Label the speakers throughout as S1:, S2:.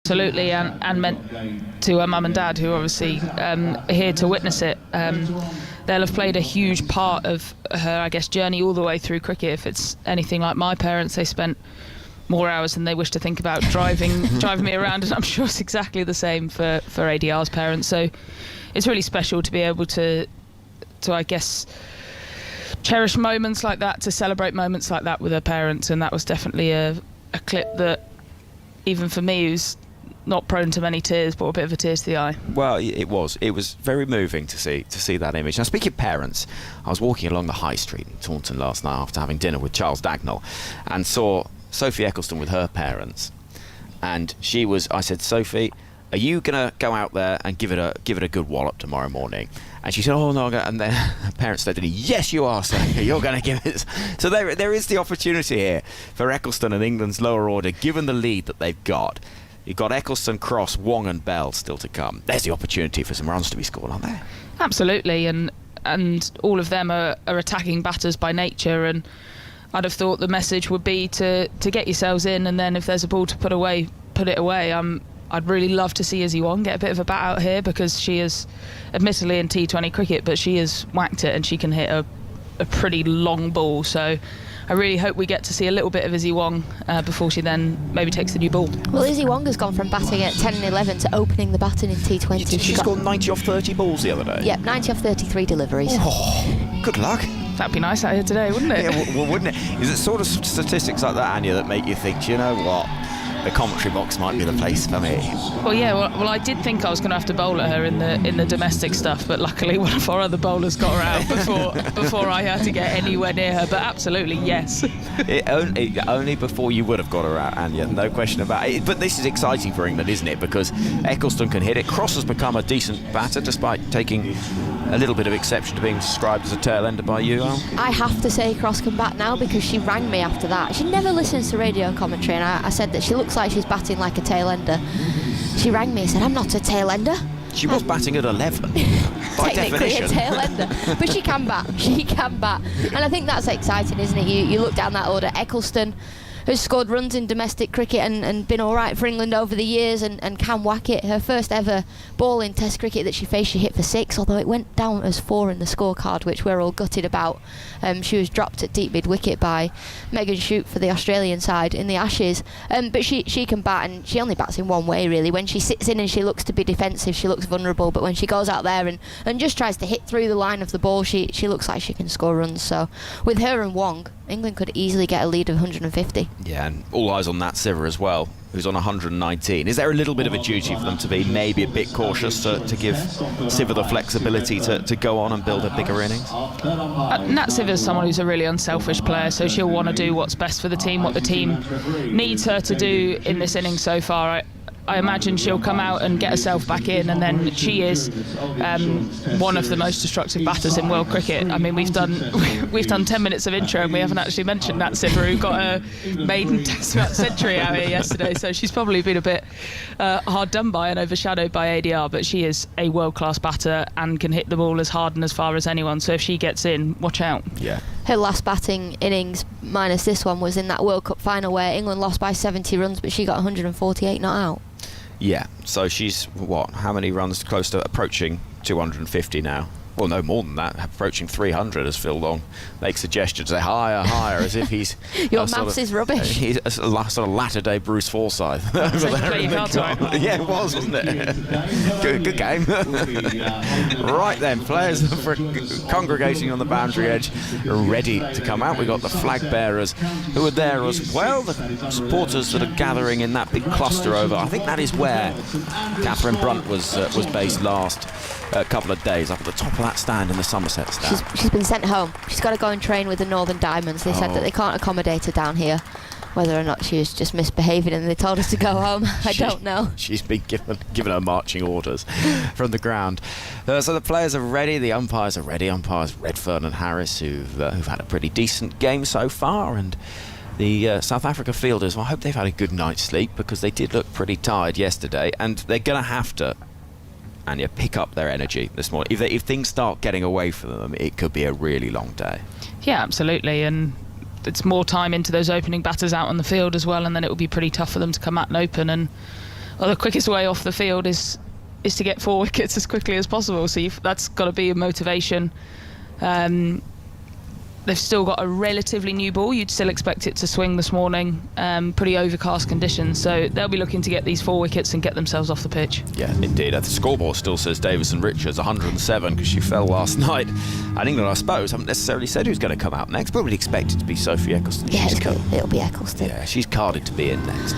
S1: Absolutely, and meant to her mum and dad, who are obviously here to witness it. They'll have played a huge part of her, I guess, journey all the way through cricket. If it's anything like my parents, they spent more hours than they wish to think about driving me around, and I'm sure it's exactly the same for ADR's parents. So it's really special to be able to I guess, cherish moments like that, to celebrate moments like that with her parents, and that was definitely a clip that, even for me, who's not prone to many tears, brought a bit of a tear to the eye.
S2: Well, it was very moving to see that image. Now, speaking of parents, I was walking along the high street in Taunton last night after having dinner with Charles Dagnall, and saw Sophie Eccleston with her parents. And I said, Sophie, are you gonna go out there and give it a good wallop tomorrow morning? And she said, oh no. And then her parents said to me, yes you are, Sophie, you're going to give it. So there is the opportunity here for Eccleston and England's lower order, given the lead that they've got. You've got Eccleston, Cross, Wong and Bell still to come. There's the opportunity for some runs to be scored, aren't there? Absolutely,
S1: and all of them are attacking batters by nature, and I'd have thought the message would be to get yourselves in, and then if there's a ball to put it away. I'd really love to see Izzy Wong get a bit of a bat out here, because she is, admittedly in T20 cricket, but she has whacked it and she can hit a pretty long ball. So I really hope we get to see a little bit of Izzy Wong before she then maybe takes the new ball.
S3: Well, Izzy Wong has gone from batting at 10 and 11 to opening the baton in T20.
S2: She scored 90 off 30 balls the other day.
S3: Yep, 90 off 33 deliveries.
S2: Oh, good luck.
S1: That'd be nice out here today, wouldn't it?
S2: Yeah, well, wouldn't it? Is it sort of statistics like that, Anya, that make you think, you know what, the commentary box might be the place for me?
S1: Well, yeah. Well, I did think I was going to have to bowl at her in the domestic stuff, but luckily one of our other bowlers got her out before I had to get anywhere near her. But absolutely, yes.
S2: Only before you would have got her out, Anya, no question about it. But this is exciting for England, isn't it? Because Eccleston can hit it. Cross has become a decent batter, despite taking a little bit of exception to being described as a tail ender by you, Al.
S3: I have to say Cross can bat now, because she rang me after that. She never listens to radio commentary, and I said that she looks like she's batting like a tail ender. She rang me and said, I'm not a tail ender.
S2: She was batting at 11 by
S3: technically
S2: definition.
S3: A tail ender, but she can bat. She can bat, and I think that's exciting, isn't it? You look down that order. Eccleston has scored runs in domestic cricket and been all right for England over the years, and can whack it. Her first ever ball in Test cricket that she faced, she hit for 6, although it went down as 4 in the scorecard, which we're all gutted about. She was dropped at deep mid wicket by Megan Shute for the Australian side in the Ashes, but she can bat, and she only bats in one way really. When she sits in and she looks to be defensive, she looks vulnerable, but when she goes out there and just tries to hit through the line of the ball, she looks like she can score runs. So with her and Wong, England could easily get a lead of 150.
S2: Yeah, and all eyes on Nat Siver as well, who's on 119. Is there a little bit of a duty for them to be maybe a bit cautious to give Siver the flexibility to go on and build a bigger innings?
S1: Nat Siver's someone who's a really unselfish player, so she'll want to do what's best for the team, what the team needs her to do in this innings so far. I imagine she'll come out and get herself back in, and then she is one of the most destructive batters in world cricket. I mean, we've done 10 minutes of intro and we haven't actually mentioned Nat Siver, who got a maiden Test match century out here yesterday, so she's probably been a bit hard done by and overshadowed by ADR, but she is a world-class batter and can hit the ball as hard and as far as anyone, so if she gets in, watch out.
S2: Yeah.
S3: Her last batting innings, minus this one, was in that World Cup final where England lost by 70 runs, but she got 148 not out.
S2: Yeah, so she's, how many runs close to approaching 250 now? Well, no more than that, approaching 300 as Phil Long makes a gesture to say higher, as if he's...
S3: Your maths is rubbish.
S2: He's a sort of latter-day Bruce Forsyth.
S1: Yeah, it
S2: was, wasn't it? good game. Right then, players are congregating on the boundary edge, ready to come out. We've got the flag bearers who are there as well, the supporters that are gathering in that big cluster over. I think that is where Catherine Brunt was based last couple of days, up at the top of that stand in the Somerset stand.
S3: She's been sent home. She's got to go and train with the Northern Diamonds. They said that they can't accommodate her down here. Whether or not she was just misbehaving and they told her to go home, I don't know.
S2: She's been given her marching orders from the ground. So the players are ready, the umpires are ready. Umpires Redfern and Harris, who've had a pretty decent game so far, and the South Africa fielders, well, I hope they've had a good night's sleep, because they did look pretty tired yesterday, and they're going to have to pick up their energy this morning. If things start getting away from them, it could be a really long day.
S1: Yeah, absolutely, and it's more time into those opening batters out on the field as well, and then it will be pretty tough for them to come out and open. And well, the quickest way off the field is to get 4 wickets as quickly as possible. So that's got to be a motivation. They've still got a relatively new ball. You'd still expect it to swing this morning. Pretty overcast conditions, so they'll be looking to get these 4 wickets and get themselves off the pitch.
S2: Yeah, indeed. The scoreboard still says Davison Richards 107 because she fell last night. And England, I suppose, haven't necessarily said who's going to come out next, but we'd expect it to be Sophie Eccleston.
S3: Yeah, it'll be Eccleston.
S2: Yeah, she's carded to be in next.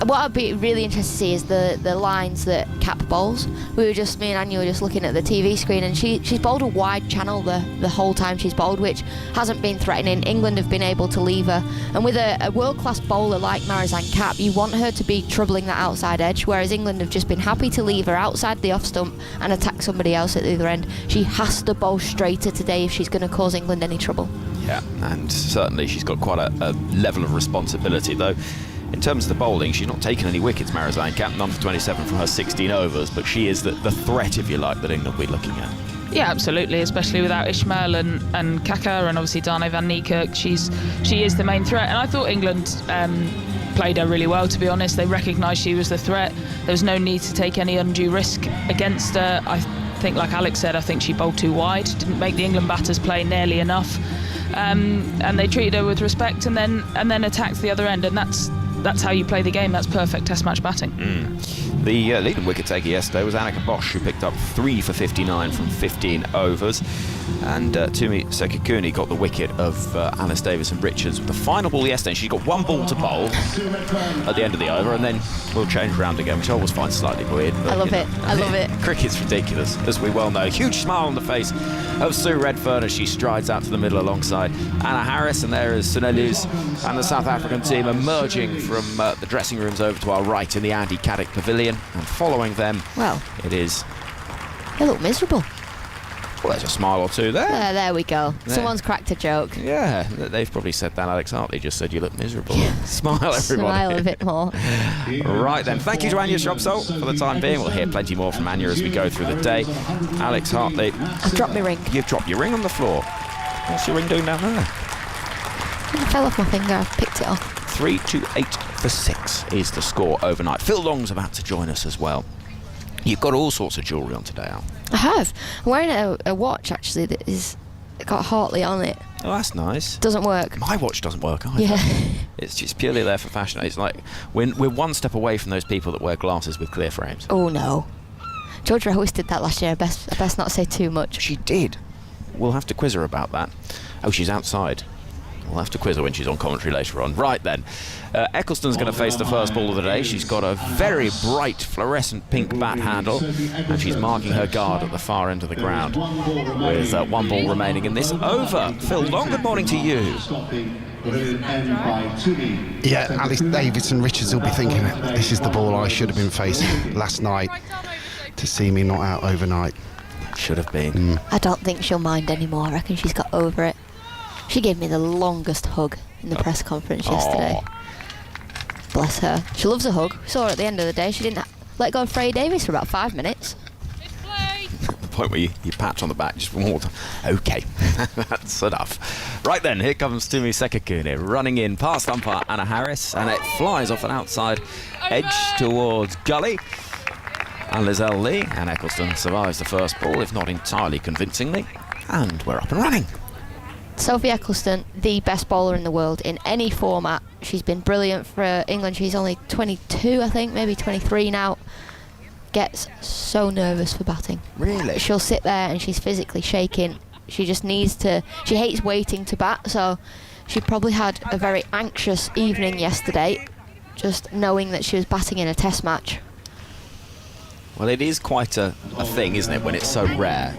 S3: What I'd be really interested to see is the lines that Cap bowls. Me and Anya were just looking at the TV screen, and she's bowled a wide channel the whole time she's bowled, which hasn't been threatening. England have been able to leave her, and with a world-class bowler like Marizanne Kapp, you want her to be troubling that outside edge, whereas England have just been happy to leave her outside the off stump and attack somebody else at the other end. She has to bowl straighter today if she's going to cause England any trouble.
S2: Yeah, and certainly she's got quite a level of responsibility, though. In terms of the bowling, she's not taken any wickets, Marizanne Kapp, none for 27 from her 16 overs, but she is the threat, if you like, that England will be looking at.
S1: Yeah, absolutely, especially without Ismail and Kaka and obviously Dane van Niekerk. She is the main threat, and I thought England played her really well, to be honest. They recognised she was the threat. There was no need to take any undue risk against her. I think, like Alex said, I think she bowled too wide, didn't make the England batters play nearly enough, and they treated her with respect and then attacked the other end, and that's how you play the game. That's perfect Test match batting.
S2: The leading wicket taker yesterday was Annika Bosch, who picked up 3 for 59 from 15 overs. And Tumi Sekikuni got the wicket of Alice Davison Richards with the final ball yesterday. She got 1 ball to bowl at the end of the over, and then we'll change round again, which I always find slightly weird. But,
S3: I love it.
S2: Cricket's ridiculous, as we well know. Huge smile on the face of Sue Redfern as she strides out to the middle alongside Anna Harris, and there is Sunelus and the South African team emerging from the dressing rooms over to our right in the Andy Caddick Pavilion, and following them,
S3: well,
S2: it is...
S3: They look miserable.
S2: Well, there's a smile or two there.
S3: There we go.
S2: There.
S3: Someone's cracked a joke.
S2: Yeah, they've probably said that. Alex Hartley just said you look miserable. Smile, everybody.
S3: Smile a bit more.
S2: Right then, thank you to Anya Shrubsole for the time being. We'll hear plenty more from Anya as we go through the day. Alex Hartley.
S3: I've dropped my ring.
S2: You've dropped your ring on the floor. What's your ring doing down there?
S3: It fell off my finger. I've picked it off.
S2: 3-8 for 6 is the score overnight. Phil Long's about to join us as well. You've got all sorts of jewellery on today, Al.
S3: I have. I'm wearing a watch actually that is got Hartley on it.
S2: Oh, that's nice.
S3: Doesn't work.
S2: My watch doesn't work either.
S3: Yeah.
S2: It's just purely there for fashion. It's like we're one step away from those people that wear glasses with clear frames.
S3: Oh no. Georgia Hoist did that last year. I best not say too much.
S2: She did. We'll have to quiz her about that. Oh, she's outside. We'll have to quiz her when she's on commentary later on. Right then, Eccleston's going to face the first ball of the day. She's got a very bright fluorescent pink bat handle, and she's marking her guard at the far end of the ground with 1 ball remaining in this over. Phil Long, good morning to you.
S4: Yeah, Alice Davison Richards will be thinking, this is the ball I should have been facing last night to see me not out overnight.
S2: Should have been.
S3: I don't think she'll mind anymore. I reckon she's got over it. She gave me the longest hug in the press conference yesterday. Bless her. She loves a hug. We saw her at the end of the day. She didn't let go of Freya Davies for about 5 minutes.
S2: The point where you pat on the back just one more time. Okay, that's enough. Right then, here comes Tumi Sekikuni running in past umpire Anna Harris, and it flies off an outside edge towards gully. And Lizelle Lee, and Eccleston survives the first ball, if not entirely convincingly, and we're up and running.
S3: Sophie Eccleston, the best bowler in the world in any format. She's been brilliant for England. She's only 22, I think, maybe 23 now. Gets so nervous for batting.
S2: Really?
S3: She'll sit there and she's physically shaking. She just needs to... She hates waiting to bat, so she probably had a very anxious evening yesterday, just knowing that she was batting in a test match.
S2: Well, it is quite a thing, isn't it, when it's so rare.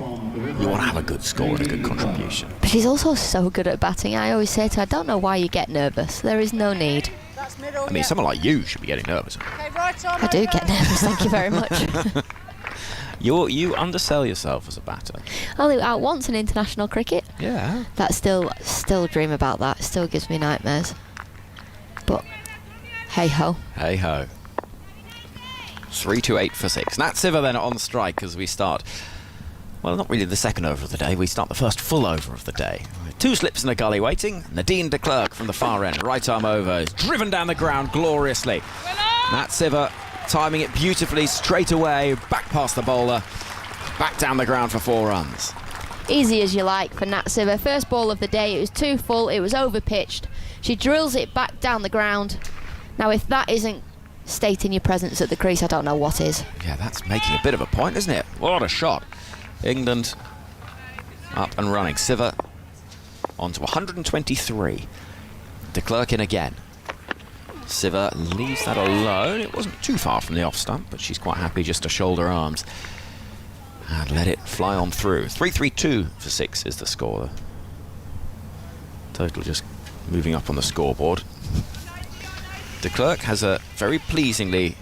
S2: You want to have a good score and a good contribution.
S3: But she's also so good at batting. I always say to her, I don't know why you get nervous. There is no need.
S2: I mean, someone like you should be getting nervous.
S3: I do get nervous, thank you very much.
S2: You undersell yourself as a batter.
S3: Only out once in international cricket.
S2: Yeah.
S3: That still dream about that. It still gives me nightmares. But hey ho.
S2: Hey ho. 3-8 for 6. Nat Siver then on strike as we start. Well, not really the second over of the day. We start the first full over of the day. 2 slips in a gully waiting. Nadine de Klerk from the far end. Right arm over is driven down the ground gloriously. Nat Siver timing it beautifully straight away, back past the bowler, back down the ground for 4 runs.
S3: Easy as you like for Nat Siver. First ball of the day, it was too full, it was over-pitched. She drills it back down the ground. Now, if that isn't stating your presence at the crease, I don't know what is.
S2: Yeah, that's making a bit of a point, isn't it? What a shot. England up and running. Siver on to 123. De Klerk in again. Siver leaves that alone. It wasn't too far from the off stump, but she's quite happy just to shoulder arms and let it fly on through. 3-3-2 for 6 is the score. Total just moving up on the scoreboard. De Klerk has a very pleasingly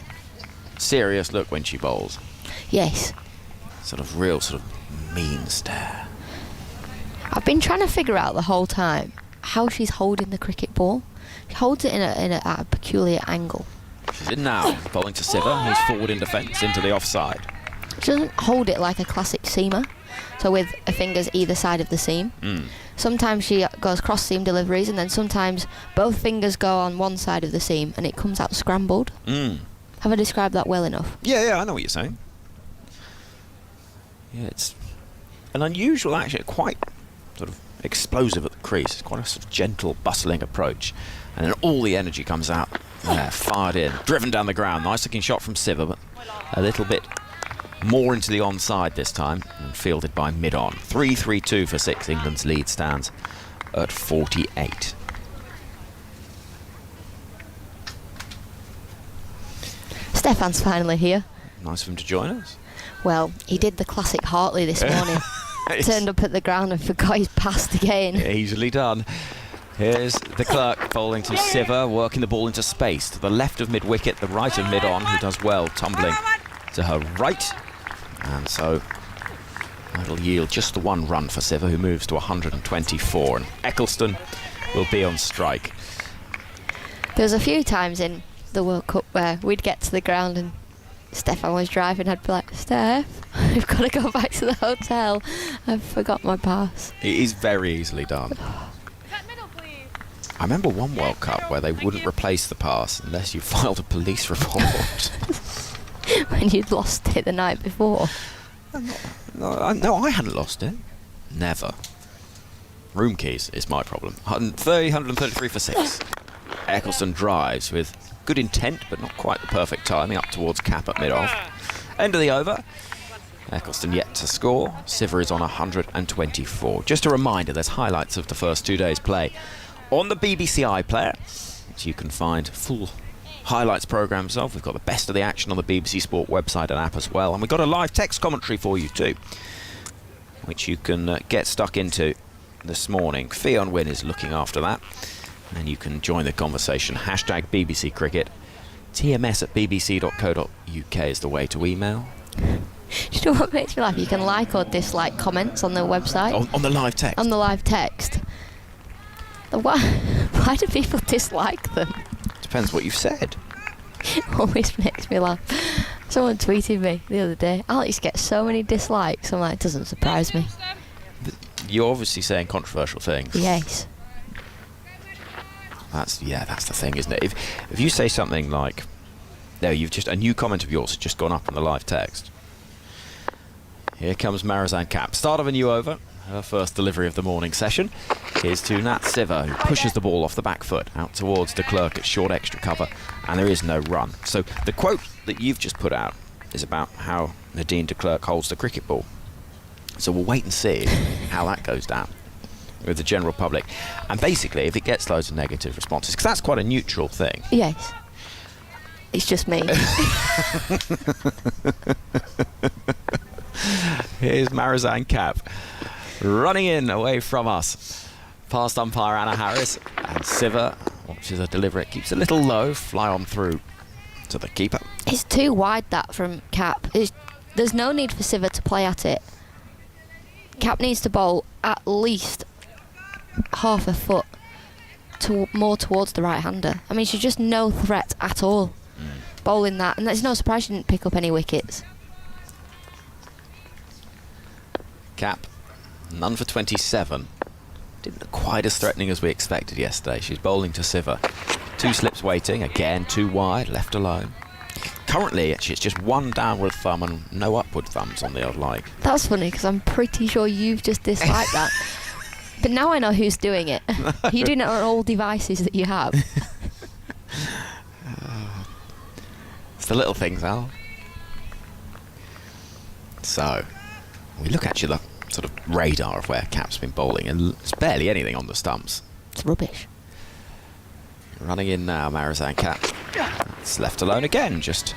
S2: serious look when she bowls.
S3: Yes.
S2: Sort of real, sort of mean stare.
S3: I've been trying to figure out the whole time how she's holding the cricket ball. She holds it at a peculiar angle.
S2: She's in now, bowling to Siver, who's forward in defence, into the offside.
S3: She doesn't hold it like a classic seamer, so with her fingers either side of the seam. Sometimes she goes cross seam deliveries, and then sometimes both fingers go on one side of the seam and it comes out scrambled. Have I described that well enough?
S2: Yeah, I know what you're saying. Yeah, it's an unusual, actually, quite sort of explosive at the crease. It's quite a sort of gentle, bustling approach. And then all the energy comes out, fired in, driven down the ground. Nice looking shot from Siver, but a little bit more into the onside this time, and fielded by mid-on. 3-3-2 for 6. England's lead stands at 48.
S3: Stefan's finally here.
S2: Nice of him to join us.
S3: Well, he did the classic Hartley this morning. Turned up at the ground and forgot his pass again.
S2: Yeah, easily done. Here's De Klerk bowling to Siver, working the ball into space to the left of mid-wicket, the right of mid-on, who does well, tumbling to her right. And so that'll yield just the 1 run for Siver, who moves to 124. And Eccleston will be on strike.
S3: There was a few times in the World Cup where we'd get to the ground and Stefan was driving. I'd be like, Steph, we've got to go back to the hotel. I've forgot my pass.
S2: It is very easily done. I remember one World Cup where they wouldn't replace the pass unless you filed a police report.
S3: When you'd lost it the night before.
S2: No, I hadn't lost it. Never. Room keys is my problem. 133 for 6. Eccleston drives with good intent, but not quite the perfect timing, up towards cap at mid-off. End of the over. Eccleston yet to score. Siver is on 124. Just a reminder, there's highlights of the first 2 days' play on the BBC iPlayer, which you can find full highlights programmes of. We've got the best of the action on the BBC Sport website and app as well. And we've got a live text commentary for you too, which you can get stuck into this morning. Fionn Wynne is looking after that. And you can join the conversation. Hashtag BBC Cricket. tms@bbc.co.uk is the way to email.
S3: Do you know what makes me laugh? You can like or dislike comments on the website.
S2: On the live text?
S3: On the live text. Why do people dislike them?
S2: Depends what you've said.
S3: It always makes me laugh. Someone tweeted me the other day, Alex gets so many dislikes. I'm like, it doesn't surprise me.
S2: You're obviously saying controversial things.
S3: Yes.
S2: That's the thing, isn't it? If you say something like, no, a new comment of yours has just gone up on the live text. Here comes Marizanne Kapp. Start of a new over. Her first delivery of the morning session is to Nat Siver, who pushes the ball off the back foot out towards De Klerk at short extra cover, and there is no run. So the quote that you've just put out is about how Nadine De Klerk holds the cricket ball. So we'll wait and see how that goes down with the general public. And basically, if it gets loads of negative responses, because that's quite a neutral thing.
S3: Yes. It's just me.
S2: Here's Marizanne Kapp running in away from us. Past umpire Anna Harris, and Siver watches her deliver it. Keeps a little low, fly on through to the keeper.
S3: It's too wide, that, from Kapp. There's no need for Siver to play at it. Kapp needs to bowl at least half a foot more towards the right-hander. I mean, she's just no threat at all bowling that, and there's no surprise she didn't pick up any wickets.
S2: Kapp, none for 27. Didn't look quite as threatening as we expected yesterday. She's bowling to Siver. 2 slips waiting, again too wide, left alone. Currently, actually, it's just one downward thumb and no upward thumbs on the old leg.
S3: That's funny because I'm pretty sure you've just disliked that. But now I know who's doing it. You're doing it on all devices that you have.
S2: It's the little things, Al. So, we look at the sort of radar of where Cap's been bowling, and there's barely anything on the stumps.
S3: It's rubbish.
S2: Running in now, Marizan Cap. It's left alone again, just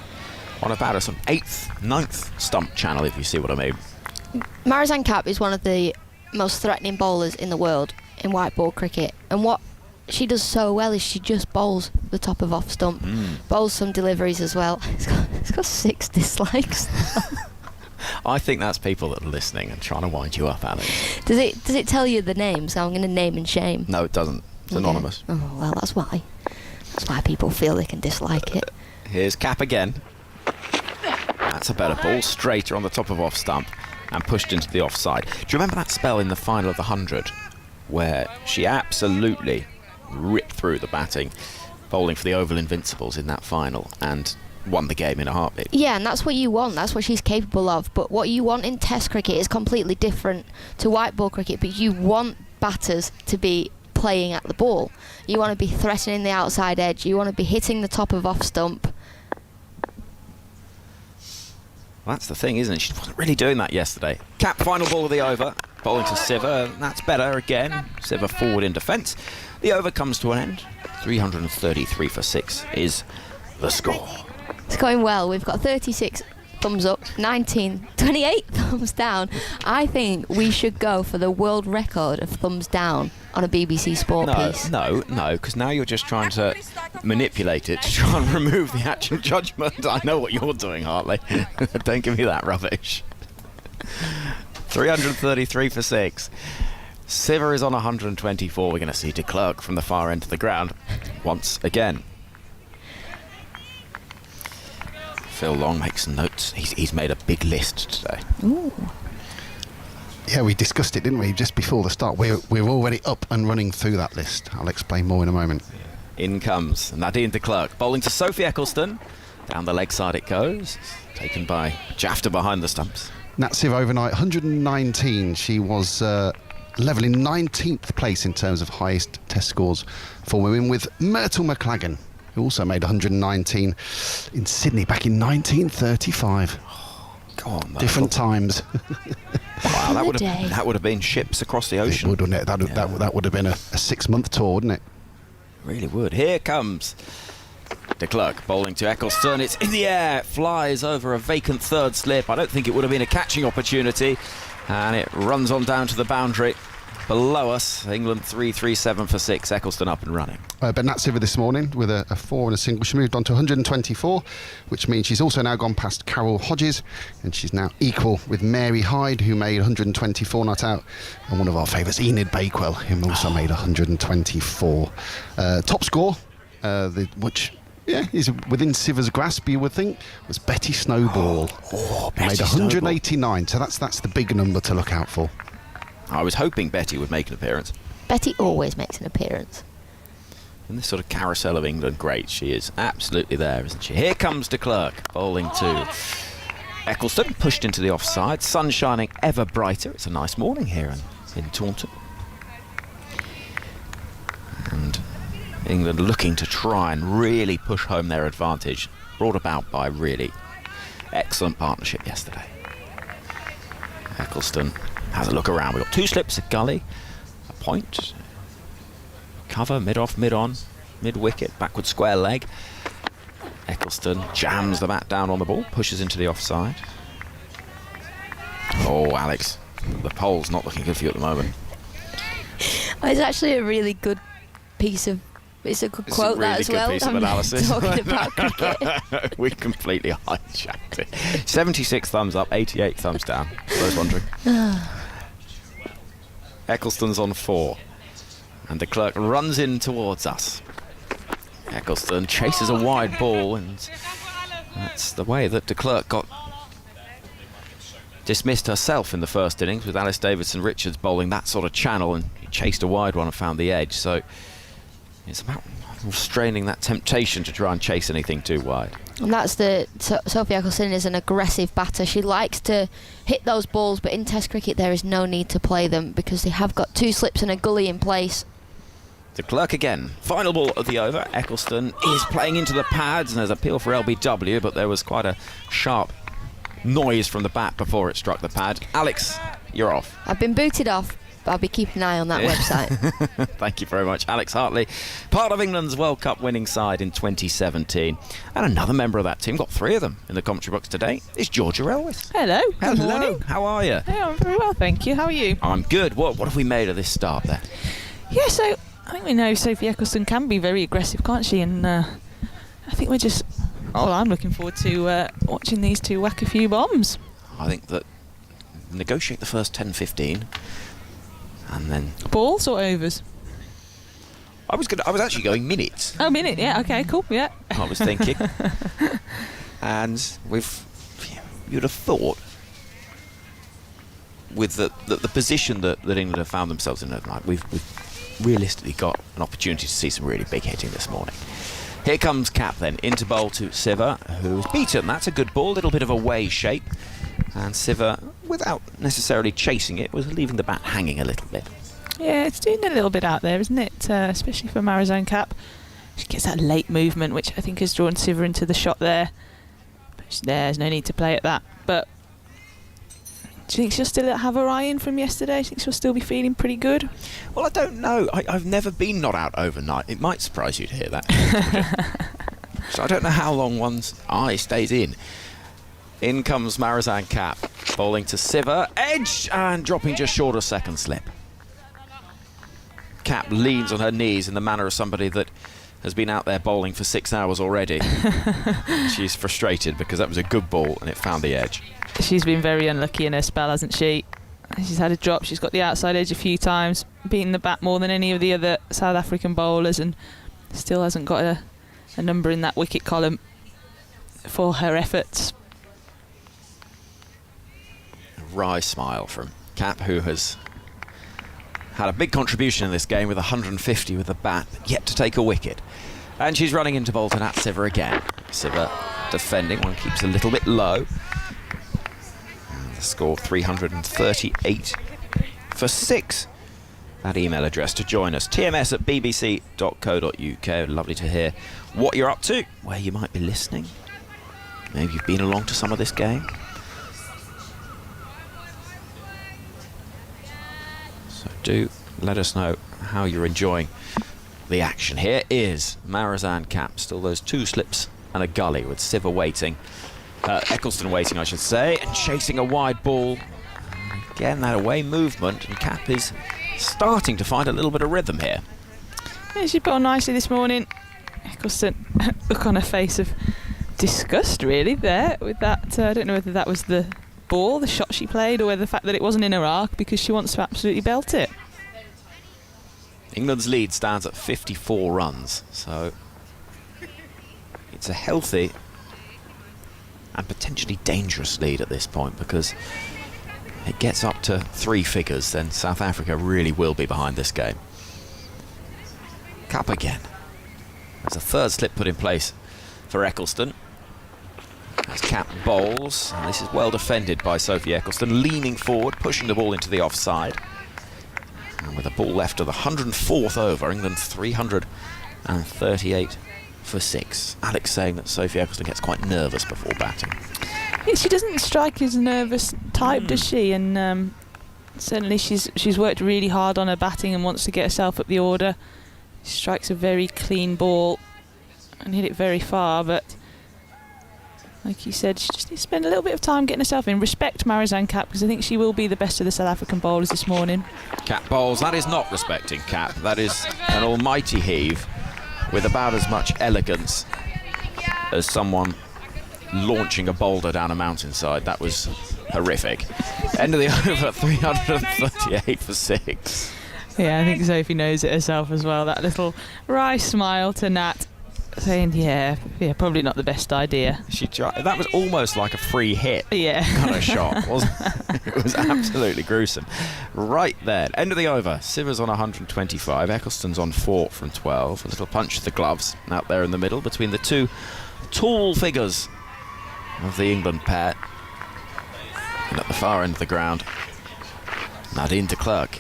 S2: on about a sort of 8th, 9th stump channel, if you see what I mean.
S3: Marizan Cap is one of the most threatening bowlers in the world in white ball cricket, and what she does so well is she just bowls the top of off stump, bowls some deliveries as well. It's got 6 dislikes.
S2: I think that's people that are listening and trying to wind you up, Alex.
S3: Does it tell you the names? I'm going to name and shame.
S2: No, it doesn't. It's anonymous.
S3: Oh well, that's why. That's why people feel they can dislike it.
S2: Here's Cap again. That's a better ball, straighter on the top of off stump and pushed into the offside. Do you remember that spell in the final of the 100 where she absolutely ripped through the batting, bowling for the Oval Invincibles in that final and won the game in a heartbeat?
S3: Yeah, and that's what you want. That's what she's capable of. But what you want in Test cricket is completely different to white ball cricket. But you want batters to be playing at the ball. You want to be threatening the outside edge. You want to be hitting the top of off stump.
S2: Well, that's the thing, isn't it? She wasn't really doing that yesterday. Cap, final ball of the over. Bowling to Siva. That's better again. Siva forward in defence. The over comes to an end. 333 for 6 is the score.
S3: It's going well. We've got 36 thumbs up, 28 thumbs down. I think we should go for the world record of thumbs down on a BBC Sport piece.
S2: No, because now you're just trying to manipulate it to try and remove the actual judgment. I know what you're doing, Hartley. Don't give me that rubbish. 333 for 6. Siva is on 124. We're going to see de Klerk from the far end of the ground once again. Phil Long makes some notes. He's made a big list today.
S3: Ooh.
S4: Yeah, we discussed it, didn't we, just before the start. We're already up and running through that list. I'll explain more in a moment.
S2: In comes Nadine de Klerk, bowling to Sophie Eccleston. Down the leg side it goes. Taken by Jafta behind the stumps.
S4: Nat Siv overnight, 119. She was level in 19th place in terms of highest test scores for women, with Myrtle McLagan, who also made 119 in Sydney back in 1935.
S2: Go on, Myrtle.
S4: Different times.
S2: Wow, that would have been ships across the ocean.
S4: It would, wouldn't it? That would have been a 6-month tour, wouldn't it?
S2: Really would. Here comes de Klerk bowling to Eccleston. It's in the air, flies over a vacant third slip. I don't think it would have been a catching opportunity, and it runs on down to the boundary. Below us, England 337 for 6. Eccleston up and running.
S4: But Nat Siva this morning with a 4 and a single. She moved on to 124, which means she's also now gone past Carol Hodges, and she's now equal with Mary Hyde, who made 124 not out, and one of our favourites, Enid Bakewell, who also made 124. Top score, which is within Siva's grasp, you would think, was Betty Snowball. Made 189, so that's the big number to look out for.
S2: I was hoping Betty would make an appearance.
S3: Betty always makes an appearance.
S2: In this sort of carousel of England greats, she is absolutely there, isn't she? Here comes de Klerk, bowling to Eccleston, pushed into the offside. Sun shining ever brighter. It's a nice morning here in Taunton. And England looking to try and really push home their advantage, brought about by really excellent partnership yesterday. Eccleston has a look around. We've got 2 slips, a gully, a point, cover, mid-off, mid-on, mid-wicket, backward square leg. Eccleston jams the bat down on the ball, pushes into the offside. Oh, Alex, the pole's not looking good for you at the moment.
S3: It's actually a really good piece of... It's a good quote,
S2: really
S3: that as
S2: good
S3: well.
S2: piece of
S3: I'm
S2: analysis.
S3: talking about cricket.
S2: We completely hijacked it. 76 thumbs up, 88 thumbs down. For those wondering. Eccleston's on 4. And de Klerk runs in towards us. Eccleston chases a wide ball, and that's the way that de Klerk got dismissed herself in the first innings, with Alice Davidson Richards bowling that sort of channel, and he chased a wide one and found the edge. So It's about restraining that temptation to try and chase anything too wide.
S3: And that's Sophie Eccleston is an aggressive batter. She likes to hit those balls, but in Test cricket there is no need to play them because they have got 2 slips and a gully in place.
S2: De Klerk again. Final ball of the over. Eccleston is playing into the pads and there's appeal for LBW, but there was quite a sharp noise from the bat before it struck the pad. Alex, you're off.
S3: I've been booted off. I'll be keeping an eye on that website.
S2: Thank you very much. Alex Hartley, part of England's World Cup winning side in 2017. And another member of that team, got 3 of them in the commentary box today, is Georgia Elwis.
S1: Hello. Good
S2: Hello.
S1: morning.
S2: How are you?
S1: Yeah, I'm very well, thank you. How are you?
S2: I'm good. What have we made of this start there?
S1: Yeah, so I think we know Sophie Eccleston can be very aggressive, can't she? And I think we're just... Oh, I'm looking forward to watching these 2 whack a few bombs.
S2: I think that negotiate the first 10-15 and then...
S1: Balls or overs?
S2: I was actually going minutes.
S1: Oh, minute, yeah, okay, cool, yeah.
S2: I was thinking. And you'd have thought with the position that England have found themselves in overnight, we've realistically got an opportunity to see some really big hitting this morning. Here comes Cap then, into bowl to Siva, who's beaten. That's a good ball, a little bit of a way shape. And Siva, without necessarily chasing it, was leaving the bat hanging a little bit.
S1: Yeah, it's doing a little bit out there, isn't it? Especially for Marizone Cap. She gets that late movement, which I think has drawn Siva into the shot there. But there's no need to play at that. But do you think she'll still have her eye in from yesterday? Do you think she'll still be feeling pretty good?
S2: Well, I don't know. I've never been not out overnight. It might surprise you to hear that. So I don't know how long one's eye stays in. In comes Marizone Cap, bowling to Siva, edge, and dropping just short of second slip. Cap leans on her knees in the manner of somebody that has been out there bowling for 6 hours already. She's frustrated because that was a good ball and it found the edge.
S1: She's been very unlucky in her spell, hasn't she? She's had a drop, she's got the outside edge a few times, beaten the bat more than any of the other South African bowlers, and still hasn't got a number in that wicket column for her efforts.
S2: A wry smile from Cap, who has had a big contribution in this game with 150 with the bat, but yet to take a wicket. And she's running into Bolton at Siva again. Siva defending, one keeps a little bit low. And the score 338 for 6. That email address to join us, tms@bbc.co.uk. Lovely to hear what you're up to, where you might be listening. Maybe you've been along to some of this game. So do let us know how you're enjoying the action. Here is Marizone Cap, still those 2 slips and a gully with Siva waiting, Eccleston waiting I should say, and chasing a wide ball. And again that away movement, and Cap is starting to find a little bit of rhythm here.
S1: Yeah, she put on nicely this morning. Eccleston, look on her face of disgust really there with that. I don't know whether that was the ball, the shot she played, or whether the fact that it wasn't in her arc, because she wants to absolutely belt it.
S2: England's lead stands at 54 runs, so it's a healthy and potentially dangerous lead at this point, because it gets up to 3 figures, then South Africa really will be behind this game. Cap again. There's a 3rd slip put in place for Eccleston. As Cap bowls, and this is well defended by Sophie Eccleston, leaning forward, pushing the ball into the offside. And with a ball left of the 104th over, England 338 for 6. Alex saying that Sophie Eccleston gets quite nervous before batting.
S1: Yeah, she doesn't strike as a nervous type, does she? And certainly she's worked really hard on her batting and wants to get herself up the order. She strikes a very clean ball and hit it very far, but like you said, she just needs to spend a little bit of time getting herself in. Respect Marizone Cap, because I think she will be the best of the South African bowlers this morning.
S2: Cap bowls, that is not respecting Cap. That is an almighty heave with about as much elegance as someone launching a boulder down a mountainside. That was horrific. End of the over, 338 for 6.
S1: Yeah, I think Sophie knows it herself as well. That little wry smile to Nat saying, yeah, probably not the best idea.
S2: That was almost like a free hit
S1: Yeah.
S2: kind of shot, wasn't it? It was absolutely gruesome. Right then, end of the over. Sivers on 125, Eccleston's on 4 from 12. A little punch to the gloves out there in the middle between the two tall figures of the England pair. And at the far end of the ground, Nadine de Klerk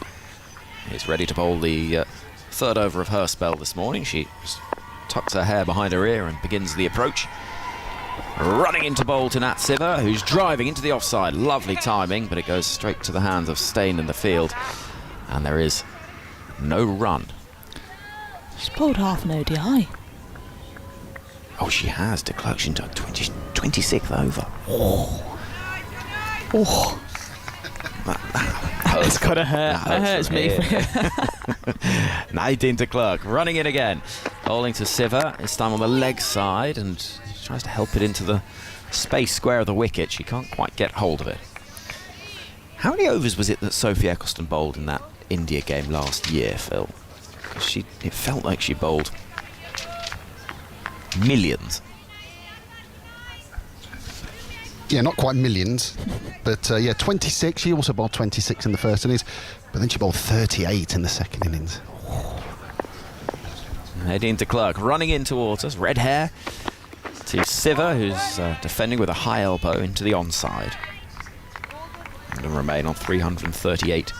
S2: is ready to bowl the third over of her spell this morning. She tucks her hair behind her ear and begins the approach. Running into bowl to Nat Siver, who's driving into the offside. Lovely timing, but it goes straight to the hands of Steyn in the field. And there is no run.
S1: She's bowled half an ODI.
S2: Oh, she has. De Klerk, she's done 26th over.
S1: Oh. It's gotta hurt. That hurts me.
S2: Nadine de Klerk running in again. Bowling to Siver, this time on the leg side, and tries to help it into the space square of the wicket. She can't quite get hold of it. How many overs was it that Sophie Eccleston bowled in that India game last year, Phil? It felt like she bowled millions.
S4: Yeah, not quite millions, but 26. She also bowled 26 in the first innings, but then she bowled 38 in the second innings.
S2: Nadine de Klerk running in towards us, red hair, to Siver, who's defending with a high elbow into the onside. And to remain on 338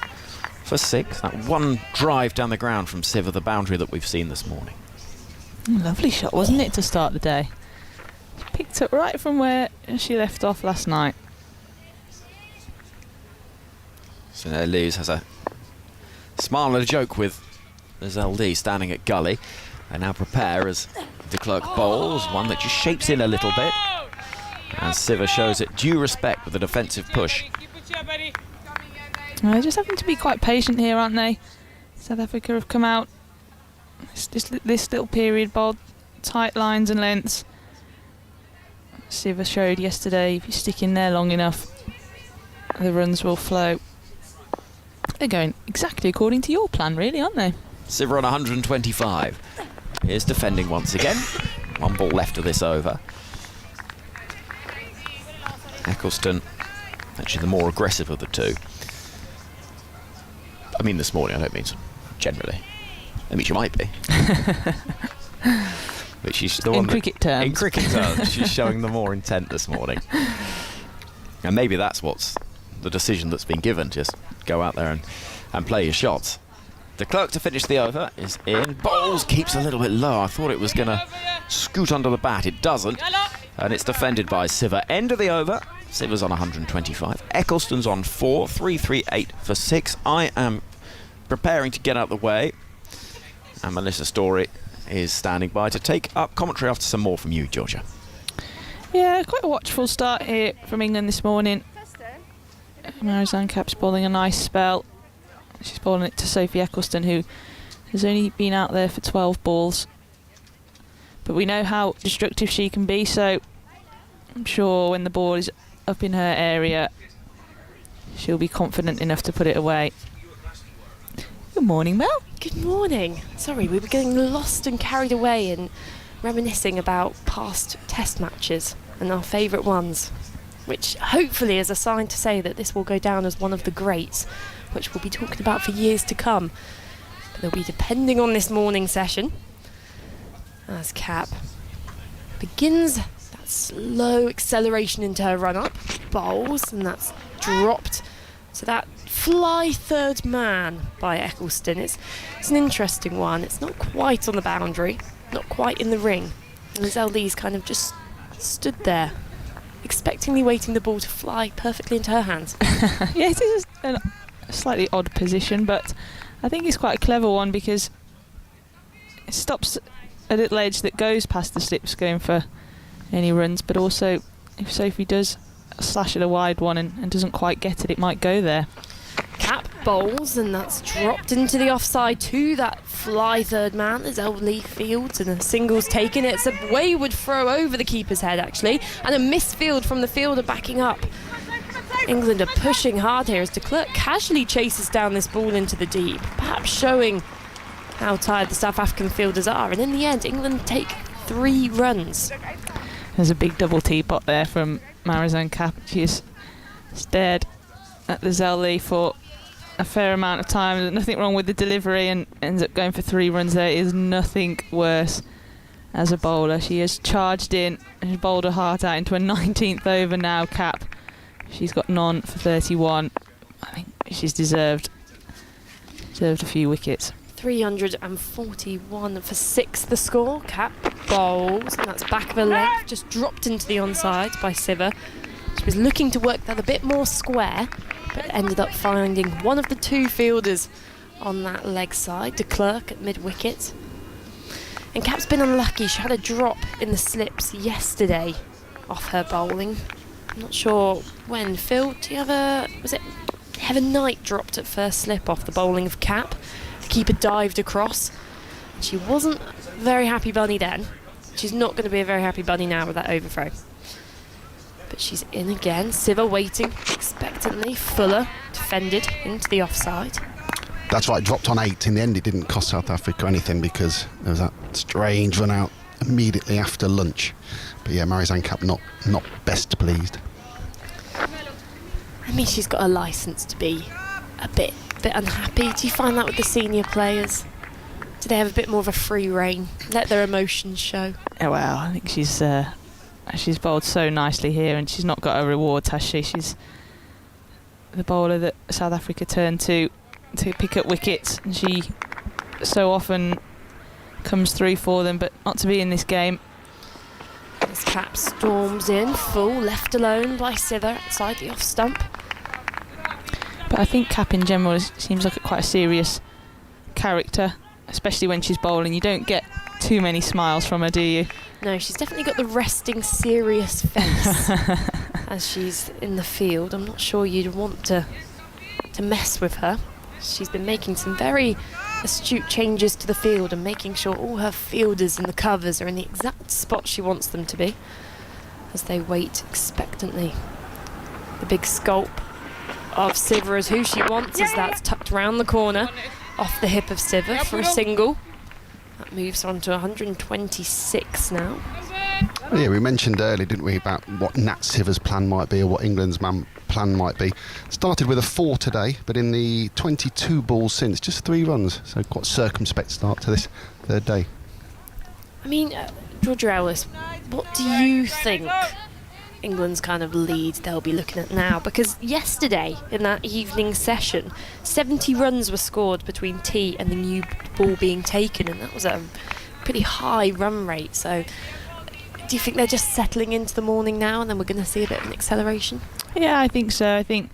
S2: for 6. That one drive down the ground from Siver, the boundary that we've seen this morning.
S1: Lovely shot, wasn't it, to start the day? She picked up right from where she left off last night.
S2: So now Lewis has a smile and a joke with his LD standing at gully. They now prepare as de Klerk bowls, one that just shapes in a little bit. And Siver shows it due respect with a defensive push.
S1: They're just having to be quite patient here, aren't they? South Africa have come out this little period, bowled tight lines and lengths. Siver showed yesterday, if you stick in there long enough, the runs will flow. They're going exactly according to your plan, really, aren't they?
S2: Siver on 125. Here's defending once again. One ball left of this over. Eccleston, actually the more aggressive of the two. I mean this morning, I don't mean generally. I mean she might be. But she's the one
S1: in cricket terms.
S2: In cricket terms, she's showing the more intent this morning. And maybe that's what's the decision that's been given. Just go out there and play your shots. De Klerk to finish the over is in. Bowls, keeps a little bit low. I thought it was going to scoot under the bat. It doesn't. And it's defended by Siver. End of the over. Siver's on 125. Eccleston's on 4. 338 for 6. I am preparing to get out the way. And Melissa Story is standing by to take up commentary after some more from you, Georgia.
S1: Yeah, quite a watchful start here from England this morning. Marizanne Kapp's bowling a nice spell. She's bowling it to Sophie Eccleston, who has only been out there for 12 balls. But we know how destructive she can be, so I'm sure when the ball is up in her area, she'll be confident enough to put it away. Good morning, Mel.
S5: Good morning. Sorry, we were getting lost and carried away and reminiscing about past test matches and our favourite ones, which hopefully is a sign to say that this will go down as one of the greats, which we'll be talking about for years to come. But they'll be depending on this morning session, as Kapp begins that slow acceleration into her run-up, bowls, and that's dropped to that fly third man by Eccleston. It's an interesting one. It's not quite on the boundary, not quite in the ring. And as LD's kind of just stood there, expectingly waiting the ball to fly perfectly into her hands.
S1: Yeah, it is a slightly odd position, but I think it's quite a clever one because it stops a little edge that goes past the slips going for any runs, but also if Sophie does slash at a wide one and doesn't quite get it, it might go there.
S5: Kapp bowls, and that's dropped into the offside to that fly third man. There's Lee fields and a single's taken. It's a wayward throw over the keeper's head, actually, and a missed field from the fielder backing up. England are pushing hard here as de Klerk casually chases down this ball into the deep, perhaps showing how tired the South African fielders are. And in the end, England take 3 runs.
S1: There's a big double teapot there from Marizanne Kapp. She's stared at the Zelli for a fair amount of time. There's nothing wrong with the delivery and ends up going for 3 runs there. Is nothing worse as a bowler. She has charged in and bowled her heart out into a 19th over now, Kapp. She's got none for 31. I think she's deserved a few wickets.
S5: 341 for 6 the score. Kapp bowls, and that's back of her leg, just dropped into the onside by Siver. She was looking to work that a bit more square, but ended up finding one of the 2 fielders on that leg side, de Klerk at mid-wicket. And Kapp's been unlucky. She had a drop in the slips yesterday off her bowling. I'm not sure when. Phil, do you have was it Heaven Knight dropped at first slip off the bowling of Kapp? The keeper dived across. She wasn't a very happy bunny then. She's not going to be a very happy bunny now with that overthrow. But she's in again. Siver waiting expectantly. Fuller defended into the offside.
S4: That's right, dropped on 8. In the end, it didn't cost South Africa anything because there was that strange run out immediately after lunch. But yeah, Marizanne Kapp not best pleased.
S5: I mean, she's got a licence to be a bit unhappy. Do you find that with the senior players? Do they have a bit more of a free rein? Let their emotions show?
S1: Oh, well, I think she's bowled so nicely here, and she's not got her rewards, has she? She's the bowler that South Africa turned to pick up wickets, and she so often comes through for them, but not to be in this game.
S5: As Kapp storms in, full, left alone by Siver outside the off stump.
S1: But I think Kapp in general seems like quite a serious character, especially when she's bowling. You don't get too many smiles from her, do you?
S5: No, she's definitely got the resting, serious face as she's in the field. I'm not sure you'd want to mess with her. She's been making some very astute changes to the field and making sure all her fielders in the covers are in the exact spot she wants them to be as they wait expectantly. The big sculpt of Siver is who she wants, as that's tucked round the corner off the hip of Siver for a single. That moves on to 126 now.
S4: Yeah, we mentioned earlier, didn't we, about what Nat Siver's plan might be or what England's plan might be. Started with a 4 today, but in the 22 balls since, just 3 runs. So quite circumspect start to this 3rd day.
S5: I mean, Georgia Ellis, what do you think England's kind of lead they'll be looking at now? Because yesterday in that evening session, 70 runs were scored between tea and the new ball being taken, and that was a pretty high run rate. So do you think they're just settling into the morning now and then we're going to see a bit of an acceleration?
S1: Yeah, I think so. I think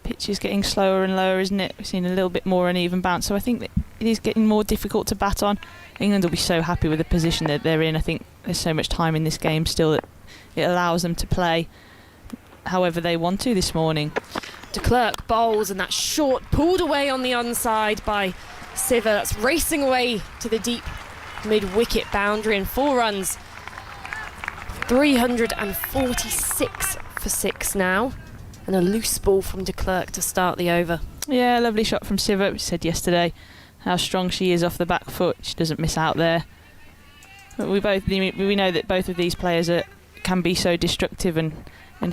S1: the pitch is getting slower and lower, isn't it? We've seen a little bit more uneven bounce, so I think that it is getting more difficult to bat on. England will be so happy with the position that they're in. I think there's so much time in this game still that it allows them to play however they want to this morning.
S5: De Klerk bowls, and that's short, pulled away on the onside by Siver. That's racing away to the deep mid-wicket boundary, and 4 runs. 346 for 6 now, and a loose ball from de Klerk to start the over.
S1: Yeah, lovely shot from Siver. We said yesterday how strong she is off the back foot. She doesn't miss out there. But we know that both of these players can be so destructive and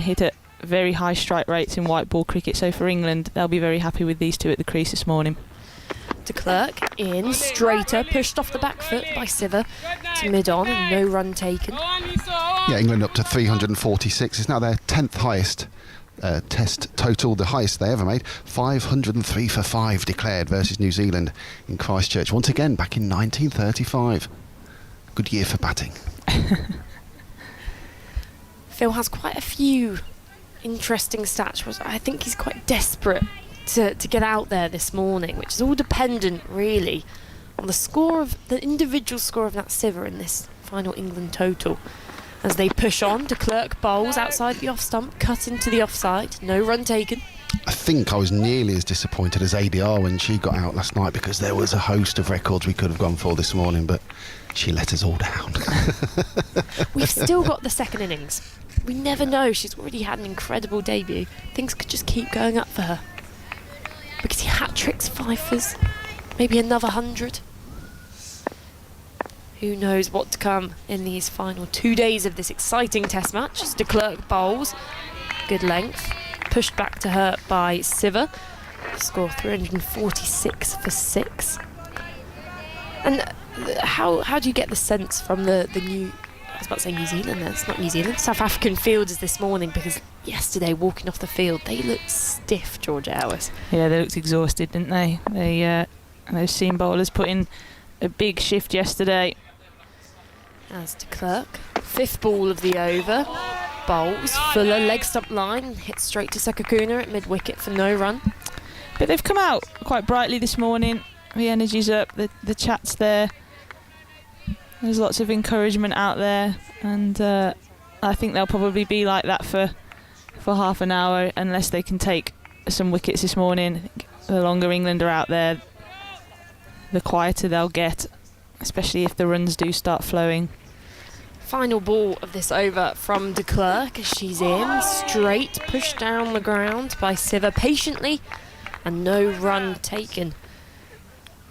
S1: hit at very high strike rates in white ball cricket. So for England, they'll be very happy with these 2 at the crease this morning.
S5: De Klerk in, straighter, pushed off the back foot by Siver to mid-on, and no run taken.
S4: Yeah, England up to 346. It's now their 10th highest test total, the highest they ever made. 503 for 5 declared versus New Zealand in Christchurch. Once again, back in 1935. Good year for batting.
S5: Phil has quite a few interesting stats. I think he's quite desperate to get out there this morning, which is all dependent really on the individual score of Nat Siver in this final England total. As they push on, de Klerk bowls outside the off stump, cut into the offside, no run taken.
S4: I think I was nearly as disappointed as ADR when she got out last night, because there was a host of records we could have gone for this morning, but she let us all down.
S5: We've still got the second innings. We never know. She's already had an incredible debut. Things could just keep going up for her. We could see hat-tricks, fifers, maybe another 100. who knows what to come in these final 2 days of this exciting test match. As de Klerk bowls, good length, pushed back to her by Siver. Score 346 for 6. And how do you get the sense from the new, I was about to say New Zealand, it's not New Zealand, South African fielders this morning, because yesterday walking off the field they looked stiff, Georgia Ellis.
S1: Yeah, they looked exhausted, didn't they? Those seam bowlers put in a big shift yesterday.
S5: As de Klerk, 5th ball of the over, bowls, Fuller leg stump line, hit straight to Sekakuna at mid-wicket for no run.
S1: But they've come out quite brightly this morning. The energy's up, the chat's there. There's lots of encouragement out there, and I think they'll probably be like that for half an hour, unless they can take some wickets this morning. I think the longer England are out there, the quieter they'll get, especially if the runs do start flowing.
S5: Final ball of this over from de Klerk as she's in, straight, pushed down the ground by Siver patiently, and no run taken.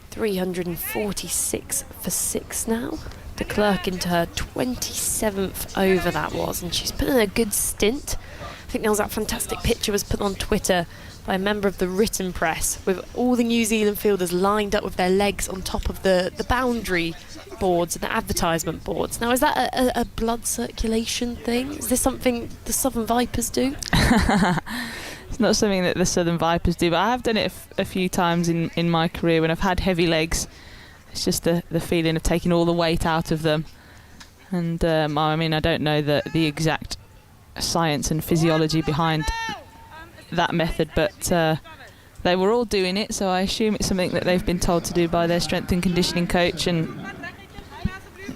S5: 346 for 6 now. De Klerk into her 27th over that was, and she's put in a good stint. I think there was that fantastic picture was put on Twitter by a member of the written press with all the New Zealand fielders lined up with their legs on top of the boundary boards and the advertisement boards. Now, is that a blood circulation thing? Is this something the Southern Vipers do?
S1: It's not something that the Southern Vipers do, but I have done it a few times in my career when I've had heavy legs. It's just the feeling of taking all the weight out of them. And I mean, I don't know the exact science and physiology behind that method, but they were all doing it, so I assume it's something that they've been told to do by their strength and conditioning coach, and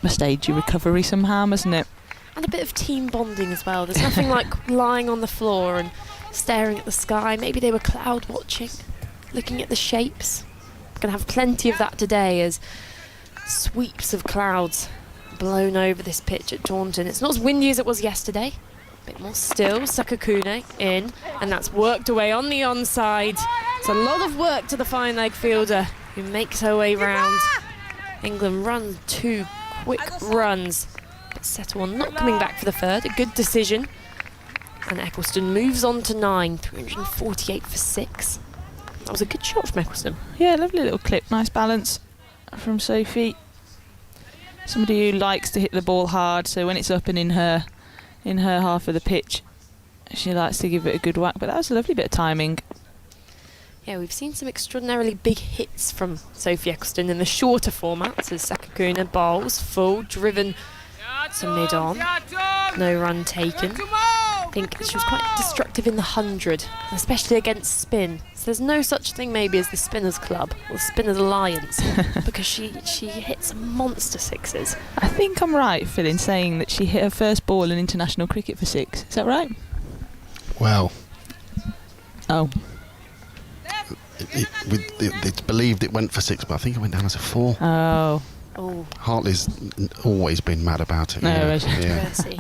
S1: must aid your recovery somehow, mustn't it?
S5: And a bit of team bonding as well. There's nothing like lying on the floor and staring at the sky. Maybe they were cloud watching, looking at the shapes. We're going to have plenty of that today as sweeps of clouds blown over this pitch at Taunton. It's not as windy as it was yesterday. A bit more still. Sekakuna in, and that's worked away on the onside. It's a lot of work to the fine leg fielder who makes her way round. England run 2 quick runs, but settle on not coming back for the 3rd. A good decision. And Eccleston moves on to 9, 348 for 6. That was a good shot from Eccleston.
S1: Yeah, lovely little clip, nice balance from Sophie. Somebody who likes to hit the ball hard, so when it's up and in her half of the pitch, she likes to give it a good whack. But that was a lovely bit of timing.
S5: Yeah, we've seen some extraordinarily big hits from Sophie Eccleston in the shorter formats as Sekakuna bowls, full, driven to mid-on. No run taken. I think she was quite destructive in the 100, especially against spin. So there's no such thing maybe as the Spinners Club or the Spinners Alliance because she hit some monster sixes.
S1: I think I'm right, Phil, in saying that she hit her first ball in international cricket for 6. Is that right?
S4: Well,
S1: Oh.
S4: it's believed it went for 6, but I think it went down as a 4.
S1: Oh.
S5: Oh,
S4: Hartley's always been mad about it.
S1: No,
S4: yeah.
S1: right.
S4: Yeah.
S5: mercy.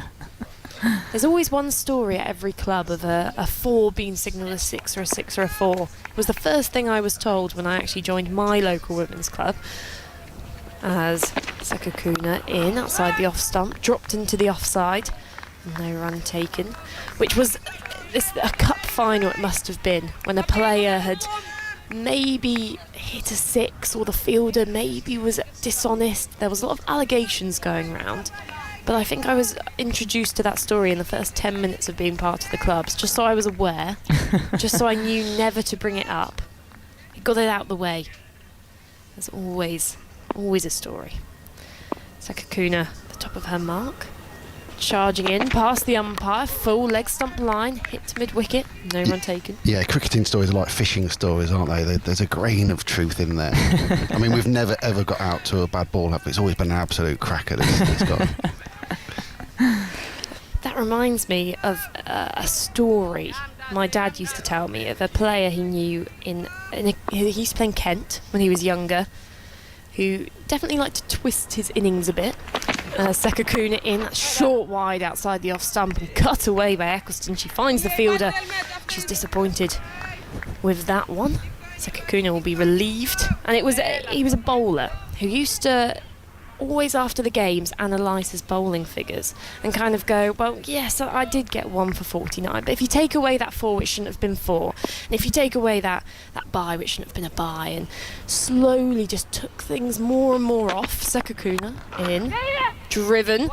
S5: There's always one story at every club of a 4 being signalled a 6 or a 6 or a 4. It was the first thing I was told when I actually joined my local women's club. As Sekakuna in outside the off stump, dropped into the offside, no run taken, which was a cup final it must have been, when a player had maybe hit a 6 or the fielder maybe was dishonest. There was a lot of allegations going around. But I think I was introduced to that story in the first 10 minutes of being part of the clubs, just so I was aware, just so I knew never to bring it up. I got it out the way. There's always a story. Sekakuna, the top of her mark, charging in, past the umpire, full leg stump line, hit to mid-wicket, no run taken.
S4: Yeah, cricketing stories are like fishing stories, aren't they? There's a grain of truth in there. I mean, we've never ever got out to a bad ball, have we? It's always been an absolute cracker. This guy.
S5: That reminds me of a story my dad used to tell me of a player he knew he used to play in Kent when he was younger, who definitely liked to twist his innings a bit. Sekakuna in, short wide outside the off stump and cut away by Eccleston. She finds the fielder. She's disappointed with that one. Sekakuna will be relieved. And he was a bowler who used to always after the games analyse his bowling figures and kind of go, well, yes, I did get 1 for 49, but if you take away that 4 which shouldn't have been 4, and if you take away that bye which shouldn't have been a bye, and slowly just took things more and more off. Sekakuna in, driven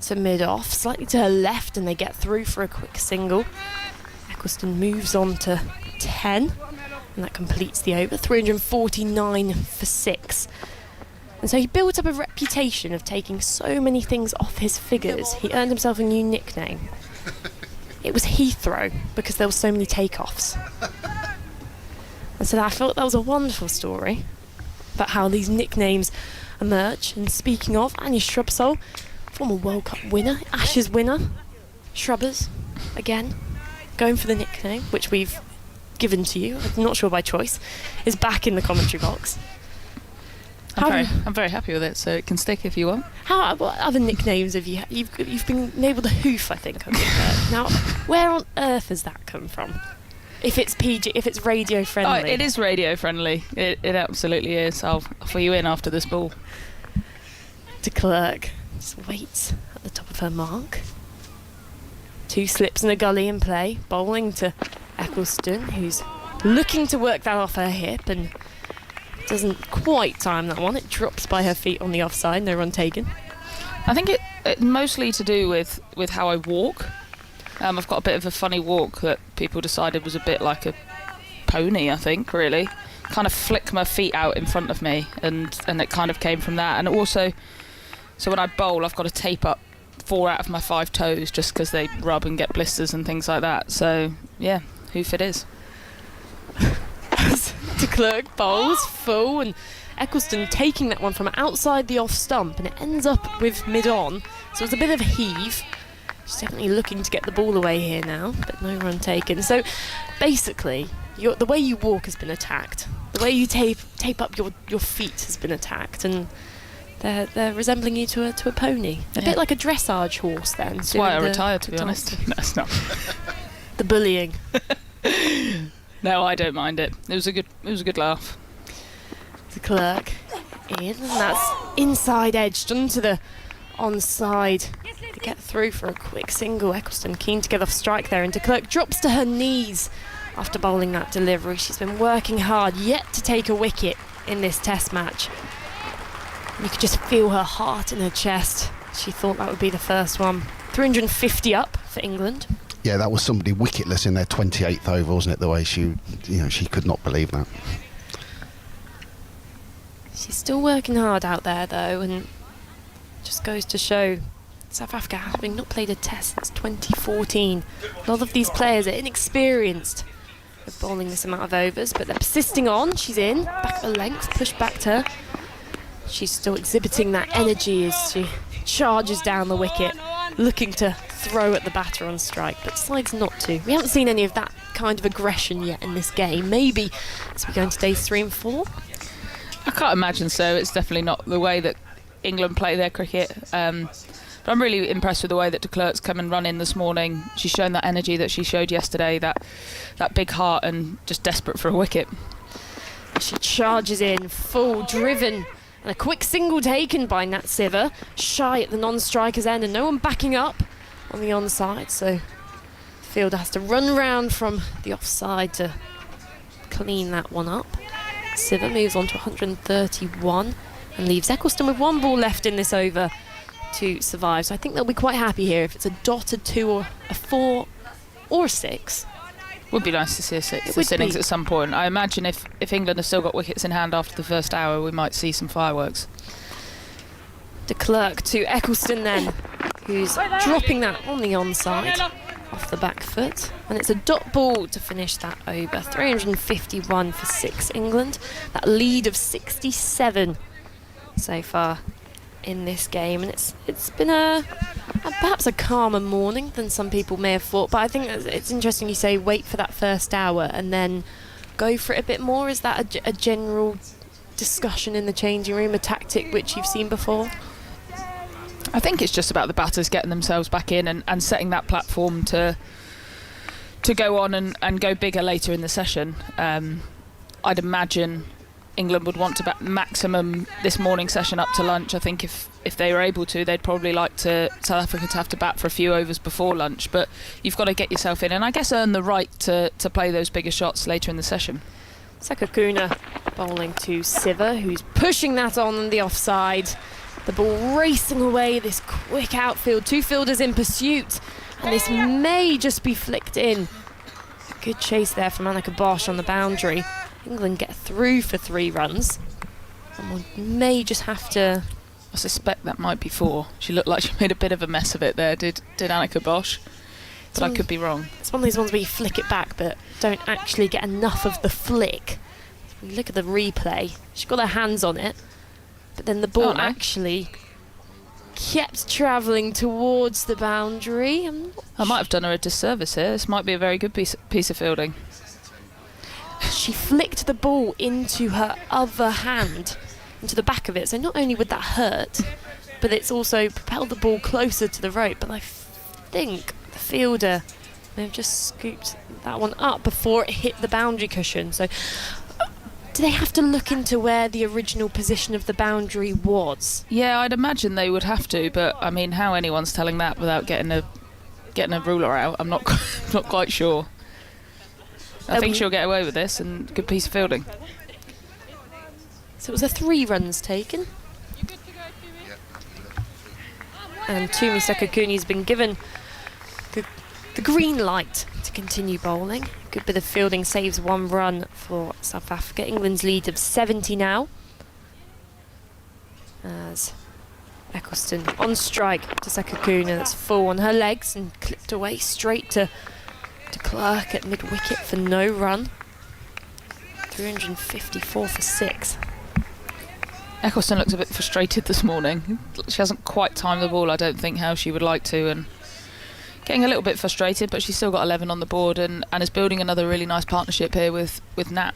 S5: to mid-off, slightly to her left, and they get through for a quick single. Eccleston moves on to 10, and that completes the over. 349 for 6. And so he built up a reputation of taking so many things off his figures. He earned himself a new nickname. It was Heathrow, because there were so many takeoffs. And so I felt that was a wonderful story about how these nicknames emerge. And speaking of, Anya Shrubsole, former World Cup winner, Ashes winner, Shrubbers, again, going for the nickname, which we've given to you, I'm not sure by choice, is back in the commentary box.
S1: I'm very happy with it, so it can stick if you want.
S5: What other nicknames have you had? You've been able to hoof, I think. I've heard. Now, where on earth has that come from? If it's PG, if it's radio friendly.
S1: Oh, it is radio friendly. It absolutely is. I'll offer you in after this ball.
S5: De Klerk just waits at the top of her mark. 2 slips and a gully in play. Bowling to Eccleston, who's looking to work that off her hip and doesn't quite time that one. It drops by her feet on the offside. No run taken.
S1: I think it mostly to do with how I walk. I've got a bit of a funny walk that people decided was a bit like a pony, I think, really. Kind of flick my feet out in front of me, and it kind of came from that. And also, so when I bowl, I've got to tape up 4 out of my 5 toes just because they rub and get blisters and things like that. So, yeah, hoof it is.
S5: De Klerk bowls full, and Eccleston taking that one from outside the off stump, and it ends up with mid-on. So it's a bit of a heave. She's definitely looking to get the ball away here now, but no run taken. So basically, the way you walk has been attacked. The way you tape up your feet has been attacked, and they're resembling you to a pony. A bit like a dressage horse then.
S1: That's why I retired, to be honest. No, it's not.
S5: The bullying.
S1: No, I don't mind it. It was a good laugh.
S5: De Klerk in, and that's inside edged onto the onside to get through for a quick single. Eccleston keen to get off strike there, and De Klerk drops to her knees after bowling that delivery. She's been working hard, yet to take a wicket in this test match. And you could just feel her heart in her chest. She thought that would be the first one. 350 up for England.
S4: Yeah, that was somebody wicketless in their 28th over, wasn't it? The way she could not believe that.
S5: She's still working hard out there, though, and just goes to show South Africa, having not played a test since 2014. A lot of these players are inexperienced with bowling this amount of overs, but they're persisting on. She's in, back at the length, pushed back to her. She's still exhibiting that energy as she charges down the wicket, looking to throw at the batter on strike, but decides not to. We haven't seen any of that kind of aggression yet in this game. Maybe as we go into days 3 and 4.
S1: I can't imagine so. It's definitely not the way that England play their cricket. But I'm really impressed with the way that De Klerk's come and run in this morning. She's shown that energy that she showed yesterday, that big heart, and just desperate for a wicket.
S5: She charges in, full driven, and a quick single taken by Nat Siver, shy at the non-striker's end, and no one backing up on the onside, so the fielder has to run round from the offside to clean that one up. Siver moves on to 131 and leaves Eccleston with 1 ball left in this over to survive. So I think they'll be quite happy here if it's a dot, a 2 or a 4 or a 6.
S1: Would be nice to see a 6 this innings at some point. I imagine if England have still got wickets in hand after the first hour, we might see some fireworks.
S5: De Klerk to Eccleston then, who's dropping that on the onside off the back foot, and it's a dot ball to finish that over. 351 for 6 England. That lead of 67 so far in this game, and it's been a perhaps a calmer morning than some people may have thought, but I think it's interesting you say wait for that first hour and then go for it a bit more. Is that a general discussion in the changing room, a tactic which you've seen before?
S1: I think it's just about the batters getting themselves back in and setting that platform to go on and go bigger later in the session. I'd imagine England would want to maximum this morning session up to lunch. I think if they were able to, they'd probably like South Africa to have to bat for a few overs before lunch. But you've got to get yourself in and I guess earn the right to play those bigger shots later in the session.
S5: Sekakuna bowling to Siva, who's pushing that on the offside. The ball racing away, this quick outfield. 2 fielders in pursuit. And this may just be flicked in. Good chase there from Annika Bosch on the boundary. England get through for 3 runs. And we may just have to...
S1: I suspect that might be 4. She looked like she made a bit of a mess of it there, did Annika Bosch. But I could be wrong.
S5: It's one of these ones where you flick it back but don't actually get enough of the flick. When you look at the replay, she got her hands on it, but then the ball actually kept travelling towards the boundary.
S1: I might have done her a disservice here. This might be a very good piece of fielding.
S5: She flicked the ball into her other hand, into the back of it. So not only would that hurt, but it's also propelled the ball closer to the rope. But I think the fielder may have just scooped that one up before it hit the boundary cushion. So do they have to look into where the original position of the boundary was?
S1: Yeah, I'd imagine they would have to, but I mean, how anyone's telling that without getting a ruler out, I'm not not quite sure. I think she'll get away with this, and good piece of fielding.
S5: So it was a 3 runs taken. And Tumi Sekakuni's been given the green light to continue bowling. Good bit of fielding saves 1 run for South Africa. England's lead of 70 now. As Eccleston on strike to Sekakuna, that's full on her legs and clipped away straight to Clark at mid-wicket for no run. 354 for 6.
S1: Eccleston looks a bit frustrated this morning. She hasn't quite timed the ball, I don't think, how she would like to, and getting a little bit frustrated, but she's still got 11 on the board and is building another really nice partnership here with Nat.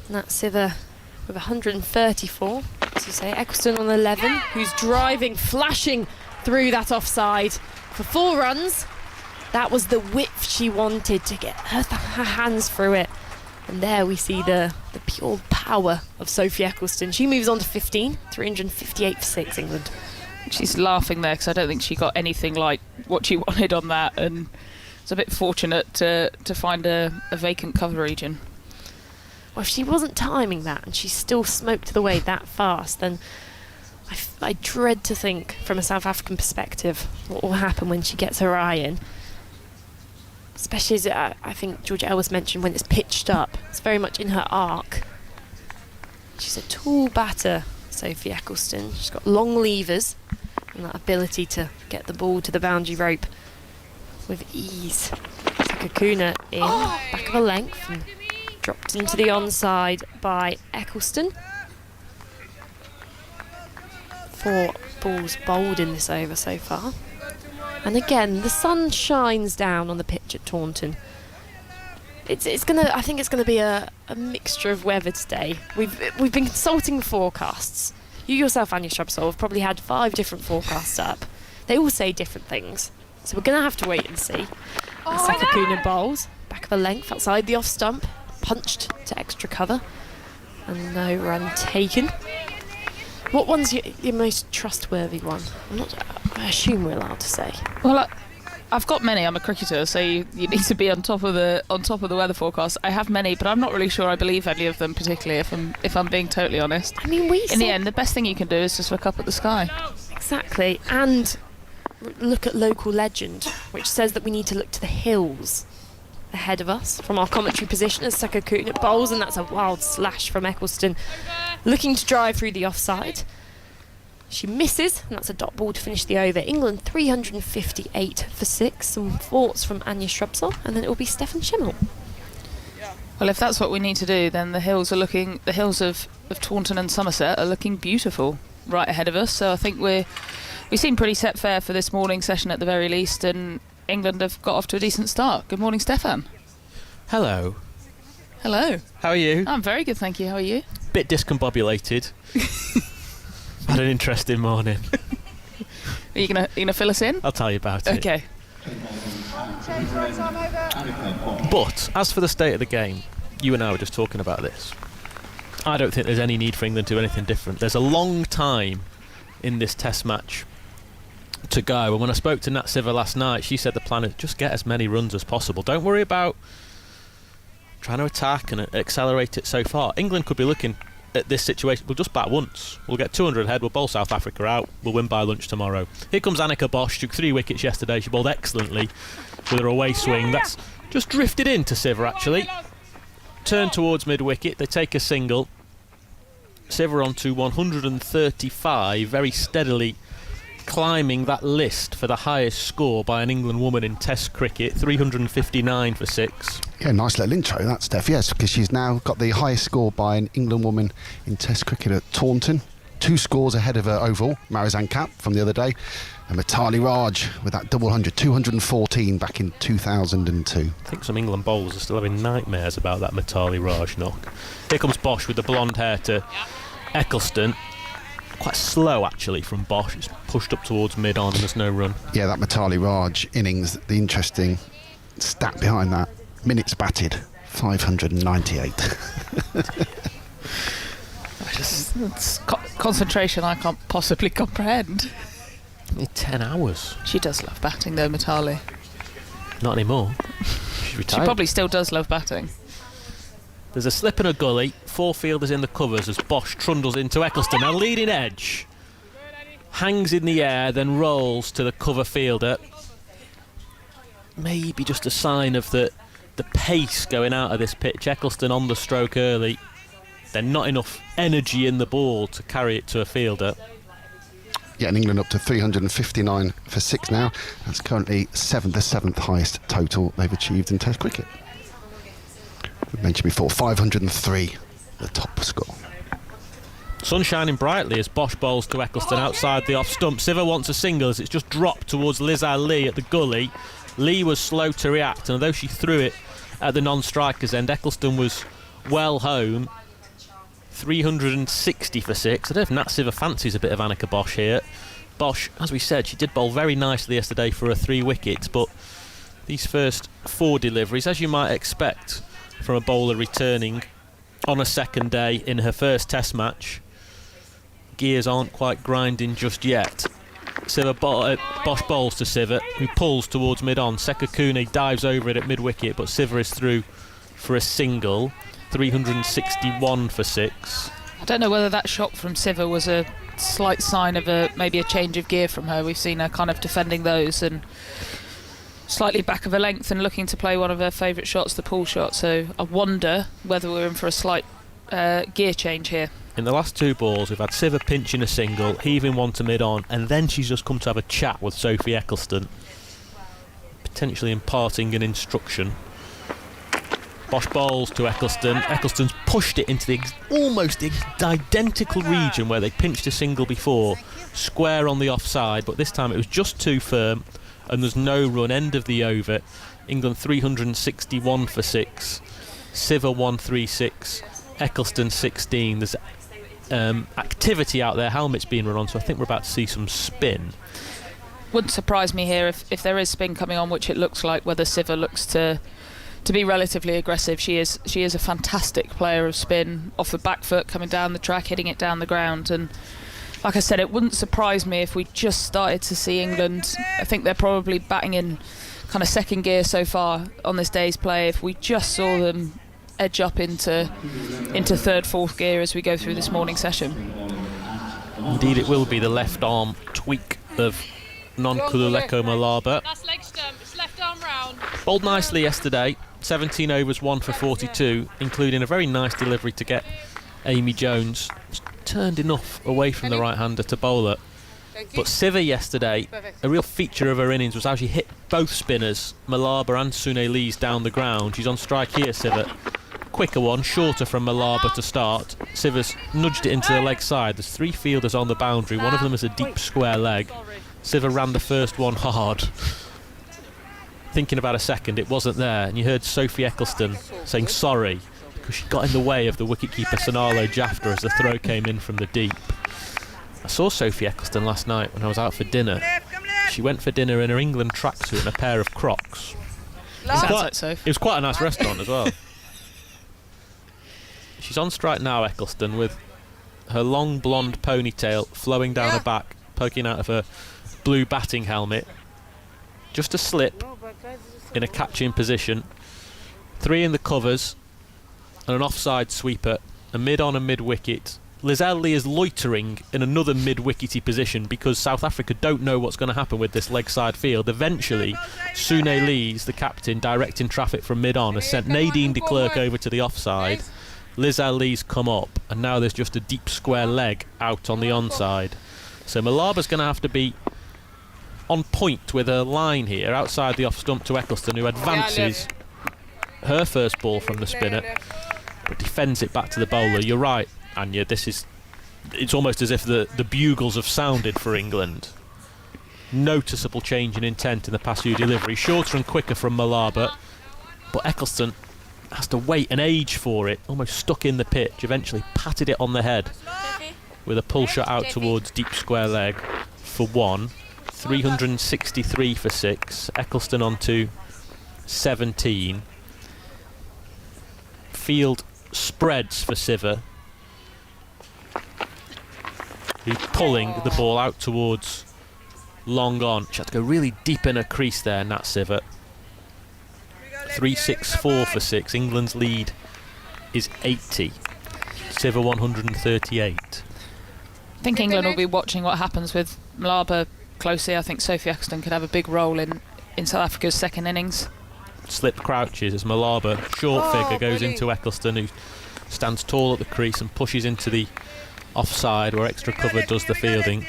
S5: Nat Siva with 134, as you say. Eccleston on 11, who's driving, flashing through that offside for 4 runs. That was the width she wanted to get her hands through it. And there we see the pure power of Sophie Eccleston. She moves on to 15, 358 for 6, England.
S1: She's laughing there because I don't think she got anything like what she wanted on that, and it's a bit fortunate to find a vacant cover region.
S5: Well, if she wasn't timing that and she still smoked the way that fast, then I dread to think from a South African perspective what will happen when she gets her eye in. Especially as I think Georgia Ellis mentioned, when it's pitched up, it's very much in her arc. She's a tall batter, Sophie Eccleston. She's got long levers and that ability to get the ball to the boundary rope with ease. Sekakuna in, back of a length, and dropped into the onside by Eccleston. 4 balls bowled in this over so far. And again, the sun shines down on the pitch at Taunton. I think it's gonna be a mixture of weather today. We've been consulting forecasts. You yourself, Anya Shrubsole, have probably had 5 different forecasts up. They all say different things, so we're gonna have to wait and see. Sekakuna bowls, back of a length outside the off stump, punched to extra cover, and no run taken. What one's your most trustworthy one? I assume we're allowed to say.
S1: Well, I've got many. I'm a cricketer, so you need to be on top of the weather forecast. I have many, but I'm not really sure I believe any of them particularly. If I'm being totally honest.
S5: I mean, in
S1: the end, the best thing you can do is just look up at the sky.
S5: Exactly, and look at local legend, which says that we need to look to the hills ahead of us from our commentary position as Sekakuna bowls, and that's a wild slash from Eccleston, looking to drive through the offside. She misses, and that's a dot ball to finish the over. England 358 for 6. Some thoughts from Anya Shrubsole, and then it will be Stefan Schimmel.
S1: Well, if that's what we need to do, then the hills of Taunton and Somerset are looking beautiful right ahead of us. So I think we seem pretty set fair for this morning session at the very least, and England have got off to a decent start. Good morning, Stefan.
S6: Hello.
S1: Hello.
S6: How are you?
S1: I'm very good, thank you. How are you?
S6: Bit discombobulated. Had an interesting morning.
S1: Are you gonna fill us in?
S6: I'll tell you about it.
S1: Okay.
S6: But as for the state of the game, you and I were just talking about this. I don't think there's any need for England to do anything different. There's a long time in this test match to go, and when I spoke to Nat Siver last night, she said the plan is just get as many runs as possible. Don't worry about trying to attack and accelerate it so far. England could be looking at this situation. We'll just bat once. We'll get 200 ahead. We'll bowl South Africa out. We'll win by lunch tomorrow. Here comes Annika Bosch. Took 3 wickets yesterday. She bowled excellently with her away swing. That's just drifted into Siver, actually. Turn towards mid-wicket. They take a single. Siver on to 135, very steadily climbing that list for the highest score by an England woman in Test cricket, 359 for 6.
S4: Yeah, nice little intro, that, Steph. Yes, because she's now got the highest score by an England woman in Test cricket at Taunton. 2 scores ahead of her overall, Marizanne Kapp from the other day, and Mitali Raj with that double 100, 214 back in 2002.
S6: I think some England bowlers are still having nightmares about that Mitali Raj knock. Here comes Bosch with the blonde hair to Eccleston. Quite slow, actually, from Bosch. It's pushed up towards mid-on and there's no run.
S4: Yeah, that Mitali Raj innings, the interesting stat behind that, minutes batted, 598.
S1: It's concentration I can't possibly comprehend.
S6: 10 hours.
S1: She does love batting though, Mitali.
S6: Not anymore. She's retired.
S1: She probably still does love batting.
S6: There's a slip in a gully. 4 fielders in the covers as Bosch trundles into Eccleston. A leading edge. Hangs in the air, then rolls to the cover fielder. Maybe just a sign of the pace going out of this pitch. Eccleston on the stroke early. Then not enough energy in the ball to carry it to a fielder.
S4: Yeah, and England up to 359 for 6 now. That's currently the 7th highest total they've achieved in Test cricket. We mentioned before, 503, the top score.
S6: Sun shining brightly as Bosch bowls to Eccleston outside the off stump. Siver wants a single as it's just dropped towards Liz Ali at the gully. Lee was slow to react, and although she threw it at the non-striker's end, Eccleston was well home. 360 for 6. I don't know if Nat Siver fancies a bit of Annika Bosch here. Bosch, as we said, she did bowl very nicely yesterday for her 3 wickets, but these first 4 deliveries, as you might expect from a bowler returning on a second day in her first Test match, gears aren't quite grinding just yet. Bosch bowls to Siver, who pulls towards mid-on. Sekakune dives over it at mid-wicket, but Siver is through for a single. 361 for 6.
S1: I don't know whether that shot from Siver was a slight sign of maybe a change of gear from her. We've seen her kind of defending those and slightly back of her length and looking to play one of her favourite shots, the pull shot. So I wonder whether we're in for a slight gear change here.
S6: In the last 2 balls, we've had Siver pinching a single, heaving one to mid-on, and then she's just come to have a chat with Sophie Eccleston, potentially imparting an instruction. Bosch bowls to Eccleston. Eccleston's pushed it into almost the identical region where they pinched a single before, square on the offside, but this time it was just too firm and there's no run. End of the over. England 361 for 6. Siver 136. Eccleston 16. There's activity out there. Helmet's being run on, so I think we're about to see some spin.
S1: Wouldn't surprise me here if there is spin coming on, which it looks like, whether Siver looks to be relatively aggressive. She is a fantastic player of spin, off the back foot, coming down the track, hitting it down the ground. And like I said, it wouldn't surprise me if we just started to see England. I think they're probably batting in kind of second gear so far on this day's play. If we just saw them edge up into third, fourth gear as we go through this morning session.
S6: Indeed, it will be the left arm tweak of Non-Kululeko Malaba.
S7: That's leg stump, it's left arm round.
S6: Bowled nicely yesterday, 17 overs, 1 for 42, including a very nice delivery to get Amy Jones. Turned enough away from the right-hander to bowl it. But Siver yesterday, a real feature of her innings was how she hit both spinners, Malaba and Sune Lees, down the ground. She's on strike here, Siver. Quicker one, shorter from Malaba to start. Siver's nudged it into the leg side. There's 3 fielders on the boundary. One of them is a deep square leg. Siver ran the first one hard. Thinking about a second, it wasn't there, and you heard Sophie Eccleston saying sorry because she got in the way of the wicketkeeper Sonalo Jafta as the throw came in from the deep. I saw Sophie Eccleston last night when I was out for dinner. She went for dinner in her England tracksuit and a pair of Crocs.
S1: Sounds like Soph.
S6: It was quite a nice restaurant as well. She's on strike now, Eccleston, with her long blonde ponytail flowing down her back, poking out of her blue batting helmet. Just a slip in a catching position. 3 in the covers and an offside sweeper. A mid-on and mid-wicket. Lizelle Lee is loitering in another mid-wickety position because South Africa don't know what's going to happen with this leg side field. Eventually, Sune Lees, the captain, directing traffic from mid-on, has sent Nadine de Klerk over to the offside. Lizelle Lee's come up, and now there's just a deep square leg out on the onside. So Malaba's going to have to be on point with her line here, outside the off stump to Eccleston, who advances her first ball from the spinner, but defends it back to the bowler. You're right, Anya, it's almost as if the bugles have sounded for England. Noticeable change in intent in the pass you delivery. Shorter and quicker from Malaba, but Eccleston has to wait an age for it, almost stuck in the pitch, eventually patted it on the head with a pull shot out towards deep square leg for 1. 363 for 6. Eccleston on to 17. Field spreads for Siver, who's pulling the ball out towards long on. She had to go really deep in her crease there, Nat Siver. 364 for 6. England's lead is 80. Siver 138.
S1: I think England will be watching what happens with Malaba closely. I think Sophie Eccleston could have a big role in South Africa's second innings.
S6: Slip crouches as Malaba, short figure, goes into Eccleston, who stands tall at the crease and pushes into the offside where extra cover does the fielding.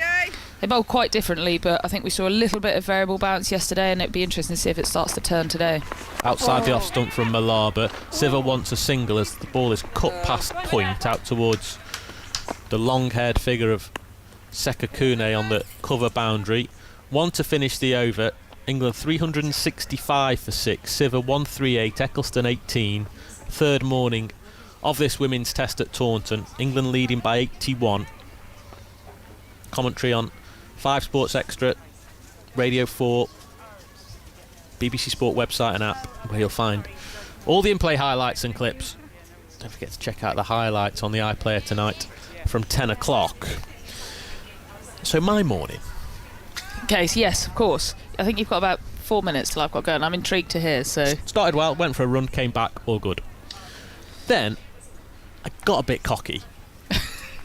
S1: They bowl quite differently, but I think we saw a little bit of variable bounce yesterday, and it'd be interesting to see if it starts to turn today.
S6: Outside the off stump from Malaba, Siver wants a single as the ball is cut past point out towards the long-haired figure of Sekakune on the cover boundary. 1 to finish the over. England 365 for 6. Siver 138. Eccleston 18. Third morning of this women's test at Taunton. England leading by 81. Commentary on 5 Sports Extra, Radio 4, BBC Sport website and app, where you'll find all the in-play highlights and clips. Don't forget to check out the highlights on the iPlayer tonight from 10 o'clock. So my morning.
S1: Okay, so yes, of course. I think you've got about 4 minutes till I've got going. I'm intrigued to hear. So
S6: Started well, went for a run, came back, all good. Then I got a bit cocky.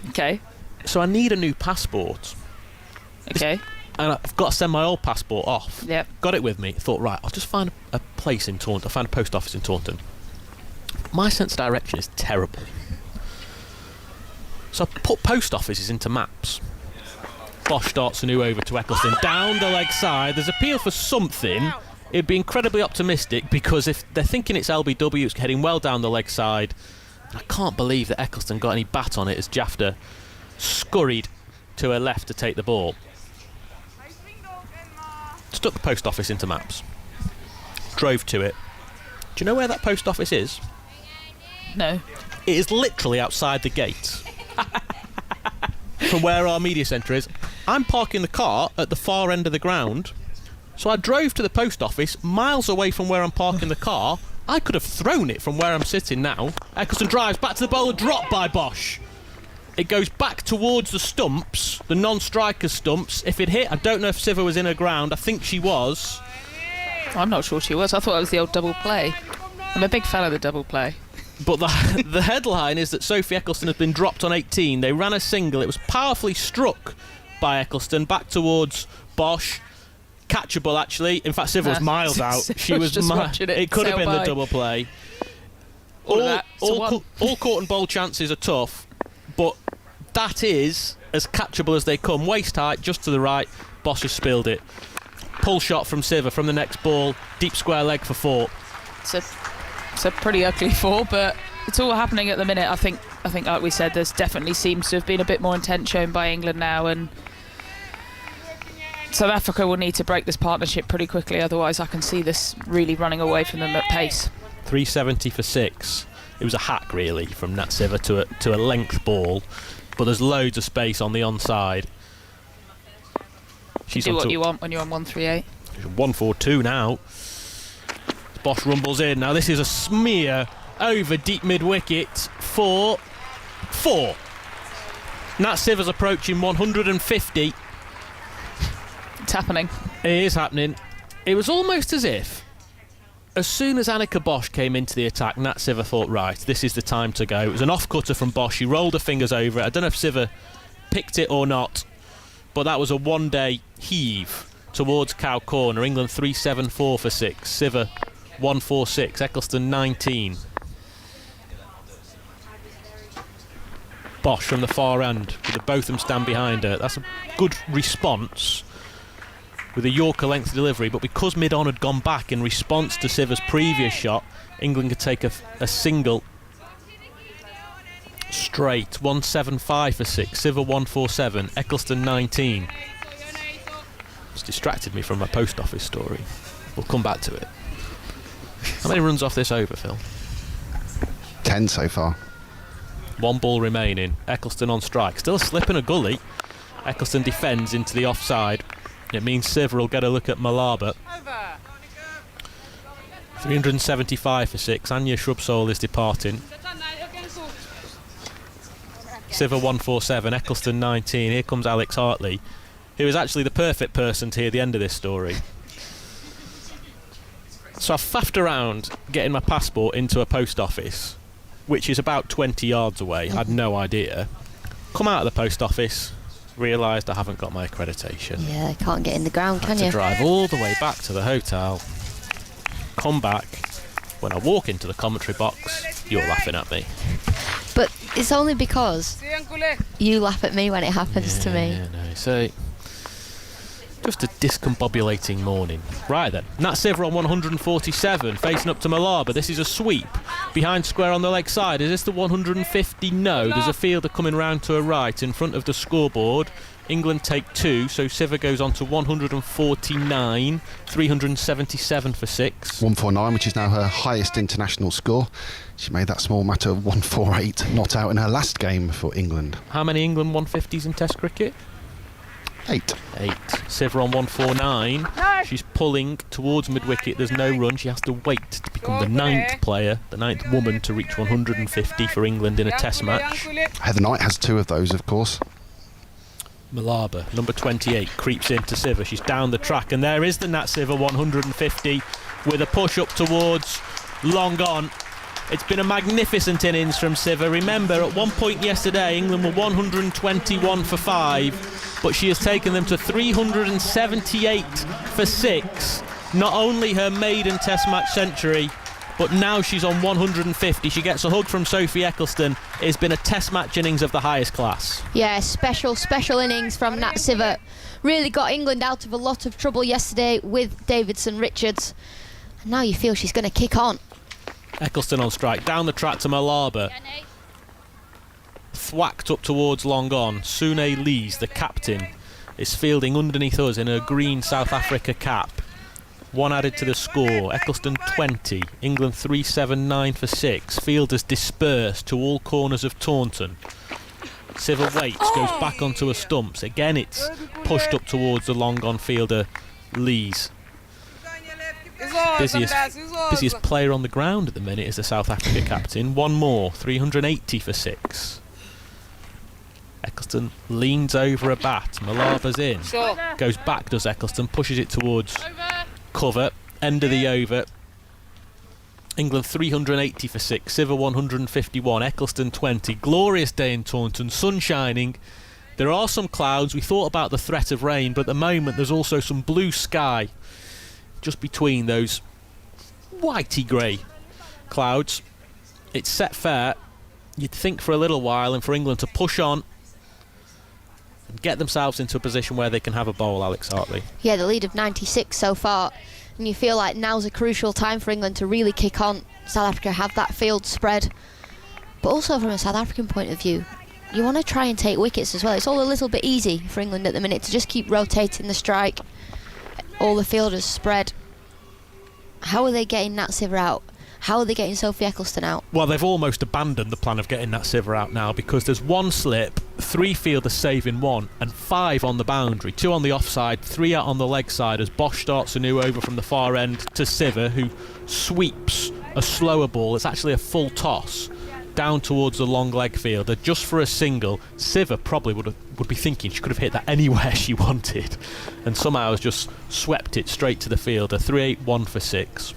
S1: Okay.
S6: So I need a new passport.
S1: Okay.
S6: And I've got to send my old passport off.
S1: Yep.
S6: Got it with me. Thought, right, I'll just find a place in Taunton. I found a post office in Taunton. My sense of direction is terrible. So I put post offices into maps. Bosch starts a new over to Eccleston. Down the leg side. There's appeal for something. It'd be incredibly optimistic because if they're thinking it's LBW, it's heading well down the leg side. And I can't believe that Eccleston got any bat on it as Jafta scurried to her left to take the ball. Stuck the post office into maps. Drove to it. Do you know where that post office is?
S1: No.
S6: It is literally outside the gate. From where our media centre is. I'm parking the car at the far end of the ground. So I drove to the post office miles away from where I'm parking the car. I could have thrown it from where I'm sitting now. Eccleston drives back to the bowler, dropped by Bosch. It goes back towards the stumps, the non-striker stumps. If it hit, I don't know if Siver was in her ground. I think she was.
S1: I'm not sure she was. I thought it was the old double play. I'm a big fan of the double play.
S6: But the headline is that Sophie Eccleston has been dropped on 18. They ran a single. It was powerfully struck by Eccleston back towards Bosch. Catchable, actually. In fact, Siver was miles out. She was
S1: just watching it.
S6: It could have been
S1: by.
S6: the double play.
S1: All
S6: Court and bowl chances are tough, but that is as catchable as they come. Waist height, just to the right. Bosch has spilled it. Pull shot from Siver from the next ball. Deep square leg for 4.
S1: It's a pretty ugly 4, but it's all happening at the minute. I think like we said, there's definitely seems to have been a bit more intent shown by England now, and South Africa will need to break this partnership pretty quickly, otherwise I can see this really running away from them at pace.
S6: 370 for 6. It was a hack, really, from Nat Siver to a length ball, but there's loads of space on the onside.
S1: She's do what you want when you're on 138.
S6: 142 now. Bosch rumbles in. Now this is a smear over deep mid-wicket for 4. Nat Sivers approaching 150.
S1: It's happening.
S6: It is happening. It was almost as if, as soon as Annika Bosch came into the attack, Nat Siver thought, right, this is the time to go. It was an off-cutter from Bosch. She rolled her fingers over it. I don't know if Siver picked it or not, but that was a one-day heave towards Cow Corner. England 3-7-4 for 6. Siver 1-4-6. Eccleston 19. Bosch from the far end with the both of them stand behind her. That's a good response with a Yorker length delivery, but because mid-on had gone back in response to Siver's previous shot, England could take a single straight. 1-7-5 for 6. Siver 1-4-7. Eccleston 19. It's distracted me from my post office story. We'll come back to it. How many runs off this over, Phil?
S4: 10 so far.
S6: 1 ball remaining. Eccleston on strike. Still a slip in a gully. Eccleston defends into the offside. It means Siver will get a look at Malaba. 375 for 6. Anya Shrubsole is departing. Siver 1-4-7. Eccleston 19. Here comes Alex Hartley, who is actually the perfect person to hear the end of this story. So I faffed around getting my passport into a post office, which is about 20 yards away. I had no idea. Come out of the post office, realised I haven't got my accreditation.
S3: Yeah, can't get in the ground, can
S6: To
S3: you?
S6: drive all the way back to the hotel, come back. When I walk into the commentary box, you're laughing at me.
S3: But it's only because you laugh at me when it happens to me.
S6: Yeah, no. So, just a discombobulating morning. Right then, Nat Siver on 147, facing up to Malaba. This is a sweep behind square on the leg side. Is this the 150? No, there's a fielder coming round to her right in front of the scoreboard. England take 2, so Siver goes on to 149, 377 for 6.
S4: 149, which is now her highest international score. She made that small matter of 148 not out in her last game for England.
S6: How many England 150s in Test cricket?
S4: 8.
S6: 8. Siver on 149. She's pulling towards mid-wicket. There's no run. She has to wait to become the 9th player, the 9th woman to reach 150 for England in a Test match.
S4: Heather Knight has 2 of those, of course.
S6: Malaba, number 28, creeps into Siver. She's down the track, and there is the Nat Siver 150 with a push up towards long on. It's been a magnificent innings from Siver. Remember, at one point yesterday, England were 121 for 5, but she has taken them to 378 for 6. Not only her maiden Test match century, but now she's on 150. She gets a hug from Sophie Eccleston. It's been a Test match innings of the highest class.
S3: Yeah, special innings from Nat Siver. Really got England out of a lot of trouble yesterday with Davidson Richards. And now you feel she's going to kick on.
S6: Eccleston on strike, down the track to Malaba. Thwacked up towards long on. Sune Lees, the captain, is fielding underneath us in her green South Africa cap. 1 added to the score. Eccleston 20. England 379 for 6. Fielders dispersed to all corners of Taunton. Siver waits, goes back onto her stumps. Again, it's pushed up towards the long on fielder Lees. Busiest player on the ground at the minute is the South Africa captain. 1 more. 380 for 6. Eccleston leans over a bat. Malaba's in. Goes back, does Eccleston. Pushes it towards cover. End of the over. England 380 for 6. Siver 151. Eccleston 20. Glorious day in Taunton. Sun shining. There are some clouds. We thought about the threat of rain, but at the moment there's also some blue sky just between those whitey grey clouds. It's set fair. You'd think for a little while, and for England to push on and get themselves into a position where they can have a bowl, Alex Hartley.
S3: Yeah, the lead of 96 so far. And you feel like now's a crucial time for England to really kick on. South Africa have that field spread. But also from a South African point of view, you want to try and take wickets as well. It's all a little bit easy for England at the minute to just keep rotating the strike. All the fielders spread. How are they getting Nat Siver out? How are they getting Sophie Eccleston out?
S6: Well, they've almost abandoned the plan of getting Nat Siver out now, because there's 1 slip, 3 fielders saving 1, and 5 on the boundary. 2 on the offside, 3 out on the leg side as Bosch starts a new over from the far end to Siver, who sweeps a slower ball. It's actually a full toss down towards the long leg fielder just for a single. Siva probably would be thinking she could have hit that anywhere she wanted, and somehow has just swept it straight to the fielder. 3-8-1 for 6.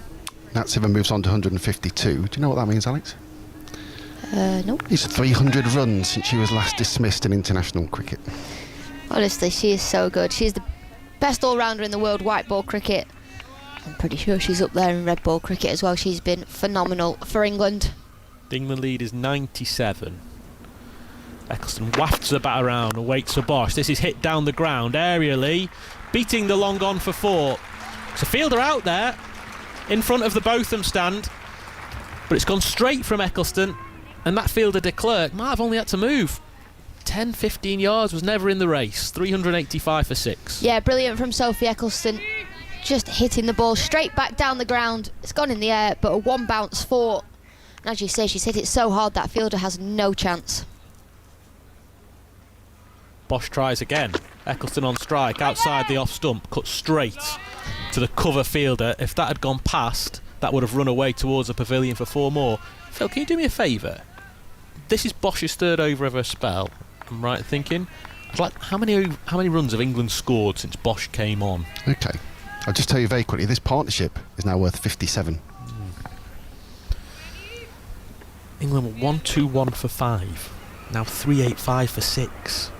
S4: Nat Siva moves on to 152. Do you know what that means, Alex?
S3: No.
S4: It's 300 runs since she was last dismissed in international cricket.
S3: Honestly, she is so good. She's the best all-rounder in the world white ball cricket. I'm pretty sure she's up there in red ball cricket as well. She's been phenomenal for England.
S6: The England lead is 97. Eccleston wafts the bat around and waits for Bosch. This is hit down the ground aerially, beating the long on for 4. It's a fielder out there in front of the Botham stand, but it's gone straight from Eccleston, and that fielder de Klerk might have only had to move 10-15 yards, was never in the race. 385 for 6.
S3: Yeah, brilliant from Sophie Eccleston. Just hitting the ball straight back down the ground. It's gone in the air, but a 1 bounce 4. And as you say, she's hit it so hard that fielder has no chance.
S6: Bosch tries again. Eccleston on strike, outside the off stump, cut straight to the cover fielder. If that had gone past, that would have run away towards the pavilion for 4 more. Phil, can you do me a favour? This is Bosch's 3rd over of her spell. I'm right in thinking. I'd like, how many runs have England scored since Bosch came on?
S4: Okay. I'll just tell you very quickly, this partnership is now worth 57.
S6: England were 1-2-1 for 5. Now 3-8-5 for 6.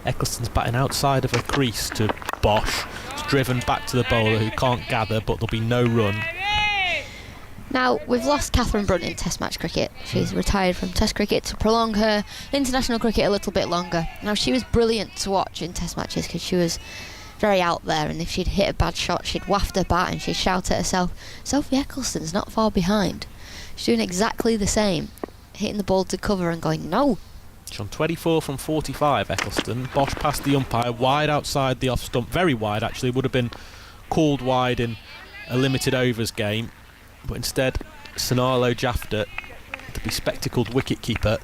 S6: Eccleston's batting outside of her crease to Bosch. It's driven back to the bowler who can't gather, but there'll be no run.
S3: Now, we've lost Catherine Brunt in Test match cricket. She's retired from Test cricket to prolong her international cricket a little bit longer. Now, she was brilliant to watch in Test matches because she was very out there, and if she'd hit a bad shot, she'd waft her bat and she'd shout at herself. Sophie Eccleston's not far behind. She's doing exactly the same, hitting the ball to cover and going, no.
S6: She's on 24 from 45, Eccleston. Bosch past the umpire, wide outside the off stump, very wide actually, would have been called wide in a limited overs game, but instead Sonalo Jafta, the bespectacled wicketkeeper,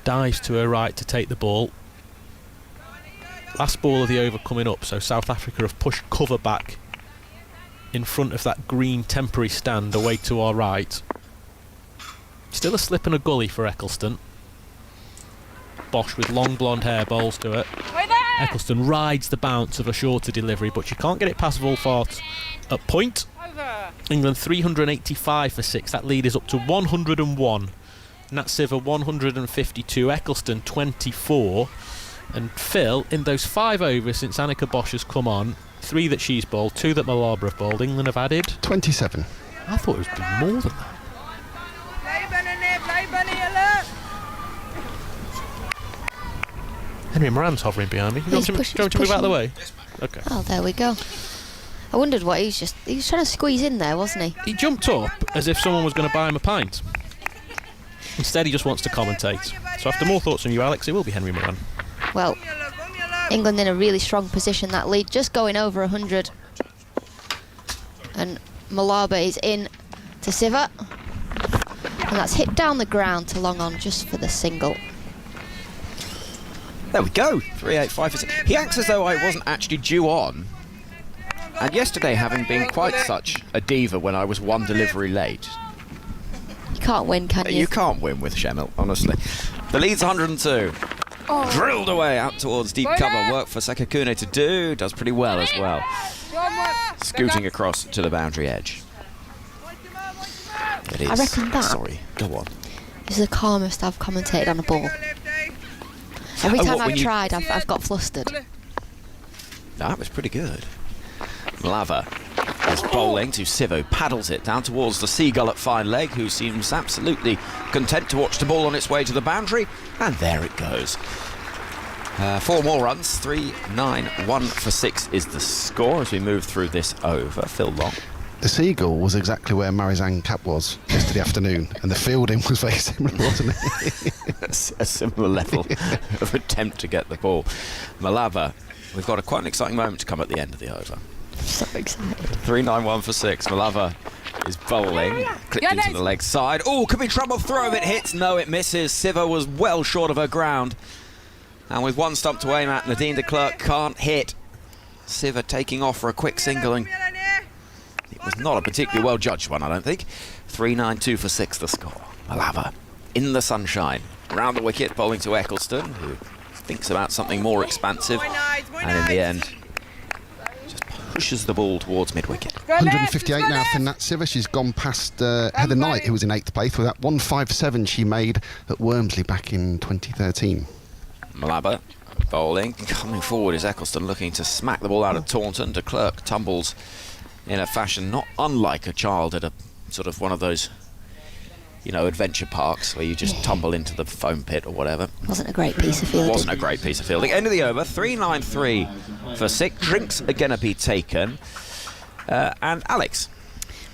S6: dives to her right to take the ball. Last ball of the over coming up, so South Africa have pushed cover back in front of that green temporary stand away to our right. Still a slip and a gully for Eccleston. Bosch with long blonde hair bowls to it. Eccleston rides the bounce of a shorter delivery, but she can't get it past Wolfart at point. England 385 for 6. That lead is up to 101. Nat Siva 152. Eccleston 24. And Phil, in those 5 overs since Annika Bosch has come on, 3 that she's bowled, 2 that Malabra have bowled, England have added
S4: 27.
S6: I thought it was more than that. Henry Moran's hovering behind me. You want to move out of the way? Okay.
S3: Oh, there we go. I wondered what he was trying to squeeze in there, wasn't he?
S6: He jumped up as if someone was going to buy him a pint. Instead, he just wants to commentate. So after more thoughts from you, Alex, it will be Henry Moran.
S3: Well, England in a really strong position. That lead just going over 100. And Malaba is in to Siva. And that's hit down the ground to long on just for the single.
S2: There we go. 385 for 6. He acts as though I wasn't actually due on. And yesterday, having been quite such a diva when I was 1 delivery late.
S3: You can't win, can you?
S2: You can't win with Shemil, honestly. The lead's 102. Drilled away out towards deep cover. Work for Sekakune to do. Does pretty well as well. Scooting across to the boundary edge. It is.
S3: I reckon that.
S2: Sorry, go on.
S3: This is the calmest I've commentated on a ball. Every time I've tried, I've got flustered.
S2: That was pretty good. Lava is bowling to Sivo, paddles it down towards the seagull at fine leg, who seems absolutely content to watch the ball on its way to the boundary, and there it goes. 4 more runs, 3-9-1 for 6 is the score as we move through this over. Phil Long.
S4: The seagull was exactly where Marizanne Cap was yesterday afternoon, and the fielding was very similar, wasn't it?
S2: A similar level of attempt to get the ball. Malava, we've got quite an exciting moment to come at the end of the over.
S3: So excited.
S2: 3-9-1 for 6. Malava is bowling, clipped into the leg side. Oh, could be trouble. Throw if it hits. No, it misses. Siva was well short of her ground. And with 1 stump to aim at, Nadine de Klerk can't hit. Siva taking off for a quick single, and it was not a particularly well judged one, I don't think. 3-9-2 for 6 the score. Malava in the sunshine. Round the wicket, bowling to Eccleston, who thinks about something more expansive, and in the end, just pushes the ball towards mid-wicket.
S4: 158 now for Nat Siver. She's gone past Heather Knight, who was in 8th place, with that 157 she made at Wormsley back in 2013.
S2: Malaba bowling. Coming forward is Eccleston, looking to smack the ball out of Taunton. De Klerk tumbles in a fashion not unlike a child at a sort of one of those, you know, adventure parks where you just tumble into the foam pit or whatever.
S3: Wasn't a great piece of fielding.
S2: Wasn't a great piece of fielding. End of the over, 393 for 6. Drinks are going to be taken. And Alex.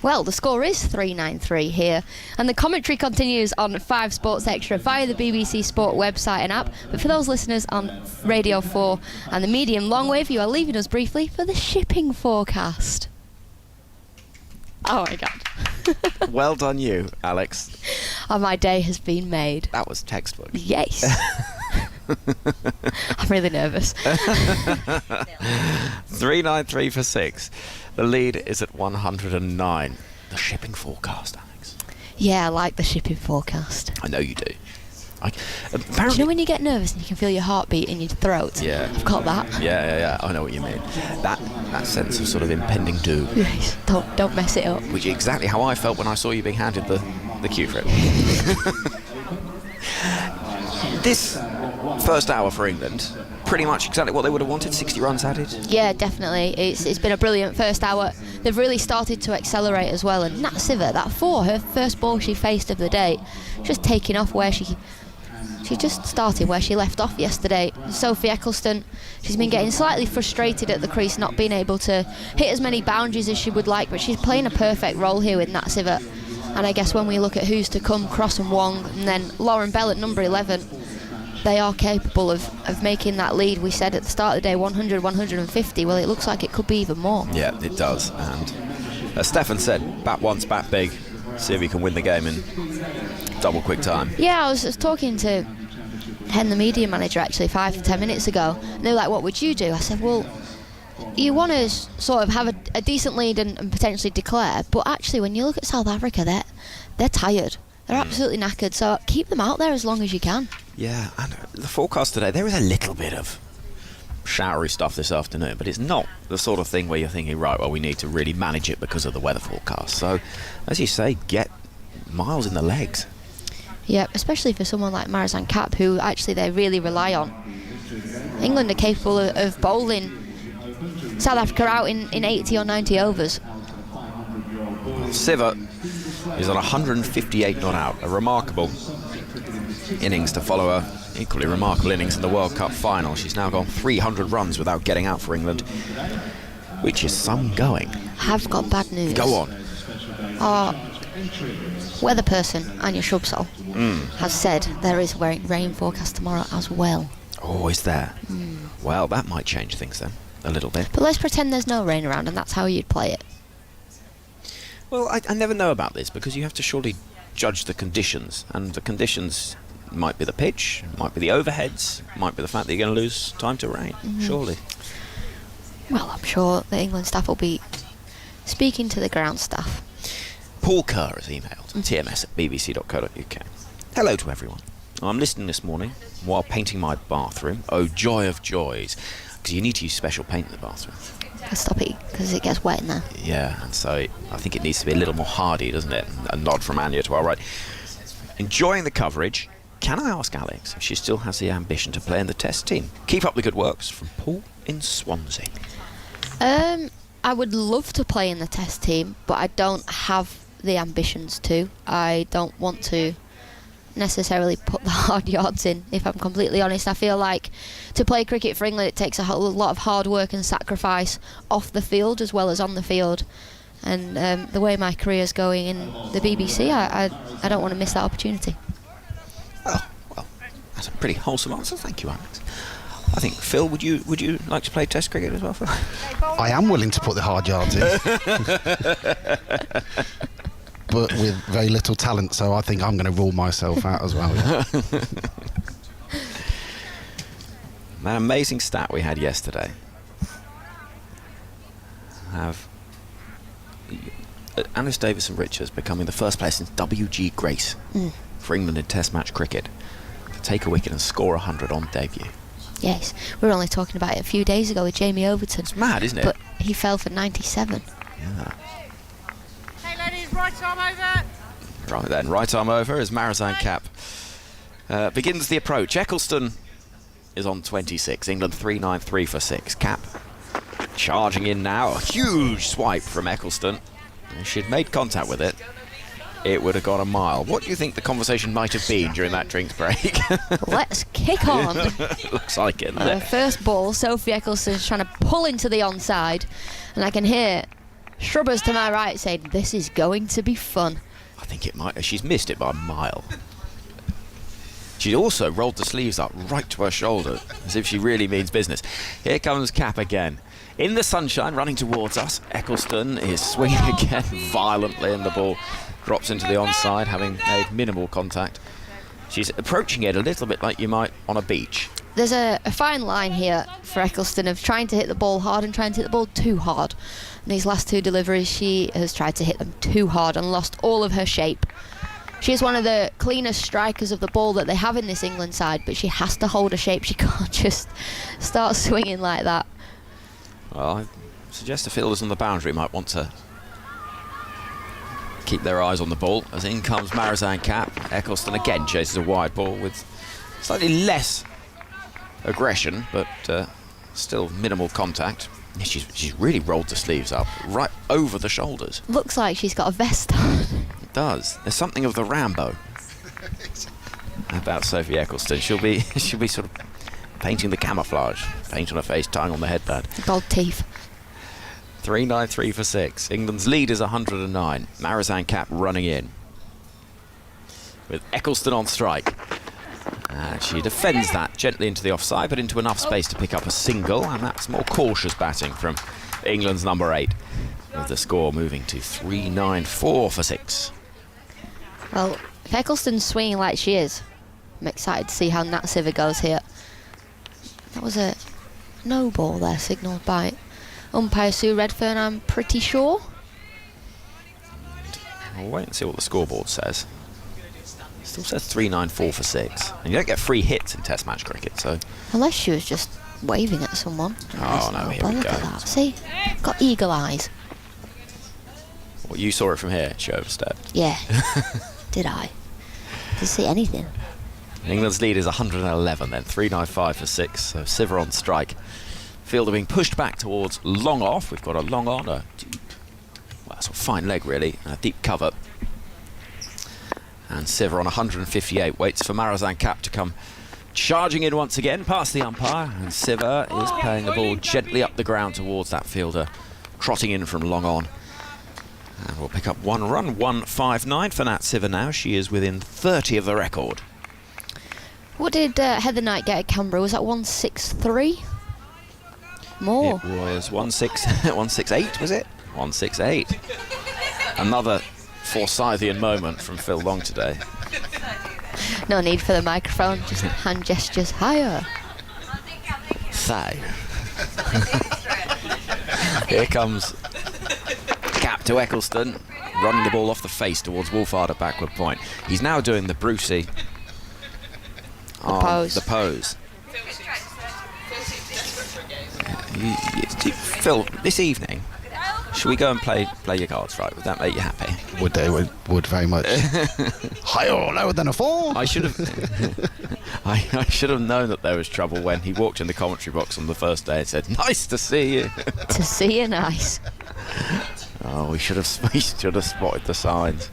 S3: Well, the score is 393 here, and the commentary continues on 5 Sports Extra via the BBC Sport website and app. But for those listeners on Radio 4 and the medium longwave, you are leaving us briefly for the shipping forecast. Oh my God.
S2: Well done you, Alex.
S3: Oh, my day has been made.
S2: That was textbook.
S3: Yes. I'm really nervous.
S2: 393 for 6. The lead is at 109. The shipping forecast, Alex.
S3: Yeah, I like the shipping forecast.
S2: I know you do.
S3: Do you know when you get nervous and you can feel your heartbeat in your throat?
S2: Yeah.
S3: I've got that.
S2: Yeah. I know what you mean. That sense of sort of impending doom.
S3: Yes, don't mess it up.
S2: Which is exactly how I felt when I saw you being handed the cue for it. This first hour for England, pretty much exactly what they would have wanted. 60 runs added.
S3: Yeah, definitely. It's been a brilliant first hour. They've really started to accelerate as well. And Nat Siver, that 4, her first ball she faced of the day, just taking off where she just started where she left off yesterday. Sophie Eccleston, she's been getting slightly frustrated at the crease, not being able to hit as many boundaries as she would like, but she's playing a perfect role here with Nat Siver. And I guess when we look at who's to come, Cross and Wong, and then Lauren Bell at number 11, they are capable of making that lead. We said at the start of the day 100, 150. Well, it looks like it could be even more.
S2: Yeah, it does. And as Stefan said, bat once, bat big. See if he can win the game in double quick time.
S3: Yeah, I was talking to Hen, the media manager, actually 5 to 10 minutes ago, and they were like, what would you do? I said, well, you want to sort of have a decent lead and potentially declare, but actually when you look at South Africa, they're tired. They're absolutely knackered, so keep them out there as long as you can.
S2: Yeah, and the forecast today, there is a little bit of showery stuff this afternoon, but it's not the sort of thing where you're thinking, right, well, we need to really manage it because of the weather forecast. So, as you say, get miles in the legs.
S3: Yeah, especially for someone like Marizanne Kapp, who actually they really rely on. England are capable of bowling South Africa out in 80 or 90 overs.
S2: Siver is on 158 not out. A remarkable innings to follow a equally remarkable innings in the World Cup final. She's now gone 300 runs without getting out for England, which is some going.
S3: I've got bad news.
S2: Go on.
S3: Our weather person, Anya Shrubsole, has said there is rain forecast tomorrow as well.
S2: Oh, is there? Well, that might change things then, a little bit.
S3: But let's pretend there's no rain around and that's how you'd play it.
S2: Well, I never know about this because you have to surely judge the conditions, and the conditions might be the pitch, might be the overheads, might be the fact that you're going to lose time to rain, surely.
S3: Well, I'm sure the England staff will be speaking to the ground staff.
S2: Paul Kerr has emailed tms@bbc.co.uk. Hello to everyone. I'm listening this morning while painting my bathroom. Oh, joy of joys. Because you need to use special paint in the bathroom.
S3: Stop it, because it gets wet in there.
S2: Yeah, and so I think it needs to be a little more hardy, doesn't it? A nod from Anya to our right. Enjoying the coverage. Can I ask Alex if she still has the ambition to play in the Test team? Keep up the good works, from Paul in Swansea.
S3: I would love to play in the Test team, but I don't have the ambitions to. I don't want to necessarily put the hard yards in, if I'm completely honest. I feel like to play cricket for England, it takes a lot of hard work and sacrifice off the field as well as on the field. And the way my career's going in the BBC, I don't want to miss that opportunity.
S2: Oh, well, that's a pretty wholesome answer. Thank you, Alex. I think, Phil, would you like to play Test cricket as well, Phil?
S4: I am willing to put the hard yards in. But with very little talent, so I think I'm going to rule myself out as well. Yeah.
S2: That amazing stat we had yesterday. Have Alice Davison Richards becoming the first player since W.G. Grace for England in Test match cricket to take a wicket and score 100 on debut.
S3: Yes, we were only talking about it a few days ago with Jamie Overton.
S2: It's mad, isn't it?
S3: But he fell for 97.
S2: Yeah.
S7: Hey ladies, right arm over.
S2: Right then, right arm over as Marizanne Kapp begins the approach. Eccleston is on 26. England 393 for 6. Kapp charging in now. A huge swipe from Eccleston. If she'd made contact with it, it would have gone a mile. What do you think the conversation might have been during that drinks break?
S3: Let's kick on.
S2: Looks like it, doesn't it?
S3: First ball, Sophie Eccleston's trying to pull into the onside, and I can hear Shrubbers to my right saying, "This is going to be fun."
S2: I think it might. She's missed it by a mile. She also rolled the sleeves up right to her shoulder, as if she really means business. Here comes Kapp again. In the sunshine, running towards us. Eccleston is swinging again violently, and the ball drops into the onside, having made minimal contact. She's approaching it a little bit like you might on a beach.
S3: There's a fine line here for Eccleston of trying to hit the ball hard and trying to hit the ball too hard. In these last two deliveries, she has tried to hit them too hard and lost all of her shape. She is one of the cleanest strikers of the ball that they have in this England side, but she has to hold her shape. She can't just start swinging like that.
S2: Well, I suggest the fielders on the boundary might want to keep their eyes on the ball, as in comes Marizanne Kapp. Eccleston again chases a wide ball with slightly less aggression, but still minimal contact. She's really rolled the sleeves up right over the shoulders.
S3: Looks like she's got a vest on.
S2: It does. There's something of the Rambo about Sophie Eccleston. She'll be sort of painting the camouflage, paint on her face, tying on the headband.
S3: Gold teeth.
S2: 393 for 6. England's lead is 109. Marizanne Kapp running in with Eccleston on strike. And she defends that gently into the offside, but into enough space to pick up a single, and that's more cautious batting from England's number 8, with the score moving to 394 for 6.
S3: Well, if Eccleston's swinging like she is, I'm excited to see how Nat Siver goes here. That was a no ball there, signalled by umpire Sue Redfern, I'm pretty sure.
S2: We'll wait and see what the scoreboard says. Still says 394 for 6. And you don't get free hits in Test match cricket, so...
S3: Unless she was just waving at someone.
S2: Oh, no, here we
S3: Look
S2: go.
S3: at that. See? Got eagle eyes.
S2: Well, you saw it from here, she overstepped.
S3: Yeah. Did I? Didn't see anything.
S2: England's lead is 111 then, 395 for 6, so Siver on strike. Fielder being pushed back towards long off. We've got a long on, a deep, well, sort of fine leg really, and a deep cover. And Siver on 158 waits for Marizanne Kapp to come charging in once again past the umpire, and Siver is playing the ball gently up the ground towards that fielder, trotting in from long on. And we'll pick up one run, 159 for Nat Siver now. She is within 30 of the record.
S3: What did Heather Knight get at Canberra? Was that 163? More.
S2: It was 168, was it? 168. Another Forsythian moment from Phil Long today.
S3: No need for the microphone, just hand gestures higher.
S2: Thigh. Here comes Kapp to Eccleston, running the ball off the face towards Wolfhard at backward point. He's now doing the Brucey on
S3: pose.
S2: the pose. Phil, this evening, should we go and play your cards, right? Would that make you happy?
S4: Would they? Would very much. Higher, lower than a 4.
S2: I should have I should have known that there was trouble when he walked in the commentary box on the first day and said, "Nice to see you."
S3: To see you nice.
S2: Oh, we should have spotted the signs.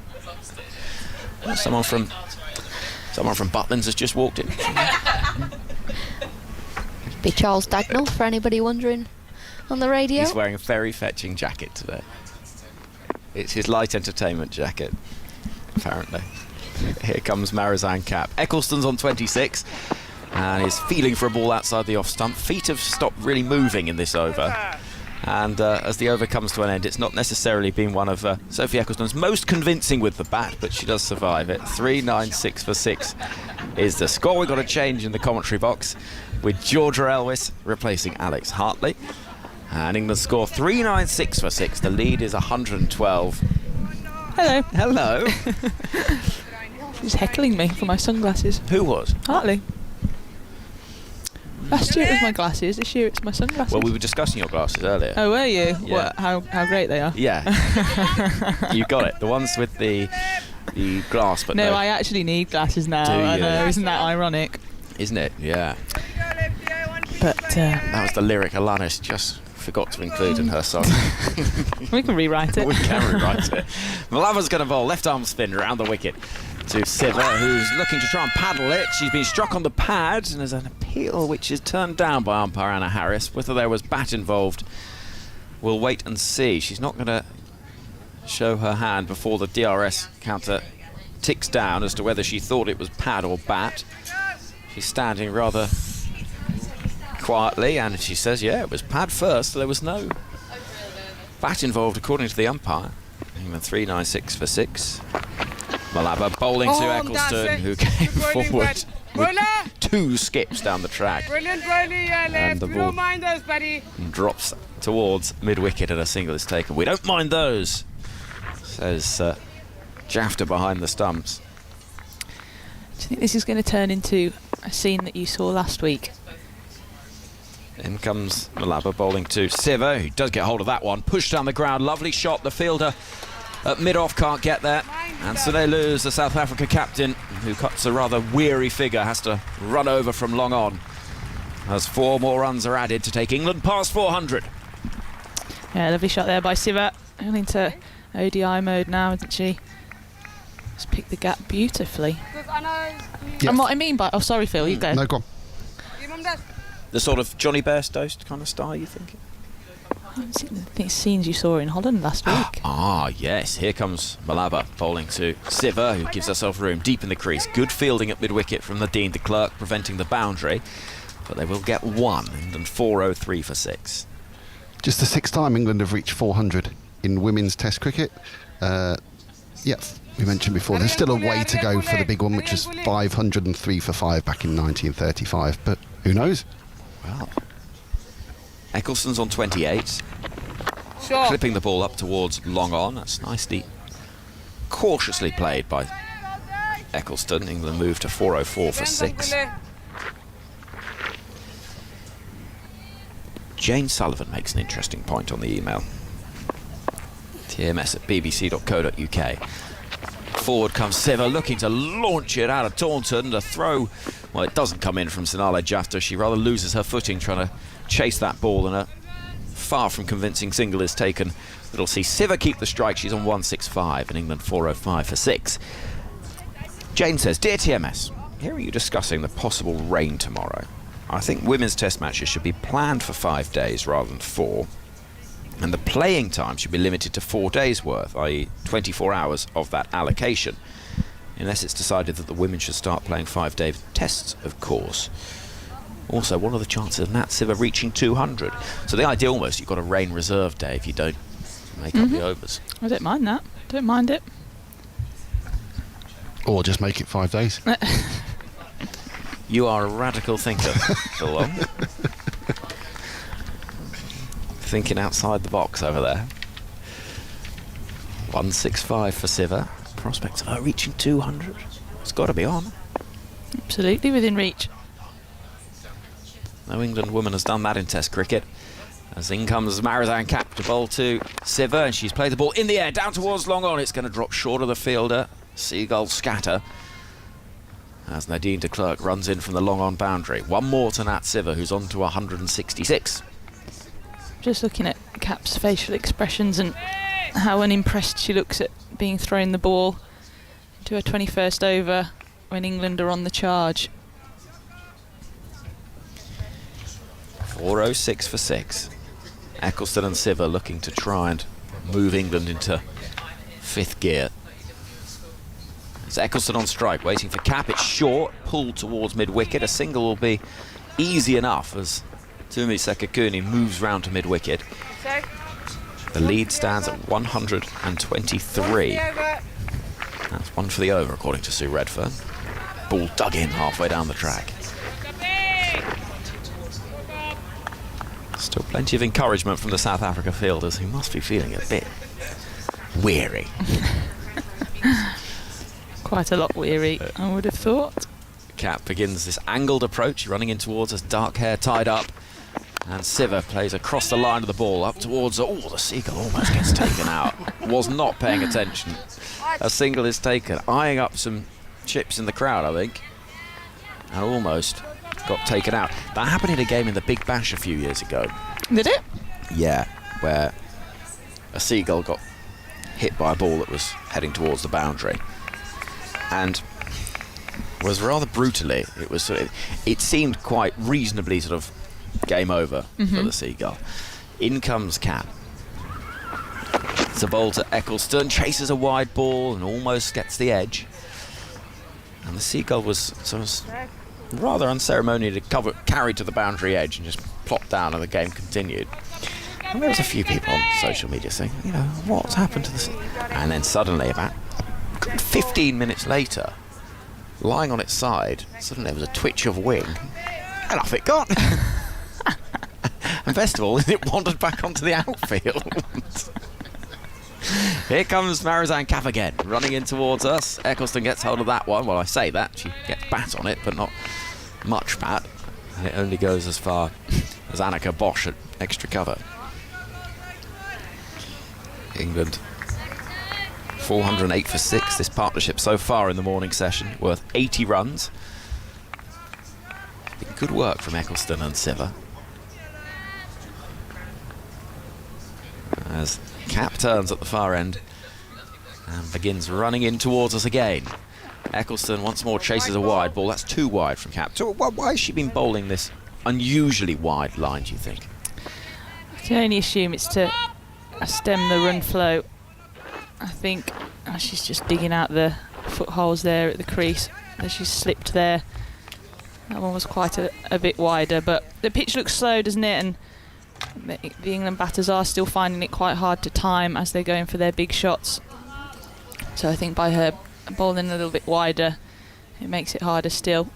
S2: Someone from Butlins has just walked in.
S3: Be Charles Dagnall, for anybody wondering on the radio.
S2: He's wearing a very fetching jacket today. It's his light entertainment jacket, apparently. Here comes Marizanne Kapp. Eccleston's on 26 and is feeling for a ball outside the off stump. Feet have stopped really moving in this over. And as the over comes to an end, it's not necessarily been one of Sophie Eccleston's most convincing with the bat, but she does survive it. 396 for 6 is the score. We've got a change in the commentary box with Georgia Elwis replacing Alex Hartley. And England score 396 for 6. The lead is 112.
S1: Hello.
S2: Hello.
S1: She's heckling me for my sunglasses.
S2: Who was?
S1: Hartley. Last year it was my glasses, this year it's my sunglasses.
S2: Well, we were discussing your glasses earlier.
S1: Oh, were you?
S2: Yeah.
S1: What, how great they are?
S2: Yeah. You got it. The ones with the glass, but
S1: No,
S2: no.
S1: I actually need glasses now.
S2: Do
S1: I
S2: you?
S1: know, isn't that ironic?
S2: Isn't it? Yeah.
S1: But
S2: That was the lyric Alanis just forgot to include in her song.
S1: we can rewrite it.
S2: We can rewrite it. Malava's going to bowl left arm spin around the wicket to Siva, who's looking to try and paddle it. She's been struck on the pad, and there's an appeal which is turned down by umpire Anna Harris. Whether there was bat involved, we'll wait and see. She's not going to show her hand before the DRS counter ticks down as to whether she thought it was pad or bat. She's standing rather quietly, and she says, yeah, it was pad first. There was no bat involved according to the umpire. Even 396 for 6. Malava bowling to Eccleston, who came forward with 2 skips down the track.
S7: Brilliant bowling,
S2: And the ball
S7: mind those, buddy.
S2: drops towards mid-wicket and a single is taken. We don't mind those, says Jafta behind the stumps.
S1: Do you think this is going to turn into a scene that you saw last week?
S2: In comes Malava bowling to Siva, who does get hold of that one. Pushed down the ground, lovely shot. The fielder at mid-off can't get there. And so they lose the South Africa captain, who cuts a rather weary figure, has to run over from long on. As 4 more runs are added to take England past 400.
S1: Yeah, lovely shot there by Siva. Going into ODI mode now, isn't she? Just picked the gap beautifully.
S4: Yeah.
S1: And what I mean by... Oh, sorry, Phil, you go.
S4: No, go on.
S2: The sort of Johnny Bairstow kind of style, you think?
S1: I think it's scenes you saw in Holland last week.
S2: Ah, yes. Here comes Malava bowling to Siva, who gives herself room deep in the crease. Good fielding at mid-wicket from the Dean de Klerk, preventing the boundary. But they will get 1. England 403 for 6.
S4: Just the 6th time England have reached 400 in women's Test cricket. Yeah, we mentioned before, there's still a way to go for the big one, which was 503 for 5 back in 1935. But who knows?
S2: Well, Eccleston's on 28. Clipping the ball up towards long on. That's nicely, cautiously played by Eccleston. England move to 404 for 6. Jane Sullivan makes an interesting point on the email. TMS at bbc.co.uk. Forward comes Siva, looking to launch it out of Taunton. The throw, well, it doesn't come in from Sinale Jafta. She rather loses her footing trying to chase that ball, and a far from convincing single is taken. That'll see Siva keep the strike. She's on 165 and England 405 for 6. Jane says, Dear TMS, here are you discussing the possible rain tomorrow. I think women's Test matches should be planned for 5 days rather than 4. And the playing time should be limited to 4 days worth, i.e. 24 hours of that allocation. Unless it's decided that the women should start playing 5-day tests, of course. Also, what are the chances of Nat Siva reaching 200? So the idea almost, you've got a rain reserve day if you don't make up the overs.
S1: I don't mind that. Don't mind it.
S4: Or just make it 5 days.
S2: You are a radical thinker, Phil Long. Thinking outside the box over there. 165 for Siva. Prospects of her reaching 200. It's got to be on.
S1: Absolutely within reach.
S2: No England woman has done that in Test cricket. As in comes Marizan Cap to bowl to Siva, and she's played the ball in the air down towards long on. It's going to drop short of the fielder. Seagull scatter. As Nadine de Klerk runs in from the long on boundary. 1 more to Nat Siva, who's on to 166.
S1: Just looking at Cap's facial expressions and how unimpressed she looks at being thrown the ball to her 21st over when England are on the charge.
S2: 406 for 6. Eccleston and Siva looking to try and move England into 5th gear. It's Eccleston on strike, waiting for Cap. It's short, pulled towards mid-wicket. A single will be easy enough as Tumi Sekakuni moves round to mid-wicket. The lead stands at 123. That's 1 for the over, according to Sue Redfern. Ball dug in halfway down the track. Still plenty of encouragement from the South Africa fielders, who must be feeling a bit weary.
S1: quite a lot weary, I would have thought.
S2: Cap begins this angled approach, running in towards us, dark hair tied up. And Siva plays across the line of the ball, up towards her. Oh, the Seagull almost gets taken out. Was not paying attention. A single is taken, eyeing up some chips in the crowd, I think. And almost got taken out. That happened in a game in the Big Bash a few years ago.
S1: Did it?
S2: Yeah, where a Seagull got hit by a ball that was heading towards the boundary. And was rather brutally, it seemed quite reasonably sort of game over for the Seagull. In comes Cap. It's a ball to Eccleston, chases a wide ball and almost gets the edge. And the Seagull was sort of rather unceremonially carried to the boundary edge and just plopped down, and the game continued. And there was a few people on social media saying, you know, what's happened to the Seagull? And then suddenly, about 15 minutes later, lying on its side, suddenly there was a twitch of wing, and off it got. And best of all, it wandered back onto the outfield. Here comes Marizanne Cap again, running in towards us. Eccleston gets hold of that one. Well, I say that, she gets bat on it, but not much bat. And it only goes as far as Annika Bosch at extra cover. England 408 for 6, this partnership so far in the morning session, worth 80 runs. Good work from Eccleston and Siva. As Cap turns at the far end and begins running in towards us again. Eccleston once more chases a wide ball. That's too wide from Cap. So why has she been bowling this unusually wide line, do you think?
S1: I can only assume it's to stem the run flow. I think she's just digging out the footholes there at the crease. As she's slipped there. That one was quite a bit wider, but the pitch looks slow, doesn't it? And the England batters are still finding it quite hard to time as they're going for their big shots. So I think by her bowling a little bit wider, it makes it harder still.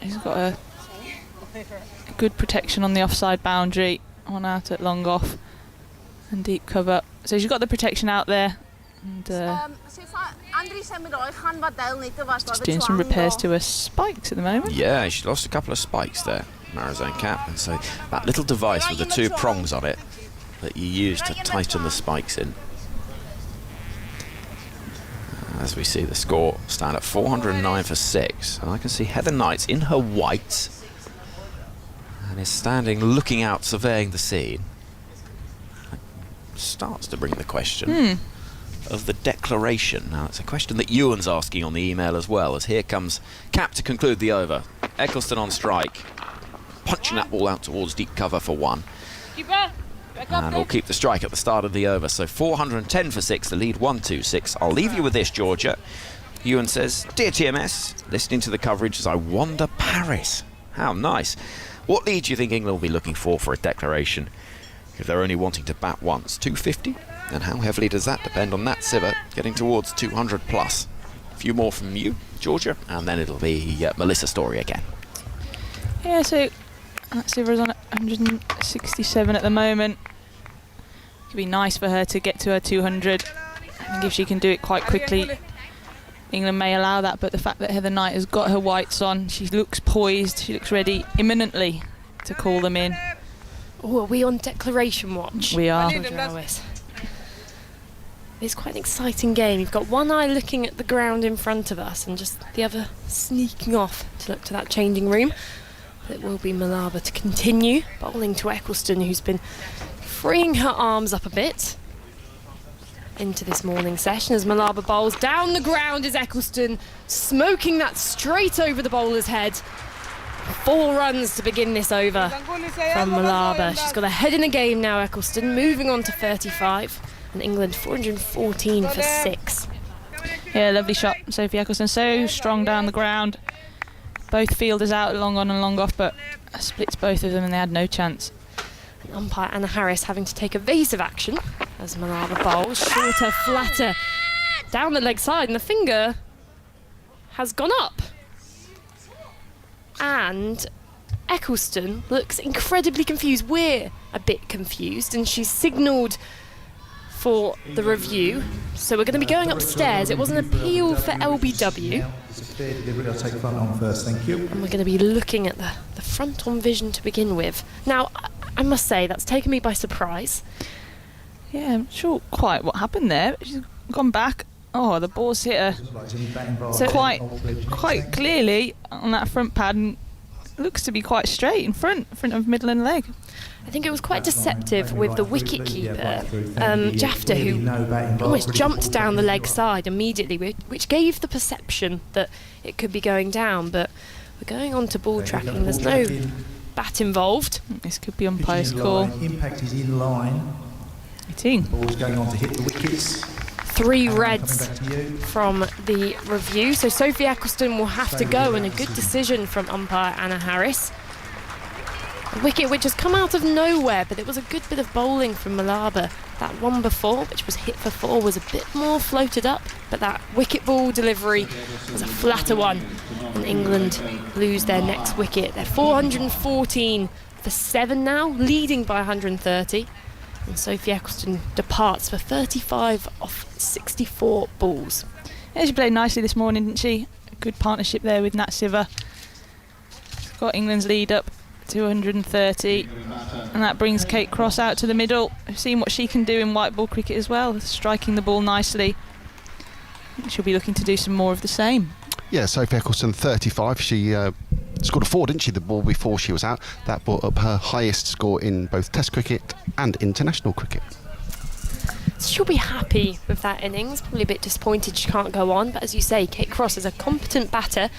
S1: She's got a good protection on the offside boundary, one out at long off and deep cover. So she's got the protection out there, and just doing some repairs to her spikes at the moment.
S2: Yeah, she lost a couple of spikes there, Marizanne Cap, and so that little device with the two prongs on it that you use to tighten the spikes in. As we see the score stand at 409 for 6, and I can see Heather Knight's in her whites and is standing looking out, surveying the scene. Starts to bring the question of the declaration. Now, it's a question that Ewan's asking on the email as well, as here comes Cap to conclude the over. Eccleston on strike, punching that ball out towards deep cover for one. And we'll keep the strike at the start of the over. So 410 for 6, the lead 1-2-6. I'll leave you with this, Georgia. Ewan says, "Dear TMS, listening to the coverage as I wander Paris." How nice. What lead do you think England will be looking for a declaration if they're only wanting to bat once? 250? And how heavily does that depend on Nat Siva getting towards 200 plus? A few more from you, Georgia, and then it'll be Melissa Story again.
S1: Yeah, so Nat Siva's on 167 at the moment. It could be nice for her to get to her 200. I think if she can do it quite quickly, England may allow that, but the fact that Heather Knight has got her whites on, she looks poised, she looks ready imminently to call them in.
S5: Oh, are we on declaration watch?
S1: We are.
S5: It's quite an exciting game. You've got one eye looking at the ground in front of us and just the other sneaking off to look to that changing room. But it will be Malaba to continue, bowling to Eccleston, who's been freeing her arms up a bit into this morning session as Malaba bowls. Down the ground is Eccleston, smoking that straight over the bowler's head. 4 runs to begin this over from Malaba. She's got a head in the game now, Eccleston, moving on to 35. And England 414 for 6.
S1: Yeah, lovely shot, Sophie Eccleston. So strong down the ground. Both fielders out, long on and long off, but splits both of them and they had no chance.
S5: Umpire Anna Harris having to take evasive action as Malaba bowls. Shorter, flatter, down the leg side, and the finger has gone up. And Eccleston looks incredibly confused. We're a bit confused, and she's signalled for the review. So we're going to be going upstairs. It was an appeal for LBW.
S8: I'll take front on first, thank you.
S5: And we're going to be looking at the front-on vision to begin with. Now, I must say, that's taken me by surprise.
S1: Yeah, I'm not sure quite what happened there. She's gone back. Oh, the ball's hit her
S5: So
S1: quite clearly on that front pad, and looks to be quite straight in front of middle and leg.
S5: I think it was quite deceptive with the wicket keeper, Jafta, who almost jumped down the leg side immediately, which gave the perception that it could be going down. But we're going on to ball tracking. There's no bat involved.
S1: This could be umpire's call.
S8: Impact is in line.
S1: 18.
S8: Ball's going on to hit the wickets.
S5: 3 reds from the review. So Sophie Eccleston will have to go, and a good decision from umpire Anna Harris. A wicket which has come out of nowhere, but it was a good bit of bowling from Malaba. That one before, which was hit for 4, was a bit more floated up, but that wicket ball delivery was a flatter one, and England lose their next wicket. They're 414 for 7 now, leading by 130, and Sophie Eccleston departs for 35 off 64 balls.
S1: Yeah, she played nicely this morning, didn't she? A good partnership there with Nat Siver. Got England's lead up 230, and that brings Kate Cross out to the middle. We've seen what she can do in white ball cricket as well, striking the ball nicely. She'll be looking to do some more of the same.
S4: Yeah, Sophie Eccleston, 35. She scored a 4, didn't she, the ball before she was out. That brought up her highest score in both Test cricket and international cricket.
S5: She'll be happy with that innings, probably a bit disappointed she can't go on, but as you say, Kate Cross is a competent batter.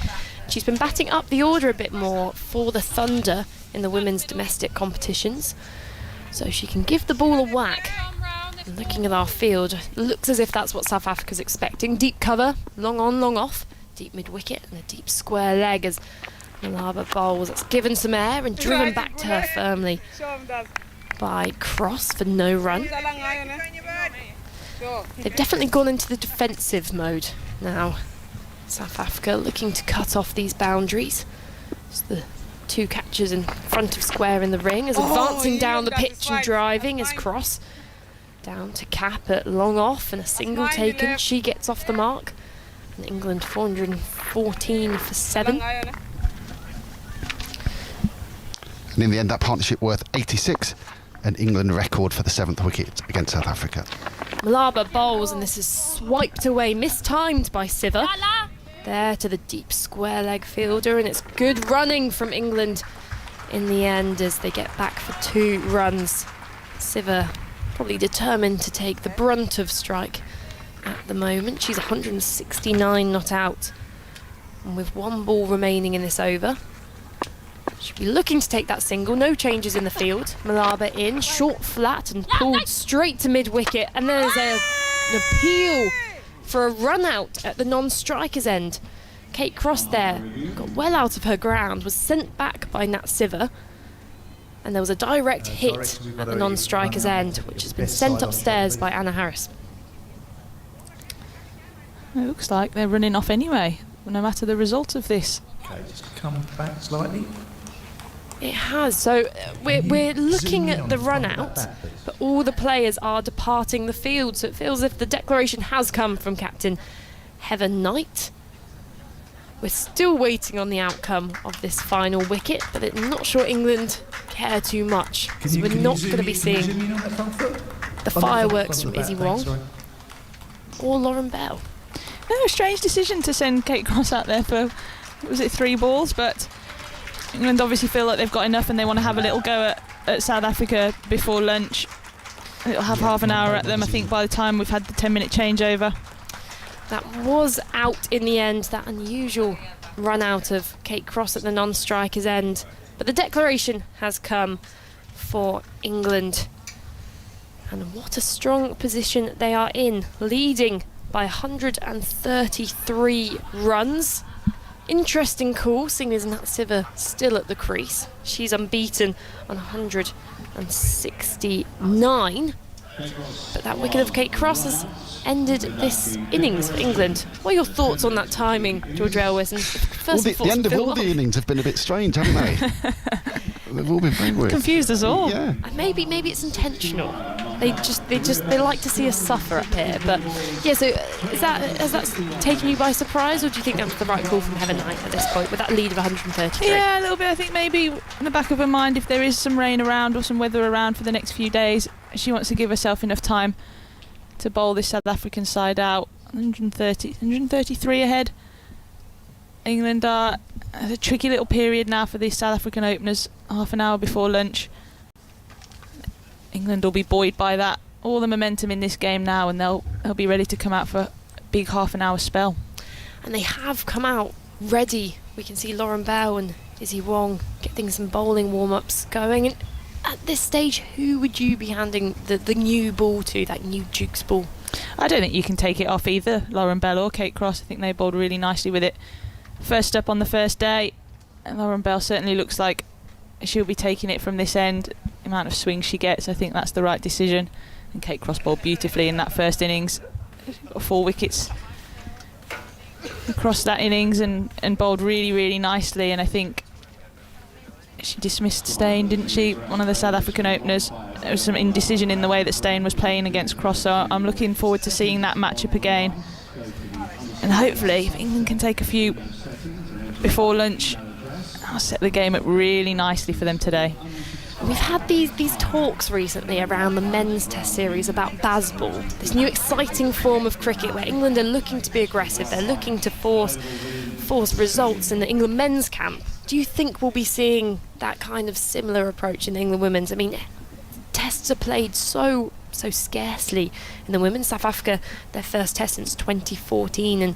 S5: She's been batting up the order a bit more for the Thunder in the women's domestic competitions, so she can give the ball a whack. And looking at our field, looks as if that's what South Africa's expecting. Deep cover, long on, long off, deep mid-wicket and a deep square leg as Malaba bowls. That's given some air and driven back to her firmly by Cross for no run. They've definitely gone into the defensive mode now. South Africa looking to cut off these boundaries. Just the 2 catches in front of square in the ring as advancing down the pitch and driving is Cross. Down to Cap at long off and a single taken. She gets off the mark. And England 414 for 7.
S4: And in the end, that partnership worth 86, an England record for the 7th wicket against South Africa.
S5: Malaba bowls, and this is swiped away, mistimed by Siver. There to the deep square leg fielder, and it's good running from England in the end as they get back for 2 runs. Siver probably determined to take the brunt of strike at the moment. She's 169 not out, and with 1 ball remaining in this over, she'll be looking to take that single. No changes in the field. Malaba in, short flat and pulled straight to mid-wicket, and there's an appeal for a run out at the non-striker's end. Kate Cross there got well out of her ground, was sent back by Nat Siver, and there was a direct hit at the non-striker's end, which has been sent upstairs by Anna Harris.
S1: It looks like they're running off anyway, no matter the result of this.
S8: Okay, just come back slightly.
S5: It has. So we're looking at the run out, but all the players are departing the field. So it feels as if the declaration has come from Captain Heather Knight. We're still waiting on the outcome of this final wicket, but I'm not sure England care too much. So we're not going to be seeing the fireworks from Izzy Wong or Lauren Bell.
S1: No, a strange decision to send Kate Cross out there for, was it 3 balls? But England obviously feel like they've got enough and they want to have a little go at South Africa before lunch. It'll have half an hour at them, I think, by the time we've had the 10-minute changeover.
S5: That was out in the end, that unusual run out of Kate Cross at the non-striker's end. But the declaration has come for England. And what a strong position they are in, leading by 133 runs. Interesting call, seeing as Nat Siver still at the crease. She's unbeaten on 169. But that wicket of Kate Cross has ended this innings for England. What are your thoughts on that timing, George Elwes? And
S4: The end of all the innings have been a bit strange, haven't they? They've all been very weird.
S1: Confused us all.
S4: Yeah.
S5: Maybe it's intentional. They like to see us suffer up here. But yeah, so has that taken you by surprise, or do you think that was the right call from Heather Knight at this point with that lead of 133?
S1: Yeah, a little bit. I think maybe in the back of her mind, if there is some rain around or some weather around for the next few days, she wants to give herself enough time to bowl this South African side out. 133 ahead. England are at a tricky little period now for these South African openers, half an hour before lunch. England will be buoyed by that, all the momentum in this game now, and they'll be ready to come out for a big half an hour spell.
S5: And they have come out ready. We can see Lauren Bell and Izzy Wong getting some bowling warm-ups going. And at this stage, who would you be handing the new ball to, that new Duke's ball?
S1: I don't think you can take it off either Lauren Bell or Kate Cross. I think they bowled really nicely with it. First up on the first day, and Lauren Bell certainly looks like she'll be taking it from this end. The amount of swing she gets, I think that's the right decision. And Kate Cross bowled beautifully in that first innings. She got 4 wickets across that innings and bowled really, really nicely. And I think she dismissed Steyn, didn't she? One of the South African openers. There was some indecision in the way that Steyn was playing against Cross, so I'm looking forward to seeing that matchup again. And hopefully, if England can take a few before lunch, I'll set the game up really nicely for them today.
S5: We've had these talks recently around the men's test series about Bazball, this new exciting form of cricket where England are looking to be aggressive, they're looking to force results in the England men's camp. Do you think we'll be seeing that kind of similar approach in the England women's? I mean, tests are played so scarcely in the women's. South Africa, their first test since 2014, and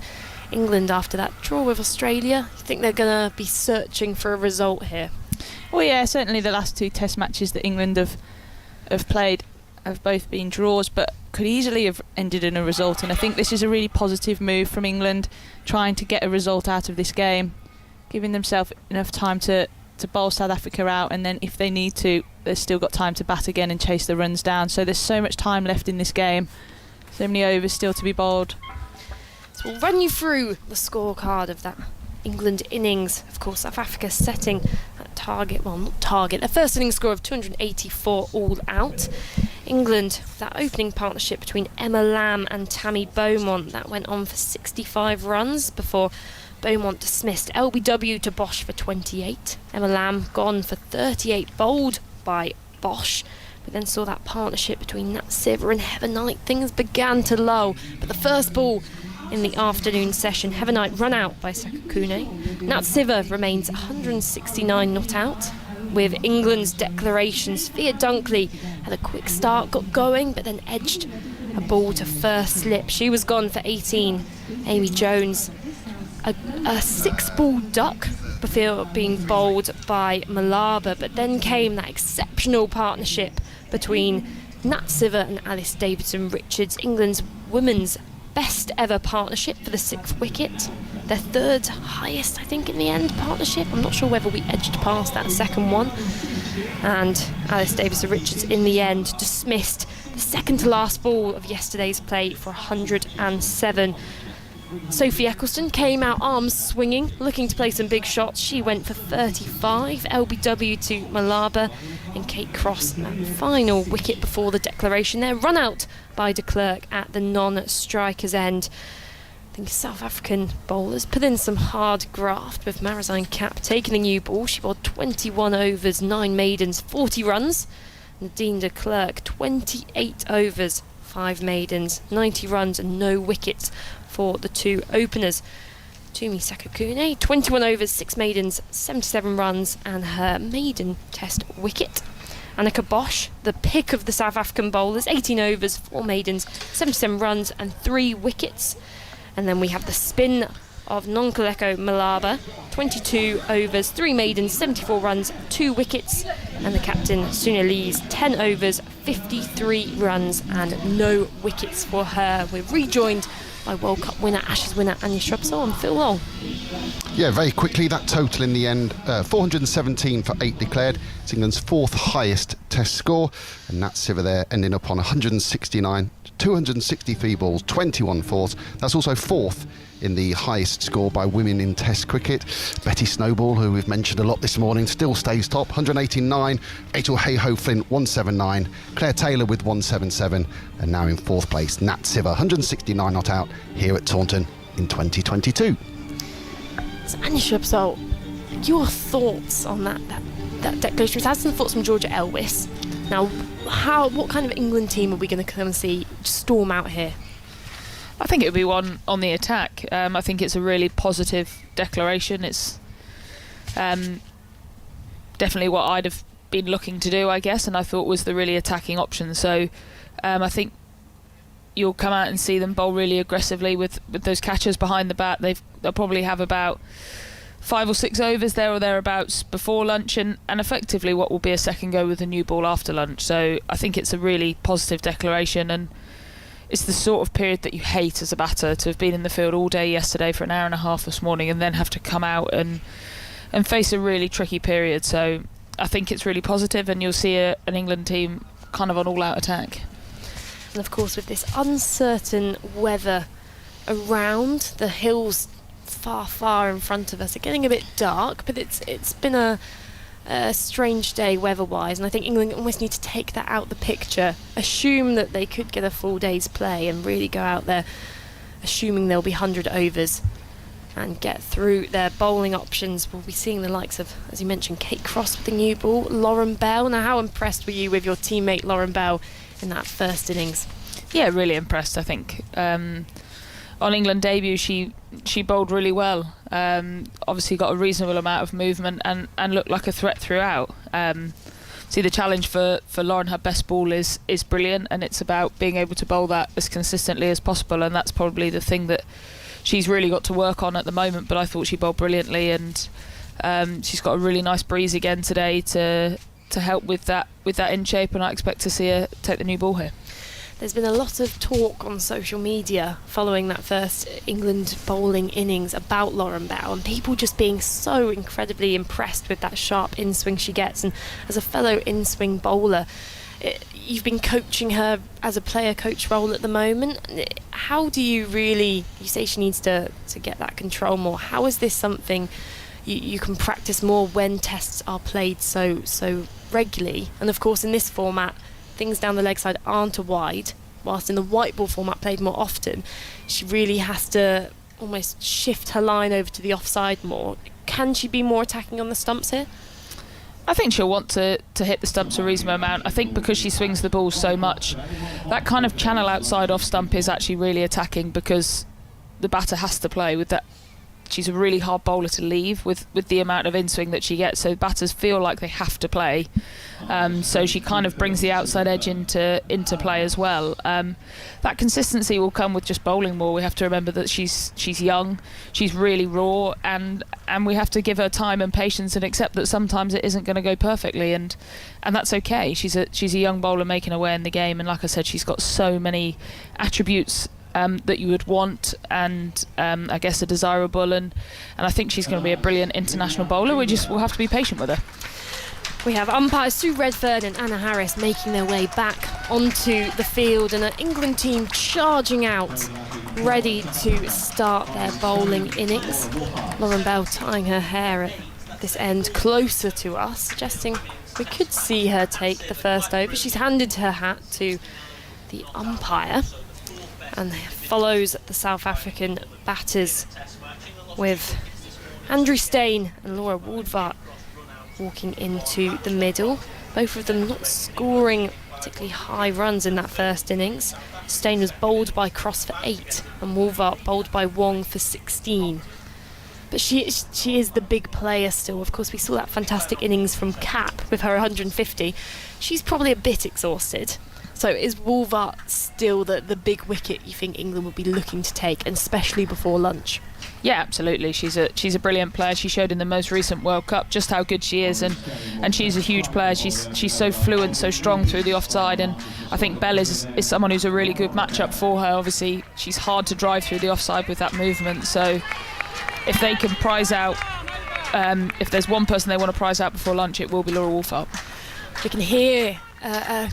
S5: England after that draw with Australia. You think they're going to be searching for a result here?
S1: Well, yeah, certainly the last 2 test matches that England have played have both been draws, but could easily have ended in a result. And I think this is a really positive move from England, trying to get a result out of this game, giving themselves enough time to bowl South Africa out, and then if they need to, they've still got time to bat again and chase the runs down. So there's so much time left in this game, so many overs still to be bowled.
S5: So we'll run you through the scorecard of that England innings. Of course, South Africa setting that their first innings score of 284 all out. England, that opening partnership between Emma Lamb and Tammy Beaumont, that went on for 65 runs before Beaumont dismissed LBW to Bosch for 28. Emma Lamb gone for 38, bowled by Bosch. We then saw that partnership between Nat Siver and Heather Knight. Things began to lull, but the first ball in the afternoon session, Heather Knight run out by Sekakune. Nat Siver remains 169 not out. With England's declarations, Thea Dunkley had a quick start, got going, but then edged a ball to first slip. She was gone for 18. Amy Jones, a 6-ball duck before being bowled by Malaba, but then came that exceptional partnership between Nat Siver and Alice Davidson Richards, England's women's best ever partnership for the 6th wicket. Their 3rd highest, I think, in the end partnership. I'm not sure whether we edged past that second one. And Alice Davidson Richards in the end dismissed the second to last ball of yesterday's play for 107. Sophie Eccleston came out arms swinging, looking to play some big shots. She went for 35. LBW to Malaba, and Kate Cross, that final wicket before the declaration there, run out by de Klerk at the non-striker's end. I think South African bowlers put in some hard graft, with Marizine Kapp taking a new ball. She bowled 21 overs, 9 maidens, 40 runs. Nadine de Klerk, 28 overs, 5 maidens, 90 runs and no wickets for the 2 openers. Tumi Sekakune, 21 overs, 6 maidens, 77 runs and her maiden test wicket. Anneke Bosch, the pick of the South African bowlers, 18 overs, 4 maidens, 77 runs and 3 wickets. And then we have the spin of Nonkuleko Malaba, 22 overs, 3 maidens, 74 runs, 2 wickets. And the captain, Sunilise, 10 overs, 53 runs and no wickets for her. We're rejoined by World Cup winner, Ashes winner Anya Shrubsole and Phil Wall.
S4: Yeah, very quickly, that total in the end, 417 for 8 declared. It's England's 4th highest test score, and Nat Siver there ending up on 169, 263 balls, 21 fours. That's also 4th in the highest score by women in test cricket. Betty Snowball, who we've mentioned a lot this morning, still stays top, 189 179, Rachel Hayho Flint 179, Claire Taylor with 177, and now in 4th place Nat Siver 169 not out here at Taunton in 2022.
S5: So Anya Shubsol, your thoughts on that declaration? We've had some thoughts from Georgia Elwis. Now, what kind of England team are we going to come and see storm out here?
S1: I think it would be one on the attack. I think it's a really positive declaration. It's definitely what I'd have been looking to do, I guess, and I thought was the really attacking option. So I think you'll come out and see them bowl really aggressively with those catchers behind the bat. They'll probably have about 5 or 6 overs there or thereabouts before lunch, and effectively what will be a second go with a new ball after lunch. So I think it's a really positive declaration, and it's the sort of period that you hate as a batter, to have been in the field all day yesterday for an hour and a half this morning and then have to come out and face a really tricky period. So I think it's really positive, and you'll see an England team kind of on all-out attack.
S5: And of course, with this uncertain weather around, the hills far in front of us are getting a bit dark, but it's been a strange day weather-wise, and I think England almost need to take that out the picture, assume that they could get a full day's play and really go out there assuming there'll be 100 overs and get through their bowling options. We'll be seeing the likes of, as you mentioned, Kate Cross with the new ball, Lauren Bell. Now, how impressed were you with your teammate Lauren Bell in that first innings?
S1: Yeah, really impressed, I think. On England debut, she bowled really well. Obviously got a reasonable amount of movement and looked like a threat throughout. See, the challenge for Lauren, her best ball is brilliant, and it's about being able to bowl that as consistently as possible, and that's probably the thing that she's really got to work on at the moment. But I thought she bowled brilliantly, and she's got a really nice breeze again today to help with that in shape, and I expect to see her take the new ball here.
S5: There's been a lot of talk on social media following that first England bowling innings about Lauren Bell, and people just being so incredibly impressed with that sharp in-swing she gets. And as a fellow in-swing bowler, you've been coaching her as a player coach role at the moment. How do you say she needs to get that control more. How is this something you can practice more when tests are played so regularly? And of course, in this format, things down the leg side aren't a wide, whilst in the white ball format played more often, she really has to almost shift her line over to the offside more. Can she be more attacking on the stumps here?
S1: I think she'll want to hit the stumps a reasonable amount. I think because she swings the ball so much, that kind of channel outside off stump is actually really attacking, because the batter has to play with that. She's a really hard bowler to leave with the amount of in-swing that she gets, so batters feel like they have to play. So she kind of brings the outside edge into play as well. That consistency will come with just bowling more. We have to remember that she's young, she's really raw, and we have to give her time and patience and accept that sometimes it isn't going to go perfectly, and that's okay. She's a young bowler making her way in the game, and like I said, she's got so many attributes that you would want, and I guess are desirable, and I think she's going to be a brilliant international bowler. We'll have to be patient with her.
S5: We have umpires Sue Redfern and Anna Harris making their way back onto the field, and an England team charging out, ready to start their bowling innings. Lauren Bell tying her hair at this end closer to us, suggesting we could see her take the first over. She's handed her hat to the umpire, and follows the South African batters with Andrew Steyn and Laura Woodvart walking into the middle. Both of them not scoring particularly high runs in that first innings. Steyn was bowled by Cross for 8 and Woodvart bowled by Wong for 16. But she is the big player still. Of course, we saw that fantastic innings from Cap with her 150. She's probably a bit exhausted. So is Woodvart still the big wicket you think England will be looking to take, and especially before lunch?
S1: Yeah, absolutely. She's a brilliant player. She showed in the most recent World Cup just how good she is, and she's a huge player. She's so fluent, so strong through the offside, and I think Bell is someone who's a really good matchup for her. Obviously, she's hard to drive through the offside with that movement. So if they can prize out, if there's one person they want to prize out before lunch, it will be Laura Woodvart.
S5: We can hear a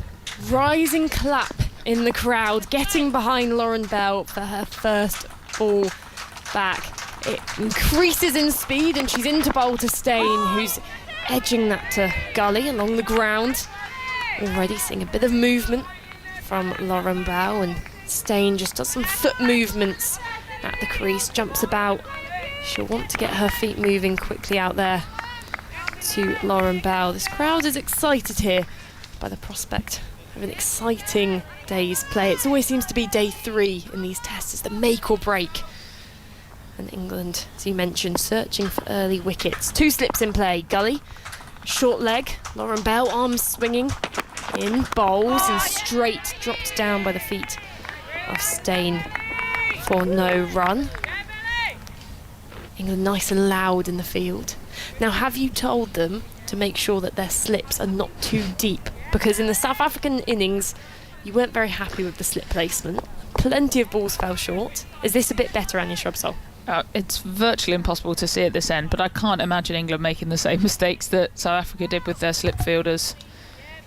S5: rising clap in the crowd, getting behind Lauren Bell for her first ball back. It increases in speed, and she's into bowl to Steyn, who's edging that to Gully along the ground. Already seeing a bit of movement from Lauren Bell, and Stain just does some foot movements at the crease, jumps about. She'll want to get her feet moving quickly out there to Lauren Bell. This crowd is excited here by the prospect of an exciting day's play. It always seems to be day 3 in these tests. It's the make or break. And England, as you mentioned, searching for early wickets. 2 slips in play. Gully, short leg. Lauren Bell, arms swinging in, bowls and straight, dropped down by the feet of Stain for no run. England nice and loud in the field. Now, have you told them to make sure that their slips are not too deep? Because in the South African innings, you weren't very happy with the slip placement. Plenty of balls fell short. Is this a bit better, Anya Shrubsole?
S1: It's virtually impossible to see at this end, but I can't imagine England making the same mistakes that South Africa did with their slip fielders.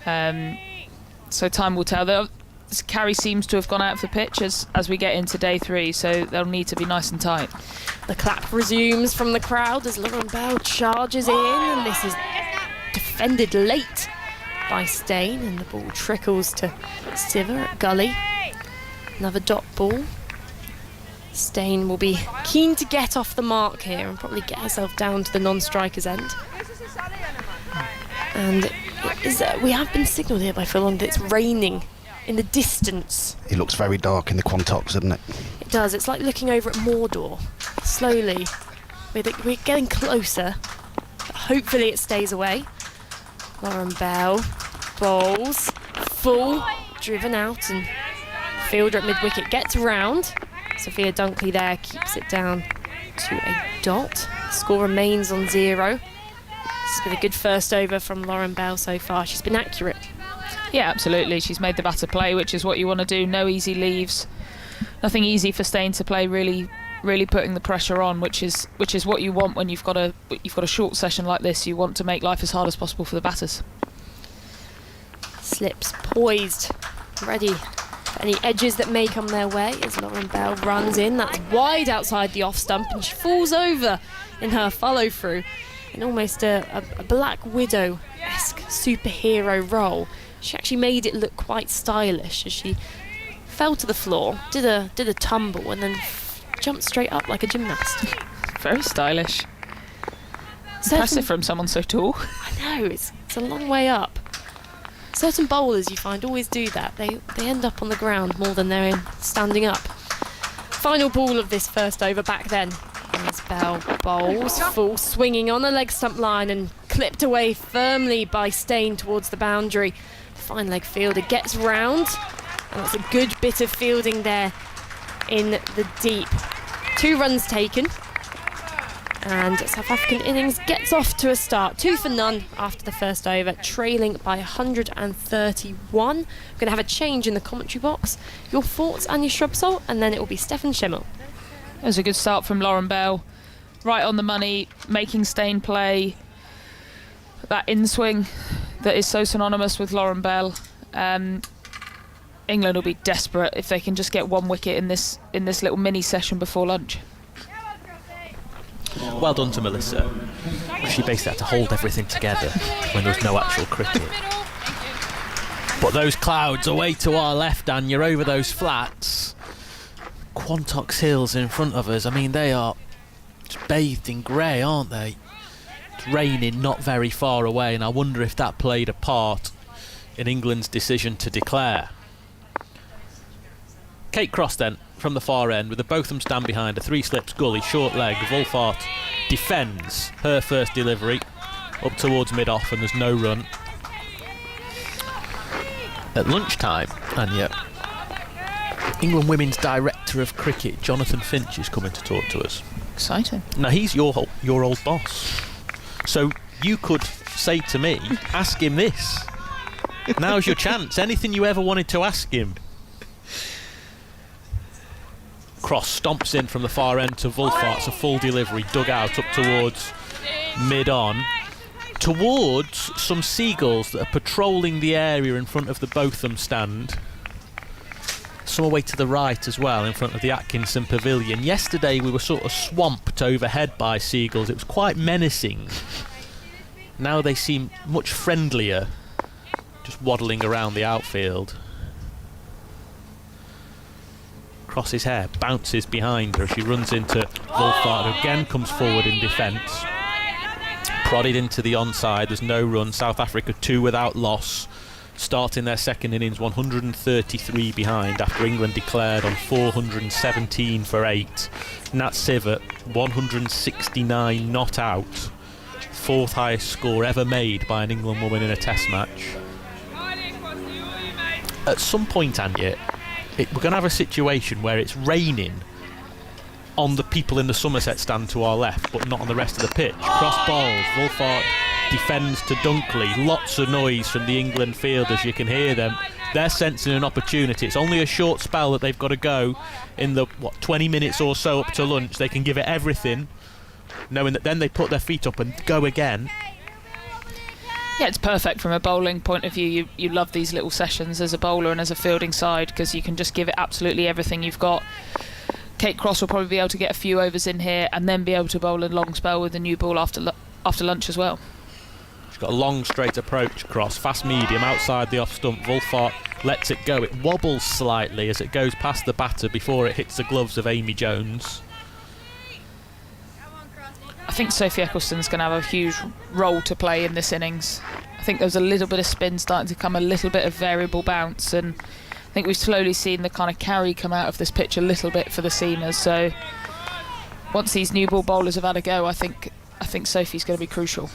S1: So time will tell. This carry seems to have gone out of the pitch as we get into day 3, so they'll need to be nice and tight.
S5: The clap resumes from the crowd as Lauren Bell charges in, and this is defended late by Stain, and the ball trickles to Siver at Gully. Another dot ball. Stain will be keen to get off the mark here and probably get herself down to the non-striker's end. And we have been signalled here by Phil on that it's raining in the distance.
S4: It looks very dark in the Quantox, doesn't it?
S5: It does. It's like looking over at Mordor. Slowly. We're getting closer. But hopefully it stays away. Lauren Bell bowls. Full. Driven out, and fielder at mid-wicket gets round. Sophia Dunkley there keeps it down to a dot. Score remains on 0. This has been a good first over from Lauren Bell so far. She's been accurate.
S1: Yeah, absolutely. She's made the batter play, which is what you want to do. No easy leaves. Nothing easy for Stain to play. Really putting the pressure on, which is what you want when you've got a short session like this. You want to make life as hard as possible for the batters.
S5: Slips poised, ready for any edges that may come their way as Lauren Bell runs in. That's wide outside the off stump, and she falls over in her follow through in almost a Black Widow-esque superhero role. She actually made it look quite stylish as she fell to the floor, did a tumble, and then jumped straight up like a gymnast.
S1: Very stylish. Impressive from someone so tall.
S5: I know, it's a long way up. Certain bowlers you find always do that. They end up on the ground more than they're standing up. Final ball of this first over back then. As Bell bowls, full swinging on the leg stump line and clipped away firmly by Stain towards the boundary. Fine leg fielder gets round, and that's a good bit of fielding there in the deep. 2 runs taken, and South African innings gets off to a start. 2 for none after the first over, trailing by 131. We're going to have a change in the commentary box. Your thoughts, Anya Shrubsole, and then it will be Stefan Schimmel.
S1: It was a good start from Lauren Bell. Right on the money, making Stain play that in-swing that is so synonymous with Lauren Bell. England will be desperate if they can just get 1 wicket in this little mini session before lunch.
S6: Well done to Melissa. She basically had to hold everything together when there was no actual cricket. But those clouds away to our left, and you're over those flats. Quantox Hills in front of us. I mean, they are just bathed in grey, aren't they? It's raining not very far away, and I wonder if that played a part in England's decision to declare. Kate Cross then from the far end with the Botham stand behind, a 3 slips Gully, short leg. Wolfart defends her first delivery up towards mid-off, and there's no run. At lunchtime, and yet England Women's Director of Cricket, Jonathan Finch, is coming to talk to us.
S1: Exciting.
S6: Now, he's your old boss. So you could say to me, ask him this. Now's your chance. Anything you ever wanted to ask him. Cross stomps in from the far end to Wolfart's a full delivery, dug out up towards mid-on. Towards some seagulls that are patrolling the area in front of the Botham stand. Some away to the right as well, in front of the Atkinson Pavilion. Yesterday we were sort of swamped overhead by seagulls. It was quite menacing. Now they seem much friendlier, just waddling around the outfield. Crosses hair, bounces behind her. She runs into Wolfart, who again comes forward in defence. Prodded into the onside, there's no run. South Africa 2 without loss, starting their second innings 133 behind after England declared on 417 for 8. Nat Sivert 169 not out, 4th highest score ever made by an England woman in a test match. At some point, Anya, we're going to have a situation where it's raining on the people in the Somerset stand to our left, but not on the rest of the pitch. Cross balls, Wolfart defends to Dunkley. Lots of noise from the England fielders, you can hear them. They're sensing an opportunity. It's only a short spell that they've got to go in the 20 minutes or so up to lunch. They can give it everything, knowing that then they put their feet up and go again.
S1: Yeah, it's perfect from a bowling point of view. You love these little sessions as a bowler and as a fielding side, because you can just give it absolutely everything you've got. Kate Cross will probably be able to get a few overs in here and then be able to bowl a long spell with the new ball after lunch as well.
S6: She's got a long straight approach, Cross, fast medium outside the off stump. Wolfart lets it go. It wobbles slightly as it goes past the batter before it hits the gloves of Amy Jones.
S1: I think Sophie Eccleston's going to have a huge role to play in this innings. I think there's a little bit of spin starting to come, a little bit of variable bounce, and I think we've slowly seen the kind of carry come out of this pitch a little bit for the seamers. So once these new ball bowlers have had a go, I think Sophie's going to be crucial.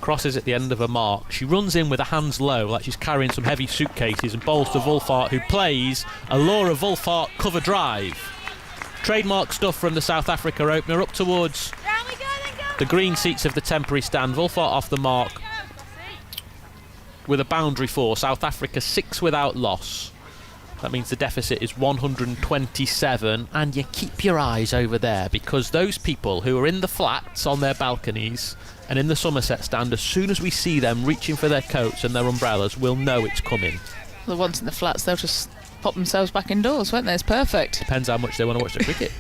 S6: Cross is at the end of a mark. She runs in with her hands low, like she's carrying some heavy suitcases, and bowls to Wolfart, who plays a Laura Wolfart cover drive. Trademark stuff from the South Africa opener up towards the green seats of the temporary stand. Wolfart off the mark with a boundary 4. South Africa 6 without loss. That means the deficit is 127, and you keep your eyes over there, because those people who are in the flats on their balconies and in the Somerset stand, as soon as we see them reaching for their coats and their umbrellas, we'll know it's coming.
S1: The ones in the flats, they'll just pop themselves back indoors, won't they? It's perfect.
S6: Depends how much they want to watch the cricket.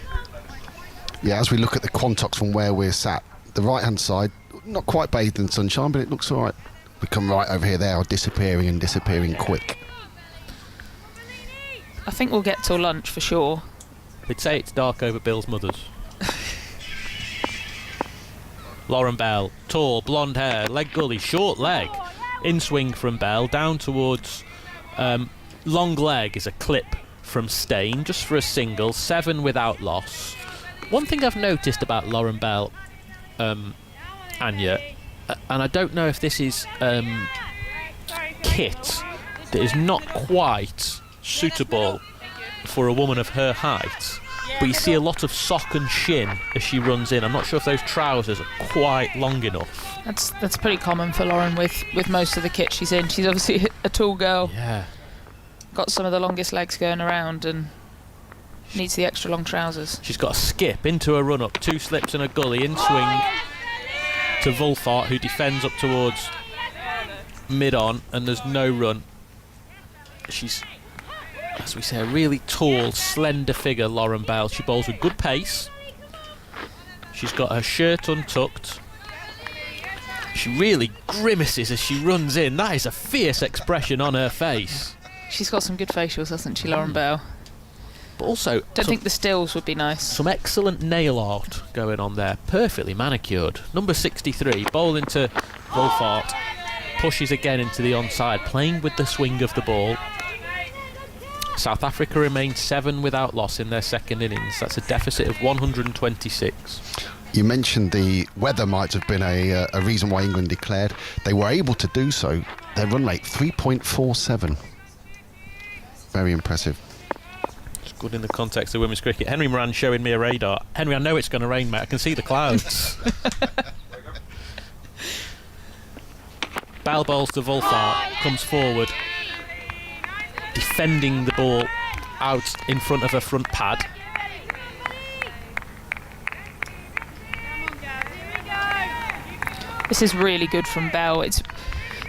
S4: Yeah, as we look at the quantox from where we're sat, the right-hand side, not quite bathed in sunshine, but it looks all right. We come right over here, they are disappearing and disappearing quick.
S1: I think we'll get till lunch for sure.
S6: They'd say it's dark over Bill's mother's. Lauren Bell, tall, blonde hair, leg gully, short leg. In swing from Bell, down towards long leg is a clip from Stain, just for a single, 7 without loss. One thing I've noticed about Lauren Bell, Anya, and I don't know if this is kit that is not quite suitable for a woman of her height, but you see a lot of sock and shin as she runs in. I'm not sure if those trousers are quite long enough.
S1: That's pretty common for Lauren with most of the kit she's in. She's obviously a tall girl.
S6: Yeah.
S1: Got some of the longest legs going around and needs the extra long trousers.
S6: She's got a skip into a run-up, 2 slips and a gully, in swing to Wolfart, who defends up towards mid-on, and there's no run. She's, as we say, a really tall, slender figure, Lauren Bell. She bowls with good pace. She's got her shirt untucked. She really grimaces as she runs in. That is a fierce expression on her face.
S1: She's got some good facials, hasn't she, Lauren Bell?
S6: But also,
S1: don't think the stills would be nice.
S6: Some excellent nail art going on there. Perfectly manicured. Number 63, bowl into Wolfart. Pushes again into the onside, playing with the swing of the ball. South Africa remained 7 without loss in their second innings. That's a deficit of 126.
S4: You mentioned the weather might have been a reason why England declared. They were able to do so. Their run rate, 3.47. Very impressive.
S6: It's good in the context of women's cricket. Henry Moran showing me a radar. Henry, I know it's going to rain, mate. I can see the clouds. Bell bowls to Wolfart, comes forward, defending the ball out in front of her front pad.
S1: This is really good from Bell. It's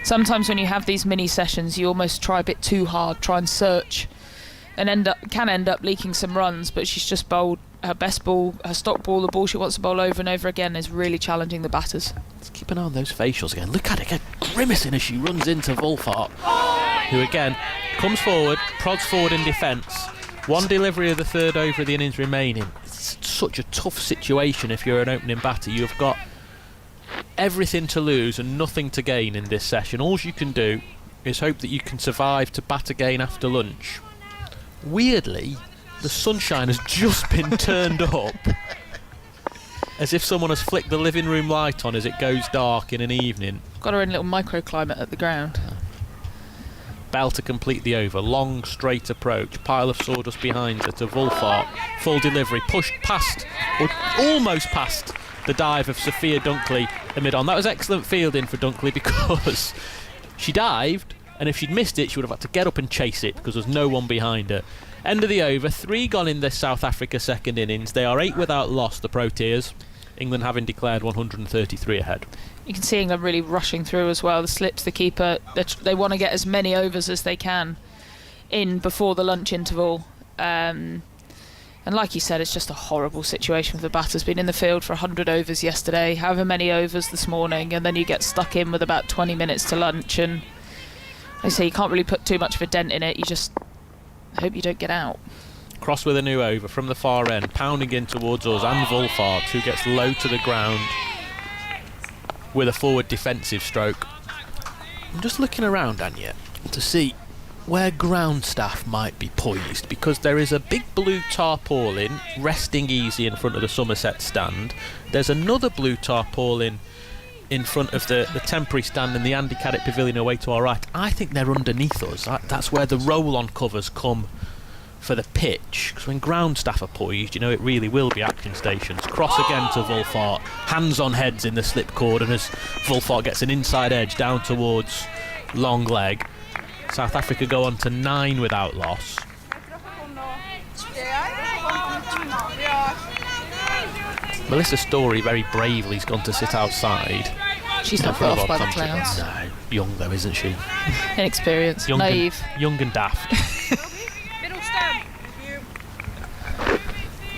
S1: sometimes when you have these mini sessions, you almost try a bit too hard, try and search and can end up leaking some runs, but she's just bowled her best ball, her stock ball, the ball she wants to bowl over and over again is really challenging the batters.
S6: Let's keep an eye on those facials again. Look at it, grimacing as she runs into Wolfart, who again comes forward, prods forward in defence. One delivery of the third over of the innings remaining. It's such a tough situation if you're an opening batter. You've got everything to lose and nothing to gain in this session. All you can do is hope that you can survive to bat again after lunch. Weirdly, the sunshine has just been turned up, as if someone has flicked the living room light on as it goes dark in an evening.
S1: Got her in a little microclimate at the ground.
S6: Bell to complete the over. Long, straight approach. Pile of sawdust behind her to Wolfart. Full delivery. Pushed past, or almost past, the dive of Sophia Dunkley amid on. That was excellent fielding for Dunkley because she dived, and if she'd missed it, she would have had to get up and chase it because there's no one behind her. End of the over. 3 gone in this South Africa second innings. They are 8 without loss, the Proteas. England having declared 133 ahead.
S1: You can see England really rushing through as well. The slips, the keeper, they want to get as many overs as they can in before the lunch interval. And like you said, it's just a horrible situation for the batters. Been in the field for 100 overs yesterday, however many overs this morning, and then you get stuck in with about 20 minutes to lunch. And I say you can't really put too much of a dent in it. You just hope you don't get out.
S6: Cross with a new over from the far end, pounding in towards us and Wolfart, who gets low to the ground with a forward defensive stroke. I'm just looking around, Anya, to see where ground staff might be poised, because there is a big blue tarpaulin resting easy in front of the Somerset stand. There's another blue tarpaulin in front of the temporary stand in the Andy Caddick Pavilion away to our right. I think they're underneath us. That's where the roll-on covers come for the pitch, because when ground staff are poised, you know it really will be action stations. Cross again to Wolfart, hands on heads in the slip cord, and as Wolfart gets an inside edge down towards long leg, South Africa go on to 9 without loss. Melissa Story very bravely has gone to sit outside.
S1: She's not put off by the clouds.
S6: No, young though, isn't she?
S1: Inexperienced,
S6: Young
S1: naive.
S6: Young and daft.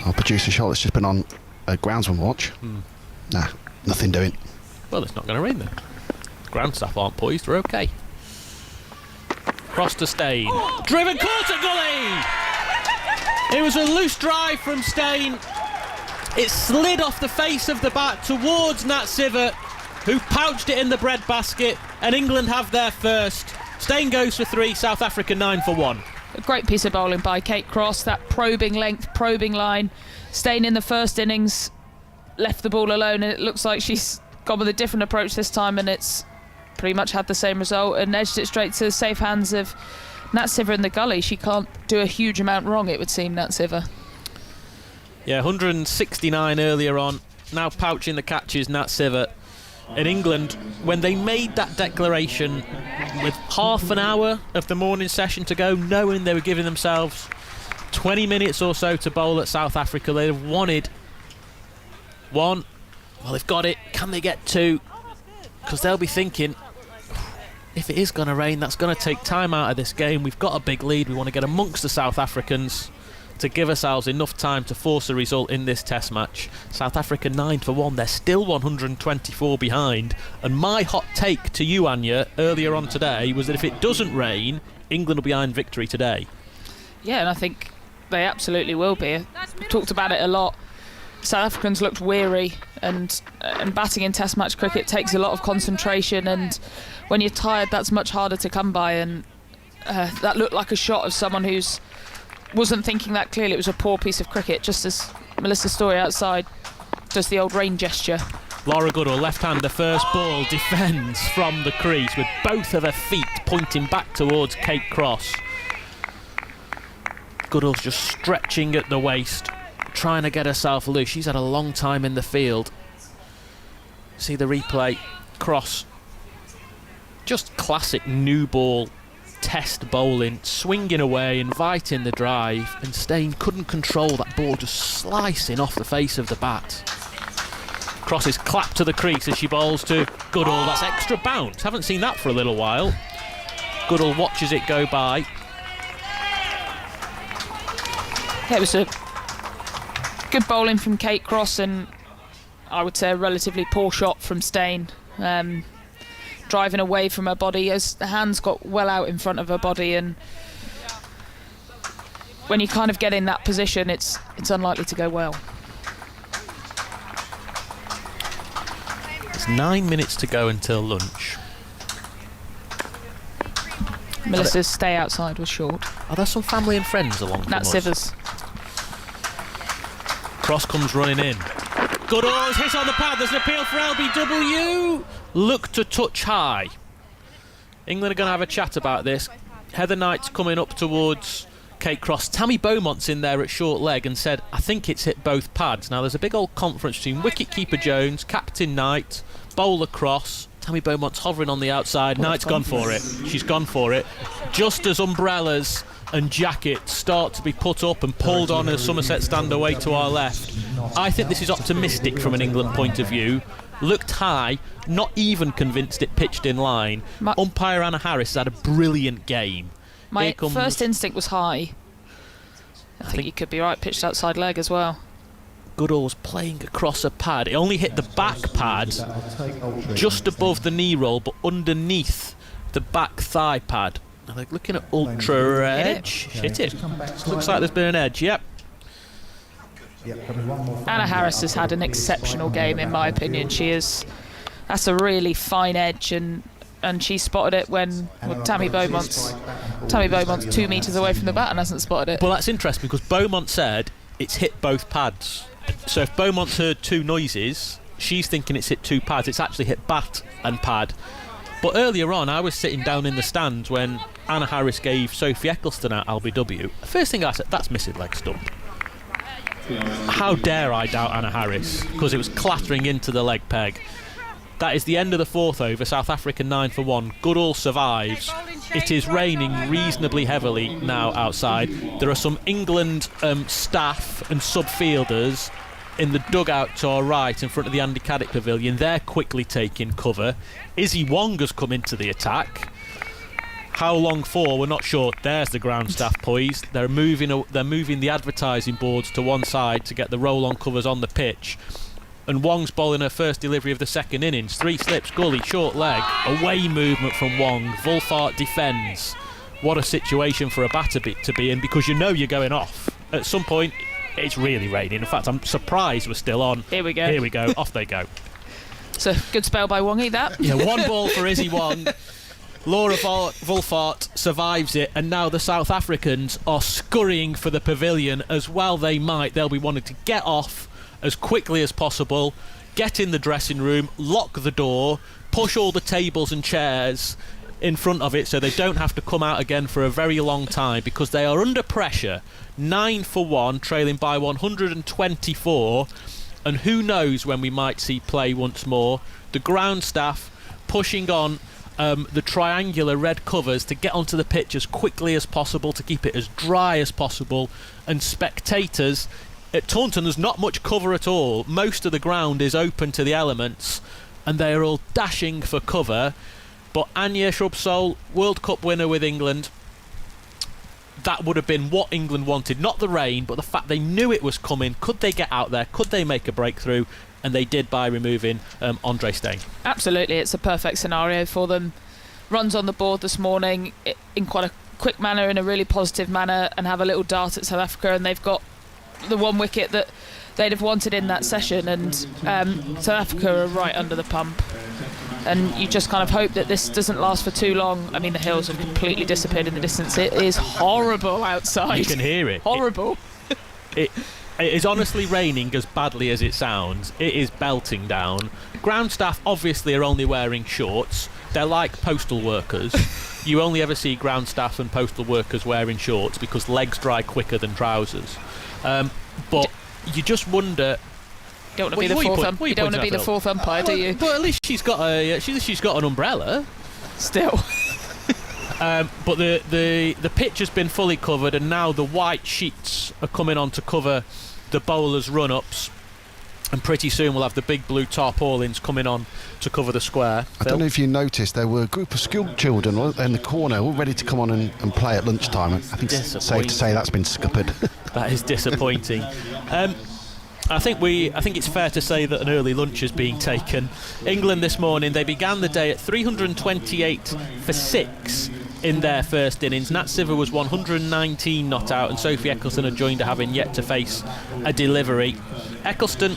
S4: Our producer Charlotte's just been on a groundsman watch. Nah, nothing doing.
S6: Well, it's not going to rain then. Ground staff aren't poised, we're okay. Cross to Stein. Driven quarter gully! It was a loose drive from Stein. It slid off the face of the bat towards Nat Sivert, who pouched it in the bread basket, and England have their first. Stein goes for 3, South Africa 9 for 1.
S1: A great piece of bowling by Kate Cross, that probing length, probing line. Stein in the first innings left the ball alone, and it looks like she's gone with a different approach this time, and it's pretty much had the same result and edged it straight to the safe hands of Nat Sivert in the gully. She can't do a huge amount wrong, it would seem, Nat Sivert.
S6: Yeah, 169 earlier on, now pouching the catches, Nat Sivert. In England, when they made that declaration with half an hour of the morning session to go, knowing they were giving themselves 20 minutes or so to bowl at South Africa, they'd have wanted 1. Well, they've got it. Can they get 2? Because they'll be thinking, if it is going to rain, that's going to take time out of this game. We've got a big lead. We want to get amongst the South Africans to give ourselves enough time to force a result in this test match. South Africa 9 for 1. They're still 124 behind. And my hot take to you, Anya, earlier on today was that if it doesn't rain, England will be behind victory today.
S1: Yeah, and I think they absolutely will be. We've talked about it a lot. South Africans looked weary, and batting in test match cricket takes a lot of concentration, and when you're tired, that's much harder to come by. And that looked like a shot of someone who's wasn't thinking that clearly. It was a poor piece of cricket, just as Melissa Story outside does the old rain gesture.
S6: Laura Goodall, left-hander, first ball, defends from the crease with both of her feet pointing back towards Kate Cross. Goodall's just stretching at the waist, trying to get herself loose. She's had a long time in the field. See the replay. Cross, just classic new ball test bowling, swinging away, inviting the drive, and Stein couldn't control that ball just slicing off the face of the bat. Cross is clapped to the crease as she bowls to Goodall. That's extra bounce. Haven't seen that for a little while. Goodall watches it go by.
S1: Yeah, it was a good bowling from Kate Cross, and I would say a relatively poor shot from Stain. Driving away from her body as the hands got well out in front of her body, and when you kind of get in that position, it's unlikely to go well.
S6: It's 9 minutes to go until lunch.
S1: Melissa's stay outside was short.
S6: Are there some family and friends along from
S1: Nat
S6: us?
S1: Sivers.
S6: Cross comes running in. Goodall's hit on the pad. There's an appeal for LBW. Look to touch high. England are going to have a chat about this. Heather Knight's coming up towards Kate Cross. Tammy Beaumont's in there at short leg and said, I think it's hit both pads. Now, there's a big old conference between wicket-keeper Jones, captain Knight, bowler Cross. Tammy Beaumont's hovering on the outside. Knight's gone for it. She's gone for it. Just as umbrellas and jackets start to be put up and pulled on as Somerset stand away to our left, I think this is optimistic from an England point of view. Looked high, not even convinced it pitched in line. Umpire Anna Harris has had a brilliant game.
S1: My first instinct was high. I think you could be right, pitched outside leg as well.
S6: Goodall's playing across a pad. It only hit the back pad, just above the knee roll, but underneath the back thigh pad. Now they're looking at ultra edge. Hit it. Looks like there's been an edge, yep.
S1: Anna Harris has had an exceptional game, in my opinion. That's a really fine edge, and she spotted it when Tammy Beaumont's 2 metres away from the bat and hasn't spotted it.
S6: Well, that's interesting because Beaumont said it's hit both pads. So if Beaumont's heard two noises, she's thinking it's hit two pads. It's actually hit bat and pad. But earlier on, I was sitting down in the stands when Anna Harris gave Sophie Eccleston at LBW. The first thing I said, that's missing leg stump. How dare I doubt Anna Harris, because it was clattering into the leg peg. That is the end of the fourth over. South Africa 9 for 1. Goodall survives. It is raining reasonably heavily now outside. There are some England staff and sub-fielders in the dugout to our right in front of the Andy Caddick Pavilion. They're quickly taking cover. Izzy Wong has come into the attack. How long for, we're not sure. There's the ground staff poised. They're moving the advertising boards to one side to get the roll-on covers on the pitch. And Wong's bowling her first delivery of the second innings. 3 slips, gully, short leg. Away movement from Wong. Wolfart defends. What a situation for a batter to be in, because you know you're going off. At some point, it's really raining. In fact, I'm surprised we're still on.
S1: Here we go.
S6: Here we go. Off they go.
S1: It's a good spell by Wongy, that.
S6: Yeah, 1 ball for Izzy Wong. Laura Wolfart survives it, and now the South Africans are scurrying for the pavilion as well they might. They'll be wanting to get off as quickly as possible, get in the dressing room, lock the door, push all the tables and chairs in front of it so they don't have to come out again for a very long time, because they are under pressure. 9 for 1, trailing by 124, and who knows when we might see play once more. The ground staff pushing on the triangular red covers to get onto the pitch as quickly as possible, to keep it as dry as possible, and spectators at Taunton, there's not much cover at all. Most of the ground is open to the elements, and they are all dashing for cover. But Anya Shrubsole, World Cup winner with England, that would have been what England wanted. Not the rain, but the fact they knew it was coming. Could they get out there? Could they make a breakthrough? And they did by removing Andre Steyn. Absolutely,
S1: it's a perfect scenario for them. Runs on the board this morning in quite a quick manner, in a really positive manner, and have a little dart at South Africa, and they've got the 1 wicket that they'd have wanted in that session, and South Africa are right under the pump, and you just kind of hope that this doesn't last for too long. I mean, the hills have completely disappeared in the distance. It is horrible outside.
S6: You can hear it.
S1: Horrible.
S6: It is honestly raining as badly as it sounds. It is belting down. Ground staff obviously are only wearing shorts. They're like postal workers. You only ever see ground staff and postal workers wearing shorts because legs dry quicker than trousers. But you just wonder.
S1: Don't want to be the fourth. You don't want to be the fourth umpire, do you?
S6: But at least she's got an umbrella.
S1: Still.
S6: But the pitch has been fully covered, and now the white sheets are coming on to cover the bowlers' run-ups, and pretty soon we'll have the big blue tarpaulins coming on to cover the square.
S4: I don't know if you noticed, there were a group of school children in the corner all ready to come on and play at lunchtime. I think it's safe to say that's been scuppered.
S6: That is disappointing. I think it's fair to say that an early lunch is being taken. England this morning, they began the day at 328 for 6 in their first innings. Nat Siver was 119 not out, and Sophie Eccleston had joined her, having yet to face a delivery. Eccleston,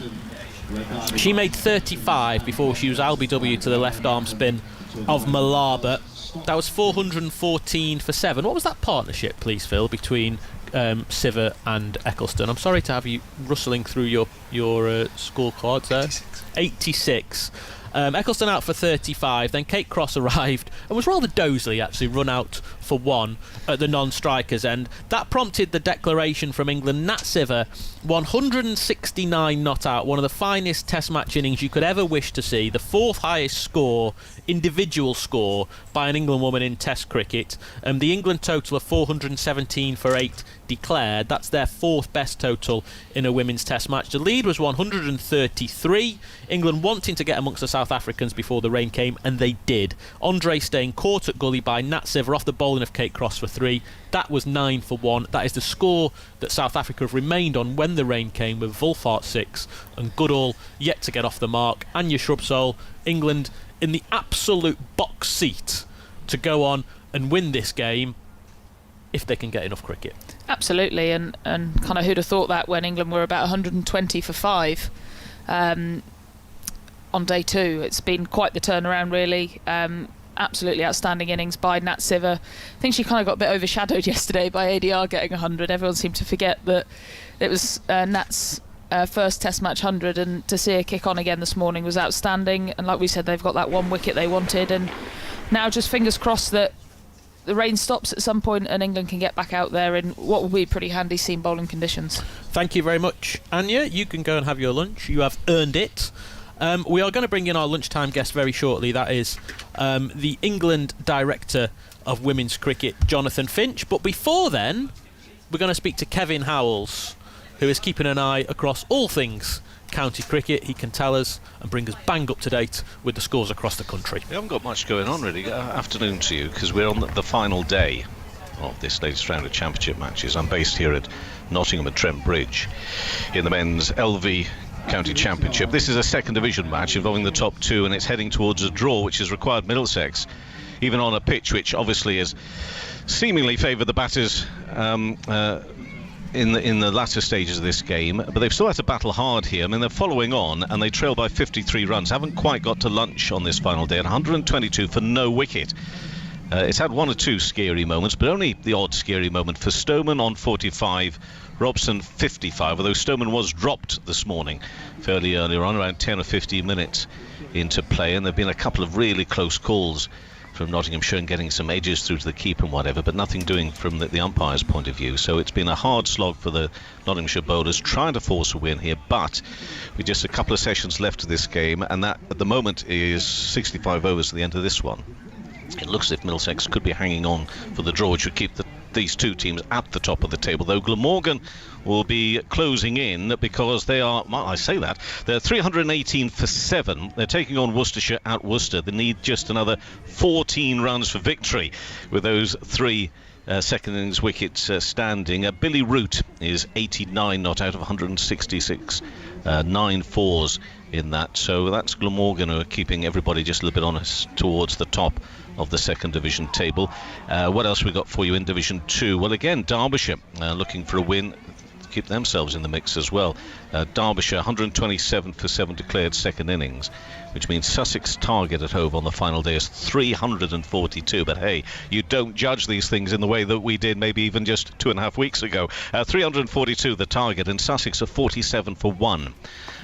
S6: she made 35 before she was LBW to the left arm spin of Malaba. That was 414 for 7. What was that partnership, please, Phil, between Siver and Eccleston? I'm sorry to have you rustling through your scorecards there. 86. Eccleston out for 35, then Kate Cross arrived and was rather dozily actually run out for 1 at the non-strikers end. That prompted the declaration from England. Nat Siver, 169 not out, one of the finest test match innings you could ever wish to see, the 4th highest score, individual score, by an England woman in test cricket. The England total of 417 for 8 declared. That's their 4th best total in a women's test match. The lead was 133. England wanting to get amongst the South Africans before the rain came, and they did. Andre Steyn caught at gully by Nat Siver off the bowling of Kate Cross for 3. That was 9 for 1. That is the score that South Africa have remained on when the rain came, with Wolfhard 6 and Goodall yet to get off the mark. Anya Shrubsole, England in the absolute box seat to go on and win this game if they can get enough cricket.
S1: Absolutely, and kind of who'd have thought that when England were about 120 for 5 on day 2. It's been quite the turnaround, really. Absolutely outstanding innings by Nat Siver. I think she kind of got a bit overshadowed yesterday by ADR getting 100. Everyone seemed to forget that it was Nat's first test match 100, and to see her kick on again this morning was outstanding. And like we said, they've got that 1 wicket they wanted, and now just fingers crossed that the rain stops at some point and England can get back out there in what will be pretty handy seam bowling conditions.
S6: Thank you very much, Anya. You can go and have your lunch. You have earned it. We are going to bring in our lunchtime guest very shortly. That is the England Director of Women's Cricket, Jonathan Finch. But before then, we're going to speak to Kevin Howells, who is keeping an eye across all things county cricket. He can tell us and bring us bang up to date with the scores across the country.
S9: We haven't got much going on really. Afternoon to you, because we're on the final day of this latest round of championship matches. I'm based here at Nottingham and Trent Bridge in the men's LV County Championship. This is a second division match involving the top 2, and it's heading towards a draw, which has required Middlesex, even on a pitch which obviously has seemingly favoured the batters in the latter stages of this game, but they've still had to battle hard here. I mean, they're following on and they trail by 53 runs. Haven't quite got to lunch on this final day at 122 for no wicket. It's had 1 or 2 scary moments, but only the odd scary moment for Stoneman on 45, Robson 55, although Stoneman was dropped this morning fairly earlier on, around 10 or 15 minutes into play, and there have been a couple of really close calls from Nottinghamshire and getting some edges through to the keeper and whatever, but nothing doing from the umpire's point of view. So it's been a hard slog for the Nottinghamshire bowlers trying to force a win here, but with just a couple of sessions left of this game, and that at the moment is 65 overs at the end of this one, it looks as if Middlesex could be hanging on for the draw, which would keep these 2 teams at the top of the table, though Glamorgan will be closing in because they are, well, I say that, they're 318 for 7. They're taking on Worcestershire at Worcester. They need just another 14 runs for victory with those 3 second innings wickets standing. Billy Root is 89 not out of 166, 9 fours in that. So that's Glamorgan who are keeping everybody just a little bit honest towards the top of the second division table. What else we got for you in Division 2? Well, again, Derbyshire looking for a win to keep themselves in the mix as well. Derbyshire 127 for 7 declared second innings, which means Sussex target at home on the final day is 342. But hey, you don't judge these things in the way that we did maybe even just 2.5 weeks ago. 342 the target, and Sussex are 47 for 1.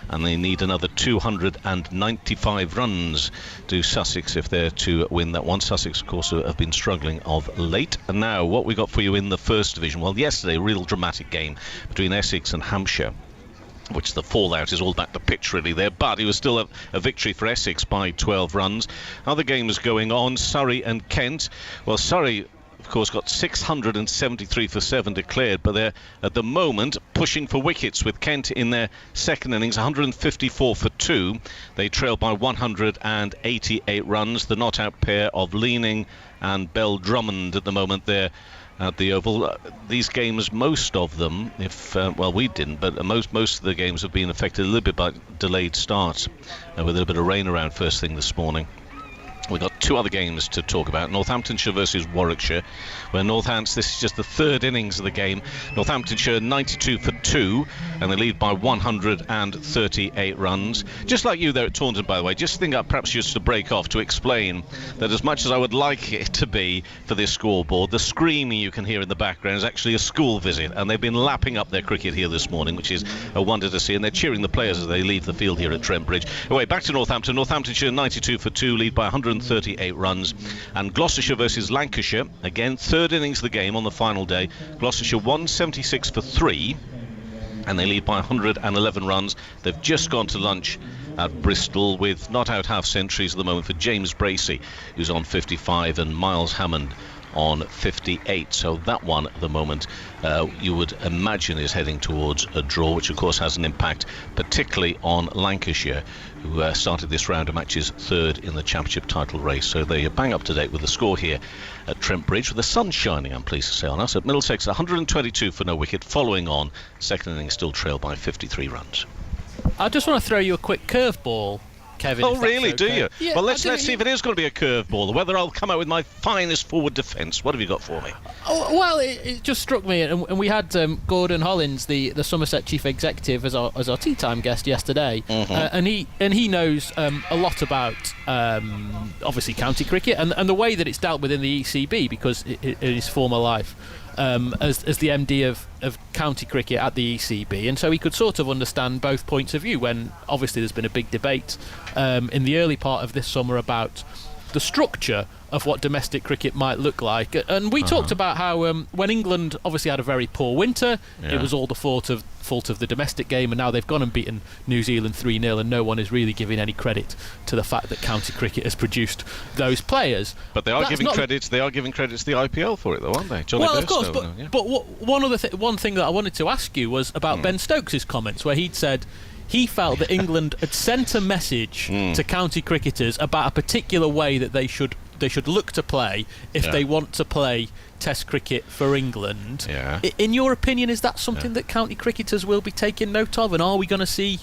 S9: And they need another 295 runs to Sussex if they're to win that one. Sussex, of course, have been struggling of late. And now, what we got for you in the first division? Well, yesterday, a real dramatic game between Essex and Hampshire, which the fallout is all back the pitch really there, but it was still a victory for Essex by 12 runs. Other games going on, Surrey and Kent. Well, Surrey, of course, got 673 for 7 declared, but they're at the moment pushing for wickets with Kent in their second innings, 154 for 2. They trail by 188 runs. The not out pair of Leaning and Bell Drummond at the moment, they're at the Oval. These games, most of them, if well, we didn't, but most of the games have been affected a little bit by delayed starts, with a little bit of rain around first thing this morning. We've got two other games to talk about. Northamptonshire versus Warwickshire, where Northants, this is just the third innings of the game. Northamptonshire 92 for 2, and they lead by 138 runs. Just like you there at Taunton, by the way, just think up perhaps just to break off to explain that as much as I would like it to be for this scoreboard, the screaming you can hear in the background is actually a school visit, and they've been lapping up their cricket here this morning, which is a wonder to see, and they're cheering the players as they leave the field here at Trent Bridge. Anyway, back to Northampton. Northamptonshire 92 for 2, lead by 138 runs. And Gloucestershire versus Lancashire, again third innings of the game on the final day. Gloucestershire 176 for 3, and they lead by 111 runs. They've just gone to lunch at Bristol with not out half centuries at the moment for James Bracey, who's on 55, and Miles Hammond on 58. So that one at the moment you would imagine is heading towards a draw, which of course has an impact particularly on Lancashire, who started this round of matches third in the championship title race. So they're bang up to date with the score here at Trent Bridge, with the sun shining, I'm pleased to say, on us. At Middlesex 122 for no wicket, following on second innings still trailed by 53 runs.
S6: I just want to throw you a quick curveball, Kevin.
S9: Oh really, do you?
S6: Yeah,
S9: well, let's see if it is going to be a curveball, or whether I'll come out with my finest forward defence. What have you got for me?
S6: Oh, well, it just struck me, and we had Gordon Hollins, the Somerset chief executive, as our tea time guest yesterday, and he knows a lot about obviously county cricket and the way that it's dealt with in the ECB, because in his former life as the MD of county cricket at the ECB, and so he could sort of understand both points of view, when obviously there's been a big debate in the early part of this summer about the structure of what domestic cricket might look like. And we talked about how when England obviously had a very poor winter, it was all the fault of the domestic game, and now they've gone and beaten New Zealand 3-0, and no one is really giving any credit to the fact that county cricket has produced those players.
S9: But they are giving credits. They are giving credits to the IPL for it, though, aren't they? Johnny
S6: well, of course.
S9: Bairstow,
S6: But one thing that I wanted to ask you was about Ben Stokes' comments, where he'd said he felt that England had sent a message to county cricketers about a particular way that they should look to play if they want to play Test cricket for England. In your opinion, is that something that county cricketers will be taking note of, and are we going to see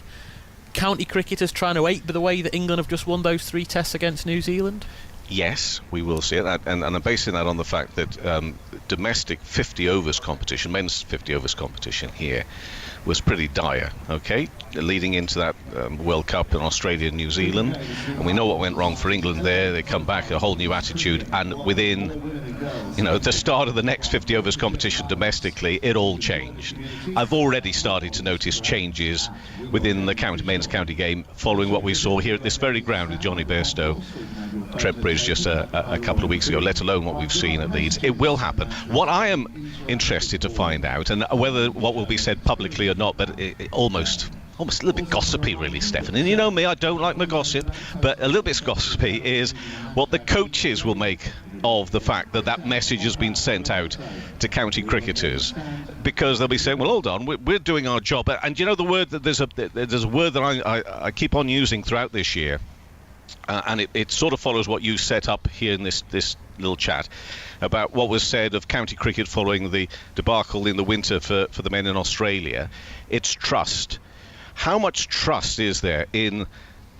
S6: county cricketers trying to ape the way that England have just won those 3 tests against New Zealand?
S9: Yes, we will see it, and I'm basing that on the fact that domestic 50 overs competition, men's 50 overs competition here, was pretty dire, okay, leading into that World Cup in Australia and New Zealand, and we know what went wrong for England there. They come back, a whole new attitude, and within the start of the next 50 overs competition domestically, it all changed. I've already started to notice changes within the men's county game following what we saw here at this very ground with Johnny Bairstow, Trent Bridge, just a couple of weeks ago, let alone what we've seen at Leeds. It will happen. What I am interested to find out, and whether what will be said publicly or not, but almost a little bit gossipy, really, Stefan. And you know me, I don't like my gossip, but a little bit gossipy is what the coaches will make of the fact that message has been sent out to county cricketers, because they'll be saying, well, hold on, we're doing our job. And you know the word that there's a word that I keep on using throughout this year, and it sort of follows what you set up here in this little chat about what was said of county cricket following the debacle in the winter for the men in Australia. It's trust. How much trust is there in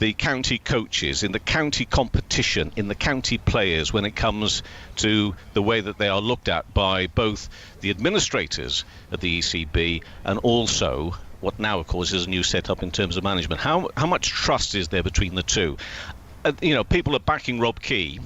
S9: the county coaches, in the county competition, in the county players, when it comes to the way that they are looked at by both the administrators at the ECB and also what now, of course, is a new setup in terms of management? How much trust is there between the two? People are backing Rob Key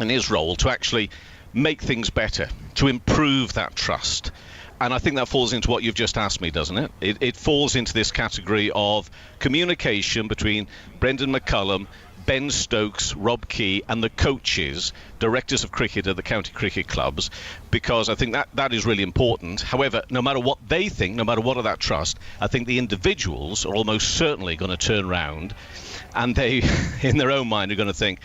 S9: and his role to actually make things better, to improve that trust. And I think that falls into what you've just asked me, doesn't it? It falls into this category of communication between Brendan McCullum, Ben Stokes, Rob Key, and the coaches, directors of cricket at the county cricket clubs, because I think that is really important. However, no matter what they think, no matter what of that trust, I think the individuals are almost certainly going to turn round, and they, in their own mind, are going to think,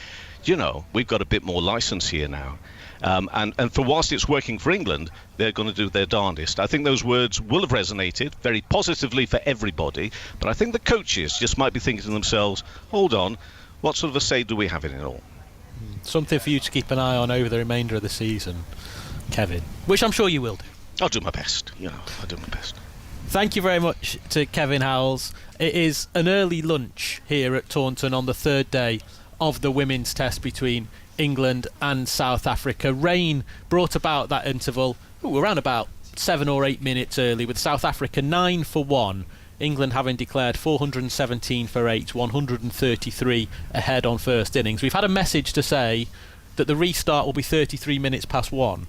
S9: we've got a bit more license here now. And for whilst it's working for England, they're going to do their darndest. I think those words will have resonated very positively for everybody, but I think the coaches just might be thinking to themselves, hold on, what sort of a say do we have in it all?
S6: Something for you to keep an eye on over the remainder of the season. Kevin, which I'm sure you will do.
S9: I'll do my best. I'll do my best.
S6: Thank you very much to Kevin Howells. It is an early lunch here at Taunton on the third day of the women's test between England and South Africa. Rain brought about that interval around about 7 or 8 minutes early, with South Africa 9 for 1. England having declared 417 for 8, 133 ahead on first innings. We've had a message to say that the restart will be 33 minutes past 1.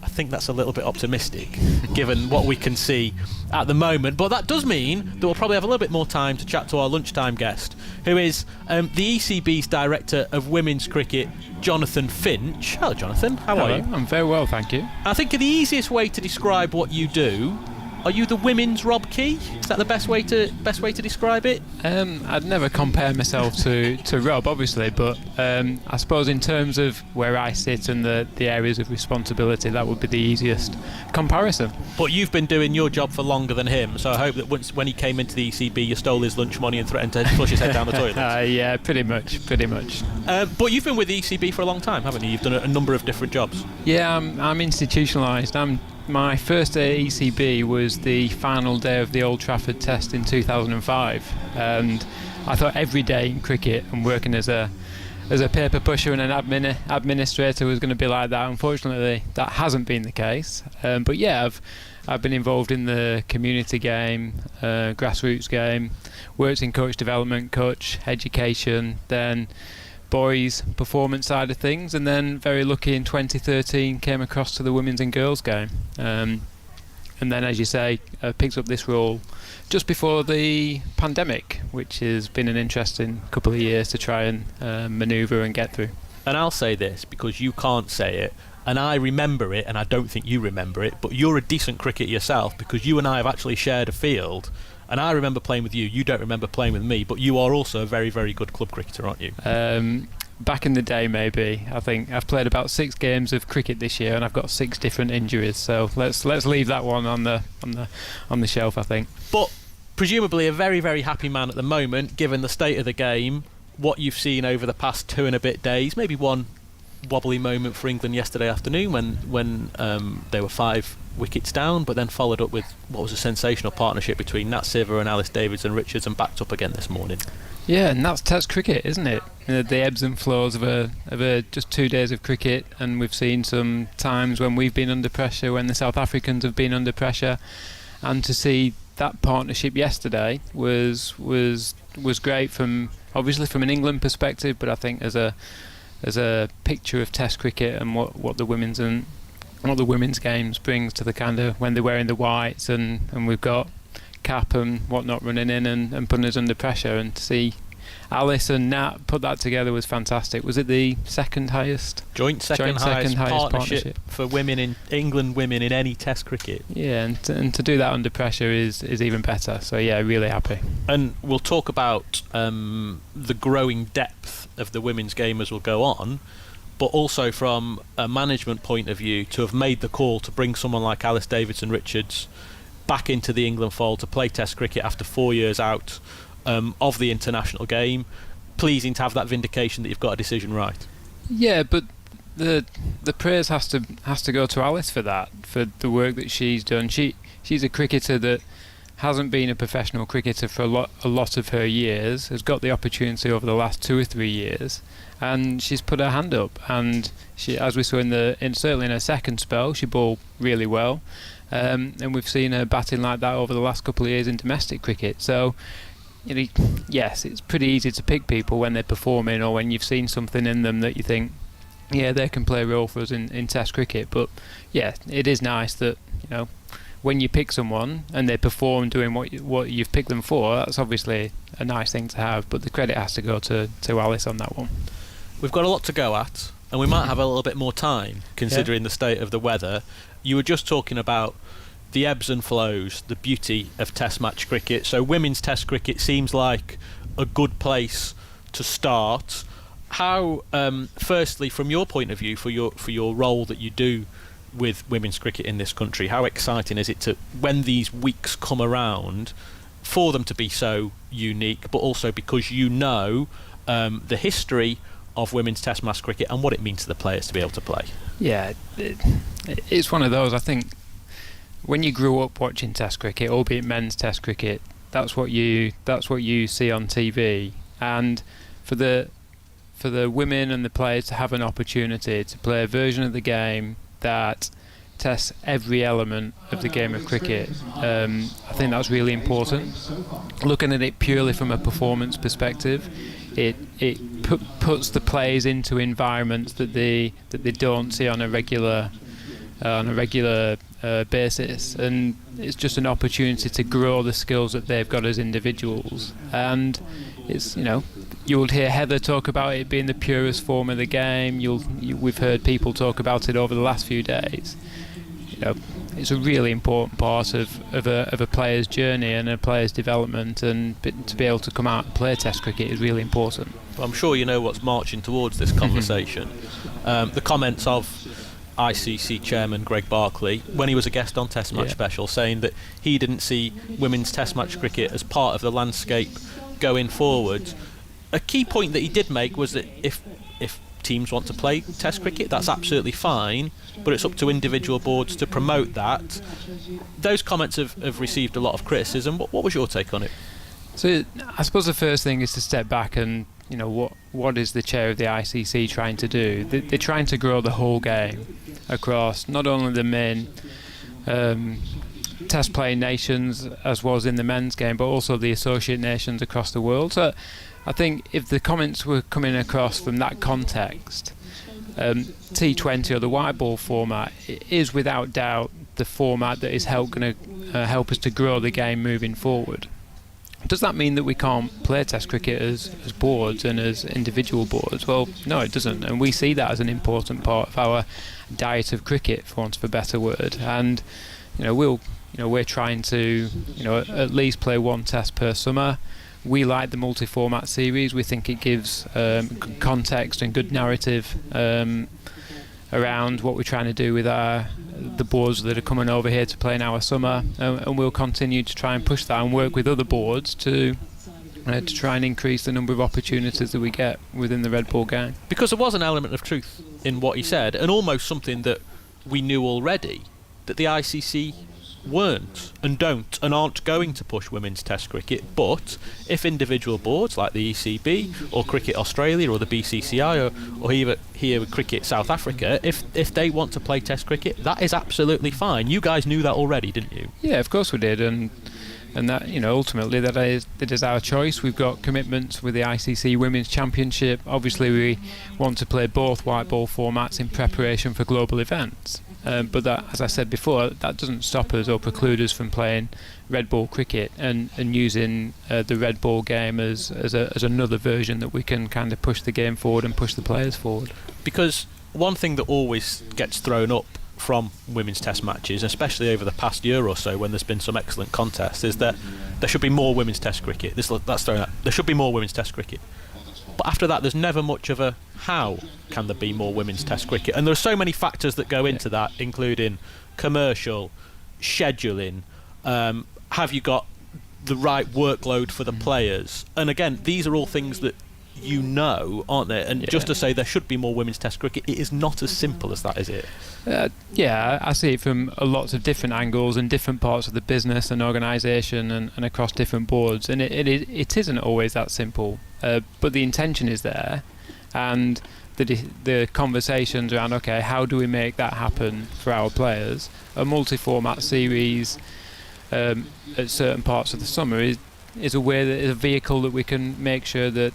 S6: I think that's a little bit optimistic, given what we can see at the moment. But that does mean that we'll probably have a little bit more time to chat to our lunchtime guest, who is the ECB's Director of Women's Cricket, Jonathan Finch. Hello, Jonathan. How are you?
S10: I'm very well, thank you.
S6: I think the easiest way to describe what you do, are you the women's Rob Key? Is that the best way to describe it?
S10: I'd never compare myself to Rob, obviously, but I suppose in terms of where I sit and the areas of responsibility, that would be the easiest comparison.
S6: But you've been doing your job for longer than him, so I hope that when he came into the ECB, you stole his lunch money and threatened to flush his head down the toilet.
S10: Yeah, pretty much.
S6: But you've been with the ECB for a long time, haven't you? You've done a number of different jobs.
S10: Yeah, I'm institutionalised. My first day at ECB was the final day of the Old Trafford Test in 2005, and I thought every day in cricket and working as a paper pusher and an administrator was going to be like that. Unfortunately, that hasn't been the case. But yeah, I've been involved in the community game, grassroots game, worked in coach development, coach education, then boys performance side of things, and then very lucky in 2013 came across to the women's and girls game, and then, as you say, picked up this role just before the pandemic, which has been an interesting couple of years to try and manoeuvre and get through.
S6: And I'll say this because you can't say it, and I remember it, and I don't think you remember it, but you're a decent cricketer yourself, because you and I have actually shared a field. And I remember playing with you. You don't remember playing with me, but you are also a very, very good club cricketer, aren't you?
S10: Back in the day, maybe. I think I've played about 6 games of cricket this year, and I've got 6 different injuries. So let's leave that one on the shelf, I think.
S6: But presumably a very, very happy man at the moment, given the state of the game, what you've seen over the past 2 and a bit days. Maybe one wobbly moment for England yesterday afternoon when they were 5 wickets down, but then followed up with what was a sensational partnership between Nat Siver and Alice Davidson-Richards, and backed up again this morning.
S10: Yeah, and that's Test cricket, isn't it? The ebbs and flows of just 2 days of cricket, and we've seen some times when we've been under pressure, when the South Africans have been under pressure, and to see that partnership yesterday was great obviously from an England perspective, but I think as a picture of Test cricket and what the women's games brings to the kind of when they're wearing the whites and we've got Cap and whatnot running in and putting us under pressure, and to see Alice and Nat put that together was fantastic. Was it the second highest
S6: highest partnership for women in England women in any Test cricket?
S10: Yeah, and to do that under pressure is even better. So yeah, really happy.
S6: And we'll talk about the growing depth of the women's game as we'll go on, but also from a management point of view, to have made the call to bring someone like Alice Davidson-Richards back into the England fold to play Test cricket after 4 years out of the international game. Pleasing to have that vindication that you've got a decision right.
S10: Yeah, but the praise has to go to Alice for that, for the work that she's done. She's a cricketer that hasn't been a professional cricketer for a lot of her years, has got the opportunity over the last 2 or 3 years, and she's put her hand up. And she, as we saw certainly in her second spell, she bowled really well, and we've seen her batting like that over the last couple of years in domestic cricket. So, yes, it's pretty easy to pick people when they're performing, or when you've seen something in them that you think, yeah, they can play a role for us in Test cricket. But yeah, it is nice that when you pick someone and they perform doing what you've picked them for, that's obviously a nice thing to have, but the credit has to go to Alice on that one.
S6: We've got a lot to go at, and we might have a little bit more time considering the state of the weather. You were just talking about the ebbs and flows, the beauty of Test match cricket. So women's Test cricket seems like a good place to start. How, firstly, from your point of view, for your role that you do with women's cricket in this country, how exciting is it to, when these weeks come around, for them to be so unique, but also because the history of women's Test match cricket and what it means to the players to be able to play.
S10: Yeah, it's one of those. I think when you grew up watching Test cricket, albeit men's Test cricket, that's what you see on TV. And for the women and the players to have an opportunity to play a version of the game that tests every element of the game of cricket, I think that's really important. Looking at it purely from a performance perspective, it puts the players into environments that they don't see on a regular basis, and it's just an opportunity to grow the skills that they've got as individuals. And it's, you'll hear Heather talk about it being the purest form of the game. We've heard people talk about it over the last few days. It's a really important part of a player's journey and a player's development, and to be able to come out and play Test cricket is really important.
S6: But I'm sure you know what's marching towards this conversation. The comments of ICC chairman Greg Barclay when he was a guest on Test Match Special, saying that he didn't see women's Test match cricket as part of the landscape going forward. A key point that he did make was that if teams want to play Test cricket, that's absolutely fine, but it's up to individual boards to promote that. Those comments have received a lot of criticism. What was your take on it?
S10: So I suppose the first thing is to step back and what is the chair of the ICC trying to do? They're trying to grow the whole game across not only the main Test playing nations as was in the men's game, but also the associate nations across the world. So I think if the comments were coming across from that context, T20 or the white ball format is without doubt the format that is going to help us to grow the game moving forward. Does that mean that we can't play Test cricket as boards and as individual boards? Well, no, it doesn't, and we see that as an important part of our diet of cricket, for want of a better word. And we're trying to at least play one Test per summer. We like the multi-format series. We think it gives context and good narrative around what we're trying to do with the boards that are coming over here to play in our summer, and we'll continue to try and push that and work with other boards to try and increase the number of opportunities that we get within the red ball game.
S6: Because there was an element of truth in what he said, and almost something that we knew already, that the ICC weren't and don't and aren't going to push women's Test cricket, but if individual boards like the ECB or Cricket Australia or the BCCI or here with Cricket South Africa, if they want to play Test cricket, that is absolutely fine. You guys knew that already, didn't you?
S10: Yeah, of course we did, and that ultimately that is our choice. We've got commitments with the ICC Women's Championship. Obviously we want to play both white ball formats in preparation for global events. But that, as I said before, that doesn't stop us or preclude us from playing red ball cricket and using the red ball game as another version that we can kind of push the game forward and push the players forward.
S6: Because one thing that always gets thrown up from women's Test matches, especially over the past year or so when there's been some excellent contests, is that there should be more women's Test cricket. That's thrown out. There should be more women's Test cricket. But after that, there's never much of a how can there be more women's Test cricket. And there are so many factors that go into that, including commercial, scheduling, have you got the right workload for the players? And again, these are all things that aren't they? And just to say there should be more women's Test cricket, it is not as simple as that, is it?
S10: I see it from lots of different angles and different parts of the business and organisation and across different boards, and it isn't always that simple, but the intention is there, and the conversations around, okay, how do we make that happen for our players? A multi-format series at certain parts of the summer is a way that is a vehicle that we can make sure that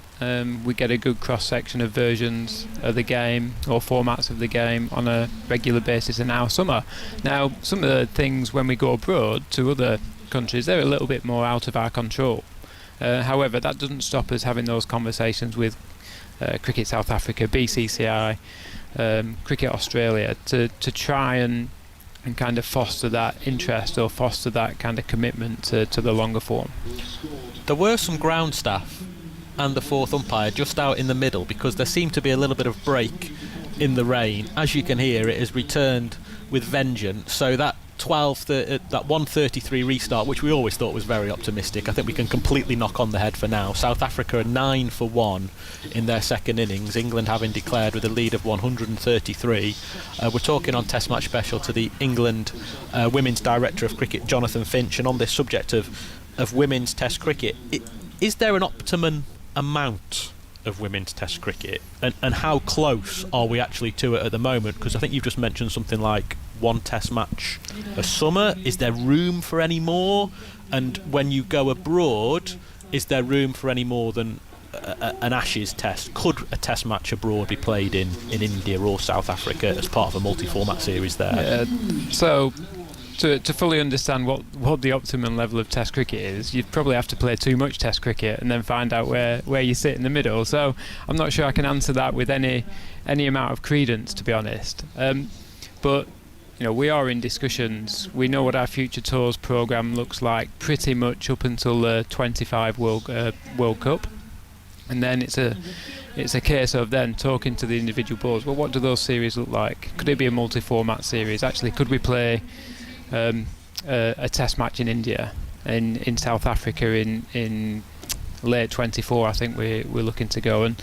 S10: we get a good cross-section of versions of the game or formats of the game on a regular basis in our summer. Now, some of the things when we go abroad to other countries, they're a little bit more out of our control. However, that doesn't stop us having those conversations with Cricket South Africa, BCCI, Cricket Australia to try and kind of foster that interest or foster that kind of commitment to the longer form.
S6: There were some ground staff and the fourth umpire just out in the middle because there seemed to be a little bit of break in the rain. As you can hear, it has returned with vengeance, so that that 1:33 restart, which we always thought was very optimistic, I think we can completely knock on the head for now. South Africa are 9 for 1 in their second innings, England having declared with a lead of 133. We're talking on Test Match Special to the England Women's Director of Cricket, Jonathan Finch, and on this subject of women's Test cricket, is there an optimum amount of women's Test cricket, and how close are we actually to it at the moment? Because I think you've just mentioned something like one Test match a summer. Is there room for any more? And when you go abroad, is there room for any more than an Ashes Test? Could a Test match abroad be played in India or South Africa as part of a multi-format series there?
S10: So to fully understand what the optimum level of Test cricket is, you'd probably have to play too much Test cricket and then find out where you sit in the middle. So I'm not sure I can answer that with any amount of credence, to be honest. But we are in discussions. We know what our future tours programme looks like pretty much up until the 25 World Cup, and then it's a case of then talking to the individual boards. Well, what do those series look like? Could it be a multi-format series? Actually, could we play a Test match in India, in South Africa in late 24? I think we're looking to go, and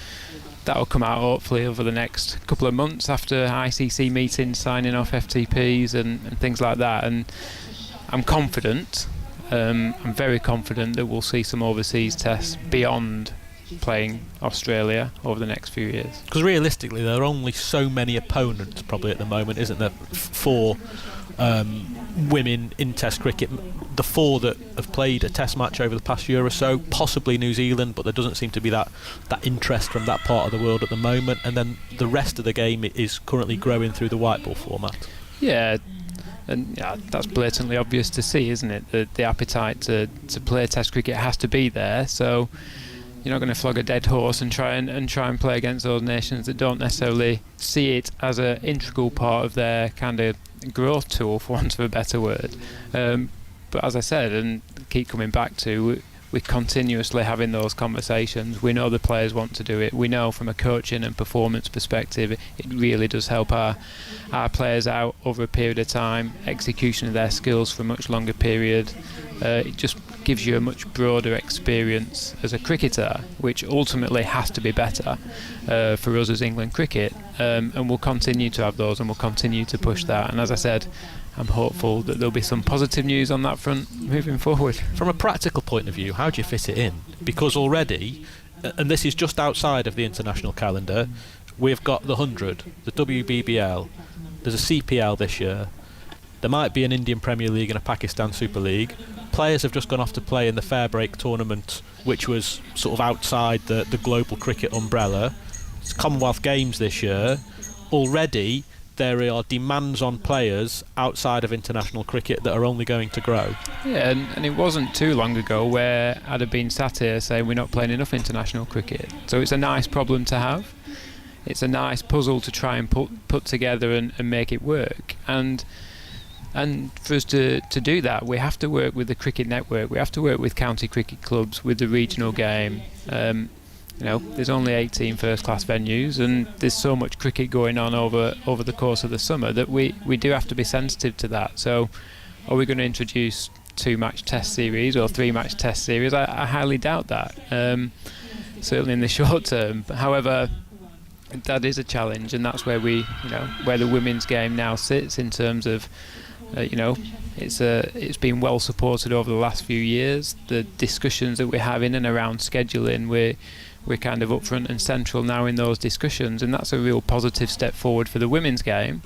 S10: that'll come out hopefully over the next couple of months after ICC meetings, signing off FTPs and things like that. And I'm confident, I'm very confident that we'll see some overseas tests beyond playing Australia over the next few years.
S6: Because realistically, there are only so many opponents probably at the moment, isn't there, for women in Test cricket. The 4 that have played a Test match over the past year or so, possibly New Zealand, but there doesn't seem to be that interest from that part of the world at the moment. And then the rest of the game is currently growing through the white ball format.
S10: Yeah, and that's blatantly obvious to see, isn't it? The appetite to play Test cricket has to be there. So you're not going to flog a dead horse and try and play against those nations that don't necessarily see it as an integral part of their kind of growth tool, for want of a better word. But as I said, and keep coming back to, we're continuously having those conversations. We know the players want to do it. We know from a coaching and performance perspective, it really does help our players out over a period of time, execution of their skills for a much longer period. It just gives you a much broader experience as a cricketer, which ultimately has to be better for us as England cricket, and we'll continue to have those, and we'll continue to push that. And as I said, I'm hopeful that there'll be some positive news on that front moving forward.
S6: From a practical point of view, how do you fit it in? Because already, and this is just outside of the international calendar, we've got the 100, the WBBL, there's a CPL this year, there might be an Indian Premier League and a Pakistan Super League. Players have just gone off to play in the Fair Break tournament, which was sort of outside the global cricket umbrella. It's Commonwealth Games this year. Already there are demands on players outside of international cricket that are only going to grow.
S10: Yeah, and it wasn't too long ago where I'd have been sat here saying we're not playing enough international cricket. So it's a nice problem to have. It's a nice puzzle to try and put together and make it work. And for us to do that, we have to work with the cricket network. We have to work with county cricket clubs, with the regional game. There's only 18 first-class venues, and there's so much cricket going on over the course of the summer that we do have to be sensitive to that. So, are we going to introduce 2-match Test series or 3-match Test series? I highly doubt that. Certainly in the short term. However, that is a challenge, and that's where where the women's game now sits in terms of. It's been well supported over the last few years. The discussions that we're having and around scheduling, we're kind of up front and central now in those discussions, and that's a real positive step forward for the women's game.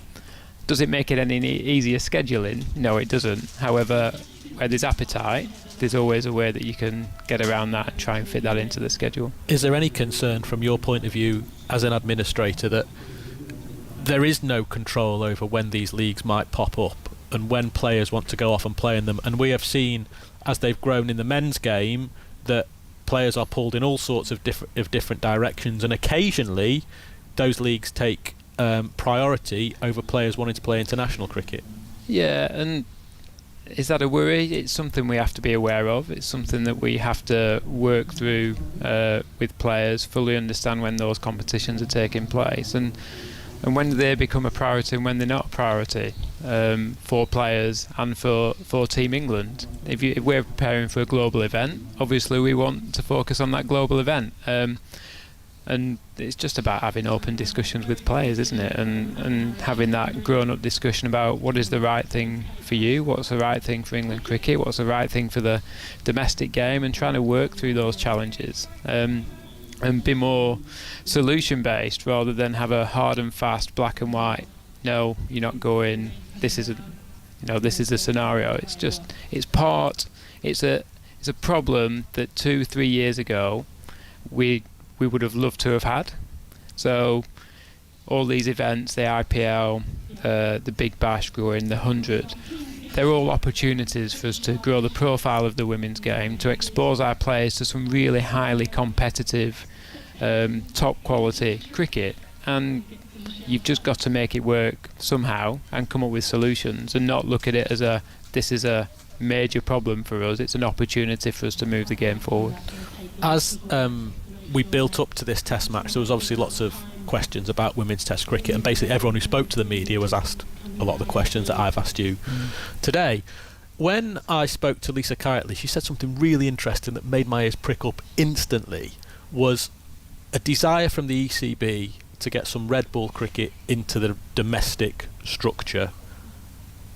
S10: Does it make it any easier scheduling? No, it doesn't. However, where there's appetite, there's always a way that you can get around that and try and fit that into the schedule.
S6: Is there any concern from your point of view as an administrator that there is no control over when these leagues might pop up and when players want to go off and play in them? And we have seen, as they've grown in the men's game, that players are pulled in all sorts of different directions, and occasionally those leagues take priority over players wanting to play international cricket.
S10: Yeah, and is that a worry? It's something we have to be aware of. It's something that we have to work through with players, fully understand when those competitions are taking place. And and when do they become a priority and when they're not a priority for players and for Team England. If we're preparing for a global event, obviously we want to focus on that global event, and it's just about having open discussions with players, isn't it, and having that grown-up discussion about what is the right thing for you, what's the right thing for England cricket, what's the right thing for the domestic game, and trying to work through those challenges, and be more solution-based rather than have a hard and fast black and white, no, you're not going, this is a scenario. It's a problem that 2-3 years ago we would have loved to have had. So all these events, the IPL, the Big Bash growing, the 100, they're all opportunities for us to grow the profile of the women's game, to expose our players to some really highly competitive, top quality cricket. And you've just got to make it work somehow and come up with solutions, and not look at it as this is a major problem for us. It's an opportunity for us to move the game forward.
S6: As we built up to this test match, there was obviously lots of questions about women's test cricket, and basically everyone who spoke to the media was asked a lot of the questions that I've asked you today. When I spoke to Lisa Kiteley, she said something really interesting that made my ears prick up instantly, was a desire from the ECB to get some red ball cricket into the domestic structure.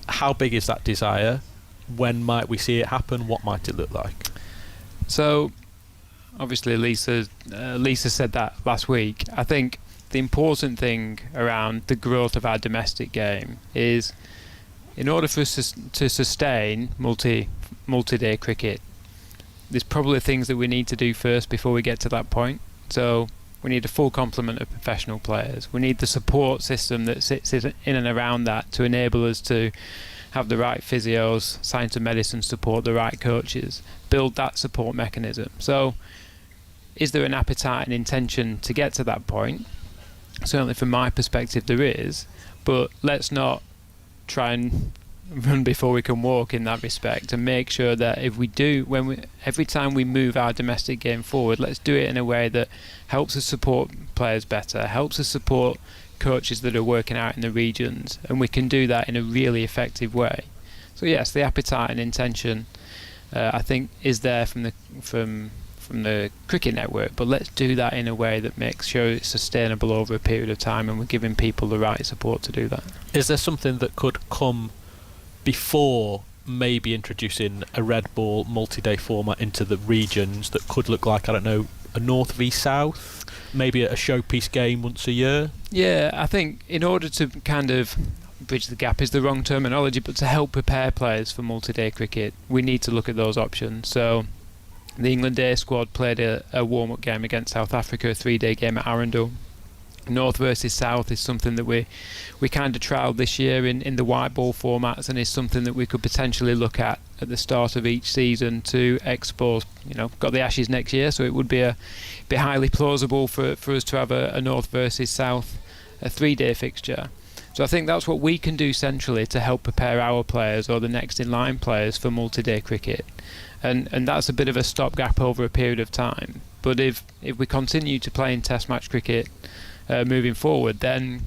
S6: How big is that desire? When might we see it happen? What might it look like?
S10: So obviously Lisa said that last week. I think the important thing around the growth of our domestic game is, in order for us to sustain multi-day cricket, there's probably things that we need to do first before we get to that point. So we need a full complement of professional players. We need the support system that sits in and around that to enable us to have the right physios, science and medicine support, the right coaches, build that support mechanism. So is there an appetite and intention to get to that point? Certainly from my perspective there is, but let's not try and run before we can walk in that respect, and make sure that if we do, every time we move our domestic game forward, let's do it in a way that helps us support players better, helps us support coaches that are working out in the regions, and we can do that in a really effective way. So yes, the appetite and intention I think is there from the cricket network, but let's do that in a way that makes sure it's sustainable over a period of time, and we're giving people the right support to do that.
S6: Is there something that could come before maybe introducing a red ball multi-day format into the regions that could look like, I don't know, a North v South, maybe a showpiece game once a year?
S10: Yeah, I think in order to kind of bridge the gap is the wrong terminology, but to help prepare players for multi-day cricket, we need to look at those options. So the England A squad played a warm-up game against South Africa, a 3-day game at Arundel. North versus South is something that we kind of trialled this year in the white ball formats, and is something that we could potentially look at the start of each season to expose. Got the Ashes next year, so it would be highly plausible for us to have a North versus South, a 3-day fixture. So I think that's what we can do centrally to help prepare our players or the next in line players for multi-day cricket, and that's a bit of a stopgap over a period of time. But if we continue to play in Test match cricket moving forward, then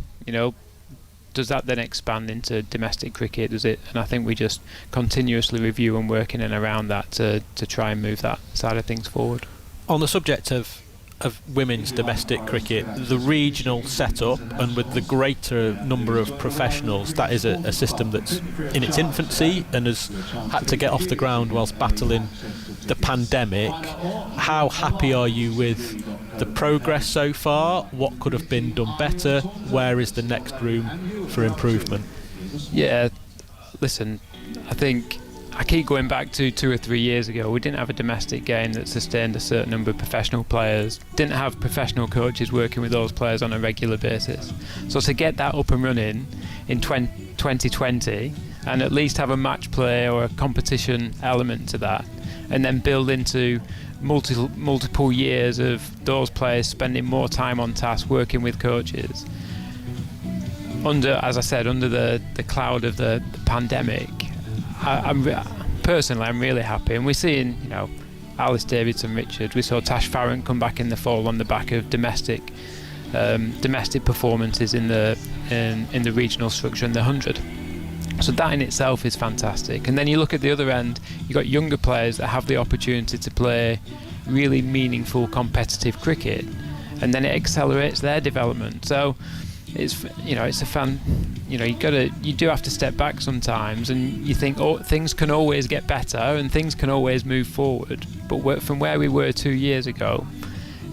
S10: does that then expand into domestic cricket? Does it? And I think we just continuously review and work in and around that to try and move that side of things forward.
S6: On the subject of women's domestic cricket, the regional setup, and with the greater number of professionals, that is a system that's in its infancy and has had to get off the ground whilst battling the pandemic. How happy are you with the progress so far? What could have been done better? Where is the next room for improvement?
S10: Yeah, listen, I think I keep going back to 2 or 3 years ago. We didn't have a domestic game that sustained a certain number of professional players, didn't have professional coaches working with those players on a regular basis. So to get that up and running in 2020, and at least have a match play or a competition element to that, and then build into multiple years of those players spending more time on task working with coaches, as I said, under the cloud of the pandemic, I'm really happy. And we're seeing, Alice Davidson Richard, we saw Tash Farron come back in the fall on the back of domestic domestic performances in the regional structure in the 100. So that in itself is fantastic. And then you look at the other end, you've got younger players that have the opportunity to play really meaningful competitive cricket, and then it accelerates their development. So it's a fan. You do have to step back sometimes, and you think, oh, things can always get better and things can always move forward. But from where we were 2 years ago,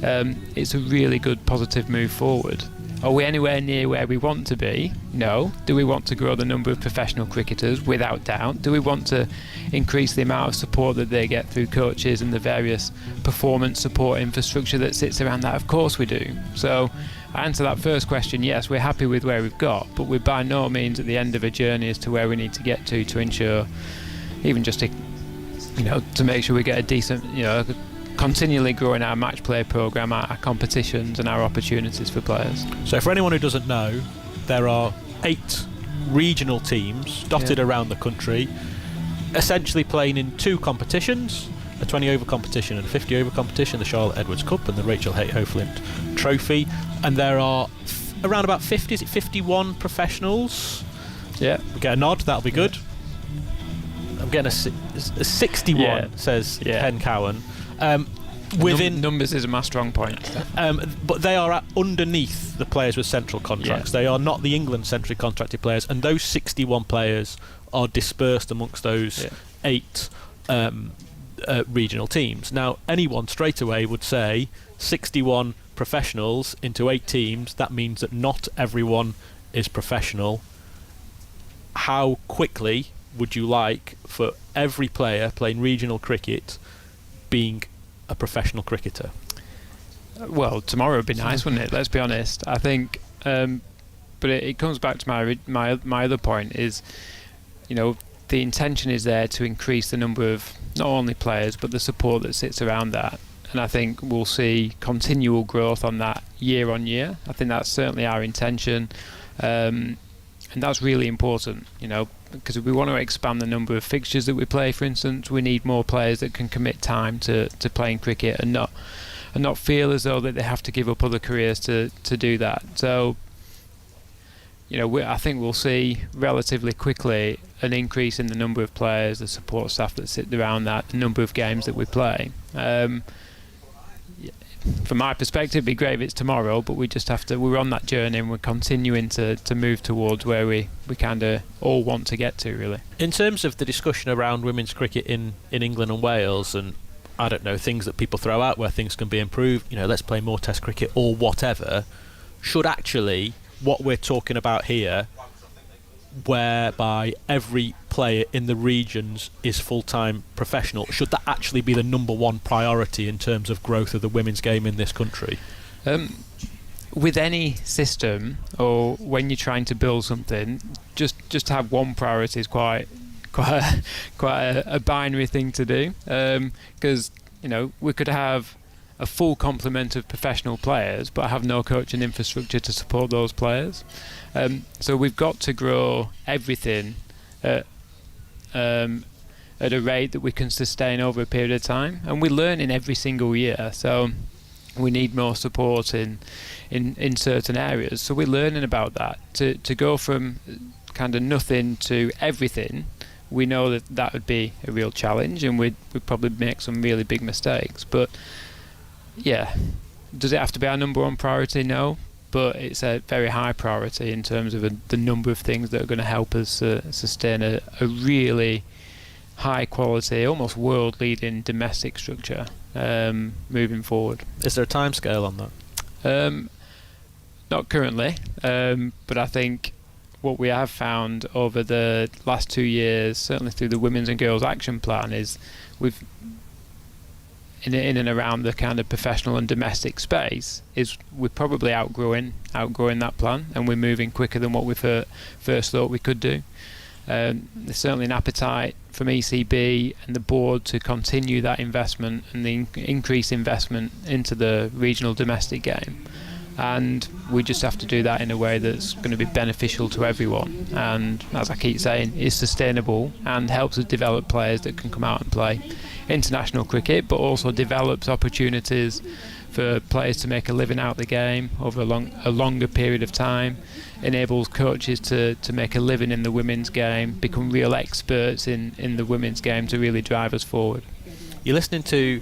S10: it's a really good positive move forward. Are we anywhere near where we want to be? No. Do we want to grow the number of professional cricketers? Without doubt. Do we want to increase the amount of support that they get through coaches and the various performance support infrastructure that sits around that? Of course we do. So, I answer that first question, yes, we're happy with where we've got, but we're by no means at the end of a journey as to where we need to get to ensure, even just to make sure we get a decent, continually growing our match play programme, our competitions and our opportunities for players.
S6: So for anyone who doesn't know, there are 8 regional teams dotted around the country, essentially playing in 2 competitions, a 20 over competition and a 50 over competition, the Charlotte Edwards Cup and the Rachel Hayhoe Flint Trophy, and there are around about 51 professionals. We get a nod, that'll be good. I'm getting a 61, says Ken Cowan. Within
S10: numbers is my strong point.
S6: But they are underneath the players with central contracts. They are not the England centrally contracted players, and those 61 players are dispersed amongst those 8 regional teams. Now, anyone straight away would say 61 professionals into 8 teams, that means that not everyone is professional. How quickly would you like for every player playing regional cricket being a professional cricketer?
S10: Well, tomorrow would be nice, wouldn't it? Let's be honest. I think, but it comes back to my other point is, the intention is there to increase the number of not only players but the support that sits around that, and I think we'll see continual growth on that year on year. I think that's certainly our intention, and that's really important, because if we want to expand the number of fixtures that we play, for instance, we need more players that can commit time to playing cricket and not feel as though that they have to give up other careers to do that. So, I think we'll see relatively quickly an increase in the number of players, the support staff that sit around that, the number of games that we play. From my perspective, it'd be great if it's tomorrow, but we just have to. We're on that journey, and we're continuing to move towards where we kind of all want to get to, really.
S6: In terms of the discussion around women's cricket in England and Wales, and I don't know, things that people throw out where things can be improved, let's play more Test cricket or whatever, should actually what we're talking about here, whereby every player in the regions is full-time professional, should that actually be the number one priority in terms of growth of the women's game in this country?
S10: With any system, or when you're trying to build something, just have one priority is quite a binary thing to do, because we could have a full complement of professional players but have no coaching infrastructure to support those players. So we've got to grow everything at a rate that we can sustain over a period of time, and we're learning every single year, so we need more support in certain areas. So we're learning about that. To go from kind of nothing to everything, we know that would be a real challenge, and we'd probably make some really big mistakes. But yeah, does it have to be our number one priority? No, but it's a very high priority in terms of the number of things that are going to help us sustain a really high quality, almost world leading domestic structure moving forward.
S6: Is there a timescale on that?
S10: Not currently, but I think what we have found over the last 2 years, certainly through the Women's and Girls Action Plan, is we've in and around the kind of professional and domestic space, is we're probably outgrowing that plan, and we're moving quicker than what we first thought we could do. There's certainly an appetite from ECB and the board to continue that investment and the increased investment into the regional domestic game. and we just have to do that in a way that's going to be beneficial to everyone, and as I keep saying, is sustainable and helps us develop players that can come out and play international cricket, but also develops opportunities for players to make a living out the game over a longer period of time, enables coaches to make a living in the women's game, become real experts in the women's game to really drive us forward.
S6: You're listening to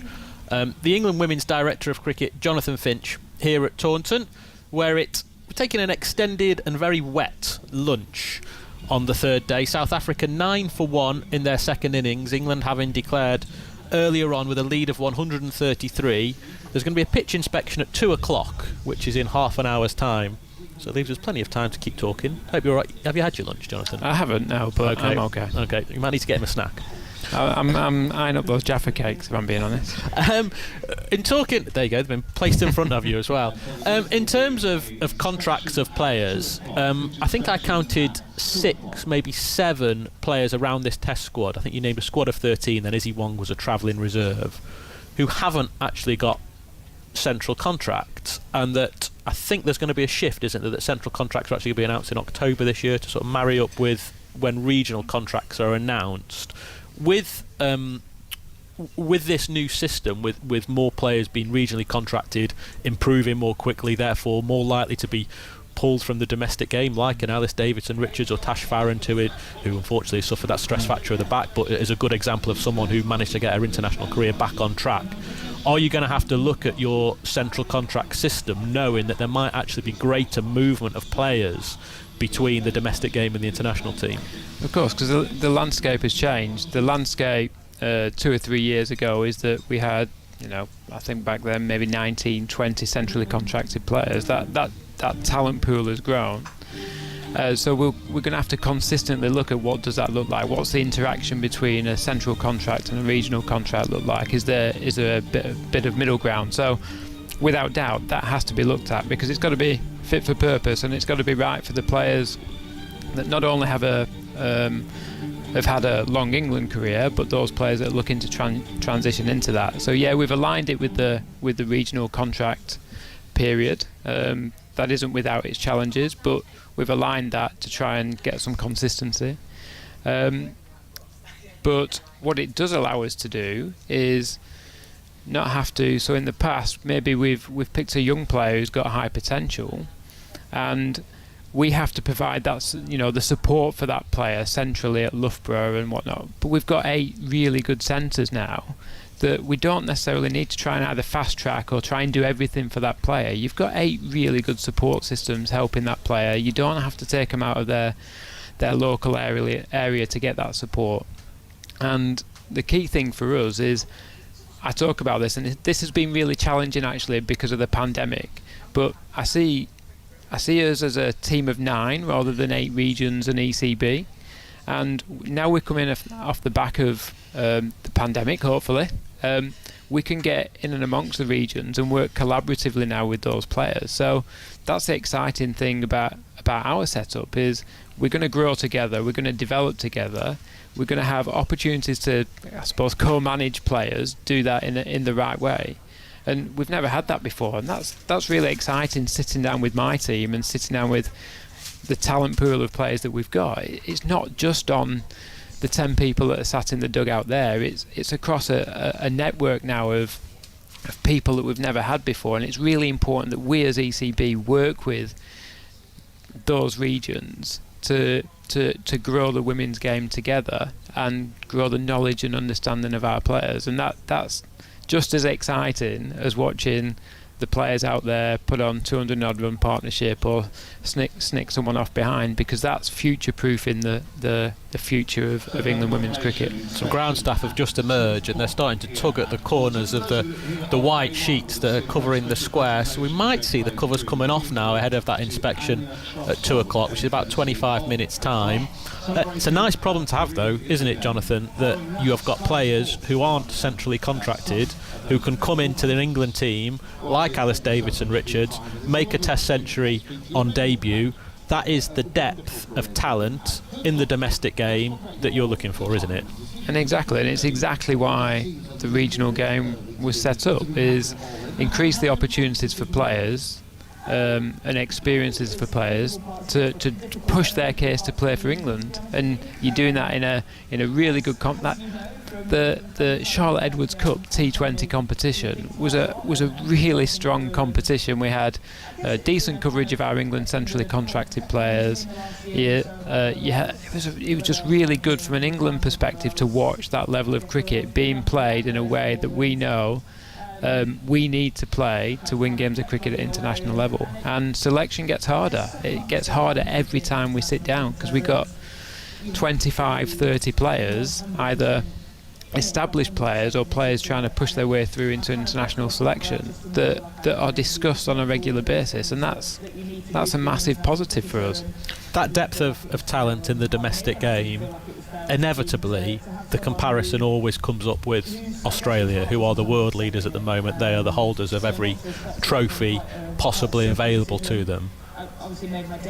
S6: the England Women's Director of Cricket, Jonathan Finch, here at Taunton, where we're taking an extended and very wet lunch on the third day. South Africa 9 for 1 in their second innings, England having declared earlier on with a lead of 133. There's going to be a pitch inspection at 2 o'clock, which is in half an hour's time. So it leaves us plenty of time to keep talking. Hope you're all right. Have you had your lunch, Jonathan?
S10: I haven't, no, but I'm okay.
S6: Okay, you might need to get him a snack.
S10: I'm eyeing up those Jaffa cakes, if I'm being honest.
S6: In talking, there you go, they've been placed in front of you as well. In terms of contracts of players, I think I counted 6, maybe 7 players around this test squad. I think you named a squad of 13, then Izzy Wong was a travelling reserve, who haven't actually got central contracts, and that I think there's going to be a shift, isn't there, that central contracts are actually going to be announced in October this year to sort of marry up with when regional contracts are announced. With this new system, with more players being regionally contracted, improving more quickly, therefore more likely to be pulled from the domestic game, like an Alice Davidson Richards or Tash Farron to it, who unfortunately suffered that stress fracture of the back, but is a good example of someone who managed to get her international career back on track. Are you going to have to look at your central contract system knowing that there might actually be greater movement of players between the domestic game and the international team?
S10: Of course, because the landscape has changed. The landscape 2 or 3 years ago is that we had, I think back then maybe 19, 20 centrally contracted players. That talent pool has grown. So we're going to have to consistently look at what does that look like. What's the interaction between a central contract and a regional contract look like? Is there a bit of middle ground? So without doubt, that has to be looked at, because it's got to be fit for purpose, and it's got to be right for the players that not only have had a long England career, but those players that are looking to transition into that. So yeah, we've aligned it with the regional contract period. That isn't without its challenges, but we've aligned that to try and get some consistency. But what it does allow us to do is not have to. So in the past, maybe we've picked a young player who's got high potential, and we have to provide that, the support for that player centrally at Loughborough and whatnot. But we've got 8 really good centres now that we don't necessarily need to try and either fast track or try and do everything for that player. You've got 8 really good support systems helping that player. You don't have to take them out of their local area to get that support. And the key thing for us is, I talk about this, and this has been really challenging actually because of the pandemic, but I see us as a team of 9 rather than 8 regions and ECB. And now we're coming off the back of the pandemic, hopefully. We can get in and amongst the regions and work collaboratively now with those players. So that's the exciting thing about our setup, is we're going to grow together, we're going to develop together, we're going to have opportunities to, I suppose, co-manage players, do that in the right way. And we've never had that before, and that's really exciting, sitting down with my team and sitting down with the talent pool of players that we've got. It's not just on the 10 people that are sat in the dugout there, it's across a network now of people that we've never had before, and it's really important that we as ECB work with those regions to grow the women's game together and grow the knowledge and understanding of our players. And that's just as exciting as watching the players out there put on 200 odd run partnership or snick someone off behind, because that's future-proofing the future of England women's cricket.
S6: Some ground staff have just emerged and they're starting to tug at the corners of the white sheets that are covering the square, so we might see the covers coming off now ahead of that inspection at 2 o'clock, which is about 25 minutes time. It's a nice problem to have though, isn't it, Jonathan, that you have got players who aren't centrally contracted who can come into the England team like Alice Davidson Richards, make a test century on debut. That is the depth of talent in the domestic game that you're looking for, isn't it?
S10: And it's exactly why the regional game was set up, is increase the opportunities for players and experiences for players to push their case to play for England, and you're doing that in a really good comp. The Charlotte Edwards Cup T20 competition was a really strong competition. We had decent coverage of our England centrally contracted players. It was just really good from an England perspective to watch that level of cricket being played in a way that we know we need to play to win games of cricket at international level. And selection gets harder. It gets harder every time we sit down, because we got 25, 30 players, either established players or players trying to push their way through into international selection, that are discussed on a regular basis, and that's a massive positive for us.
S6: That depth of talent in the domestic game, inevitably the comparison always comes up with Australia, who are the world leaders at the moment. They are the holders of every trophy possibly available to them.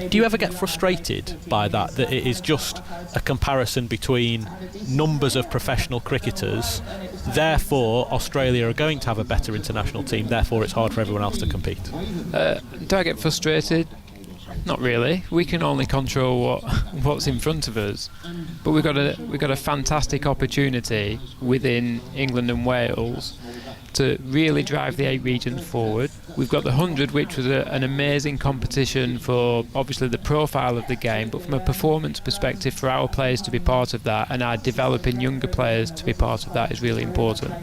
S6: Do you ever get frustrated by that it is just a comparison between numbers of professional cricketers, therefore Australia are going to have a better international team, therefore it's hard for everyone else to compete?
S10: Do I get frustrated? Not really. We can only control what's in front of us, but we've got a fantastic opportunity within England and Wales to really drive the 8 regions forward. We've got the 100, which was an amazing competition for obviously the profile of the game, but from a performance perspective for our players to be part of that, and our developing younger players to be part of that, is really important.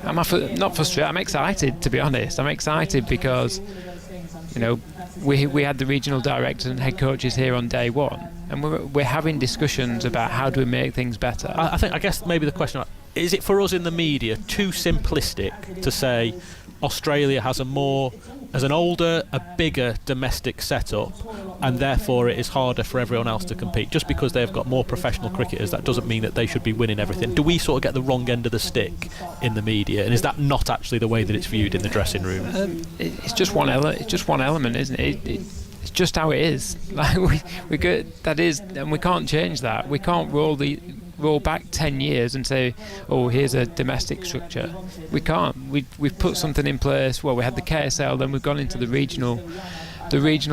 S10: I'm not frustrated, I'm excited, to be honest. I'm excited because, you know, we had the regional directors and head coaches here on day one, and we're having discussions about how do we make things better.
S6: I guess maybe the question is, it for us in the media too simplistic to say Australia has an older, a bigger domestic setup, and therefore it is harder for everyone else to compete? Just because they've got more professional cricketers, that doesn't mean that they should be winning everything. Do we sort of get the wrong end of the stick in the media, and is that not actually the way that it's viewed in the dressing room?
S10: It's just one element, isn't it? It's just how it is. Like we get that is, and we can't change that. We can't roll back 10 years and say, oh, here's a domestic structure. We can't. We've put something in place. Well, we had the KSL, then we've gone into the regional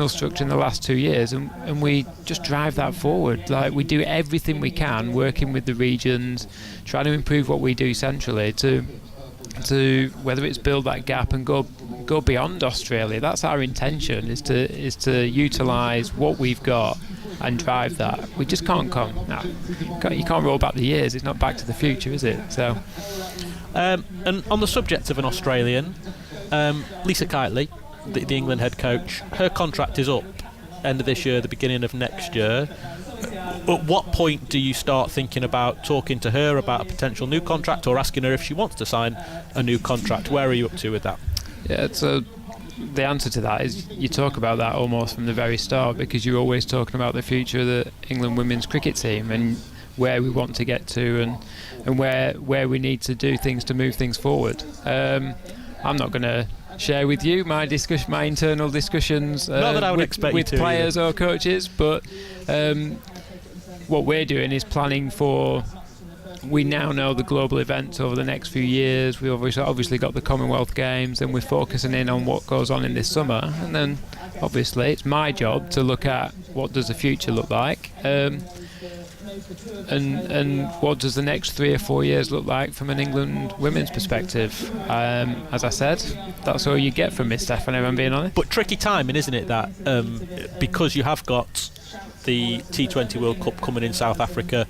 S10: structure in the last 2 years, and we just drive that forward. Like, we do everything we can, working with the regions, trying to improve what we do centrally to whether it's build that gap and go beyond Australia. That's our intention, is to utilise what we've got and drive that. We just can't you can't roll back the years. It's not Back to the Future, is it? So,
S6: and on the subject of an Australian, Lisa Kitely, the England head coach, her contract is up end of this year, the beginning of next year. At what point do you start thinking about talking to her about a potential new contract, or asking her if she wants to sign a new contract? Where are you up to with that?
S10: Yeah, so the answer to that is you talk about that almost from the very start, because you're always talking about the future of the England women's cricket team and where we want to get to and where we need to do things to move things forward. I'm not going to share with you my internal discussions
S6: not that I would expect
S10: with
S6: you to
S10: players
S6: either.
S10: Or coaches, but what we're doing is planning for. We now know the global events over the next few years. We've obviously got the Commonwealth Games, and we're focusing in on what goes on in this summer. And then, obviously, it's my job to look at what does the future look like, and what does the next 3 or 4 years look like from an England women's perspective. As I said, that's all you get from me, Stefan, if I'm being honest.
S6: But tricky timing, isn't it, that because you have got the T20 World Cup coming in South Africa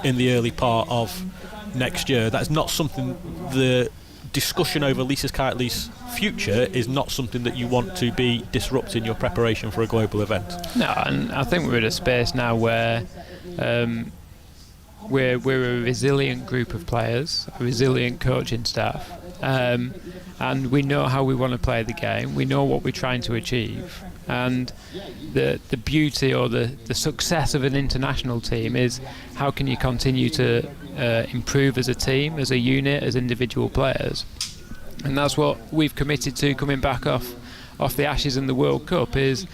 S6: in the early part of next year. That's not something, the discussion over Lisa Kitely's future is not something that you want to be disrupting your preparation for a global event.
S10: No, and I think we're at a space now where we're a resilient group of players, a resilient coaching staff, and we know how we want to play the game. We know what we're trying to achieve. And the beauty or the success of an international team is how can you continue to improve as a team, as a unit, as individual players. And that's what we've committed to coming back off the Ashes and the World Cup, is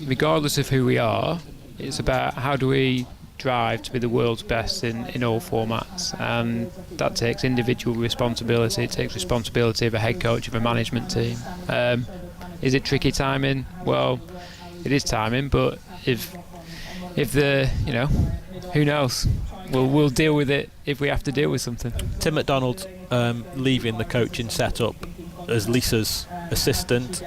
S10: regardless of who we are, it's about how do we drive to be the world's best in all formats. And that takes individual responsibility, it takes responsibility of a head coach, of a management team. Is it tricky timing? Well, it is timing, but if the, who knows? We'll deal with it if we have to deal with something.
S6: Tim McDonald leaving the coaching setup as Lisa's assistant.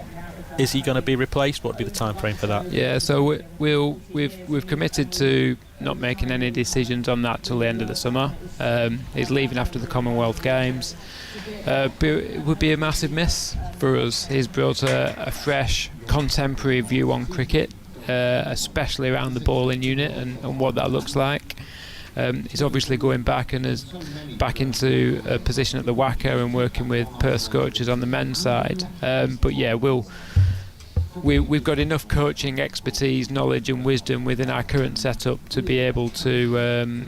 S6: Is he going to be replaced? What would be the time frame for that?
S10: Yeah, so we've committed to not making any decisions on that till the end of the summer. He's leaving after the Commonwealth Games. It would be a massive miss for us. He's brought a fresh, contemporary view on cricket, especially around the bowling unit and what that looks like. He's obviously going back into a position at the WACA and working with Perth coaches on the men's side. But yeah, we've got enough coaching expertise, knowledge and wisdom within our current setup to be able to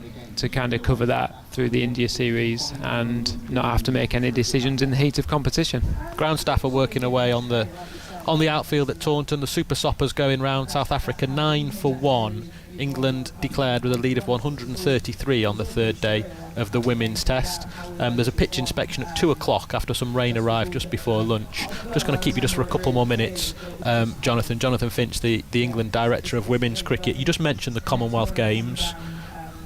S10: kind of cover that through the India series and not have to make any decisions in the heat of competition.
S6: Ground staff are working away on the outfield at Taunton. The Super Soppers going round. South Africa 9 for 1. England declared with a lead of 133 on the third day of the women's test. There's a pitch inspection at 2 o'clock after some rain arrived just before lunch. Just going to keep you just for a couple more minutes. Jonathan Finch, the England Director of Women's Cricket. You just mentioned the Commonwealth Games.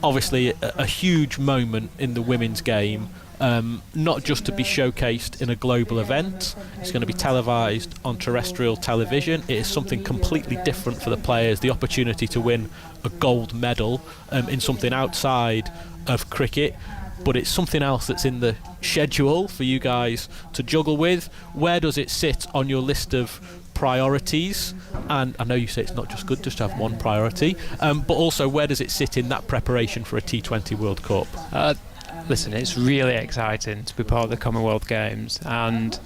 S6: Obviously a huge moment in the women's game. Not just to be showcased in a global event. It's going to be televised on terrestrial television. It is something completely different for the players, the opportunity to win a gold medal in something outside of cricket, but it's something else that's in the schedule for you guys to juggle with. Where does it sit on your list of priorities? And I know you say it's not just good just to have one priority, but also where does it sit in that preparation for a T20 World Cup?
S10: Listen, it's really exciting to be part of the Commonwealth Games, and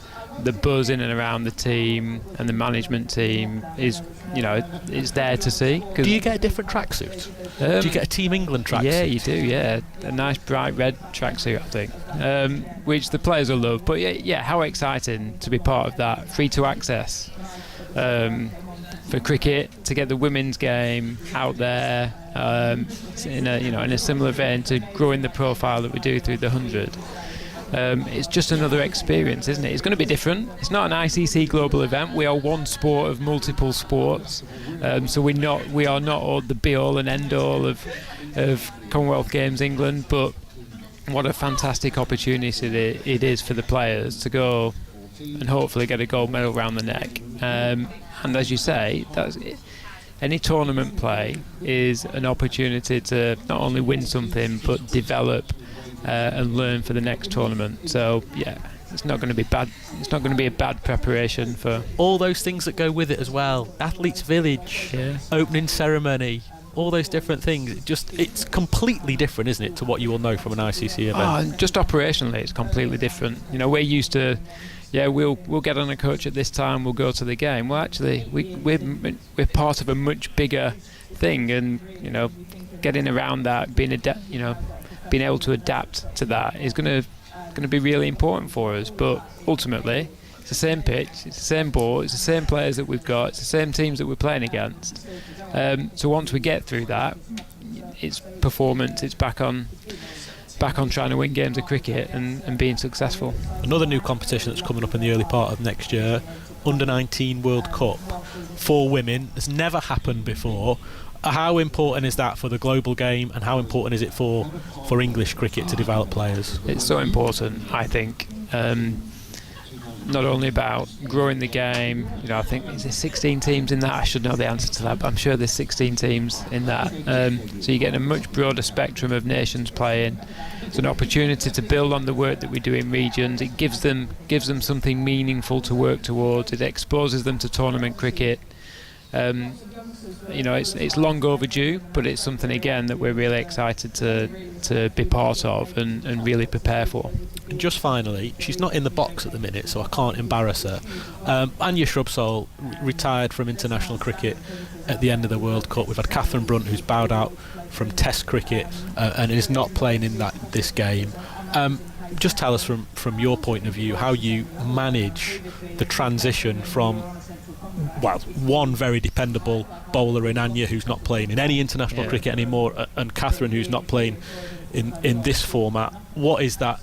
S10: the buzz in and around the team and the management team is, it's there to see.
S6: Do you get a different tracksuit? Do you get a Team England tracksuit?
S10: Yeah, you do, yeah. A nice bright red tracksuit, I think, which the players will love. But yeah, how exciting to be part of that. Free to access for cricket, to get the women's game out there in a similar vein to growing the profile that we do through the 100. It's just another experience, isn't it? It's going to be different. It's not an ICC global event. We are one sport of multiple sports, so we are not all the be all and end all of Commonwealth Games England. But what a fantastic opportunity it is for the players to go and hopefully get a gold medal round the neck. And as you say, any tournament play is an opportunity to not only win something but develop and learn for the next tournament. So yeah, it's not going to be bad. It's not going to be a bad preparation for
S6: all those things that go with it as well. Athletes Village, opening ceremony, all those different things. It's completely different, isn't it, to what you will know from an ICC event?
S10: Just operationally, it's completely different. We're used to. Yeah, we'll get on a coach at this time. We'll go to the game. Well, actually, we're part of a much bigger thing, and getting around that, being able to adapt to that is going to be really important for us. But ultimately, it's the same pitch, it's the same ball, it's the same players that we've got, it's the same teams that we're playing against. So once we get through that, it's performance. It's back on trying to win games of cricket and being successful.
S6: Another new competition that's coming up in the early part of next year, Under-19 World Cup for women. It's never happened before. How important is that for the global game, and how important is it for English cricket to develop players?
S10: It's so important, I think. Not only about growing the game, I think there's 16 teams in that. I should know the answer to that, but I'm sure there's 16 teams in that. So you get a much broader spectrum of nations playing. It's an opportunity to build on the work that we do in regions. It gives them something meaningful to work towards. It exposes them to tournament cricket. It's long overdue, but it's something again that we're really excited to be part of and really prepare for.
S6: And just finally, she's not in the box at the minute, so I can't embarrass her. Anya Shrubsole retired from international cricket at the end of the World Cup. We've had Catherine Brunt, who's bowed out from Test cricket and is not playing in this game. Just tell us from your point of view how you manage the transition from one very dependable bowler in Anya, who's not playing in any international cricket anymore, and Catherine, who's not playing in this format. What is that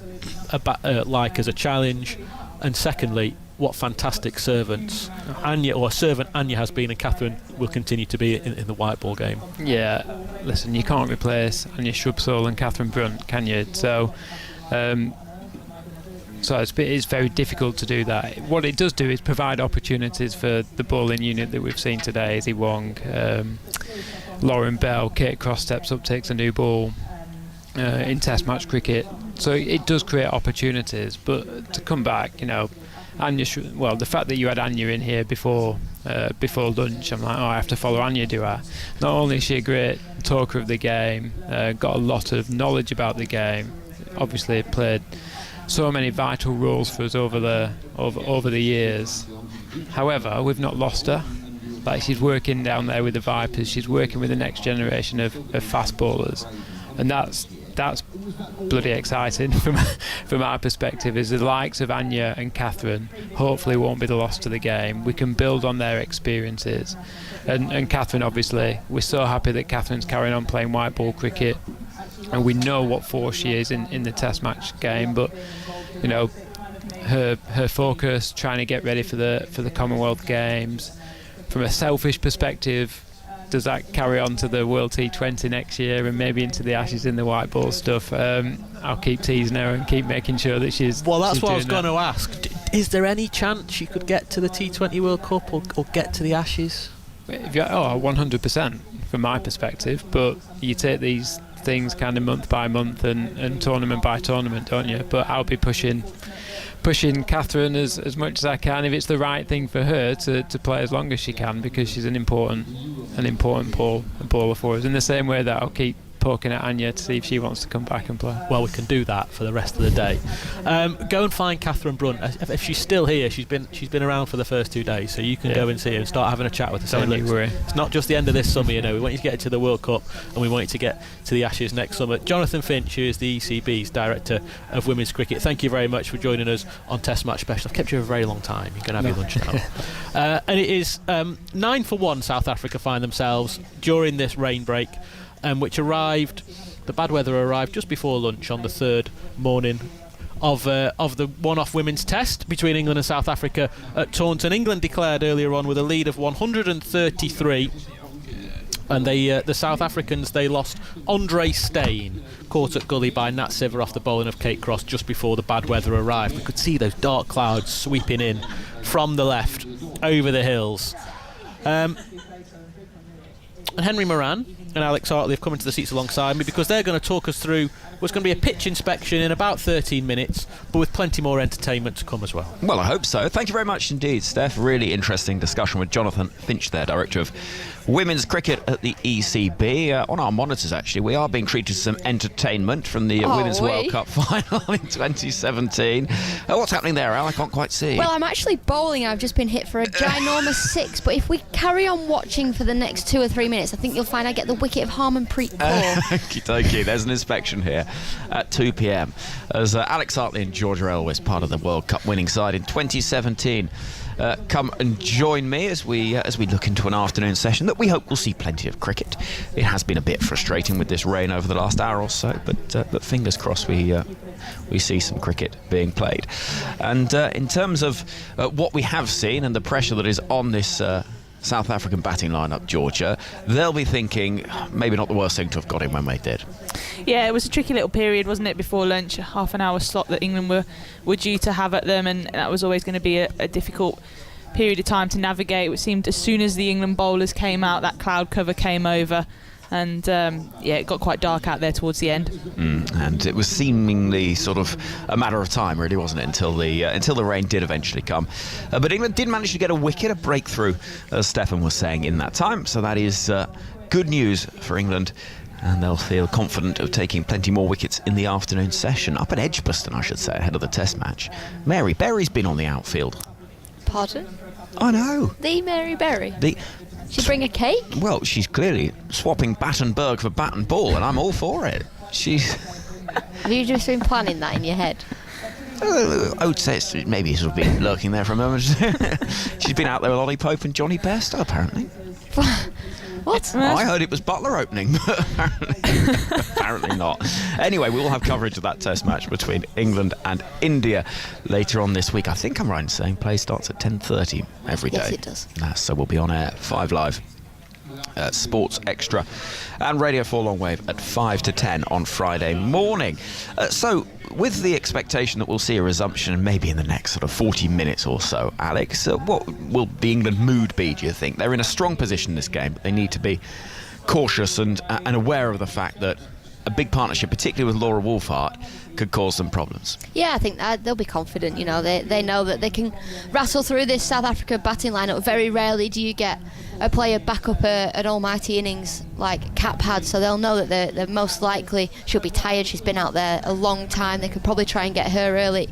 S6: about, like as a challenge? And secondly, what fantastic servants Anya has been, and Catherine will continue to be in the white ball game.
S10: Yeah, listen, you can't replace Anya Shrubsole and Catherine Brunt, can you? So it's very difficult to do that. What it does do is provide opportunities for the bowling unit that we've seen today. Izzy Wong, Lauren Bell, Kate Cross steps up, takes a new ball in Test match cricket. So it does create opportunities. But to come back, Anya, the fact that you had Anya in here before lunch, I'm like, I have to follow Anya, do I? Not only is she a great talker of the game, got a lot of knowledge about the game, obviously played so many vital roles for us over the years. However, we've not lost her. Like, she's working down there with the Vipers, she's working with the next generation of fast bowlers, and that's bloody exciting from our perspective. Is the likes of Anya and Catherine hopefully won't be the loss to the game. We can build on their experiences, and Catherine, obviously we're so happy that Catherine's carrying on playing white ball cricket, and we know what force she is in the Test match game. But her focus, trying to get ready for the Commonwealth Games. From a selfish perspective, does that carry on to the World T20 next year and maybe into the Ashes in the white ball stuff? I'll keep teasing her and keep making sure that she's.
S6: Well, that's
S10: she's
S6: what I was
S10: doing
S6: going to ask. Is there any chance she could get to the T20 World Cup or get to the Ashes?
S10: 100% from my perspective. But you take these things kind of month by month and tournament by tournament, don't you? But I'll be pushing Catherine as much as I can, if it's the right thing for her, to play as long as she can, because she's an important bowler for us, in the same way that I'll keep poking at Anya to see if she wants to come back and play.
S6: Well, we can do that for the rest of the day. Go and find Catherine Brunt. If she's still here, she's been around for the first 2 days, so you can go and see her and start having a chat with her.
S10: Don't you worry.
S6: It's not just the end of this summer, we want you to get to the World Cup, and we want you to get to the Ashes next summer. Jonathan Finch, who is the ECB's Director of Women's Cricket, thank you very much for joining us on Test Match Special. I've kept you a very long time. You can have your lunch now. And it is 9-1 South Africa find themselves during this rain break, which arrived. The bad weather arrived just before lunch on the third morning of the one-off women's test between England and South Africa at Taunton. England declared earlier on with a lead of 133, and the South Africans, they lost Andre Steyn, caught at gully by Nat Siver off the bowling of Kate Cross just before the bad weather arrived. We could see those dark clouds sweeping in from the left over the hills. And Henry Moran and Alex Hartley have come into the seats alongside me, because they're going to talk us through what's going to be a pitch inspection in about 13 minutes, but with plenty more entertainment to come as well.
S2: Well, I hope so. Thank you very much indeed, Steph. Really interesting discussion with Jonathan Finch there, Director of Women's Cricket at the ECB. On our monitors, actually, we are being treated to some entertainment from the Women's World Cup final in 2017. What's happening there, Al? I can't quite see.
S3: Well, I'm actually bowling. I've just been hit for a ginormous 6, but if we carry on watching for the next 2 or 3 minutes, I think you'll find I get the wicket of Harmanpreet Kaur.
S2: Okie-dokie, there's an inspection here at 2 p.m. as Alex Hartley and Georgia Elwes, part of the World Cup winning side in 2017, come and join me as we look into an afternoon session that we hope will see plenty of cricket. It has been a bit frustrating with this rain over the last hour or so, but fingers crossed we see some cricket being played. And in terms of what we have seen and the pressure that is on this South African batting lineup, Georgia, they'll be thinking maybe not the worst thing to have got in when they did.
S1: Yeah, it was a tricky little period, wasn't it, before lunch, a half an hour slot that England were due to have at them, and that was always going to be a difficult period of time to navigate. It seemed as soon as the England bowlers came out, that cloud cover came over, and it got quite dark out there towards the end.
S2: And it was seemingly sort of a matter of time, really, wasn't it, until the rain did eventually come. But England did manage to get a breakthrough, as Stefan was saying, in that time. So that is good news for England, and they'll feel confident of taking plenty more wickets in the afternoon session up at Edgbaston, I should say, ahead of the Test match. Mary Berry's been on the outfield.
S3: Pardon?
S2: I know.
S3: The Mary Berry? She'd bring a cake?
S2: Well, she's clearly swapping bat and berg for bat and ball, and I'm all for it.
S3: Have you just been planning that in your head?
S2: I would say it's maybe sort of been lurking there for a moment. She's been out there with Ollie Pope and Johnny Bairstow, apparently.
S3: What?
S2: I heard it was Butler opening, but apparently not. Anyway, we will have coverage of that test match between England and India later on this week. I think I'm right in saying play starts at 10:30 every day.
S3: Yes, it does.
S2: So we'll be on air 5 Live. Sports Extra and Radio 4 Long Wave at 5 to 10 on Friday morning. So with the expectation that we'll see a resumption maybe in the next sort of 40 minutes or so, Alex, what will the England mood be, do you think? They're in a strong position in this game, but they need to be cautious and aware of the fact that a big partnership, particularly with Laura Wolfhart, could cause some problems.
S3: Yeah, I think they'll be confident. You know, they know that they can wrestle through this South Africa batting lineup. Very rarely do you get a player back up an almighty innings like Cap had, so they'll know that they're most likely, she'll be tired, she's been out there a long time, they could probably try and get her early.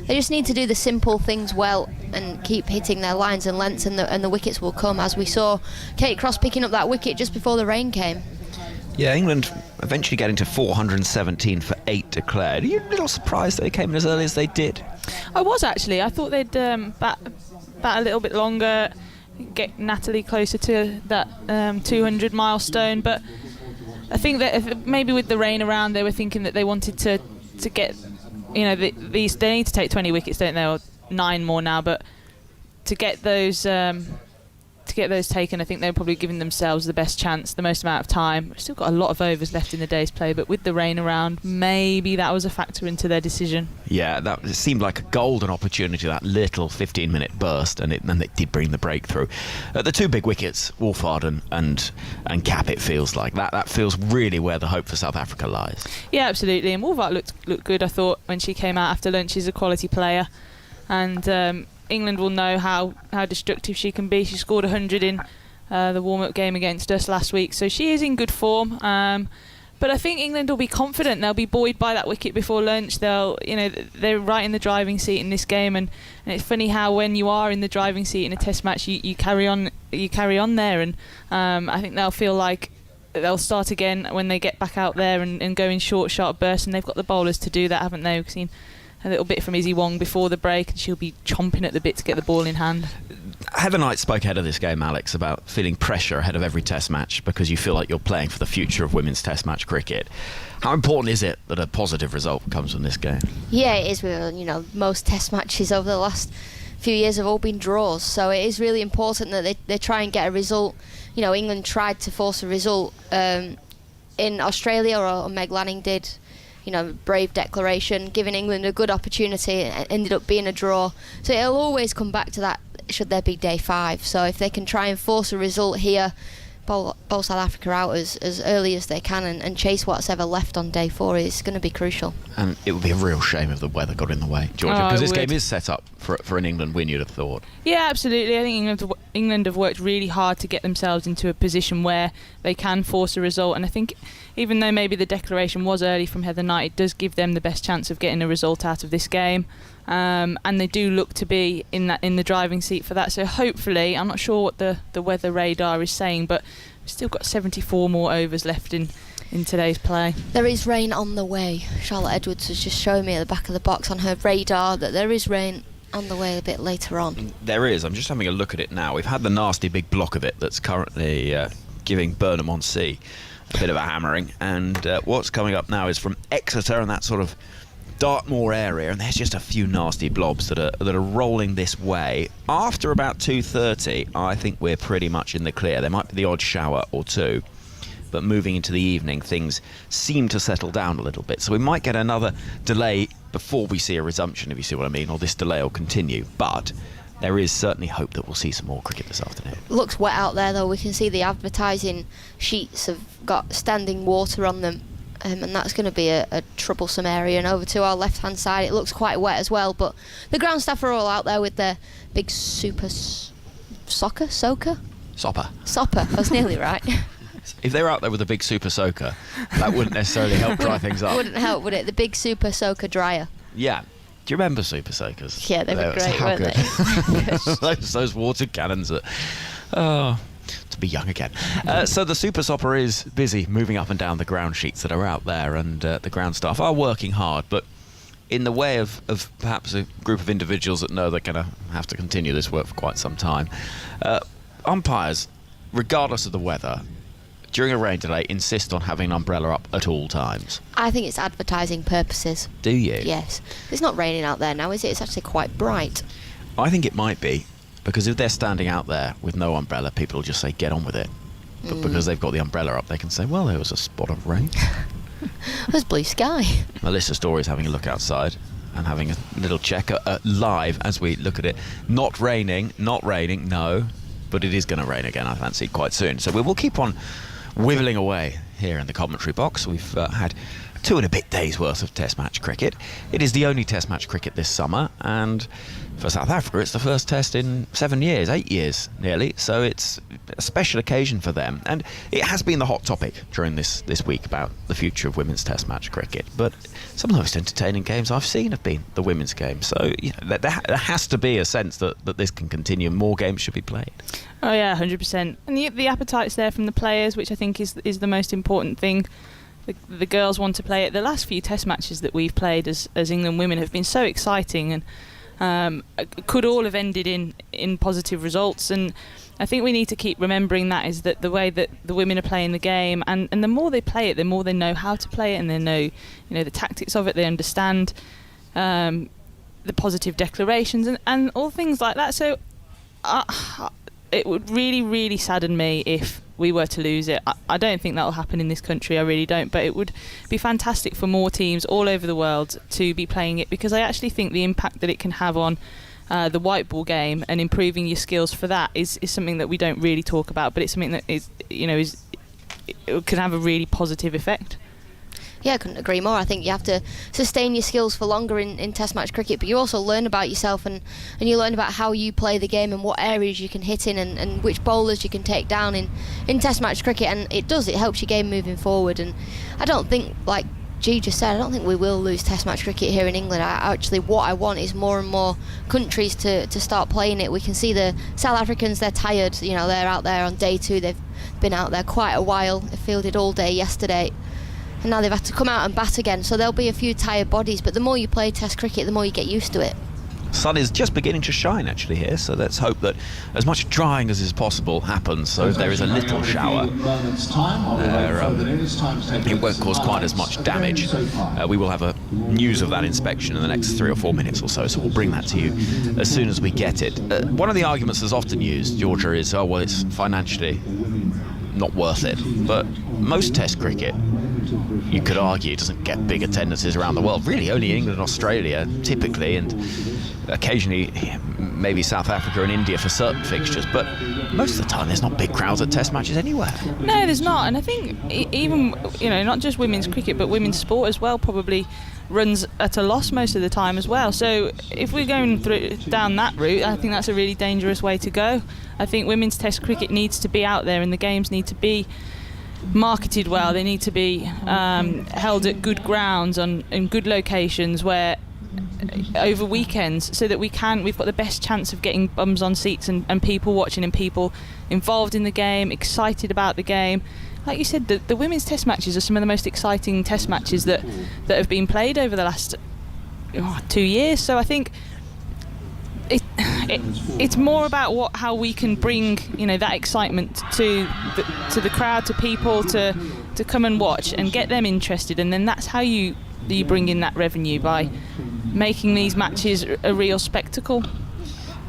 S3: They just need to do the simple things well and keep hitting their lines and lengths, and the wickets will come, as we saw Kate Cross picking up that wicket just before the rain came.
S2: Yeah, England eventually getting to 417 for 8 declared. Are you a little surprised that they came in as early as they did?
S1: I was actually. I thought they'd bat a little bit longer, get Natalie closer to that 200 milestone, but I think that if maybe with the rain around, they were thinking that they wanted to get, you know, these, they need to take 20 wickets, don't they, or 9 more now, but to get those taken, I think they're probably giving themselves the best chance, the most amount of time. We've still got a lot of overs left in the day's play, but with the rain around, maybe that was a factor into their decision. Yeah,
S2: it seemed like a golden opportunity, that little 15-minute burst, and it did bring the breakthrough. The 2 big wickets, Wolfhard and Cap, it feels like. That feels really where the hope for South Africa lies.
S1: Yeah, absolutely. And Wolfhard looked good, I thought, when she came out after lunch. She's a quality player. And England will know how destructive she can be. She scored 100 in the warm-up game against us last week, so she is in good form. But I think England will be confident. They'll be buoyed by that wicket before lunch. They're right in the driving seat in this game, and it's funny how when you are in the driving seat in a Test match, you carry on there, and I think they'll feel like they'll start again when they get back out there and go in short, sharp bursts, and they've got the bowlers to do that, haven't they? We've seen a little bit from Izzy Wong before the break, and she'll be chomping at the bit to get the ball in hand.
S2: Heather Knight spoke ahead of this game, Alex, about feeling pressure ahead of every Test match because you feel like you're playing for the future of women's Test match cricket. How important is it that a positive result comes from this game?
S3: Yeah, it is. Most Test matches over the last few years have all been draws, so it is really important that they try and get a result. England tried to force a result in Australia, or Meg Lanning did. Brave declaration, giving England a good opportunity. It ended up being a draw. So it'll always come back to that, should there be day 5. So if they can try and force a result here, bowl South Africa out as early as they can and chase what's ever left on day 4, is going to be crucial.
S2: And it would be a real shame if the weather got in the way, Georgia, because this game is set up for an England win, you'd have thought.
S1: Yeah, absolutely. I think England have worked really hard to get themselves into a position where they can force a result, and I think even though maybe the declaration was early from Heather Knight, it does give them the best chance of getting a result out of this game. And they do look to be in the driving seat for that. So hopefully, I'm not sure what the weather radar is saying, but we've still got 74 more overs left in today's play.
S3: There is rain on the way. Charlotte Edwards was just showing me at the back of the box on her radar that there is rain on the way a bit later on.
S2: There is. I'm just having a look at it now. We've had the nasty big block of it that's currently giving Burnham-on-Sea a bit of a hammering, and what's coming up now is from Exeter and that sort of Dartmoor area, and there's just a few nasty blobs that are rolling this way. After about 2:30, I think we're pretty much in the clear. There might be the odd shower or two, but moving into the evening, things seem to settle down a little bit. So we might get another delay before we see a resumption, if you see what I mean, or this delay will continue. But there is certainly hope that we'll see some more cricket this afternoon.
S3: Looks wet out there, though. We can see the advertising sheets have got standing water on them. And that's going to be a troublesome area. And over to our left-hand side, it looks quite wet as well. But the ground staff are all out there with their big super sopper. I was nearly right.
S2: If they were out there with a big super soaker, that wouldn't necessarily help dry things up.
S3: Wouldn't help, would it? The big super soaker dryer.
S2: Yeah. Do you remember super soakers?
S3: Yeah, they were great, weren't they?
S2: those water cannons that... Oh... to be young again. So the super sopper is busy moving up and down the ground sheets that are out there, and the ground staff are working hard, but in the way of perhaps a group of individuals that know they're going to have to continue this work for quite some time. Umpires, regardless of the weather, during a rain delay, insist on having an umbrella up at all times?
S3: I think it's advertising purposes.
S2: Do you?
S3: Yes. It's not raining out there now, is it? It's actually quite bright.
S2: I think it might be, because if they're standing out there with no umbrella, people will just say, get on with it. But because they've got the umbrella up, they can say, well, there was a spot of rain.
S3: There's blue sky.
S2: Melissa Story's having a look outside and having a little check live as we look at it. Not raining, no, but it is going to rain again, I fancy, quite soon. So we will keep on whittling away here in the commentary box. We've had 2 and a bit days worth of Test match cricket. It is the only Test match cricket this summer, and for South Africa it's the first Test in 8 years nearly, so it's a special occasion for them. And it has been the hot topic during this week about the future of women's Test match cricket, but some of the most entertaining games I've seen have been the women's games. So there has to be a sense that this can continue, more games should be played.
S1: Oh yeah, 100%. And the appetite's there from the players, which I think is the most important thing. The girls want to play it. The last few Test matches that we've played as England women have been so exciting, and could all have ended in positive results. And I think we need to keep remembering that, is that the way that the women are playing the game, and the more they play it, the more they know how to play it, and they know the tactics of it. They understand the positive declarations and all things like that. So it would really, really sadden me if we were to lose it. I don't think that will happen in this country, I really don't, but it would be fantastic for more teams all over the world to be playing it, because I actually think the impact that it can have on the white ball game and improving your skills for that is something that we don't really talk about, but it's something that is it can have a really positive effect.
S3: Yeah, I couldn't agree more. I think you have to sustain your skills for longer in Test match cricket, but you also learn about yourself, and you learn about how you play the game and what areas you can hit in, and which bowlers you can take down in Test match cricket, and it helps your game moving forward. And I don't think, like G just said, I don't think we will lose Test match cricket here in England. What I want is more and more countries to start playing it. We can see the South Africans, they're tired, they're out there on day 2, they've been out there quite a while, they fielded all day yesterday, and now they've had to come out and bat again, so there'll be a few tired bodies, but the more you play Test cricket, the more you get used to it.
S2: Sun is just beginning to shine actually here, so let's hope that as much drying as is possible happens, so if there is a little shower it won't cause quite as much damage. We will have a news of that inspection in the next 3 or 4 minutes or so we'll bring that to you as soon as we get it. One of the arguments that's often used, Georgia, is it's financially not worth it, but most Test cricket, you could argue, doesn't get big attendances around the world. Really, only England and Australia typically, and occasionally maybe South Africa and India for certain fixtures, but most of the time there's not big crowds at Test matches anywhere.
S1: No, there's not, and I think even not just women's cricket but women's sport as well probably runs at a loss most of the time as well. So if we're going down that route, I think that's a really dangerous way to go. I think women's Test cricket needs to be out there, and the games need to be marketed well. They need to be held at good grounds in good locations where over weekends, so that we've got the best chance of getting bums on seats and people watching and people involved in the game, excited about the game. Like you said, the women's Test matches are some of the most exciting Test matches that have been played over the last 2 years. So I think it's more about how we can bring that excitement to the crowd, to people, to come and watch and get them interested, and then that's how you bring in that revenue, by making these matches a real spectacle.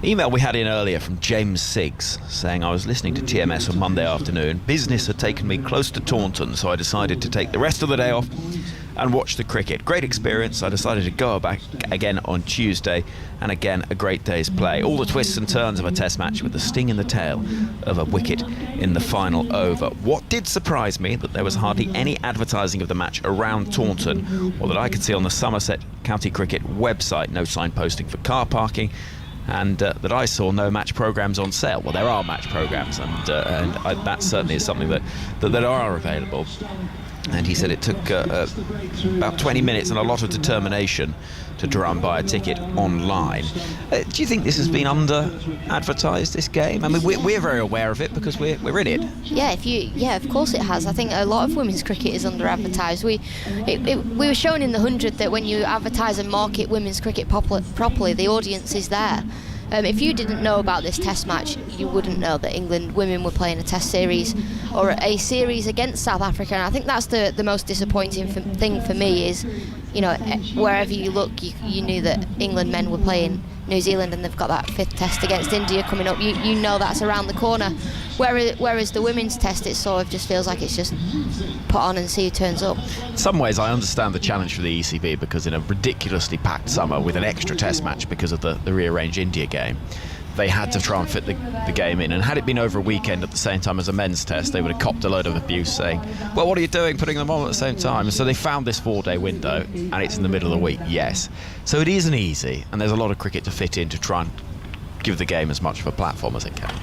S2: Email we had in earlier from James Siggs saying, I was listening to TMS on Monday afternoon. Business had taken me close to Taunton, so I decided to take the rest of the day off and watch the cricket. Great experience. I decided to go back again on Tuesday, and again a great day's play. All the twists and turns of a Test match with the sting in the tail of a wicket in the final over. What did surprise me, that there was hardly any advertising of the match around Taunton, or that I could see on the Somerset County Cricket website. No signposting for car parking, and that I saw no match programmes on sale. Well, there are match programmes, and that certainly is something that are available. And he said it took about 20 minutes and a lot of determination to try and buy a ticket online. Do you think this has been under-advertised, this game? I mean, we're very aware of it because we're in it.
S3: Yeah, of course it has. I think a lot of women's cricket is under-advertised. We were shown in the 100 that when you advertise and market women's cricket properly, the audience is there. If you didn't know about this test match, you wouldn't know that England women were playing a test series or a series against South Africa. And I think that's the most disappointing thing for me is, you know, wherever you look, you knew that England men were playing New Zealand, and they've got that 5th test against India coming up. You know that's around the corner. Whereas the women's test, it sort of just feels like it's just put on and see who turns up.
S2: In some ways, I understand the challenge for the ECB, because in a ridiculously packed summer with an extra test match because of the rearranged India game, they had to try and fit the game in. And had it been over a weekend at the same time as a men's test, they would have copped a load of abuse saying, well, what are you doing putting them on at the same time? And so they found this 4-day window, and it's in the middle of the week, yes. So it isn't easy, and there's a lot of cricket to fit in to try and give the game as much of a platform as it can.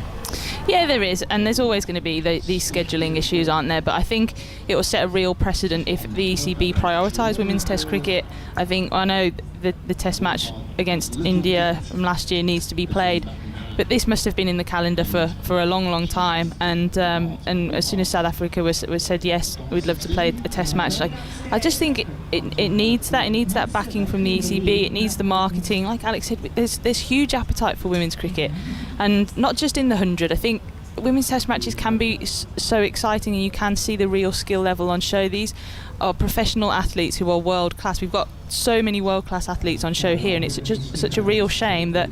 S1: Yeah, there is, and there's always going to be these scheduling issues, aren't there? But I think it will set a real precedent if the ECB prioritise women's test cricket. I know the test match against India from last year needs to be played, but this must have been in the calendar for a long time. And as soon as South Africa was said yes, we'd love to play a test match. Like, I just think it needs that. It needs that backing from the ECB. It needs the marketing. Like Alex said, there's huge appetite for women's cricket, and not just in the 100. I think women's test matches can be so exciting, and you can see the real skill level on show. These are professional athletes who are world class. We've got so many world class athletes on show here, and it's just such a real shame that,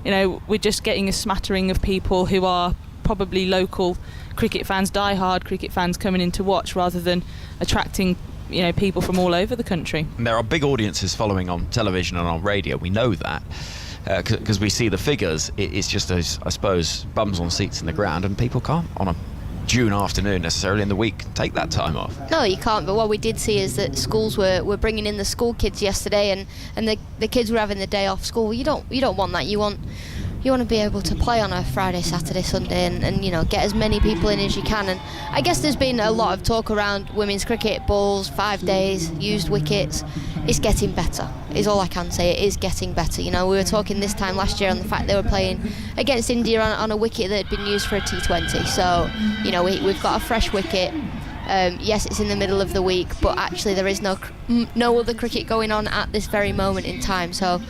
S1: you know, we're just getting a smattering of people who are probably local cricket fans, die-hard cricket fans coming in to watch, rather than attracting, you know, people from all over the country.
S2: And there are big audiences following on television and on radio. We know that. Because we see the figures. It's just those, I suppose, bums on seats in the ground, and people can't on a June afternoon necessarily in the week take that time off.
S3: No, you can't. But what we did see is that schools were bringing in the school kids yesterday, and the kids were having the day off school. You don't want that. You want to be able to play on a Friday, Saturday, Sunday, and you know, get as many people in as you can. And I guess there's been a lot of talk around women's cricket, balls, 5 days, used wickets. It's getting better, is all I can say. It is getting better. You know, we were talking this time last year on the fact they were playing against India on a wicket that had been used for a T20. So, you know, we've got a fresh wicket. Yes, it's in the middle of the week, but actually there is no other cricket going on at this very moment in time. So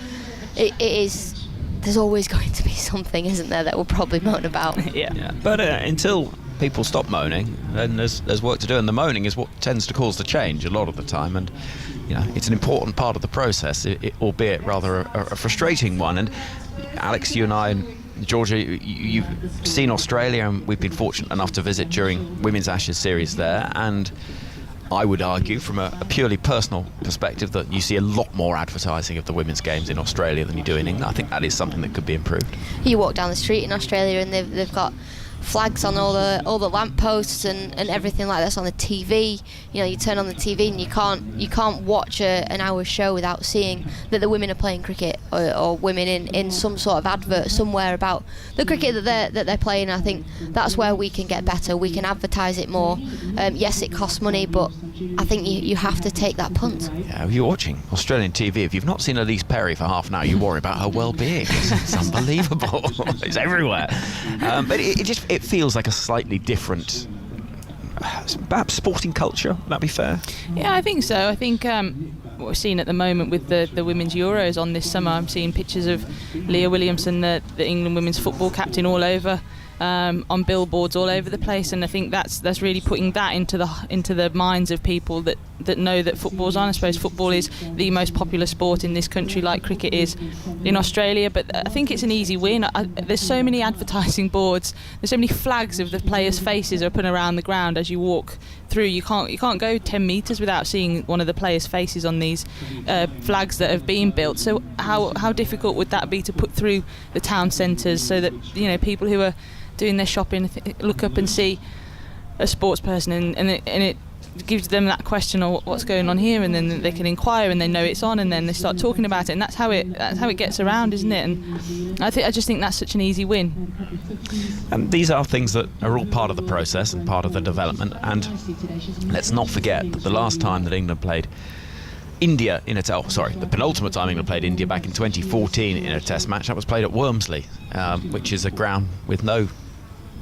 S3: it is. There's always going to be something, isn't there, that we'll probably moan about.
S2: Yeah. But until people stop moaning, then there's work to do, and the moaning is what tends to cause the change a lot of the time. And you know, it's an important part of the process, albeit rather a frustrating one. And Alex, you and I, and Georgia, you've seen Australia, and we've been fortunate enough to visit during Women's Ashes series there, and I would argue from a purely personal perspective that you see a lot more advertising of the women's games in Australia than you do in England. I think that is something that could be improved.
S3: You walk down the street in Australia and they've got flags on all the lampposts and everything like this on the TV. You know, you turn on the TV and you can't watch an hour show without seeing that the women are playing cricket or women in some sort of advert somewhere about the cricket that they're playing. I think that's where we can get better. We can advertise it more. Yes, it costs money, but I think you have to take that punt.
S2: Yeah, if you're watching Australian TV, if you've not seen Elise Perry for half an hour, you worry about her well-being. It's unbelievable. It's everywhere. But it feels like a slightly different, perhaps sporting culture. Would that be fair?
S1: Yeah, I think so. I think what we're seeing at the moment with the women's Euros on this summer, I'm seeing pictures of Leah Williamson, the England women's football captain, all over. On billboards all over the place, and I think that's really putting that into the minds of people that know that football's on. I suppose football is the most popular sport in this country, like cricket is in Australia. But I think it's an easy win. There's so many advertising boards. There's so many flags of the players' faces are put around the ground as you walk through. You can't go 10 metres without seeing one of the players' faces on these flags that have been built. So how difficult would that be to put through the town centres so that, you know, people who are doing their shopping look up and see a sports person and it gives them that question, or what's going on here, and then they can inquire and they know it's on, and then they start talking about it, and that's how it gets around, isn't it? And I just think that's such an easy win.
S2: And these are things that are all part of the process and part of the development. And let's not forget that the last time that England played India the penultimate time England played India back in 2014 in a test match, that was played at Wormsley, which is a ground with no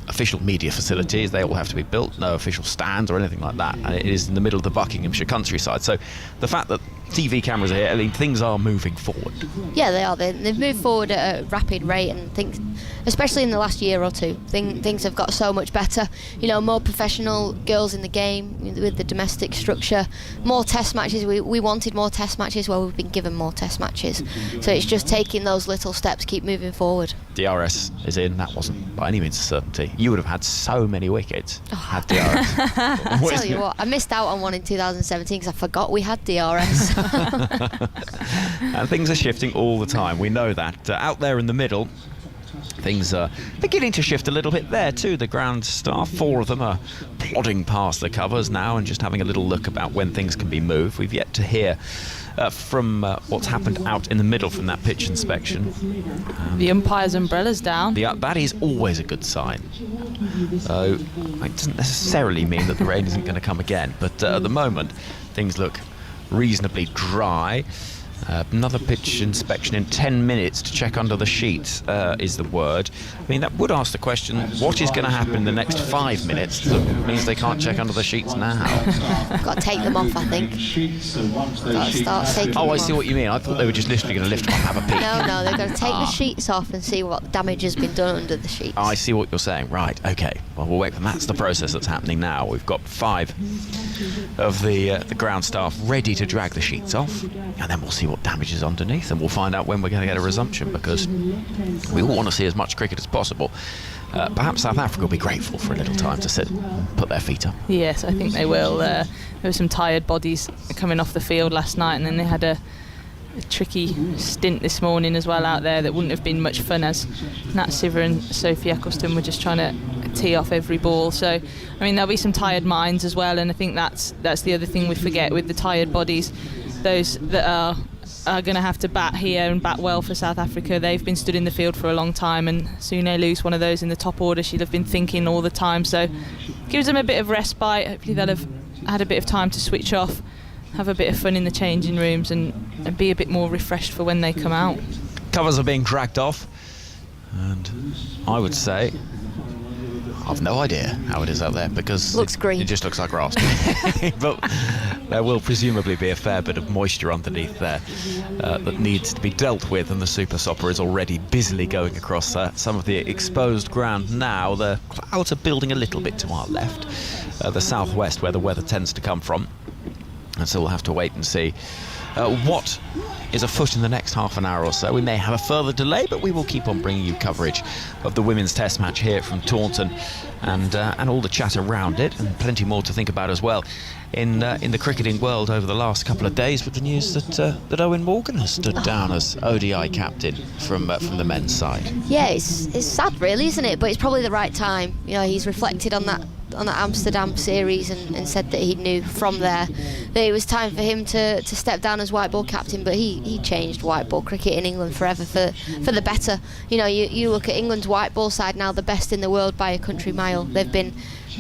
S2: official media facilities. They all have to be built, no official stands or anything like that, and it is in the middle of the Buckinghamshire countryside. So the fact that TV cameras are here. I mean, things are moving forward.
S3: Yeah, they are. They've moved forward at a rapid rate, and things, especially in the last year or two, things have got so much better. You know, more professional girls in the game with the domestic structure, more test matches. We wanted more test matches. Well, we've been given more test matches. So it's just taking those little steps, keep moving forward.
S2: DRS is in. That wasn't by any means a certainty. You would have had so many wickets had DRS.
S3: I tell you what, I missed out on one in 2017 because I forgot we had DRS.
S2: And things are shifting all the time. We know that. Out there in the middle, things are beginning to shift a little bit there too. The ground staff, 4 of them, are plodding past the covers now and just having a little look about when things can be moved. We've yet to hear from what's happened out in the middle from that pitch inspection.
S1: The umpire's umbrella's down.
S2: That is always a good sign. So it doesn't necessarily mean that the rain isn't going to come again, but at the moment things look reasonably dry. Another pitch inspection in 10 minutes to check under the sheet is the word. I mean, that would ask the question, what is going to happen in the next 5 minutes that means they can't check under the sheets now?
S3: Got to take them off, I think. Got to start taking them
S2: I see
S3: off.
S2: what you mean. I thought they were just literally going to lift them up and have a peek.
S3: No, they've got to take the sheets off and see what damage has been done under the sheets.
S2: I see what you're saying. Right, okay. Well, we'll wait for that's the process that's happening now. We've got 5 of the ground staff ready to drag the sheets off, and then we'll see what damage is underneath, and we'll find out when we're going to get a resumption, because we all want to see as much cricket as possible. Perhaps South Africa will be grateful for a little time to sit and put their feet up.
S1: Yes, I think they will. There were some tired bodies coming off the field last night, and then they had a tricky stint this morning as well out there that wouldn't have been much fun, as Nat Siver and Sophie Eccleston were just trying to tee off every ball. So, I mean, there'll be some tired minds as well, and I think that's the other thing we forget with the tired bodies. Those that are going to have to bat here and bat well for South Africa. They've been stood in the field for a long time, and Sune Lu's one of those in the top order. She'll have been thinking all the time, so gives them a bit of respite. Hopefully they'll have had a bit of time to switch off, have a bit of fun in the changing rooms, and be a bit more refreshed for when they come out.
S2: Covers are being dragged off, and I would say I've no idea how it is out there, because
S3: looks green.
S2: It just looks like grass. But there will presumably be a fair bit of moisture underneath there that needs to be dealt with, and the Super Sopper is already busily going across some of the exposed ground now. The clouds are building a little bit to our left, the southwest, where the weather tends to come from, and so we'll have to wait and see what is afoot in the next half an hour or so. We may have a further delay, but we will keep on bringing you coverage of the women's test match here from Taunton, and all the chat around it, and plenty more to think about as well in the cricketing world over the last couple of days, with the news that Owen Morgan has stood down as ODI captain from the men's side.
S3: Yeah, it's sad really, isn't it? But it's probably the right time. You know, he's reflected on that Amsterdam series and said that he knew from there that it was time for him to step down as white ball captain. But he changed white ball cricket in England forever for the better. You know, you look at England's white ball side now, the best in the world by a country mile. They've been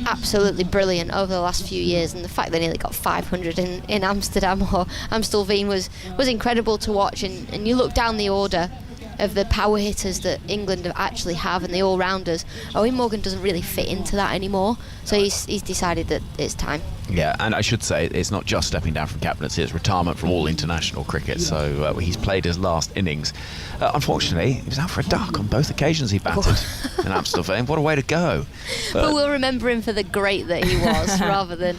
S3: absolutely brilliant over the last few years, and the fact they nearly got 500 in Amsterdam or Amstelveen was incredible to watch. And you look down the order of the power hitters that England actually have, and the all-rounders, Owen Morgan doesn't really fit into that anymore, so he's decided that it's time.
S2: Yeah, and I should say it's not just stepping down from captaincy, it's retirement from all international cricket. So he's played his last innings. Unfortunately, he was out for a duck on both occasions he batted in Amstelveen. What a way to go.
S3: But we'll remember him for the great that he was rather than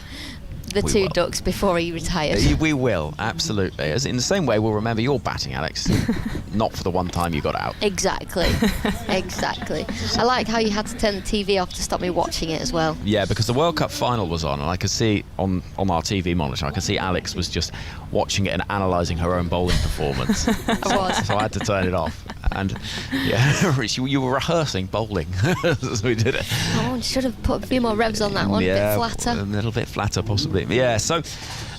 S3: the two ducks before he retired.
S2: We will, absolutely. As in the same way we'll remember your batting, Alex, not for the one time you got out.
S3: Exactly. I like how you had to turn the TV off to stop me watching it as well.
S2: Yeah, because the World Cup final was on, and I could see on our TV monitor, I could see Alex was just watching it and analysing her own bowling performance. So I had to turn it off. And yeah, you were rehearsing bowling as we did it.
S3: Oh, I should have put a few more revs on that one, a bit flatter.
S2: A little bit flatter, possibly. Yeah, so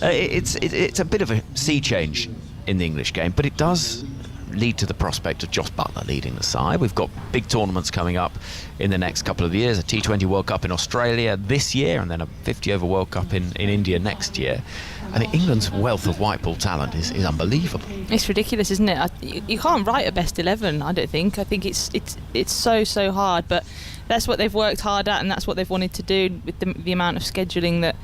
S2: it's a bit of a sea change in the English game, but it does lead to the prospect of Joss Buttler leading the side. We've got big tournaments coming up in the next couple of years, a T20 World Cup in Australia this year, and then a 50-over World Cup in India next year. I think England's wealth of white ball talent is unbelievable.
S1: It's ridiculous, isn't it? You can't write a best 11, I don't think. I think it's so hard, but that's what they've worked hard at, and that's what they've wanted to do with the amount of scheduling that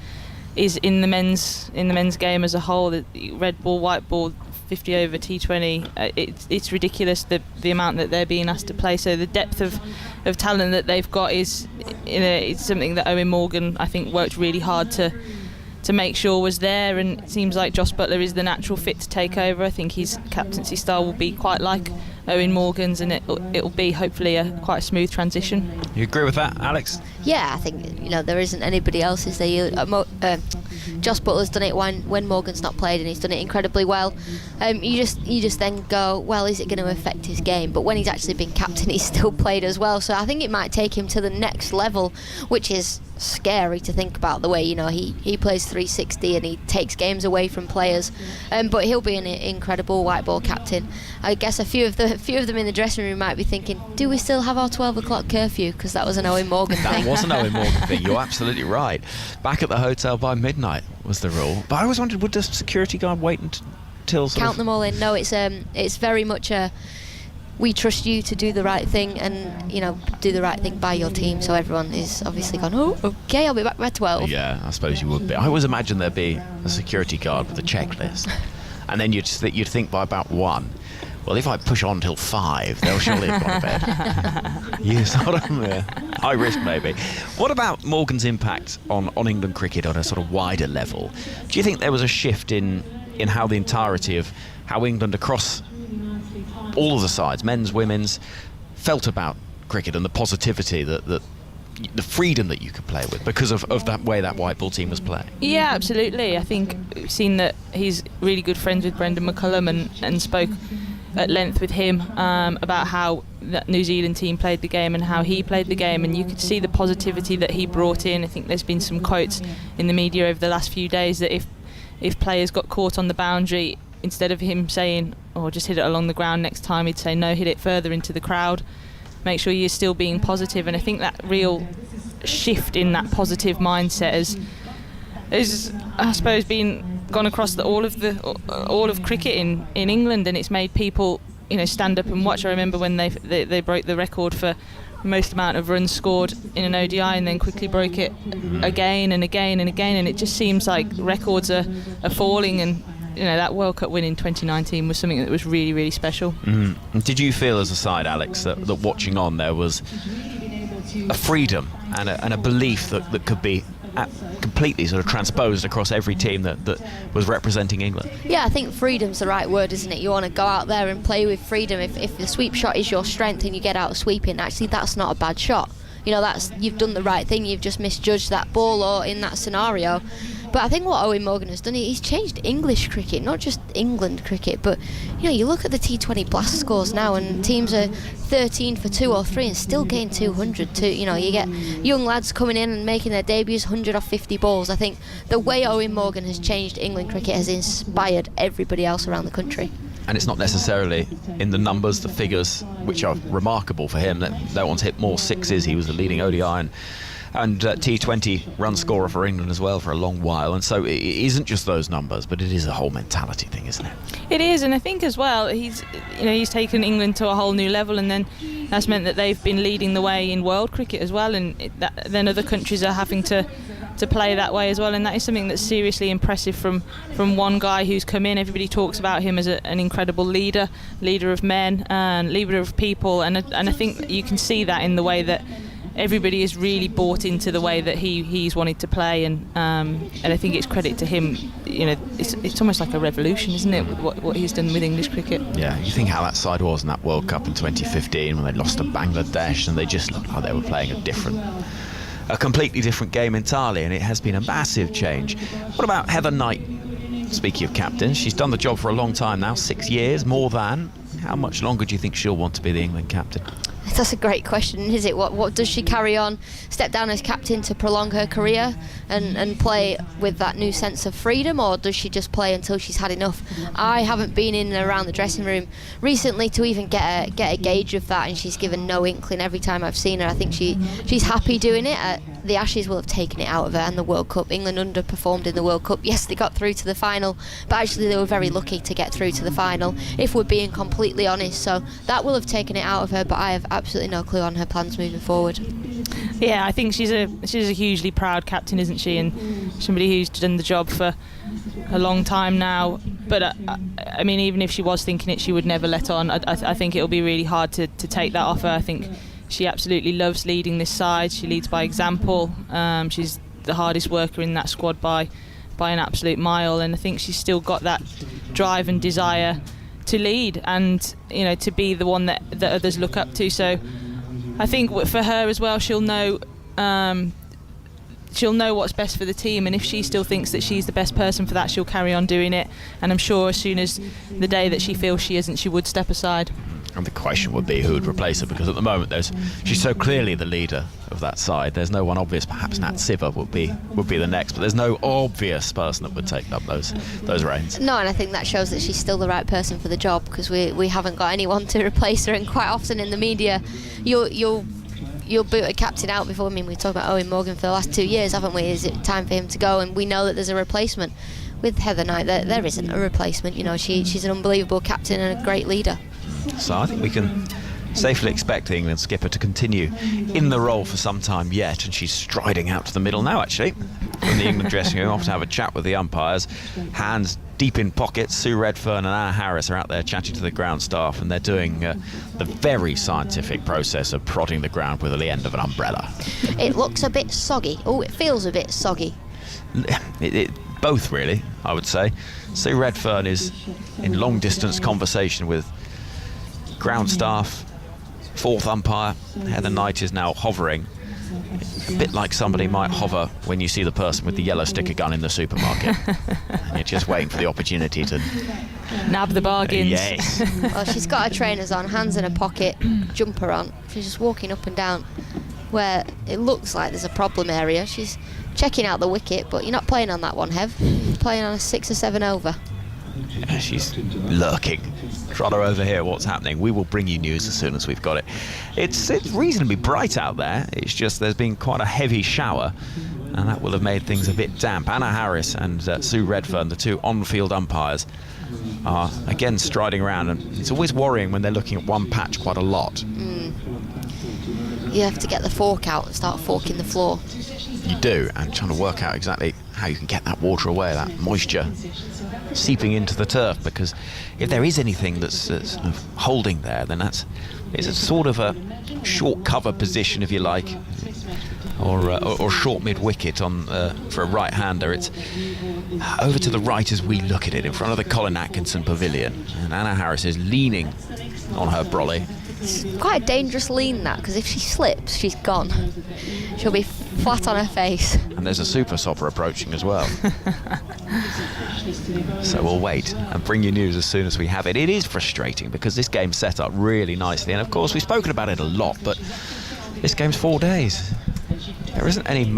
S1: is in the men's game as a whole. The red ball, white ball, 50 over T20. It's ridiculous the amount that they're being asked to play. So the depth of talent that they've got is it's something that Owen Morgan, I think, worked really hard to make sure was there, and it seems like Joss Butler is the natural fit to take over. I think his captaincy style will be quite like Owen Morgan's, and it'll be hopefully quite a smooth transition.
S2: You agree with that, Alex?
S3: Yeah, I think there isn't anybody else, is there? Joss Butler's done it when Morgan's not played, and he's done it incredibly well. You just then go, well, is it going to affect his game? But when he's actually been captain, he's still played as well. So I think it might take him to the next level, which is scary to think about, the way he plays 360 and he takes games away from players. But he'll be an incredible white ball captain. I guess a few of them in the dressing room might be thinking, do we still have our 12 o'clock curfew? Because that was an Owen Morgan thing.
S2: That was an Owen Morgan thing. You're absolutely right. Back at the hotel by midnight was the rule. But I always wondered, would the security guard wait until
S3: count them all in? No, it's very much a, we trust you to do the right thing, and do the right thing by your team. So everyone is obviously gone, oh, okay, I'll be back by 12.
S2: Yeah, I suppose you would be. I always imagine there'd be a security guard with a checklist, and then you'd think by about 1, well, if I push on till 5, they'll surely have gone to bed. You sort of high risk maybe. What about Morgan's impact on England cricket on a sort of wider level? Do you think there was a shift in how the entirety of how England across all of the sides, men's, women's, felt about cricket and the positivity that the freedom that you could play with because of that way that white ball team was playing? Yeah,
S1: absolutely. I think we've seen that he's really good friends with Brendan McCullum and spoke at length with him about how that New Zealand team played the game and how he played the game, and you could see the positivity that he brought in. I think there's been some quotes in the media over the last few days that if players got caught on the boundary, instead of him saying, oh, just hit it along the ground, next time he'd say, no, hit it further into the crowd, make sure you're still being positive. And I think that real shift in that positive mindset is I suppose, gone across all of cricket in England, and it's made people stand up and watch. I remember when they broke the record for most amount of runs scored in an ODI, and then quickly broke it again and again and again, and it just seems like records are falling, and that World Cup win in 2019 was something that was really, really special.
S2: Did you feel as a side, Alex, that watching on there was a freedom and a belief that could be completely sort of transposed across every team that was representing England? Yeah,
S3: I think freedom's the right word, isn't it? You want to go out there and play with freedom. If the sweep shot is your strength and you get out sweeping, actually that's not a bad shot. You've done the right thing. You've just misjudged that ball or in that scenario. But I think what Owen Morgan has done, he's changed English cricket, not just England cricket. But you look at the T20 blast scores now, and teams are 13 for 2 or 3 and still gain 200 too. You get young lads coming in and making their debuts 100 off 50 balls. I think the way Owen Morgan has changed England cricket has inspired everybody else around the country.
S2: And it's not necessarily in the numbers, the figures, which are remarkable for him. No one's hit more sixes. He was the leading ODI and T20 run scorer for England as well for a long while. And so it isn't just those numbers, but it is a whole mentality thing, isn't it? It
S1: is, and I think as well he's taken England to a whole new level, and then that's meant that they've been leading the way in world cricket as well, and then other countries are having to play that way as well, and that is something that's seriously impressive from one guy who's come in. Everybody talks about him as an incredible leader of men and leader of people, and I think you can see that in the way that everybody is really bought into the way that he's wanted to play, and I think it's credit to him. It's almost like a revolution, isn't it, with what he's done with English cricket?
S2: Yeah, you think how that side was in that World Cup in 2015 when they lost to Bangladesh, and they just looked like they were playing a completely different game entirely, and it has been a massive change. What about Heather Knight? Speaking of captains, she's done the job for a long time now, 6 years, more than. How much longer do you think she'll want to be the England captain?
S3: That's a great question, is it? What does she carry on, step down as captain to prolong her career and play with that new sense of freedom, or does she just play until she's had enough? I haven't been in and around the dressing room recently to even get a gauge of that, and she's given no inkling every time I've seen her. I think she's happy doing it. The Ashes will have taken it out of her, and the World Cup. England underperformed in the World Cup. Yes, they got through to the final, but actually they were very lucky to get through to the final, if we're being completely honest. So that will have taken it out of her, but I have absolutely no clue on her plans moving forward.
S1: Yeah, I think she's a hugely proud captain, isn't she? And somebody who's done the job for a long time now. But I mean, even if she was thinking it, she would never let on. I think it'll be really hard to take that off her. I think she absolutely loves leading this side. She leads by example. She's the hardest worker in that squad by an absolute mile, and I think she's still got that drive and desire to lead and, you know, to be the one that others look up to. So I think for her as well, she'll know what's best for the team, and if she still thinks that she's the best person for that, she'll carry on doing it. And I'm sure as soon as the day that she feels she isn't, she would step aside.
S2: And the question would be who would replace her, because at the moment she's so clearly the leader of that side. There's no one obvious. Perhaps Nat Siver would be the next, but there's no obvious person that would take up those reins.
S3: No, and I think that shows that she's still the right person for the job, because we haven't got anyone to replace her. And quite often in the media, you'll boot a captain out before. I mean, we talked about Owen Morgan for the last 2 years, haven't we? Is it time for him to go? And we know that there's a replacement. With Heather Knight, there isn't a replacement. You know, she's an unbelievable captain and a great leader.
S2: So I think we can safely expect the England skipper to continue in the role for some time yet, and she's striding out to the middle now, actually, from the England dressing room, off to have a chat with the umpires. Hands deep in pockets. Sue Redfern and Anna Harris are out there chatting to the ground staff, and they're doing the very scientific process of prodding the ground with the end of an umbrella.
S3: It looks a bit soggy. Oh, it feels a bit soggy.
S2: Both, really, I would say. Sue Redfern is in long-distance conversation with ground staff. Fourth umpire, Heather Knight, is now hovering, a bit like somebody might hover when you see the person with the yellow sticker gun in the supermarket. You're just waiting for the opportunity to
S1: nab the bargains.
S2: Yes.
S3: Well, she's got her trainers on, hands in her pocket, jumper on. She's just walking up and down where it looks like there's a problem area. She's checking out the wicket, but you're not playing on that one, Hev. You're playing on a 6 or 7 over.
S2: Yeah, she's lurking, trying to overhear what's happening. We will bring you news as soon as we've got it. It's reasonably bright out there. It's just there's been quite a heavy shower, and that will have made things a bit damp. Anna Harris and Sue Redfern, the two on-field umpires, are again striding around, and it's always worrying when they're looking at one patch quite a lot.
S3: You have to get the fork out and start forking the floor.
S2: You do, and trying to work out exactly how you can get that water away, that moisture seeping into the turf, because if there is anything that's sort of holding there, then it's a sort of a short cover position, if you like, or short mid-wicket on for a right-hander. It's over to the right as we look at it, in front of the Colin Atkinson pavilion, and Anna Harris is leaning on her brolly.
S3: It's quite a dangerous lean, that, because if she slips, she's gone. She'll be flat on her face.
S2: And there's a super sopper approaching as well. So we'll wait and bring you news as soon as we have it. It is frustrating because this game's set up really nicely, and of course we've spoken about it a lot, but this game's 4 days. There isn't any...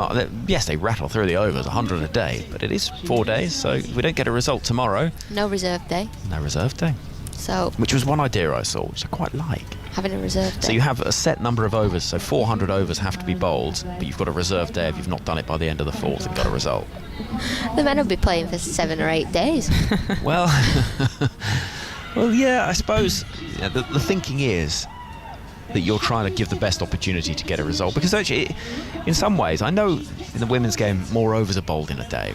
S2: yes, they rattle through the overs, 100 a day, but it is 4 days, so if we don't get a result tomorrow...
S3: No reserve day.
S2: No reserve day.
S3: So...
S2: Which was one idea I saw, which I quite like.
S3: Having a reserve day.
S2: So you have a set number of overs, so 400 overs have to be bowled, but you've got a reserve day if you've not done it by the end of the 4th and got a result.
S3: The men will be playing for 7 or 8 days.
S2: Well, yeah, I suppose the thinking is that you're trying to give the best opportunity to get a result, because actually, in some ways, I know in the women's game more overs are bowled in a day,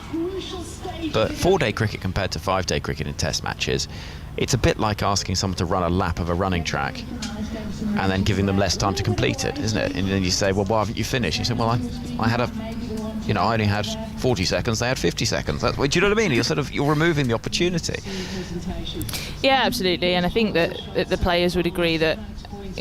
S2: but 4-day cricket compared to 5-day cricket in test matches, it's a bit like asking someone to run a lap of a running track and then giving them less time to complete it, isn't it? And then you say, well, why haven't you finished? You say, well, I had I only had 40 seconds, they had 50 seconds. Do you know what I mean? You're removing the opportunity.
S1: Yeah, absolutely. And I think that the players would agree that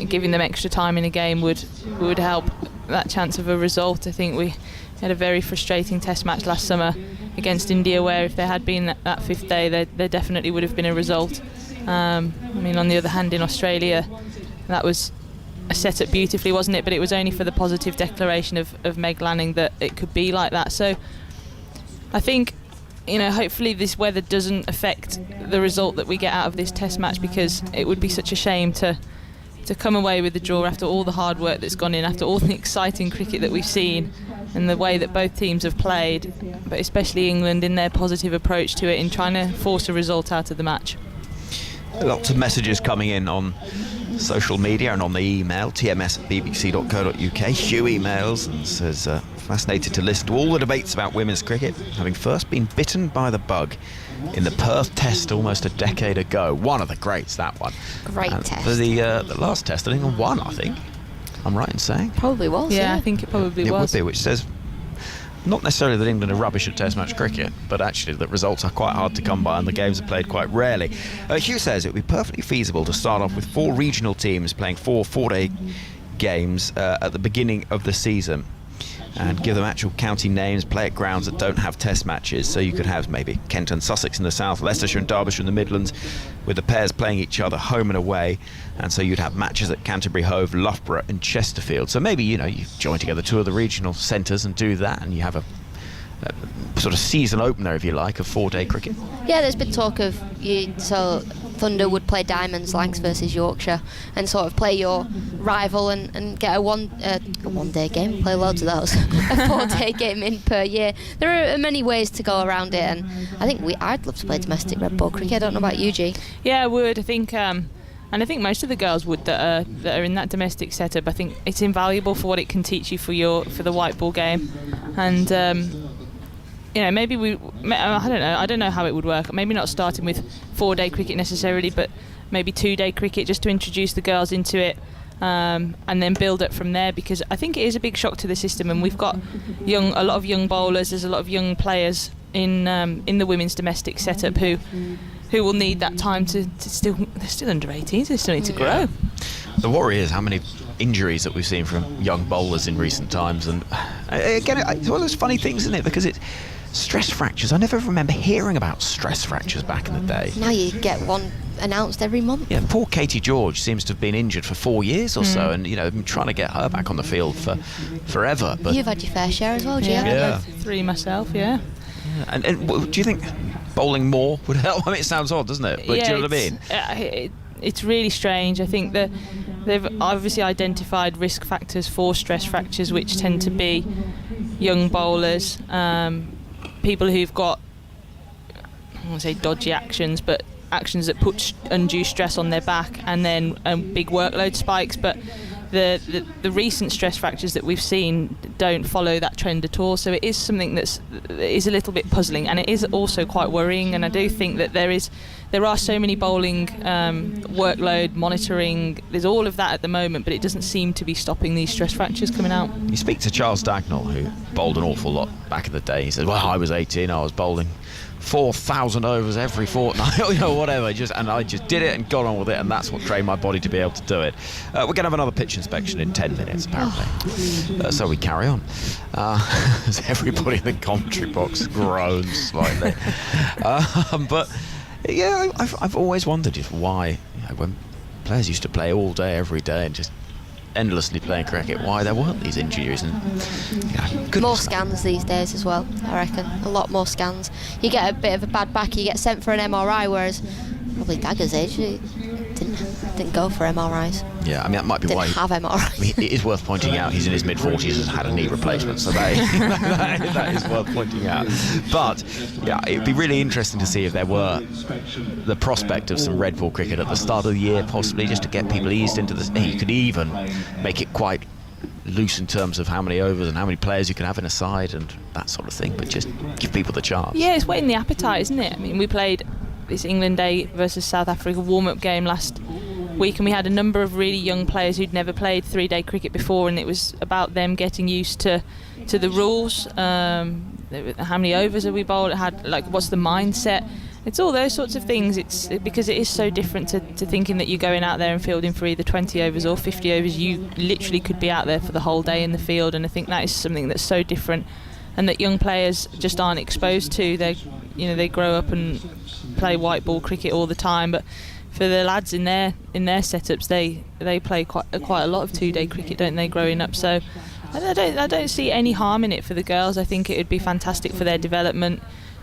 S1: giving them extra time in a game would help that chance of a result. I think we had a very frustrating test match last summer against India, where if there had been that 5th day, there definitely would have been a result. I mean, on the other hand, in Australia, that was set up beautifully, wasn't it? But it was only for the positive declaration of Meg Lanning that it could be like that. So I think, hopefully this weather doesn't affect the result that we get out of this test match, because it would be such a shame to come away with the draw after all the hard work that's gone in, after all the exciting cricket that we've seen and the way that both teams have played, but especially England in their positive approach to it, in trying to force a result out of the match.
S2: Lots of messages coming in on social media and on the email, tms@bbc.co.uk. Hugh emails and says, fascinated to listen to all the debates about women's cricket, having first been bitten by the bug in the Perth Test almost a decade ago. One of the greats, that one.
S3: Great test.
S2: For the last test, England won, I think. I'm right in saying.
S3: Probably was.
S1: Yeah, I think it probably
S2: It
S1: was.
S2: would be, which says not necessarily that England are rubbish at Test match cricket, but actually that results are quite hard to come by and the games are played quite rarely. Hugh says it would be perfectly feasible to start off with 4 regional teams playing 4 four-day games at the beginning of the season, and give them actual county names, play at grounds that don't have Test matches. So you could have maybe Kent and Sussex in the south, Leicestershire and Derbyshire in the Midlands, with the pairs playing each other home and away. And so you'd have matches at Canterbury, Hove, Loughborough and Chesterfield. So maybe, you join together 2 of the regional centres and do that, and you have a sort of season opener, if you like, of 4-day cricket.
S3: Yeah, there's been talk of so Thunder would play Diamonds, Lancs versus Yorkshire, and sort of play your rival and get a one-day game. Play loads of those. A 4-day game in per year. There are many ways to go around it, and I think I'd love to play domestic red ball cricket. I don't know about you, G.
S1: Yeah, I would. I think, and I think most of the girls would that are in that domestic setup. I think it's invaluable for what it can teach you for the white ball game, and maybe I don't know how it would work. Maybe not starting with 4-day cricket necessarily, but maybe 2-day cricket just to introduce the girls into it, and then build up from there, because I think it is a big shock to the system, and we've got a lot of young bowlers. There's a lot of young players in the women's domestic setup who will need that time to still. They're still under 18s. They still need to grow.
S2: The worry is how many injuries that we've seen from young bowlers in recent times, and again, it's one of those funny things, isn't it? Because it's stress fractures. I never remember hearing about stress fractures back in the day.
S3: Now you get one announced every month.
S2: Yeah, poor Katie George seems to have been injured for 4 years or so, and been trying to get her back on the field for forever. But
S3: you've had your fair share as well, G.
S1: Yeah. 3 myself. Yeah.
S2: And do you think bowling more would help? I mean, it sounds odd, doesn't it? But do you know what I mean?
S1: It's really strange. I think that they've obviously identified risk factors for stress fractures, which tend to be young bowlers, people who've got, I don't want to say dodgy actions, but actions that put undue stress on their back, and then big workload spikes. But the recent stress fractures that we've seen don't follow that trend at all. So it is something that is a little bit puzzling, and it is also quite worrying. And I do think that there are so many bowling workload monitoring. There's all of that at the moment, but it doesn't seem to be stopping these stress fractures coming out.
S2: You speak to Charles Dagnall, who bowled an awful lot back in the day. He says, "Well, I was 18. I was bowling 4,000 overs every fortnight, whatever. And I just did it and got on with it, and that's what trained my body to be able to do it." We're going to have another pitch inspection in 10 minutes, apparently. So we carry on. As everybody in the commentary box groans slightly. But yeah, I've always wondered just why, when players used to play all day, every day, and just endlessly playing cricket, why there weren't these injuries. And
S3: more scans these days as well, I reckon. A lot more scans. You get a bit of a bad back, you get sent for an MRI, whereas probably Dagger's age didn't go for MRIs.
S2: Yeah, I mean, that might be why.
S3: Didn't have MRIs.
S2: I mean, it is worth pointing out he's in his mid-40s and had a knee replacement, so that is worth pointing out. But yeah, it'd be really interesting to see if there were the prospect of some red ball cricket at the start of the year, possibly just to get people eased into this. You could even make it quite loose in terms of how many overs and how many players you can have in a side and that sort of thing, but just give people the chance.
S1: Yeah, it's whetting the appetite, isn't it? I mean, we played this England Day versus South Africa warm-up game last week, and we had a number of really young players who'd never played 3-day cricket before, and it was about them getting used to the rules. How many overs have we bowled? What's the mindset? It's all those sorts of things. It's because it is so different to thinking that you're going out there and fielding for either 20 overs or 50 overs. You literally could be out there for the whole day in the field, and I think that is something that's so different, and that young players just aren't exposed to. They grow up and play white ball cricket all the time, but for the lads in their setups, they play quite a lot of 2-day cricket, don't they, growing up? So I don't see any harm in it for the girls. I think it would be fantastic for their development,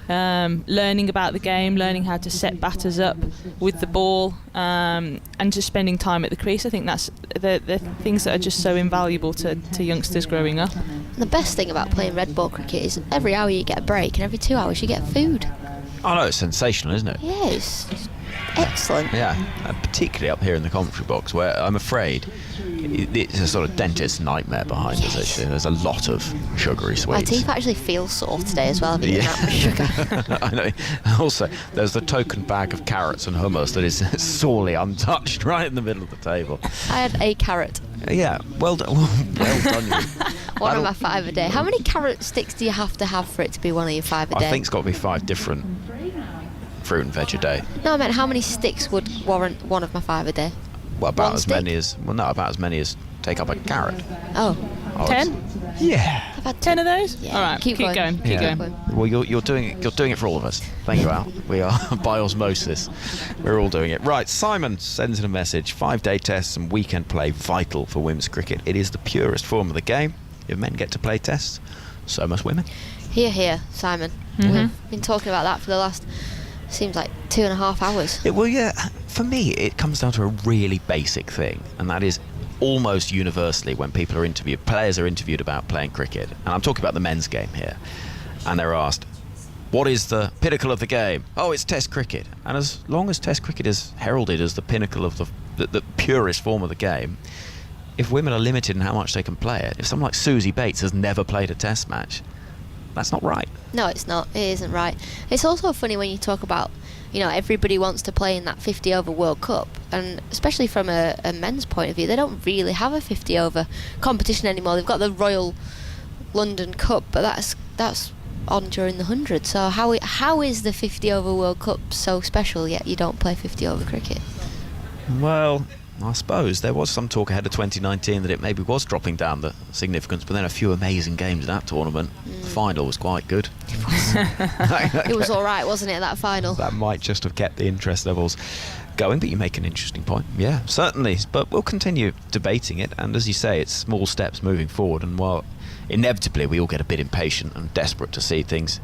S1: learning about the game, learning how to set batters up with the ball, and just spending time at the crease. I think that's the things that are just so invaluable to youngsters growing up.
S3: The best thing about playing red ball cricket is every hour you get a break, and every 2 hours you get food.
S2: Oh no, it's sensational, isn't it?
S3: Yes. Excellent.
S2: Yeah, particularly up here in the commentary box, where I'm afraid it's a sort of dentist's nightmare behind us. Actually, there's a lot of sugary sweets.
S3: My teeth actually feel sore today as well. I've eaten that much sugar.
S2: I know. Also, there's the token bag of carrots and hummus that is sorely untouched right in the middle of the table.
S3: I had a carrot.
S2: Yeah, well done. Well done, you.
S3: One of my 5 a day. How many carrot sticks do you have to have for it to be one of your 5 a day?
S2: I think it's got to be 5 different fruit and veg a day.
S3: No, I meant how many sticks would warrant one of my 5 a day?
S2: Well, about
S3: One
S2: as
S3: stick?
S2: many as about as many as take up a carrot.
S3: Oh.
S1: 10?
S2: Yeah.
S3: I've had
S1: 10 of those?
S3: Yeah.
S1: All right, keep going. Keep
S2: Yeah.
S1: going.
S2: Well, you're doing it for all of us. Thank you, Al. We are by osmosis. We're all doing it. Right, Simon sends in a message. 5-day tests and weekend play vital for women's cricket. It is the purest form of the game. If men get to play tests, so must women.
S3: Here, Simon. We've been talking about that for the last, seems like 2.5 hours.
S2: Well, yeah. For me, it comes down to a really basic thing, and that is almost universally when players are interviewed about playing cricket, and I'm talking about the men's game here, and they're asked, what is the pinnacle of the game? Oh, it's Test cricket. And as long as Test cricket is heralded as the pinnacle of the purest form of the game, if women are limited in how much they can play it, if someone like Susie Bates has never played a Test match, that's not right.
S3: No, it's not. It isn't right. It's also funny when you talk about, everybody wants to play in that 50-over World Cup, and especially from a men's point of view, they don't really have a 50-over competition anymore. They've got the Royal London Cup, but that's on during the 100. So how is the 50-over World Cup so special yet you don't play 50-over cricket?
S2: Well, I suppose there was some talk ahead of 2019 that it maybe was dropping down the significance, but then a few amazing games in that tournament. The final was quite good.
S3: It was all right, wasn't it, that final?
S2: That might just have kept the interest levels going, but you make an interesting point. Yeah, certainly. But we'll continue debating it, and as you say, it's small steps moving forward, and while inevitably we all get a bit impatient and desperate to see things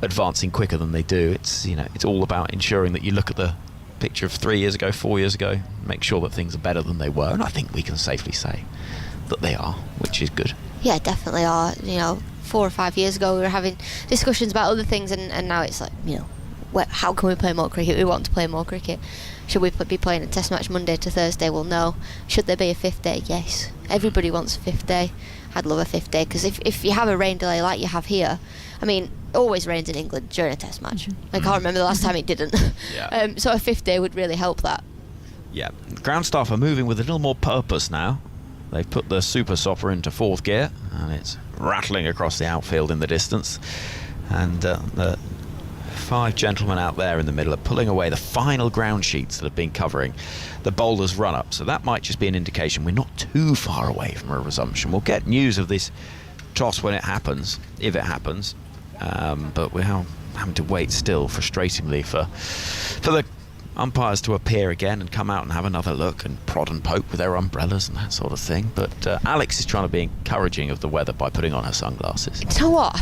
S2: advancing quicker than they do, it's all about ensuring that you look at the picture of 3 years ago, 4 years ago, make sure that things are better than they were, and I think we can safely say that they are, which is good.
S3: Yeah, definitely are. 4 or 5 years ago we were having discussions about other things, and now it's like, how can we play more cricket? We want to play more cricket. Should we be playing a test match Monday to Thursday? Well, no. Should there be a 5th day? Yes. Everybody wants a 5th day. I'd love a 5th day, because if you have a rain delay like you have here, it always rains in England during a test match. I can't remember the last time it didn't.
S2: Yeah.
S3: So a 5th day would really help that.
S2: Yeah, ground staff are moving with a little more purpose now. They've put the Super Sopper into 4th gear, and it's rattling across the outfield in the distance. And the 5 gentlemen out there in the middle are pulling away the final ground sheets that have been covering the bowler's run-up. So that might just be an indication we're not too far away from a resumption. We'll get news of this toss when it happens, if it happens. But we're having to wait still, frustratingly, for the umpires to appear again and come out and have another look and prod and poke with their umbrellas and that sort of thing. But Alex is trying to be encouraging of the weather by putting on her sunglasses.
S3: You know what?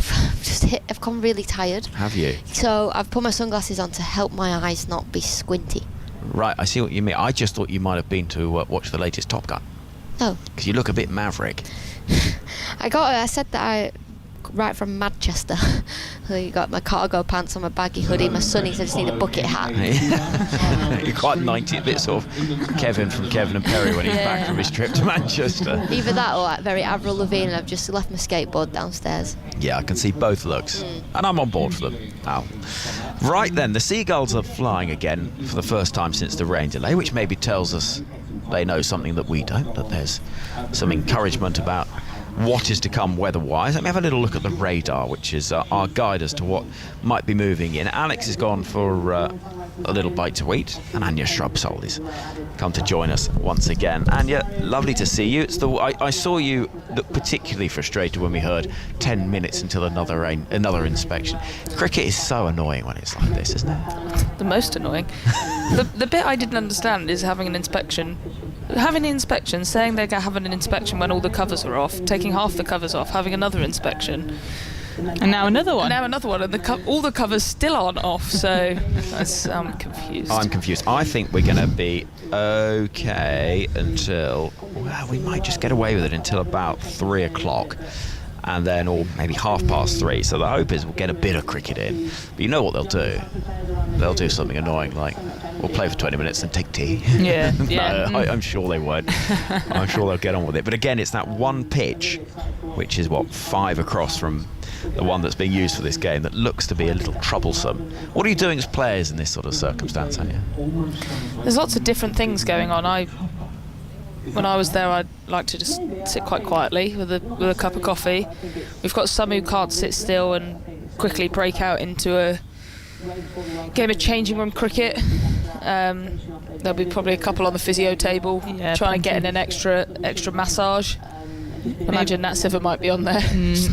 S3: I've gone really tired.
S2: Have you?
S3: So I've put my sunglasses on to help my eyes not be squinty.
S2: Right, I see what you mean. I just thought you might have been to watch the latest Top Gun.
S3: No.
S2: Because you look a bit maverick.
S3: I said that right from Manchester. So you got my cargo pants on, my baggy hoodie, my sunnies. I just need a bucket hat.
S2: You're quite 90, a bit sort of Kevin from Kevin and Perry when he's back from his trip to Manchester.
S3: Either that or like very Avril Lavigne, and I've just left my skateboard downstairs.
S2: Yeah, I can see both looks, and I'm on board for them. Ow. Right then, the seagulls are flying again for the first time since the rain delay, which maybe tells us they know something that we don't, that there's some encouragement about what is to come weather-wise. Let me have a little look at the radar, which is our guide as to what might be moving in. Alex has gone for a little bite to eat, and Anya Shrubsole has come to join us once again. Anya, lovely to see you. I saw you look particularly frustrated when we heard 10 minutes until another inspection. Cricket is so annoying when it's like this, isn't it?
S1: The most annoying. The bit I didn't understand is having an inspection, saying they're having an inspection when all the covers are off, taking half the covers off, having another inspection, and now another one, and all the covers still aren't off. So I'm confused.
S2: I'm confused. I think we're going to be okay until, well, we might just get away with it until about 3 o'clock. And then, or maybe 3:30. So the hope is we'll get a bit of cricket in. But you know what they'll do? They'll do something annoying like, we'll play for 20 minutes and take tea.
S1: Yeah,
S2: No,
S1: yeah.
S2: I'm sure they won't. I'm sure they'll get on with it. But again, it's that one pitch, which is 5 across from the one that's being used for this game, that looks to be a little troublesome. What are you doing as players in this sort of circumstance, Anya?
S1: There's lots of different things going on. When I was there, I'd like to just sit quite quietly with a cup of coffee. We've got some who can't sit still and quickly break out into a game of changing room cricket. There'll be probably a couple on the physio table trying to get in an extra massage. Imagine that Siva might be on there.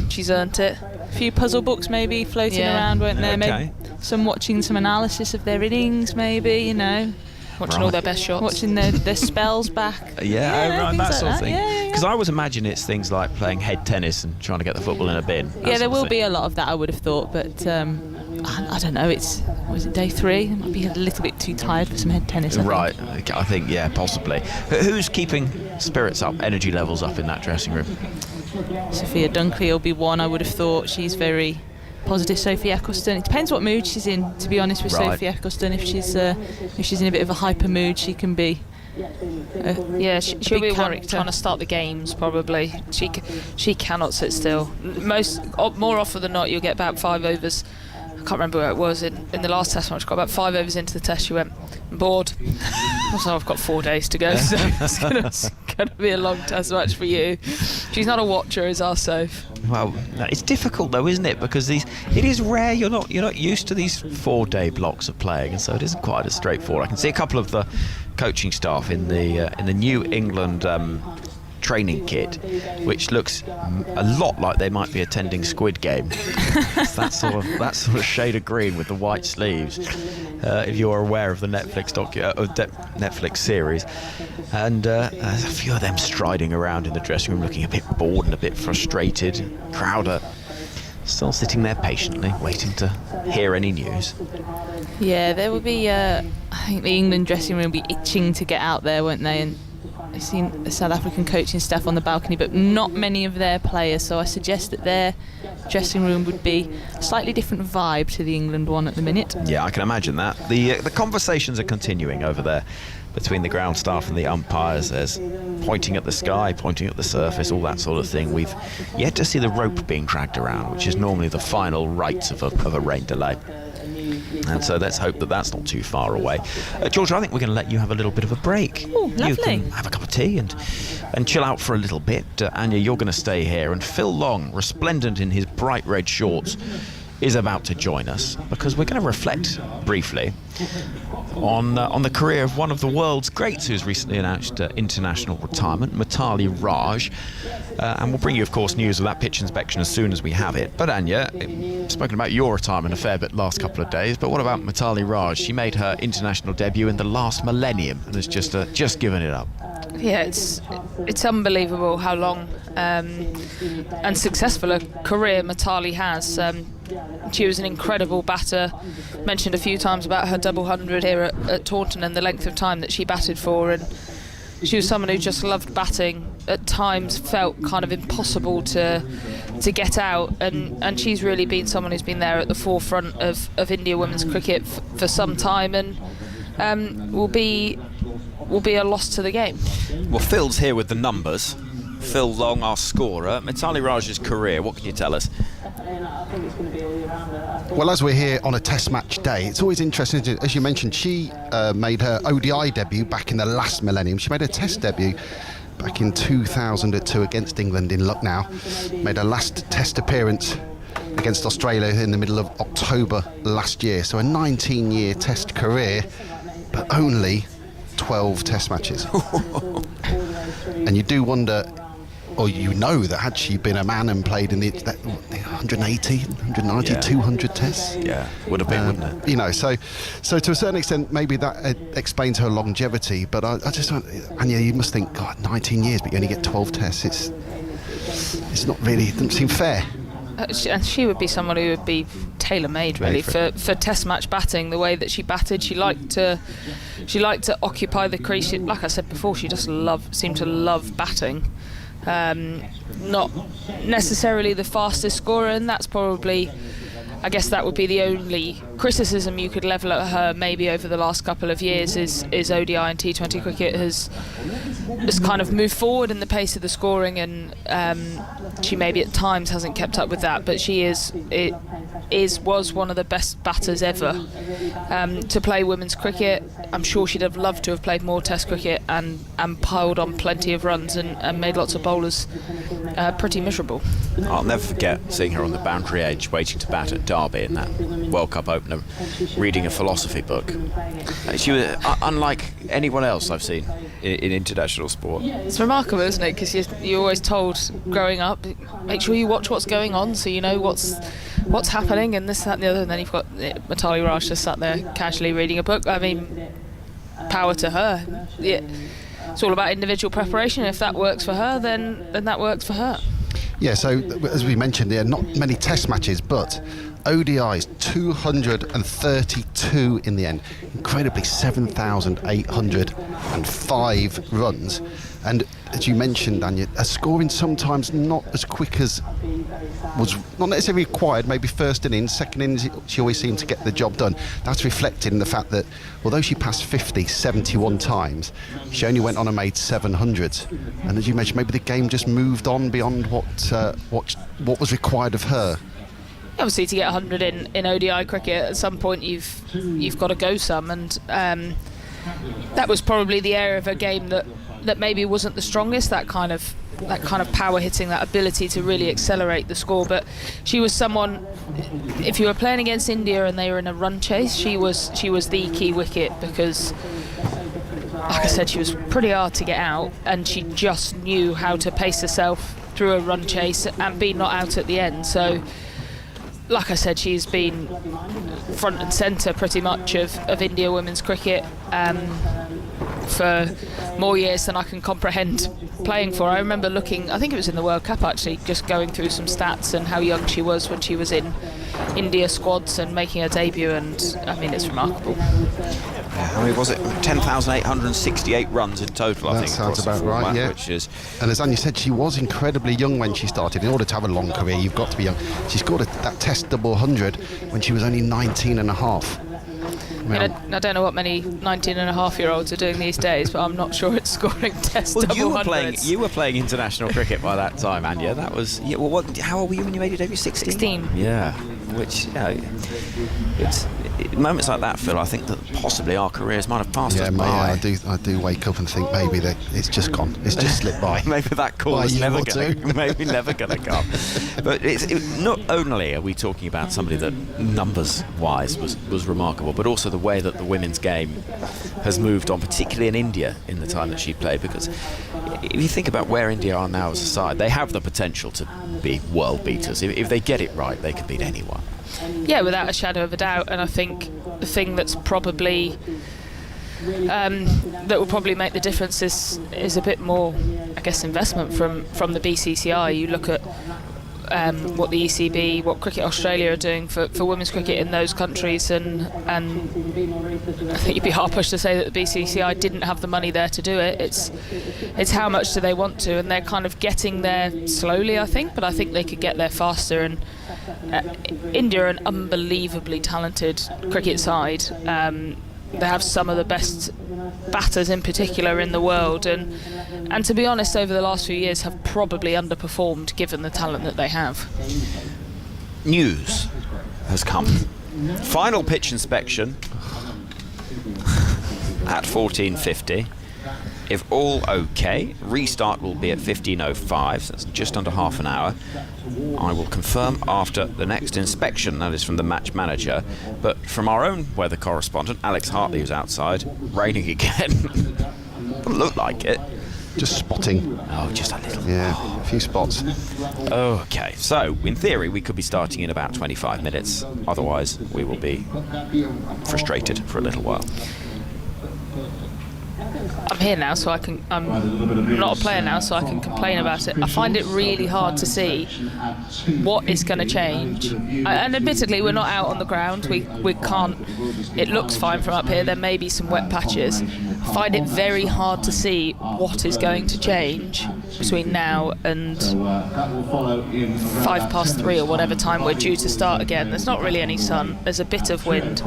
S1: She's earned it.
S11: A few puzzle books maybe floating around, weren't there?
S2: Okay.
S11: Maybe some watching some analysis of their innings, maybe, you know.
S1: Watching all their best shots.
S11: Watching their spells back.
S2: Right, that
S11: things
S2: sort
S11: like
S2: of thing.
S11: Yeah.
S2: Because I always imagine it's things like playing head tennis and trying to get the football in a bin.
S11: Yeah, there will be a lot of that, I would have thought, but I don't know. Was it day 3? It might be a little bit too tired for some head tennis.
S2: Right, I think, yeah, possibly. Who's keeping spirits up, energy levels up in that dressing room?
S11: Sophia Dunkley will be one, I would have thought. She's very positive. Sophie Eccleston. It depends what mood she's in, to be honest, with Sophie Eccleston. If she's in a bit of a hyper mood, she can be.
S1: She'll be one trying to start the games probably. She cannot sit still. More often than not, you'll get about 5 overs. I can't remember where it was in the last test match. Got about 5 overs into the test. She went, I'm bored. So I've got 4 days to go. So it's going to be a long test match for you. She's not a watcher, is our Soph.
S2: Well, no, it's difficult though, isn't it? Because it is rare. You're not used to these 4-day blocks of playing, and so it isn't quite as straightforward. I can see a couple of the coaching staff in the New England training kit, which looks a lot like they might be attending Squid Game. It's that sort of shade of green with the white sleeves. If you are aware of the Netflix series, and a few of them striding around in the dressing room, looking a bit bored and a bit frustrated. Crowder still sitting there patiently, waiting to hear any news.
S11: Yeah, there will be. I think the England dressing room will be itching to get out there, won't they? And I've seen the South African coaching staff on the balcony, but not many of their players, so I suggest that their dressing room would be a slightly different vibe to the England one at the minute.
S2: Yeah, I can imagine that. The conversations are continuing over there between the ground staff and the umpires. There's pointing at the sky, pointing at the surface, all that sort of thing. We've yet to see the rope being dragged around, which is normally the final rites of a rain delay. And so let's hope that that's not too far away. Georgia, I think we're going to let you have a little bit of a break.
S11: Oh, lovely.
S2: You can have a cup of tea and chill out for a little bit. Anya, you're going to stay here. And Phil Long, resplendent in his bright red shorts, is about to join us, because we're going to reflect briefly on the career of one of the world's greats who's recently announced international retirement, Mithali Raj. And we'll bring you, of course, news of that pitch inspection as soon as we have it. But Anya, spoken about your retirement a fair bit last couple of days, but what about Mithali Raj? She made her international debut in the last millennium and has just given it up.
S1: Yeah, it's unbelievable how long and successful a career Mithali has. She was an incredible batter. Mentioned a few times about her double 100 here at Taunton and the length of time that she batted for, and she was someone who just loved batting. At times felt kind of impossible to get out, and she's really been someone who's been there at the forefront of India women's cricket for some time, and will be a loss to the game.
S2: Well, Phil's here with the numbers. Phil Long, our scorer. Mithali Raj's career, what can you tell us?
S4: Well, as we're here on a test match day, it's always interesting, as you mentioned, she made her ODI debut back in the last millennium. She made her test debut back in 2002 against England in Lucknow. Made her last test appearance against Australia in the middle of October last year. So a 19-year test career, but only 12 test matches. And you do wonder, or you know, that had she been a man and played in the 180, 190, 200 tests,
S2: would have been, wouldn't it?
S4: You know, so to a certain extent, maybe that explains her longevity. But I just, Anya, you must think, God, 19 years, but you only get 12 tests. It's not really, it doesn't seem fair.
S1: And she would be someone who would be tailor-made really for test match batting. The way that she batted, she liked to occupy the crease. Like I said before, she just seemed to love batting. Not necessarily the fastest scorer, and that's probably, I guess that would be the only criticism you could level at her maybe over the last couple of years is ODI and T20 cricket has kind of moved forward in the pace of the scoring, and she maybe at times hasn't kept up with that, but she was one of the best batters ever to play women's cricket. I'm sure she'd have loved to have played more Test cricket and piled on plenty of runs and made lots of bowlers pretty miserable.
S2: I'll never forget seeing her on the boundary edge waiting to bat at Derby in that World Cup opener, reading a philosophy book. She was unlike anyone else I've seen in international sport.
S1: It's remarkable, isn't it? Because you're always told growing up, make sure you watch what's going on so you know what's happening and this, that and the other, and then you've got Mitali Raj just sat there casually reading a book. I mean, power to her. It's all about individual preparation. If that works for her, then that works for her.
S4: Yeah, so as we mentioned, there are not many Test matches, but ODIs 232 in the end. Incredibly, 7,805 runs. And as you mentioned, Anya, a scoring sometimes not as quick as was not necessarily required. Maybe first innings, second innings, she always seemed to get the job done. That's reflected in the fact that although she passed 50 71 times, she only went on and made 700s. And as you mentioned, maybe the game just moved on beyond what was required of her.
S1: Obviously, to get 100 in ODI cricket, at some point you've got to go some, and that was probably the area of a game that maybe wasn't the strongest. That kind of power hitting, that ability to really accelerate the score. But she was someone. If you were playing against India and they were in a run chase, she was the key wicket, because, like I said, she was pretty hard to get out, and she just knew how to pace herself through a run chase and be not out at the end. So, like I said, she's been front and centre pretty much of India women's cricket for more years than I can comprehend playing for. I remember looking, I think it was in the World Cup actually, just going through some stats and how young she was when she was in India squads and making her debut, and I mean, it's remarkable.
S2: How many was it? 10,868 runs in total, I think.
S4: That sounds about right, yeah.
S2: Which is...
S4: And as Anya said, she was incredibly young when she started. In order to have a long career, you've got to be young. She scored that Test double 100 when she was only 19 and a half.
S1: I don't know what many 19-and-a-half-year-olds are doing these days, but I'm not sure it's scoring Test double hundreds.
S2: You were playing international cricket by that time, Anya. That was... Yeah, well, how old were you when you made your debut? 16?
S1: 16.
S2: Yeah. Which, it's moments like that, Phil, I think that possibly our careers might have passed us by.
S4: I do wake up and think maybe that it's just gone. It's just slipped by.
S2: Maybe that call is never going to come. But not only are we talking about somebody that numbers-wise was remarkable, but also the way that the women's game has moved on, particularly in India in the time that she played. Because if you think about where India are now as a side, they have the potential to be world beaters. If they get it right, they could beat anyone.
S1: Yeah, without a shadow of a doubt. And I think the thing that's probably that will probably make the difference is a bit more, I guess, investment from the BCCI. You look at what the ECB, what Cricket Australia are doing for women's cricket in those countries, and I think you'd be hard pushed to say that the BCCI didn't have the money there to do it. It's how much do they want to, and they're kind of getting there slowly, I think, but I think they could get there faster. And India are an unbelievably talented cricket side. They have some of the best batters in particular in the world, and to be honest, over the last few years have probably underperformed given the talent that they have.
S2: News has come. Final pitch inspection at 14:50. If all okay, restart will be at 15:05, so that's just under half an hour. I will confirm after the next inspection, that is from the match manager. But from our own weather correspondent, Alex Hartley, who's outside, raining again. Doesn't look like it.
S4: Just spotting.
S2: Oh, just a little.
S4: Yeah, a few spots.
S2: Okay, so in theory we could be starting in about 25 minutes. Otherwise, we will be frustrated for a little while.
S1: I'm here now, so I'm not a player now, so I can complain about it. I find it really hard to see what is going to change. And admittedly, we're not out on the ground. We can't. It looks fine from up here. There may be some wet patches. I find it very hard to see what is going to change between now and 3:05 or whatever time we're due to start again. There's not really any sun. There's a bit of wind.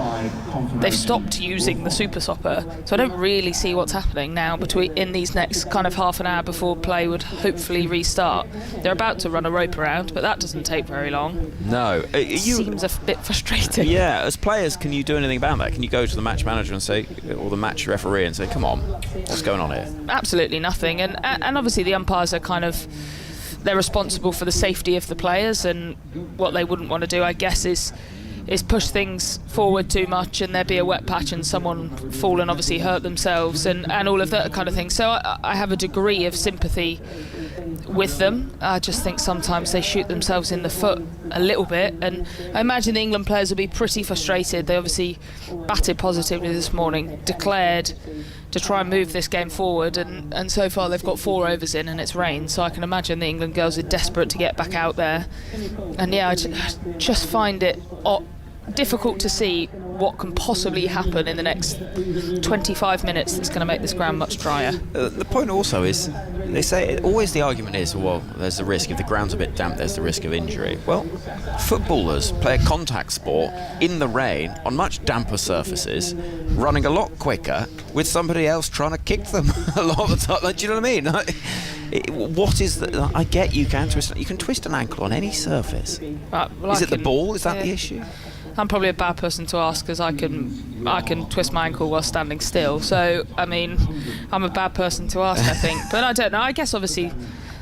S1: They've stopped using the super stopper, so I don't really see what's happening now in these next kind of half an hour before play would hopefully restart. They're about to run a rope around, but that doesn't take very long.
S2: No.
S1: It seems a bit frustrating.
S2: Yeah, as players, can you do anything about that? Can you go to the match manager and say, or the match referee and say, come on, what's going on here?
S1: Absolutely nothing. And obviously the umpires are kind of, they're responsible for the safety of the players, and what they wouldn't want to do, I guess, is push things forward too much and there be a wet patch and someone fall and obviously hurt themselves and all of that kind of thing. So I have a degree of sympathy with them. I just think sometimes they shoot themselves in the foot a little bit, and I imagine the England players will be pretty frustrated. They obviously batted positively this morning, declared to try and move this game forward, and so far they've got 4 overs in and it's rained, so I can imagine the England girls are desperate to get back out there. And yeah, I just find it difficult to see what can possibly happen in the next 25 minutes that's going to make this ground much drier.
S2: The point also is, they say always the argument is, well, there's the risk, if the ground's a bit damp, there's the risk of injury. Well, footballers play a contact sport in the rain on much damper surfaces, running a lot quicker with somebody else trying to kick them a lot of the time. Like, do you know what I mean? What is the? I get you can twist an ankle on any surface. Is it the ball? Is that the issue?
S1: I'm probably a bad person to ask because I can twist my ankle while standing still. So, I mean, I'm a bad person to ask, I think. But I don't know. I guess obviously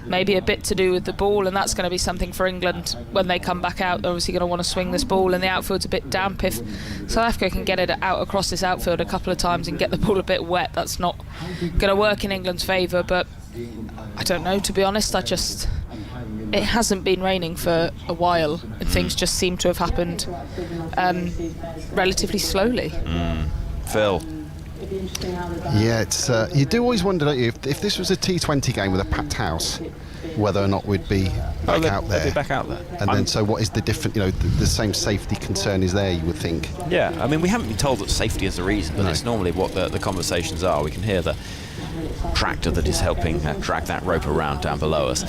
S1: maybe a bit to do with the ball, and that's going to be something for England when they come back out. They're obviously going to want to swing this ball, and the outfield's a bit damp. If South Africa can get it out across this outfield a couple of times and get the ball a bit wet, that's not going to work in England's favour. But I don't know, to be honest. It hasn't been raining for a while, and things just seem to have happened relatively slowly.
S2: Phil?
S4: Yeah, it's you do always wonder, don't you, if this was a T20 game with a packed house, whether or not we'd be back out there.
S2: They'd be back out there.
S4: And then, so what is the different, the same safety concern is there, you would think?
S2: Yeah, I mean, we haven't been told that safety is the reason, but it's normally what the conversations are. We can hear the tractor that is helping drag that rope around down below us.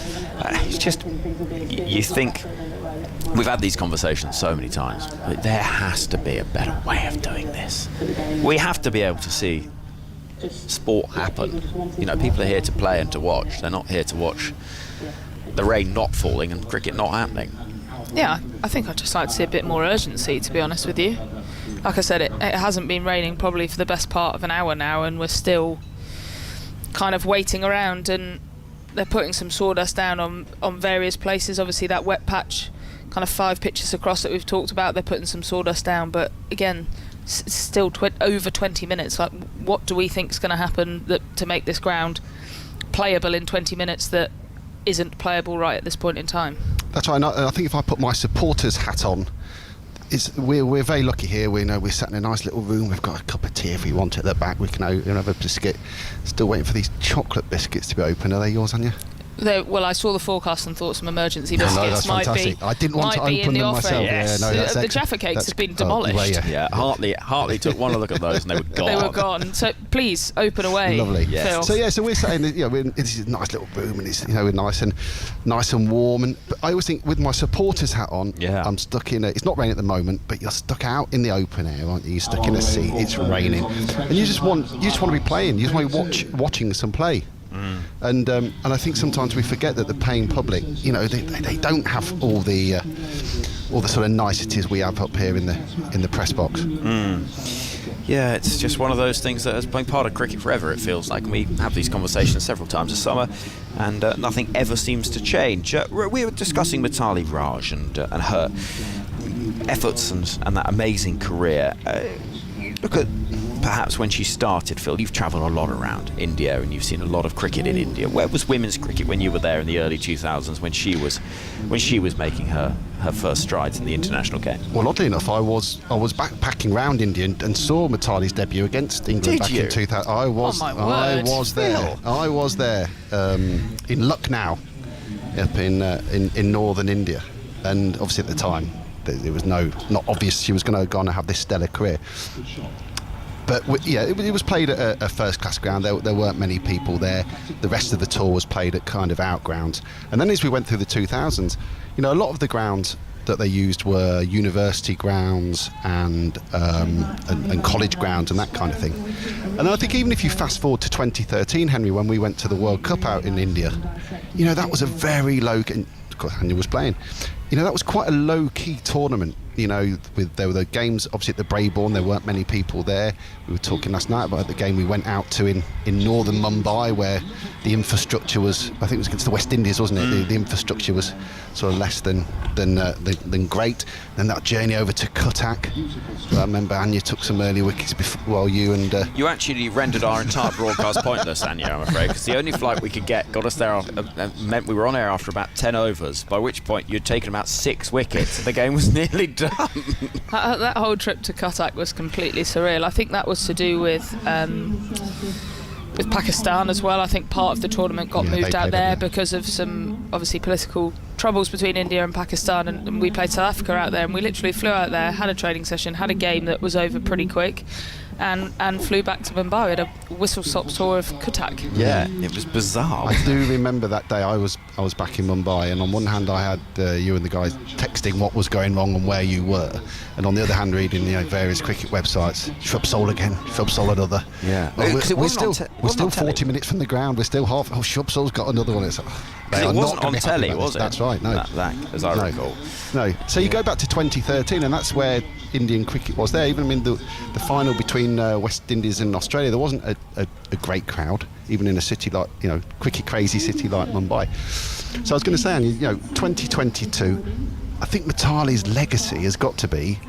S2: It's just, you think, we've had these conversations so many times, but there has to be a better way of doing this. We have to be able to see sport happen. People are here to play and to watch. They're not here to watch the rain not falling and cricket not happening.
S1: Yeah, I think I'd just like to see a bit more urgency, to be honest with you. Like I said, it hasn't been raining probably for the best part of an hour now, and we're still kind of waiting around, and they're putting some sawdust down on various places. Obviously that wet patch, kind of 5 pitches across that we've talked about, they're putting some sawdust down, but again, it's still over 20 minutes. Like, what do we think is going to happen to make this ground playable in 20 minutes that isn't playable right at this point in time? That's right.
S4: I think if I put my supporters hat on, we're very lucky here. We know we're sat in a nice little room. We've got a cup of tea if we want it at the back. We can have a biscuit. Still waiting for these chocolate biscuits to be open. Are they yours, Anya?
S1: Well, I saw the forecast and thought some emergency biscuits
S4: might
S1: fantastic.
S4: be. I didn't want to open them myself.
S1: Yes.
S4: Yeah,
S1: the Jaffa cakes have been demolished.
S2: Hartley took one look at those and they were gone.
S1: They were gone. So please open away.
S4: Lovely.
S1: Phil.
S4: So we're saying that this is a nice little room, and it's we're nice and warm. And but I always think with my supporters hat on, I'm stuck in it's not raining at the moment, but you're stuck out in the open air, aren't you? You're stuck in a seat. It's raining, and you just want to be playing. You just want to be watching some play. And I think sometimes we forget that the paying public, they don't have all the sort of niceties we have up here in the press box.
S2: Yeah, it's just one of those things that has been part of cricket forever, it feels like. We have these conversations several times a summer, and nothing ever seems to change. We were discussing Mithali Raj and her efforts and that amazing career. Look at perhaps when she started, Phil, you've travelled a lot around India and you've seen a lot of cricket in India. Where was women's cricket when you were there in the early 2000s, when she was making her first strides in the international game?
S4: Well, oddly enough, I was backpacking around India and saw Mitali's debut against England back in 2000. I was there. I was there in Lucknow, up in northern India, and obviously at the time it was not obvious she was going to go on and have this stellar career. But it was played at a first-class ground. There weren't many people there. The rest of the tour was played at kind of out grounds. And then as we went through the 2000s, a lot of the grounds that they used were university grounds and college grounds and that kind of thing. And I think even if you fast forward to 2013, Henry, when we went to the World Cup out in India, that was a very low. And of course, Anya was playing. That was quite a low-key tournament. There were the games obviously at the Brabourne. There weren't many people there. We were talking last night about the game we went out to in northern Mumbai, where the infrastructure was, I think it was against the West Indies, wasn't it? The infrastructure was sort of less than great. Then that journey over to Cuttack. I remember Anya took some early wickets while you and
S2: you actually rendered our entire broadcast pointless, Anya, I'm afraid, because the only flight we could get got us there meant we were on air after about 10 overs, by which point you'd taken about 6 wickets. The game was nearly done.
S1: That whole trip to Cuttack was completely surreal. I think that was to do with Pakistan as well. I think part of the tournament got moved out there because of some obviously political troubles between India and Pakistan, and we played South Africa out there, and we literally flew out there, had a training session, had a game that was over pretty quick, and flew back to Mumbai. We had a whistle-stop tour of Cuttack.
S2: Yeah, it was bizarre.
S4: I do remember that day. I was back in Mumbai, and on one hand I had you and the guys texting what was going wrong and where you were, and on the other hand reading various cricket websites. Shrubsole again, Shrubsole another.
S2: Yeah,
S4: we're still 40 minutes from the ground. We're still half. Shrubsole's got another one. It's
S2: it wasn't on telly, was it?
S4: That's right. No,
S2: that as I recall.
S4: No. So you go back to 2013, and that's where Indian cricket was there. Even the final between West Indies and Australia, there wasn't a great crowd, even in a city like cricket crazy city like Mumbai. So I was going to say, 2022, I think Mitali's legacy has got to be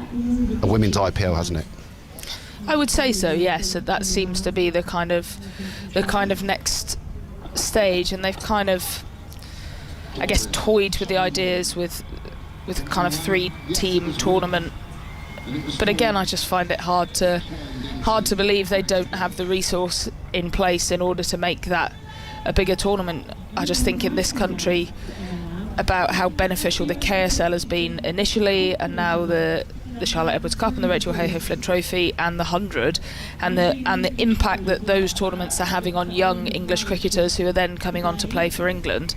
S4: a women's IPL, hasn't it?
S1: I would say so. Yes, that seems to be the kind of next stage, and they've kind of, I guess, toyed with the ideas with kind of 3-team tournament. But again, I just find it hard to believe they don't have the resource in place in order to make that a bigger tournament. I just think in this country about how beneficial the KSL has been initially, and now the Charlotte Edwards Cup and the Rachel Hayhoe Flint Trophy and the 100, and the impact that those tournaments are having on young English cricketers who are then coming on to play for England,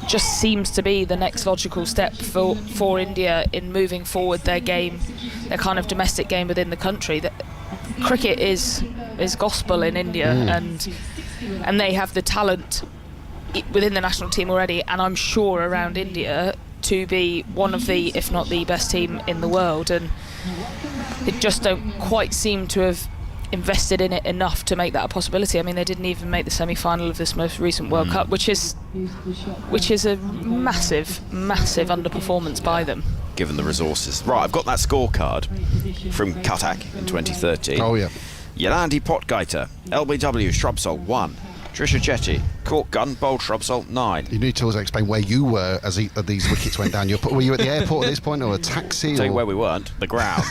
S1: just seems to be the next logical step for India in moving forward their game, their kind of domestic game within the country. That cricket is gospel in India, and they have the talent within the national team already, and I'm sure around India, to be one of the, if not the best team in the world, and they just don't quite seem to have invested in it enough to make that a possibility. I mean, they didn't even make the semi-final of this most recent World Cup, which is a massive underperformance by them,
S2: given the resources. Right, I've got that scorecard from Cuttack in 2013.
S4: Oh yeah.
S2: Yolandi Potgieter, LBW Shrubsole 1, Trisha Chetty, Cork Gun, Bold Shrubsole 9.
S4: You need to also explain where you were as these wickets went down. Were you at the airport at this point, or a taxi?
S2: Tell you where we weren't, the ground.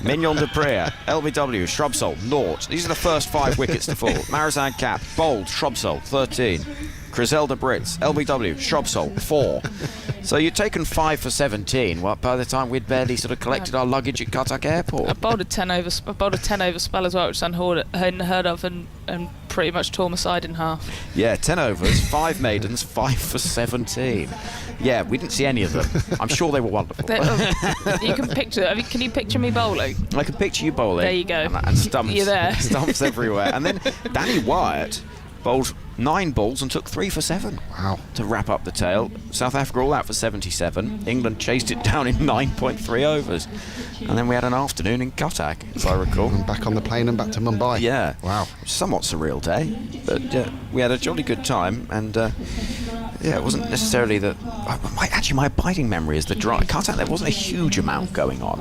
S2: Mignon de Praya, LBW Shrubsole 0. These are the first 5 wickets to fall. Marizan Cap, Bold Shrubsole 13. Griselda Brits, LBW Shrubsole 4. So you'd taken 5 for 17. Well, by the time we'd barely sort of collected our luggage at Cuttack Airport.
S1: I bowled a 10 over spell as well, which I hadn't heard of, and pretty much tore my side in half.
S2: Yeah, 10 overs, 5 maidens, 5 for 17. Yeah, we didn't see any of them. I'm sure they were wonderful.
S1: You can picture. Can you picture me bowling?
S2: I can picture you bowling.
S1: There you go.
S2: And stumps.
S1: You're there.
S2: Stumps everywhere. And then Danny Wyatt bowled 9 balls and took 3 for 7.
S4: Wow.
S2: To wrap up the tail. South Africa all out for 77. England chased it down in 9.3 overs. And then we had an afternoon in Cuttack, as I recall.
S4: And back on the plane and back to Mumbai.
S2: Yeah.
S4: Wow.
S2: Somewhat surreal day. But we had a jolly good time. And it wasn't necessarily that... Actually, my abiding memory is the drive. Cuttack, there wasn't a huge amount going on.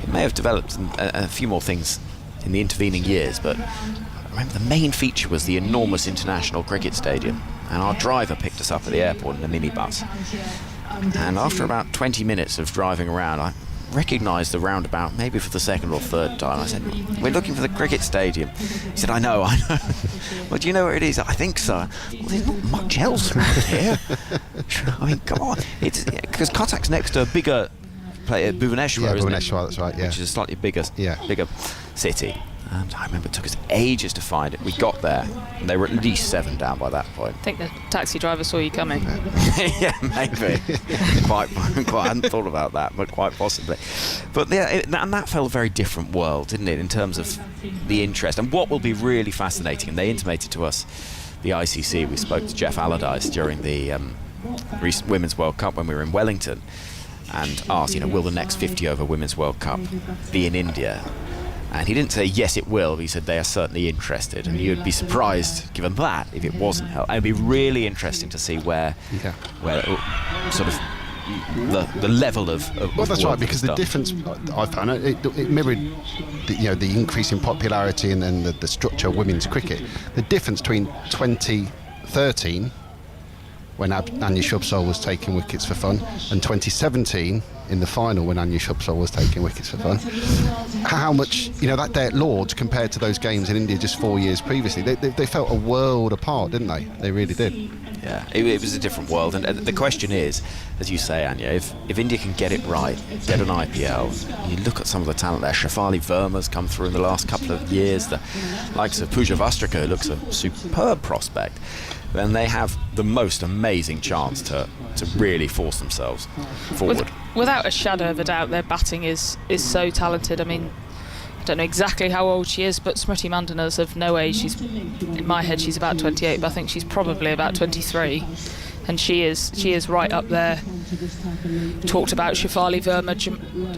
S2: It may have developed a few more things in the intervening years, but I remember the main feature was the enormous international cricket stadium, and our driver picked us up at the airport in a minibus. And after about 20 minutes of driving around, I recognised the roundabout maybe for the second or third time. I said, "We're looking for the cricket stadium." He said, I know. Well, do you know where it is? I think so. Well, there's not much else around here. I mean, come on. It's because Cuttack's next to a bigger play at Bhubaneswar,
S4: Yeah,
S2: isn't
S4: Bhubaneswar,
S2: it?
S4: that's right, yeah.
S2: Which is a slightly bigger city. And I remember it took us ages to find it. We got there, and they were at least 7 down by that point.
S1: I think the taxi driver saw you coming.
S2: Yeah, maybe. quite, I hadn't thought about that, but quite possibly. But yeah, and that felt a very different world, didn't it, in terms of the interest. And what will be really fascinating, and they intimated to us, the ICC, we spoke to Jeff Allardyce during the recent Women's World Cup when we were in Wellington, and asked, will the next 50 over Women's World Cup be in India? And he didn't say yes it will, but he said they are certainly interested, and you'd be surprised given that if it wasn't held. It'd be really interesting to see where sort of the level of
S4: well, that's
S2: work
S4: right, because the
S2: done.
S4: difference I found it mirrored the increase in popularity and then the structure of women's cricket. The difference between 2013, when Anya Shubsole was taking wickets for fun, and 2017 in the final when Anya Shubsole was taking wickets for fun, how much that day at Lords compared to those games in India just 4 years previously, they felt a world apart, didn't they? They really did.
S2: Yeah, it was a different world, and the question is, as you say, Anya, if India can get it right, get an IPL, you look at some of the talent there. Shafali Verma's come through in the last couple of years, the likes of Pooja Vastrika, who looks a superb prospect, then they have the most amazing chance to really force themselves forward.
S1: Without a shadow of a doubt, their batting is so talented. I mean, I don't know exactly how old she is, but Smriti Mandana's of no age. She's, in my head, she's about 28, but I think she's probably about 23, and she is right up there. Talked about Shafali Verma.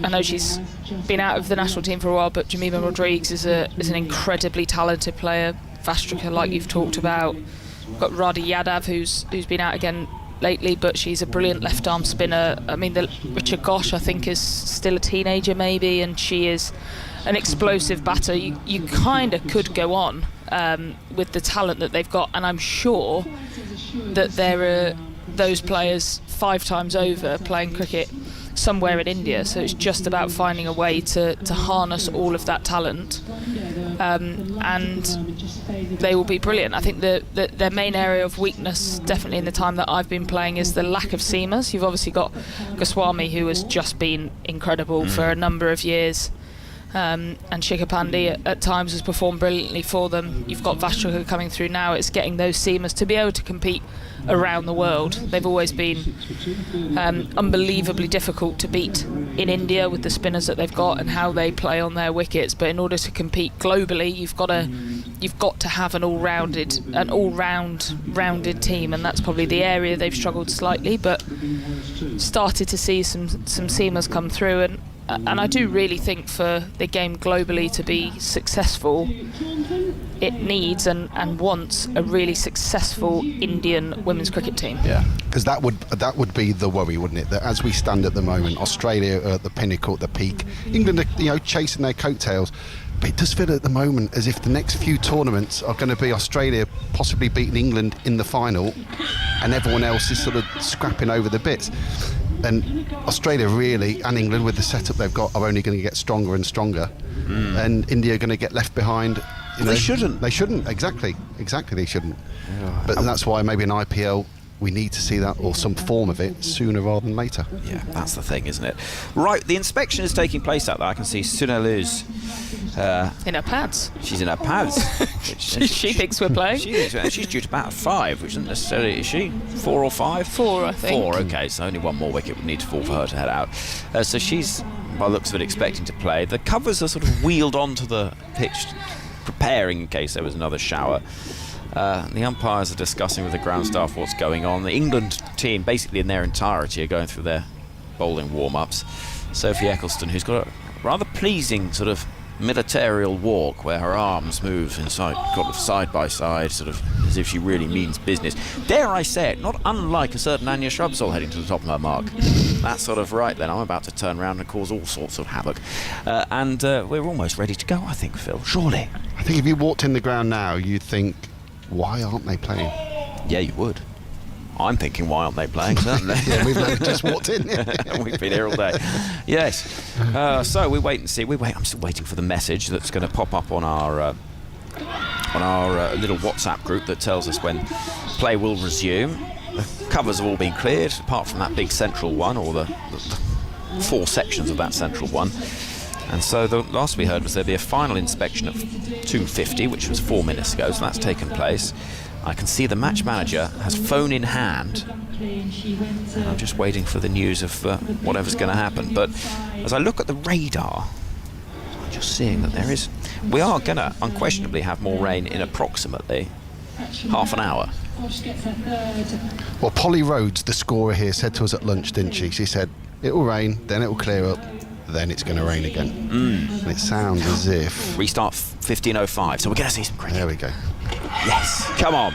S1: I know she's been out of the national team for a while, but Jamima Rodriguez is an incredibly talented player. Vastrika, like you've talked about. We've got Radha Yadav, who's been out again lately, but she's a brilliant left-arm spinner. I mean, Richard Ghosh, I think, is still a teenager maybe, and she is an explosive batter. You kind of could go on with the talent that they've got, and I'm sure that there are those players 5 times over playing cricket somewhere in India, so it's just about finding a way to harness all of that talent, and they will be brilliant. I think their main area of weakness, definitely in the time that I've been playing, is the lack of seamers. You've obviously got Goswami, who has just been incredible for a number of years, and Shikhar Pandey at times has performed brilliantly for them. You've got Vastrika coming through now. It's getting those seamers to be able to compete around the world. They've always been unbelievably difficult to beat in India with the spinners that they've got and how they play on their wickets. But in order to compete globally, you've got to have an all-rounded team, and that's probably the area they've struggled slightly. But started to see some seamers come through, and I do really think for the game globally to be successful, it needs and wants a really successful Indian women's cricket team.
S4: Yeah, because that would be the worry, wouldn't it? That as we stand at the moment, Australia are at the pinnacle, at the peak. England are, chasing their coattails. But it does feel at the moment as if the next few tournaments are going to be Australia possibly beating England in the final, and everyone else is sort of scrapping over the bits. And Australia really, and England with the setup they've got, are only going to get stronger and stronger. And India are going to get left behind.
S2: They shouldn't.
S4: They shouldn't, exactly they shouldn't. Yeah. But that's why maybe an IPL, we need to see that, or some form of it, sooner rather than later.
S2: Yeah, that's the thing, isn't it? Right, the inspection is taking place out there. I can see Sunalu's
S1: in her pads.
S2: She's in her pads.
S1: she thinks we're playing.
S2: She's due to bat at 5, which isn't necessarily, is she? 4 or 5?
S1: 4, I think.
S2: 4, okay, so only one more wicket would need to fall for her to head out. So she's, by the looks of it, expecting to play. The covers are sort of wheeled onto the pitch, preparing in case there was another shower. The umpires are discussing with the ground staff what's going on. The England team, basically in their entirety, are going through their bowling warm-ups. Sophie Eccleston, who's got a rather pleasing sort of militarial walk where her arms move inside, sort of side by side, sort of as if she really means business. Dare I say it, not unlike a certain Anya Shrubsole heading to the top of her mark. That's sort of right then. I'm about to turn around and cause all sorts of havoc. And we're almost ready to go, I think, Phil. Surely.
S4: I think if you walked in the ground now, you'd think, why aren't they playing?
S2: Yeah, you would. I'm thinking, why aren't they playing? Certainly.
S4: Yeah, we've just walked in.
S2: We've been here all day. Yes. So we wait and see. I'm still waiting for the message that's going to pop up on our little WhatsApp group that tells us when play will resume. The covers have all been cleared, apart from that big central one, or the 4 sections of that central one. And so the last we heard was there'd be a final inspection at 2:50, which was 4 minutes ago, so that's taken place. I can see the match manager has phone in hand, and I'm just waiting for the news of whatever's going to happen. But as I look at the radar, I'm just seeing that we are going to unquestionably have more rain in approximately half an hour.
S4: Well, Polly Rhodes, the scorer here, said to us at lunch, didn't she? She said, it will rain, then it will clear up, then it's going to rain again. And it sounds as if...
S2: Restart 15:05, so we're going to see some cricket.
S4: There we go.
S2: Yes, come on.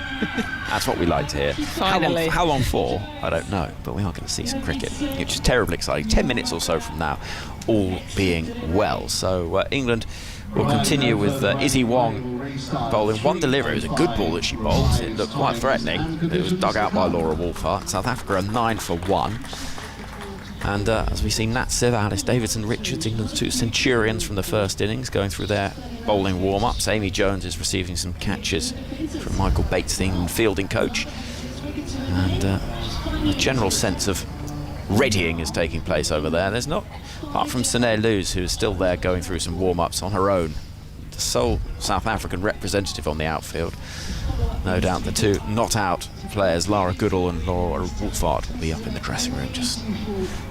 S2: That's what we like to hear.
S1: Finally.
S2: How long for? I don't know, but we are going to see some cricket, which is terribly exciting. 10 minutes or so from now, all being well. So England will continue with Izzy Wong bowling. One delivery. It was a good ball that she bowled. It looked quite threatening. It was dug out by Laura Wolfhart. South Africa are 9 for 1. And as we see, Nat Siva, Alice Davidson, Richards, England's 2 centurions from the first innings, going through their bowling warm-ups. Amy Jones is receiving some catches from Michael Bates, the England fielding coach. And a general sense of readying is taking place over there. There's not, apart from Sine Luz, who's still there going through some warm-ups on her own, the sole South African representative on the outfield. No doubt the 2 not out players, Lara Goodall and Laura Wolfhart, will be up in the dressing room just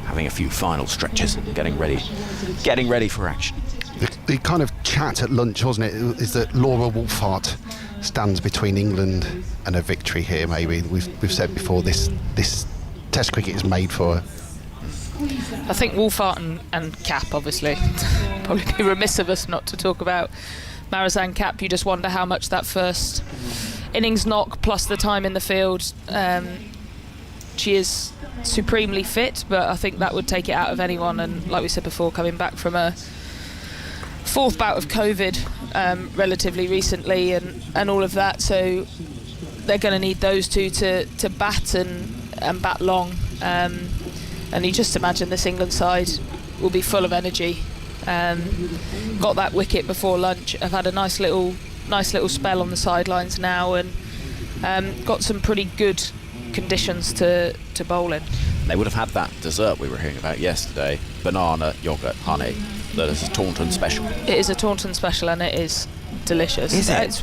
S2: having a few final stretches, getting ready for action.
S4: The kind of chat at lunch, wasn't it, is that Laura Wolfhart stands between England and a victory here, maybe. We've said before, this Test cricket is made for her.
S1: I think Wolfhart and Cap, obviously. Probably be remiss of us not to talk about Marizanne Cap. You just wonder how much that first innings knock plus the time in the field. She is supremely fit, but I think that would take it out of anyone. And like we said before, coming back from a 4th bout of COVID relatively recently and all of that, so they're going to need those 2 to bat and bat long. And you just imagine this England side will be full of energy. Got that wicket before lunch. I've had a nice little spell on the sidelines now, and got some pretty good conditions to bowl in.
S2: They would have had that dessert we were hearing about yesterday, banana, yoghurt, honey. That is a Taunton special.
S1: It is a Taunton special, and it is delicious.
S2: Is it?
S1: It's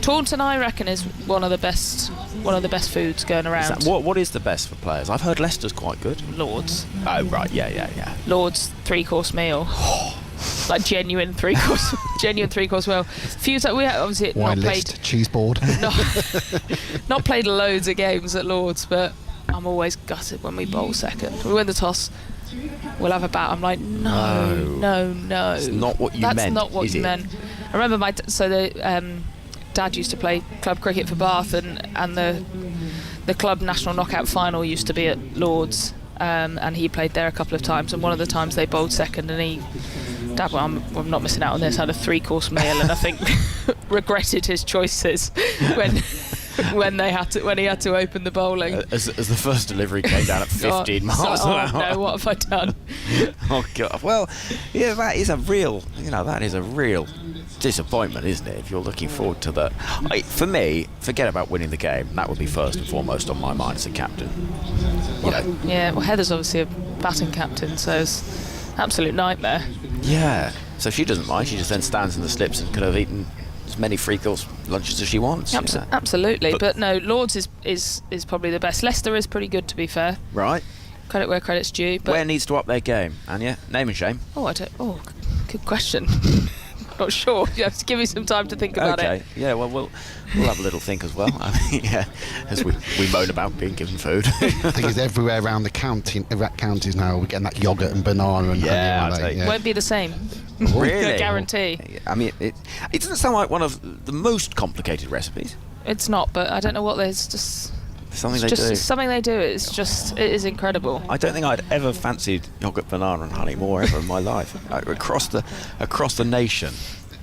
S1: Taunton, I reckon, is one of the best foods going around.
S2: What is the best for players? I've heard Leicester's quite good.
S1: Lords.
S2: Oh right, yeah.
S1: Lords 3-course meal. Like genuine 3-course meal. Few times we obviously
S4: Wine
S1: not
S4: list,
S1: played
S4: cheese board.
S1: not played loads of games at Lords, but I'm always gutted when we bowl second. We win the toss, we'll have a bat. I'm like, no.
S2: It's not what you
S1: meant.
S2: meant.
S1: That's not what you meant. I remember the dad used to play club cricket for Bath, and the club national knockout final used to be at Lords, and he played there a couple of times, and one of the times they bowled second, and Dad, well, I'm not missing out on this, had a 3-course meal, and I think regretted his choices when he had to open the bowling.
S2: As the first delivery came down at 15 miles an hour.
S1: No, what have I done?
S2: Oh God! Well, yeah, that is a real disappointment, isn't it? If you're looking forward to that, for me, forget about winning the game. That would be first and foremost on my mind as a captain.
S1: Yeah, well, Heather's obviously a batting captain, so it's absolute nightmare.
S2: Yeah. So she doesn't mind. She just then stands in the slips and could have eaten as many 3-course lunches as she wants.
S1: Absolutely. But no, Lords is probably the best. Leicester is pretty good, to be fair.
S2: Right.
S1: Credit where credit's due. But
S2: where needs to up their game, Anya? Name and shame.
S1: Good question. Not sure. You have to give me some time to think about it.
S2: Yeah, well, we'll have a little think as well. I mean, yeah, as we moan about being given food.
S4: I think it's everywhere around the counties now. We're getting that yoghurt and banana and honey.
S1: Won't be the same.
S2: Really?
S1: I guarantee.
S2: I mean, it doesn't sound like one of the most complicated recipes.
S1: It's not, but I don't know what there's just.
S2: Something
S1: It's
S2: they
S1: just
S2: do.
S1: something they do. It's just, it is incredible.
S2: I don't think I'd ever fancied yogurt, banana, and honey more ever in my life. Across the nation,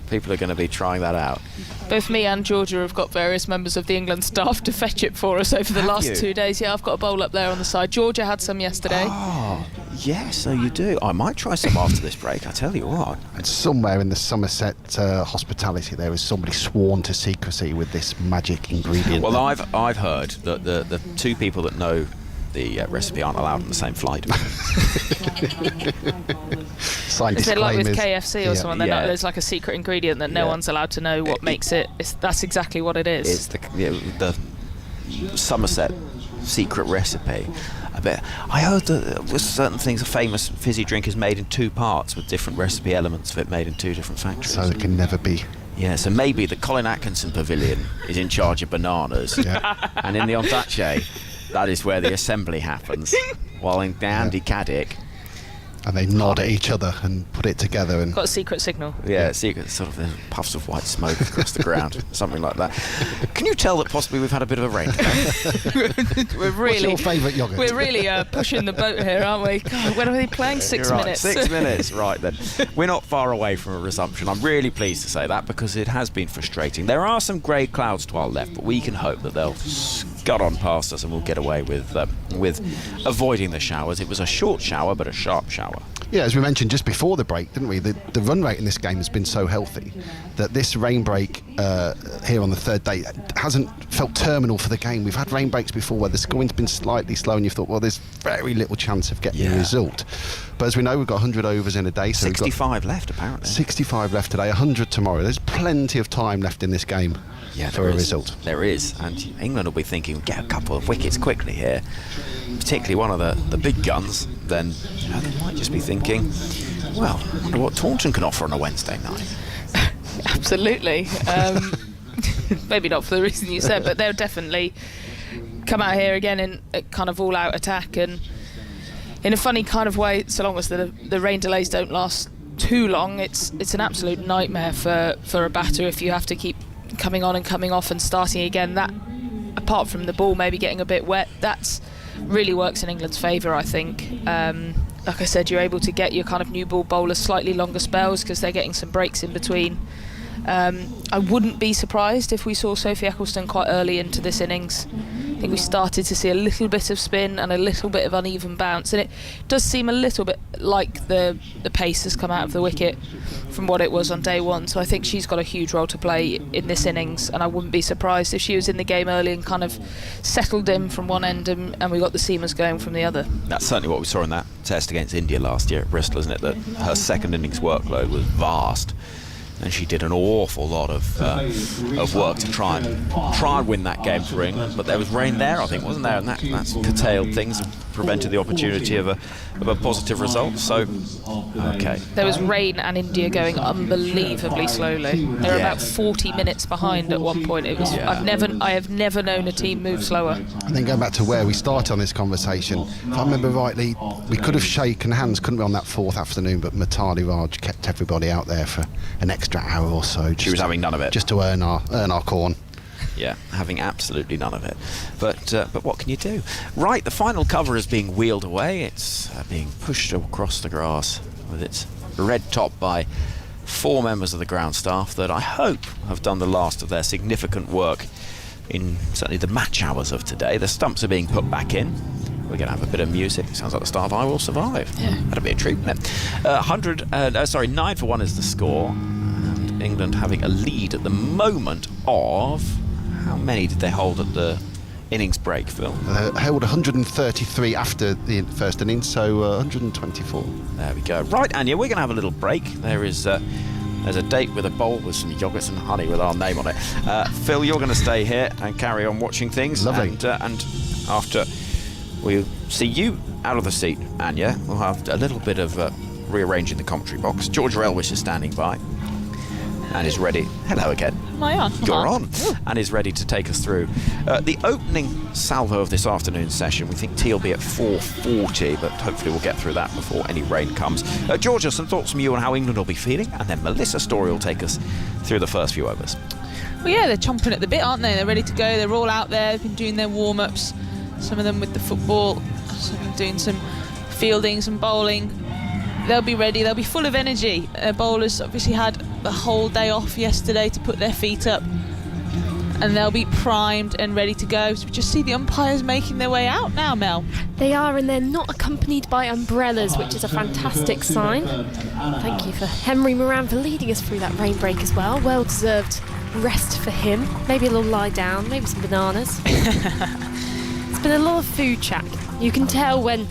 S2: people are going to be trying that out.
S1: Both me and Georgia have got various members of the England staff to fetch it for us over the
S2: Have
S1: last
S2: you?
S1: 2 days. Yeah, I've got a bowl up there on the side. Georgia had some yesterday.
S2: Oh, yes, so you do. I might try some after this break, I tell you what.
S4: And somewhere in the Somerset hospitality, there is somebody sworn to secrecy with this magic ingredient.
S2: Well, I've heard that the two people that know the recipe aren't allowed on the same flight.
S4: Signed
S1: Is it like with
S4: disclaimers.
S1: KFC or something?
S2: Yeah.
S1: There's like a secret ingredient that no
S2: Yeah.
S1: one's allowed to know what makes it. That's exactly what it is.
S2: It's the Somerset secret recipe. I heard that with certain things, a famous fizzy drink is made in 2 parts with different recipe elements of it made in 2 different factories.
S4: So it can never be.
S2: Yeah, so maybe the Colin Atkinson Pavilion is in charge of bananas, and in the Ondaatje, that is where the assembly happens, while in the Andy Caddick,
S4: And they nod at each other and put it together. And
S1: Got a secret signal.
S2: yeah, secret sort of there's puffs of white smoke across the ground, something like that. Can you tell that possibly we've had a bit of a rain today?
S1: We're
S4: what's
S1: really,
S4: your favourite yogurt?
S1: we're really pushing the boat here, aren't we? God, when are they playing? 6
S2: Right,
S1: minutes.
S2: 6 minutes, right then. We're not far away from a resumption. I'm really pleased to say that because it has been frustrating. There are some grey clouds to our left, but we can hope that they'll scud on past us and we'll get away with avoiding the showers. It was a short shower, but a sharp shower.
S4: Yeah, as we mentioned just before the break, didn't we? The run rate in this game has been so healthy that this rain break here on the 3rd day hasn't felt terminal for the game. We've had rain breaks before where the scoring's been slightly slow and you've thought, well, there's very little chance of getting a result. But as we know, we've got 100 overs in a day. So
S2: 65
S4: we've got
S2: left, apparently.
S4: 65 left today, 100 tomorrow. There's plenty of time left in this game for a result.
S2: There is, and England will be thinking, get a couple of wickets quickly here, particularly one of the big guns. Then they might just be thinking, well, I wonder what Taunton can offer on a Wednesday night.
S1: Absolutely. Maybe not for the reason you said, but they'll definitely come out here again in a kind of all-out attack, and in a funny kind of way, so long as the rain delays don't last too long, it's an absolute nightmare for a batter if you have to keep coming on and coming off and starting again. That, apart from the ball maybe getting a bit wet, that's really works in England's favour, I think. Like I said, you're able to get your kind of new ball bowlers slightly longer spells because they're getting some breaks in between. I wouldn't be surprised if we saw Sophie Eccleston quite early into this innings. I think we started to see a little bit of spin and a little bit of uneven bounce, and it does seem a little bit like the pace has come out of the wicket from what it was on day one. So I think she's got a huge role to play in this innings, and I wouldn't be surprised if she was in the game early and kind of settled in from one end and we got the seamers going from the other.
S2: That's certainly what we saw in that test against India last year at Bristol, isn't it? That her second innings workload was vast, and she did an awful lot of work to try and win that game for England. But there was rain there, I think, wasn't there? And that's curtailed things and prevented the opportunity of a positive result. So, okay.
S1: There was rain and India going unbelievably slowly. They were about 40 minutes behind at one point. It was I have never known a team move slower.
S4: And then going back to where we started on this conversation, if I remember rightly, we could have shaken hands, couldn't we, on that 4th afternoon, but Mitali Raj kept everybody out there for an extra hour or so.
S2: She was having none of it.
S4: Just to earn our corn.
S2: Yeah, having absolutely none of it. But what can you do? Right, the final cover is being wheeled away. It's being pushed across the grass with its red top by 4 members of the ground staff that I hope have done the last of their significant work in certainly the match hours of today. The stumps are being put back in. We're going to have a bit of music. Sounds like the start of I Will Survive.
S1: Yeah.
S2: That'll be a treat, wouldn't it? 9 for 1 is the score. And England having a lead at the moment of... How many did they hold at the innings break, Phil?
S4: Held 133 after the first innings, so 124.
S2: There we go. Right, Anya, we're going to have a little break. There's a date with a bowl with some yogurts and honey with our name on it. Phil, you're going to stay here and carry on watching things.
S4: Lovely.
S2: And after we see you out of the seat, Anya, we'll have a little bit of rearranging the commentary box. Georgia Elwish is standing by. and is ready. Hello again.
S11: Am I on?
S2: You're on. And is ready to take us through the opening salvo of this afternoon's session. We think tea will be at 4:40, but hopefully we'll get through that before any rain comes. Georgia, some thoughts from you on how England will be feeling, and then Melissa Story will take us through the first few overs.
S11: Well, yeah, they're chomping at the bit, aren't they? They're ready to go. They're all out there. They've been doing their warm-ups. Some of them with the football, some of them doing some fielding, some bowling. They'll be ready. They'll be full of energy. Bowlers obviously had the whole day off yesterday to put their feet up, and they'll be primed and ready to go. So we just see the umpires making their way out now, Mel.
S5: They are, and they're not accompanied by umbrellas, which is a fantastic sign. Thank you for Henry Moran for leading us through that rain break as well. Well-deserved rest for him. Maybe a little lie down, maybe some bananas. It's been a lot of food chat. You can tell when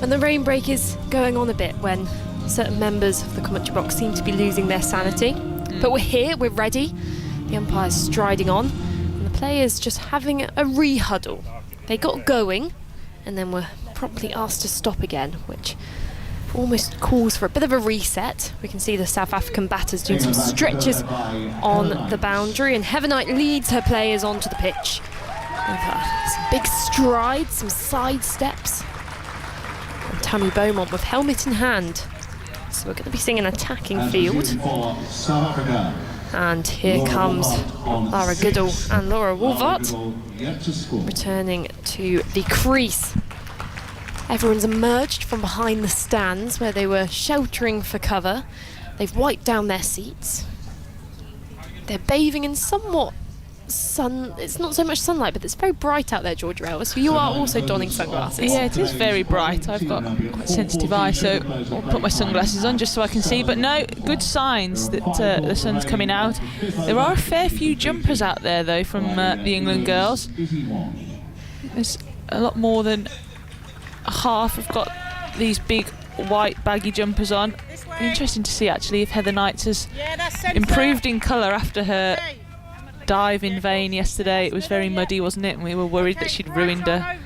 S5: the rain break is going on a bit, when certain members of the commentary box seem to be losing their sanity. But we're here, we're ready. The umpire's striding on, and the players just having a re-huddle. They got going, and then were promptly asked to stop again, which almost calls for a bit of a reset. We can see the South African batters doing some stretches on the boundary, and Heather leads her players onto the pitch. Some big strides, some side steps. And Tammy Beaumont with helmet in hand. So we're going to be seeing an attacking field. And here comes Lara Goodall and Laura Wolvart returning to the crease. Everyone's emerged from behind the stands where they were sheltering for cover. They've wiped down their seats. They're bathing in somewhat sun. It's not so much sunlight, but it's very bright out there, Georgia Ellis. So you are also donning sunglasses.
S11: Yeah, it is very bright. I've got quite sensitive eyes, so I'll put my sunglasses on just so I can see. But no, good signs that the sun's coming out. There are a fair few jumpers out there, though, from the England girls. There's a lot more than half have got these big white baggy jumpers on. Interesting to see, actually, if Heather Knights has improved in colour after her dive in vain yesterday. It was very muddy, wasn't it? And we were worried that she'd ruined her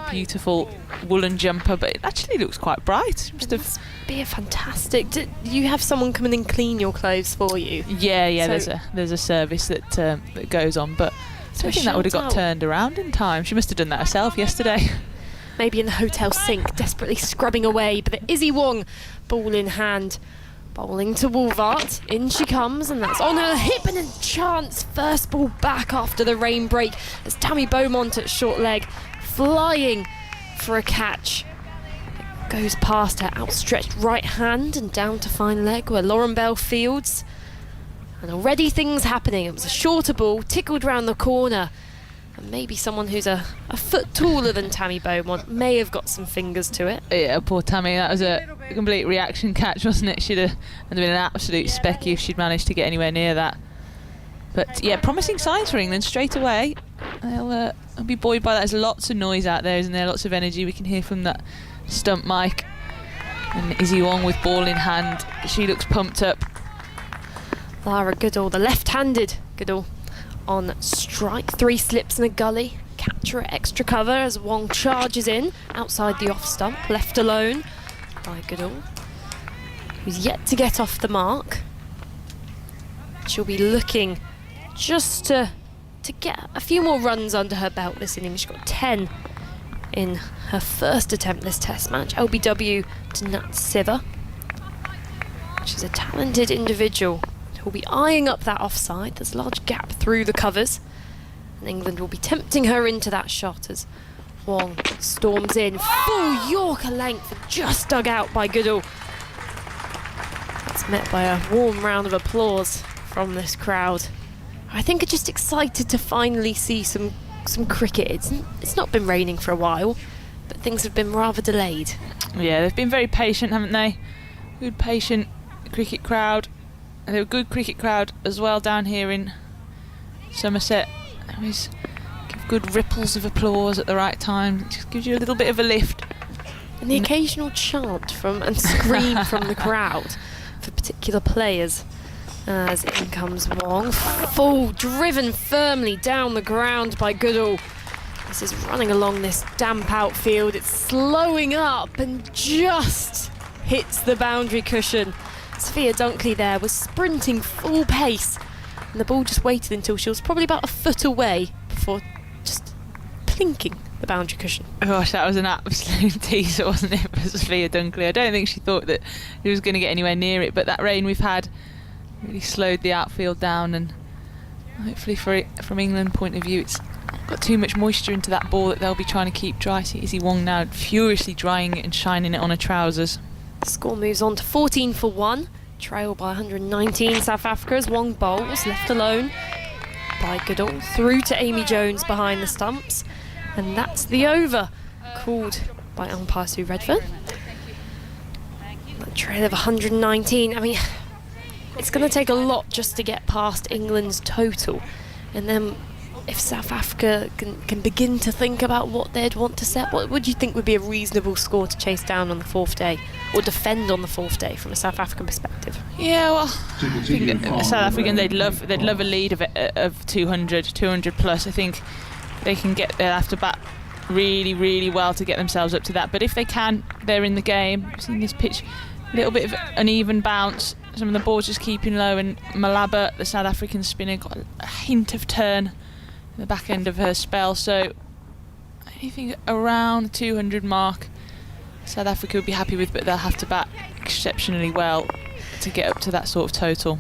S11: beautiful woolen jumper, but it actually looks quite bright.
S5: It must be a fantastic. Do you have someone come in and clean your clothes for you?
S11: Yeah. So there's a service that goes on, but I don't think that would have got turned around in time. She must have done that herself yesterday.
S5: Maybe in the hotel sink, desperately scrubbing away. But Izzy Wong, ball in hand, bowling to Wolvart. In she comes, and that's on her hip, and a chance first ball back after the rain break as Tammy Beaumont at short leg, flying for a catch. It goes past her outstretched right hand and down to fine leg where Lauren Bell fields. And already things happening. It was a shorter ball, tickled round the corner. And maybe someone who's a foot taller than Tammy Beaumont may have got some fingers to it.
S11: Yeah, poor Tammy. That was a complete reaction catch, wasn't it? She'd have been an absolute specky if she'd managed to get anywhere near that. But yeah, promising signs for England straight away. They'll be buoyed by that. There's lots of noise out there, isn't there? Lots of energy we can hear from that stump mic. And Izzy Wong with ball in hand. She looks pumped up.
S5: Lara Goodall, the left-handed Goodall, on strike. 3 slips and a gully. Capture at extra cover as Wong charges in outside the off stump, left alone by Goodall, who's yet to get off the mark. She'll be looking just to get a few more runs under her belt this inning. She got 10 in her first attempt this test match. LBW to Nat Siver. She's a talented individual. Will be eyeing up that offside. There's a large gap through the covers, and England will be tempting her into that shot as Wong storms in. Full Yorker length, just dug out by Goodall. That's met by a warm round of applause from this crowd. I think are just excited to finally see some cricket. It's not been raining for a while, but things have been rather delayed.
S11: Yeah, they've been very patient, haven't they? Good, patient cricket crowd. And they're a good cricket crowd as well down here in Somerset. They always give good ripples of applause at the right time. It just gives you a little bit of a lift.
S5: And the occasional chant and scream from the crowd for particular players. As in comes Wong. Full, driven firmly down the ground by Goodall. This is running along this damp outfield. It's slowing up and just hits the boundary cushion. Sophia Dunkley there was sprinting full pace, and the ball just waited until she was probably about a foot away before just plinking the boundary cushion.
S11: Gosh, that was an absolute teaser, wasn't it, for Sophia Dunkley? I don't think she thought that she was going to get anywhere near it, but that rain we've had really slowed the outfield down, and hopefully from England point of view it's got too much moisture into that ball that they'll be trying to keep dry. See Izzy Wong now furiously drying it and shining it on her trousers.
S5: The score moves on to 14 for 1, trail by 119 South Africa as Wong bowls, left alone by Goodall, through to Amy Jones behind the stumps, and that's the over called by umpire Sue Redfern. That trail of 119, I mean, it's going to take a lot just to get past England's total, and then if South Africa can begin to think about what they'd want to set, what would you think would be a reasonable score to chase down on the 4th day, or defend on the 4th day from a South African perspective?
S11: Yeah, well, I think South African, they'd love a lead of 200 plus. I think they'll have to bat really, really well to get themselves up to that. But if they can, they're in the game. I've seen this pitch, a little bit of uneven bounce. Some of the balls just keeping low, and Malaba, the South African spinner, got a hint of turn the back end of her spell, so anything around the 200 mark South Africa would be happy with, but they'll have to bat exceptionally well to get up to that sort of total.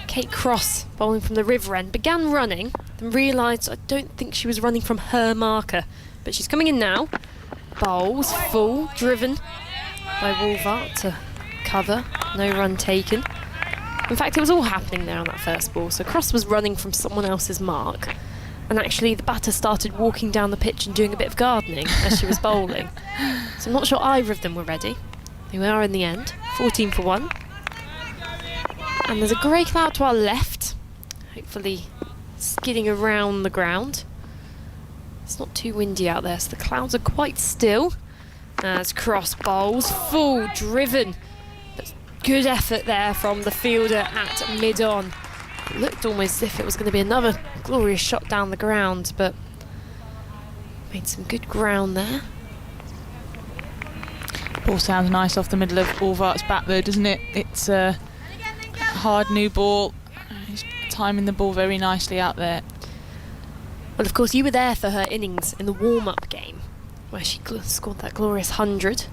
S5: Kate Cross, bowling from the river end, began running, then realised I don't think she was running from her marker, but she's coming in now. Bowls full, driven by Wolvart to cover, no run taken. In fact, it was all happening there on that first ball, so Cross was running from someone else's mark, and actually the batter started walking down the pitch and doing a bit of gardening as she was bowling. So I'm not sure either of them were ready. They were in the end, 14 for 1. And there's a grey cloud to our left, hopefully skidding around the ground. It's not too windy out there, so the clouds are quite still. As Cross bowls, full, driven, but good effort there from the fielder at mid-on. It looked almost as if it was going to be another glorious shot down the ground, but made some good ground there.
S11: Ball sounds nice off the middle of Wolvart's bat though, doesn't it? It's a hard new ball. He's timing the ball very nicely out there.
S5: Well, of course, you were there for her innings in the warm-up game, where she scored that glorious 100.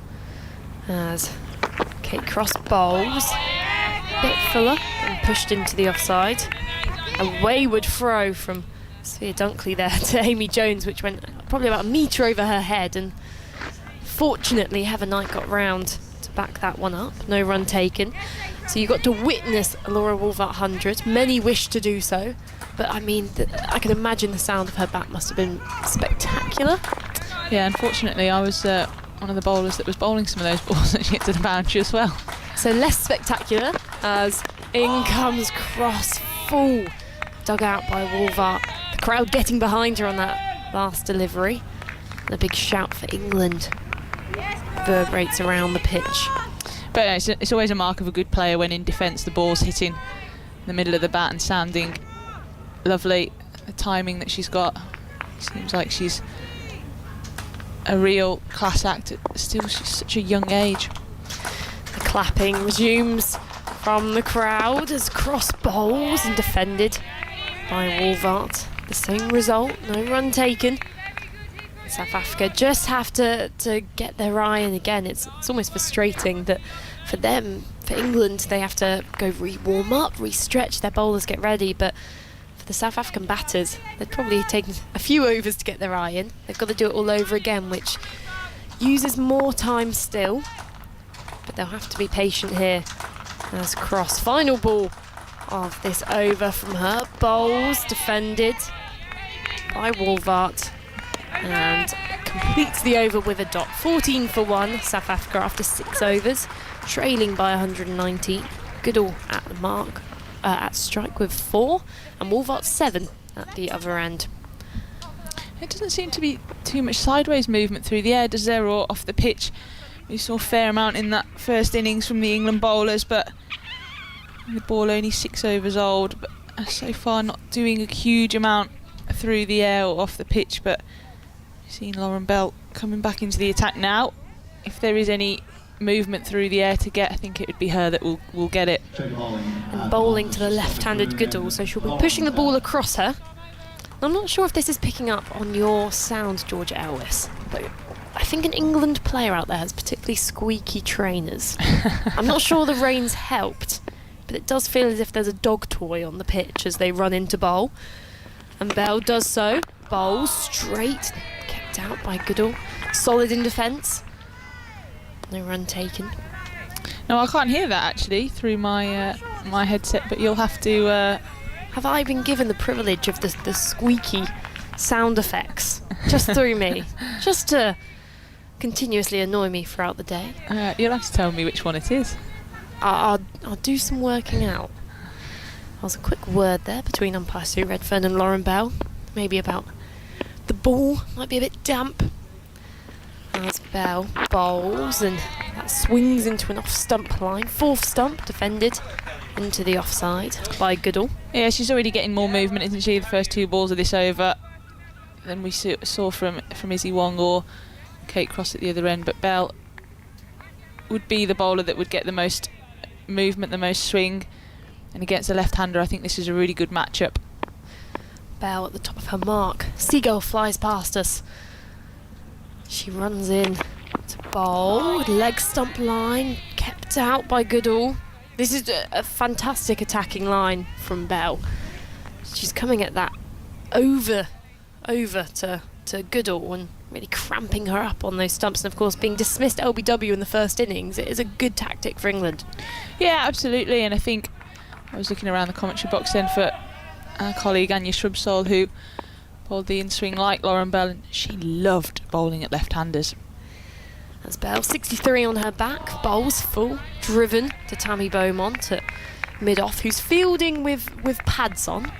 S5: As Kate Cross bowls, bit fuller and pushed into the offside. A wayward throw from Sophia Dunkley there to Amy Jones, which went probably about a metre over her head, and fortunately Heather Knight got round to back that one up. No run taken. So you got to witness a Laura Wolvart 100. Many wished to do so, but I mean, I can imagine the sound of her bat must have been spectacular.
S11: Yeah, unfortunately I was one of the bowlers that was bowling some of those balls that she hit to the boundary as well.
S5: So less spectacular, as in comes Cross, full, dug out by Wolvart. The crowd getting behind her on that last delivery. And a big shout for England reverberates around the pitch.
S11: But it's always a mark of a good player when in defence the ball's hitting the middle of the bat and sounding lovely. The timing that she's got, seems like she's a real class act. Still, she's such a young age.
S5: The clapping resumes from the crowd as Cross bowls and defended by Wolvart. The same result, no run taken. South Africa just have to get their eye in again. It's almost frustrating that for them, for England, they have to go warm up, re-stretch, their bowlers get ready, but for the South African batters, they'd probably taken a few overs to get their eye in. They've got to do it all over again, which uses more time still, but they'll have to be patient here. As Cross, final ball of this over from her, bowls, defended by Wolvart, and completes the over with a dot. 14 for 1, South Africa after 6 overs, trailing by 119. Goodall at the mark, at strike with 4, and Wolvart 7 at the other end.
S11: It doesn't seem to be too much sideways movement through the air, does there, or off the pitch? We saw a fair amount in that first innings from the England bowlers, but the ball only 6 overs old, but so far not doing a huge amount through the air or off the pitch. But we've seen Lauren Bell coming back into the attack now. If there is any movement through the air to get, I think it would be her that will get it.
S5: And bowling to the left-handed Goodall, so she'll be pushing the ball across her. I'm not sure if this is picking up on your sound, Georgia Ellis, but I think an England player out there has particularly squeaky trainers. I'm not sure the rain's helped, but it does feel as if there's a dog toy on the pitch as they run into bowl. And Bell does so. Bowls straight, kept out by Goodall. Solid in defence. No run taken.
S11: No, I can't hear that actually through my my headset, but you'll have to...
S5: Have I been given the privilege of the squeaky sound effects just through me? Just to continuously annoy me throughout the day?
S11: You'll have to tell me which one it is.
S5: I'll do some working out. There was a quick word there between umpire Sue Redfern and Lauren Bell. Maybe about the ball might be a bit damp. As Bell bowls and that swings into an off-stump line. Fourth stump defended into the offside by Goodall.
S11: Yeah, she's already getting more movement, isn't she? The first 2 balls of this over than we saw from Izzy Wong or Kate Cross at the other end. But Bell would be the bowler that would get the most movement, the most swing. And against a left-hander, I think this is a really good matchup.
S5: Bell at the top of her mark. Seagull flies past us. She runs in to bowl. Leg stump line kept out by Goodall. This is a fantastic attacking line from Bell. She's coming at that over to Goodall and really cramping her up on those stumps. And of course, being dismissed LBW in the first innings, it is a good tactic for England.
S11: Yeah, absolutely. And I think I was looking around the commentary box then for our colleague Anya Shrubsole, who bowled the in-swing like Lauren Bell, and she loved bowling at left-handers.
S5: As Bell, 63 on her back, bowls full, driven to Tammy Beaumont at mid-off, who's fielding with pads on.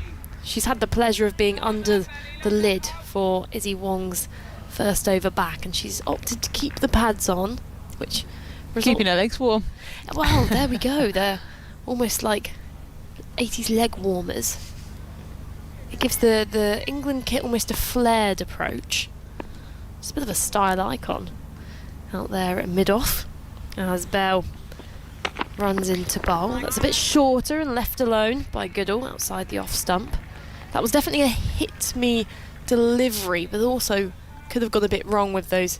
S5: She's had the pleasure of being under the lid for Izzy Wong's first over back, and she's opted to keep the pads on, which...
S11: Keeping her legs warm.
S5: Well, there we go. They're almost like 80s leg warmers. It gives the England kit almost a flared approach. It's a bit of a style icon out there at mid-off as Bell runs into bowl. That's a bit shorter and left alone by Goodall outside the off stump. That was definitely a hit-me delivery, but also could have gone a bit wrong with those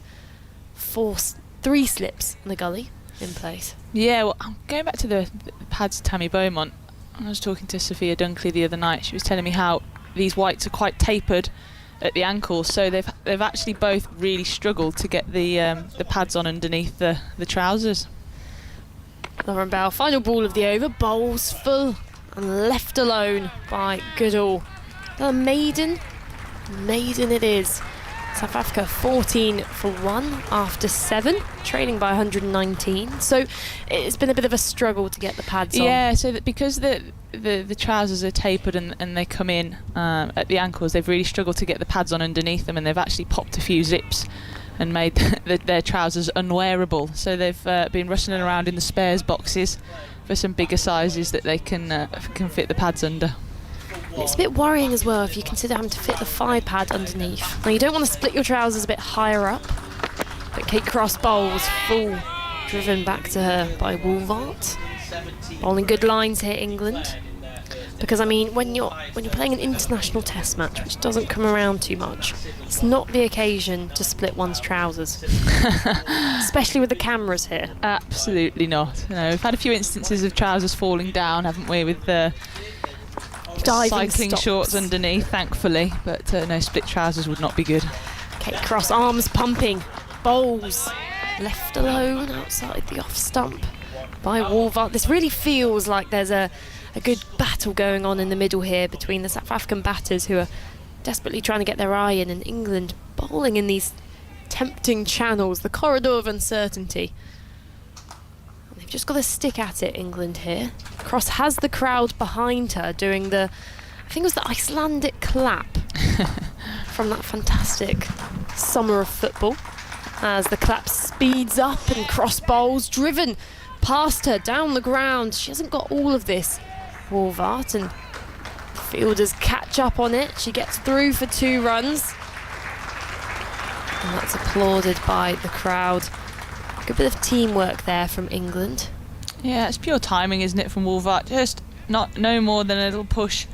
S5: 3 slips in the gully in place.
S11: Yeah, well, going back to the pads Tammy Beaumont, I was talking to Sophia Dunkley the other night. She was telling me how these whites are quite tapered at the ankles, so they've actually both really struggled to get the pads on underneath the trousers.
S5: Lauren Bell, final ball of the over, bowls full and left alone by Goodall. A maiden it is. South Africa 14 for 1 after 7, trailing by 119. So it's been a bit of a struggle to get the pads on.
S11: Yeah, so that because the trousers are tapered and they come in at the ankles, they've really struggled to get the pads on underneath them, and they've actually popped a few zips and made their trousers unwearable. So they've been rustling around in the spares boxes for some bigger sizes that they can fit the pads under.
S5: It's a bit worrying as well if you consider having to fit the thigh pad underneath. Now, you don't want to split your trousers a bit higher up, but Kate Cross bowls full, driven back to her by Woolvart. Bowling good lines here, England. Because, I mean, when you're playing an international test match, which doesn't come around too much, it's not the occasion to split one's trousers. Especially with the cameras here.
S11: Absolutely not. No, we've had a few instances of trousers falling down, haven't we, with the
S5: diving
S11: cycling
S5: stops.
S11: Shorts underneath, thankfully, but no, split trousers would not be good.
S5: Kate Cross, arms pumping, bowls left alone outside the off stump by Woolvart. This really feels like there's a good battle going on in the middle here between the South African batters, who are desperately trying to get their eye in, and England bowling in these tempting channels, the corridor of uncertainty. And they've just got to stick at it, England here. Cross has the crowd behind her doing I think it was the Icelandic clap from that fantastic summer of football, as the clap speeds up and Cross bowls, driven past her down the ground. She hasn't got all of this, Woolvart, and fielders catch up on it. She gets through for 2 runs, and that's applauded by the crowd. Good bit of teamwork there from England.
S1: Yeah, it's pure timing, isn't it, from Wolvart? Just no more than a little push,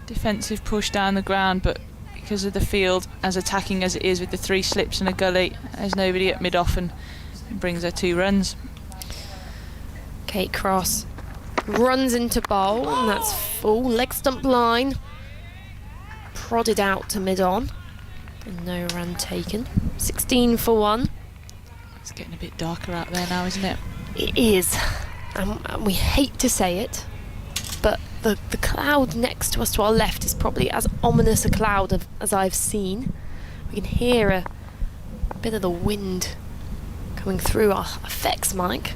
S1: defensive push down the ground, but because of the field as attacking as it is with the 3 slips and a gully, there's nobody at mid-off and brings her 2 runs.
S5: Kate Cross runs into bowl, and that's full leg stump line. Prodded out to mid-on, and no run taken. 16 for 1.
S1: It's getting a bit darker out there now, isn't it?
S5: It is, and we hate to say it, but the cloud next to us to our left is probably as ominous a cloud as I've seen. We can hear a bit of the wind coming through our effects mic,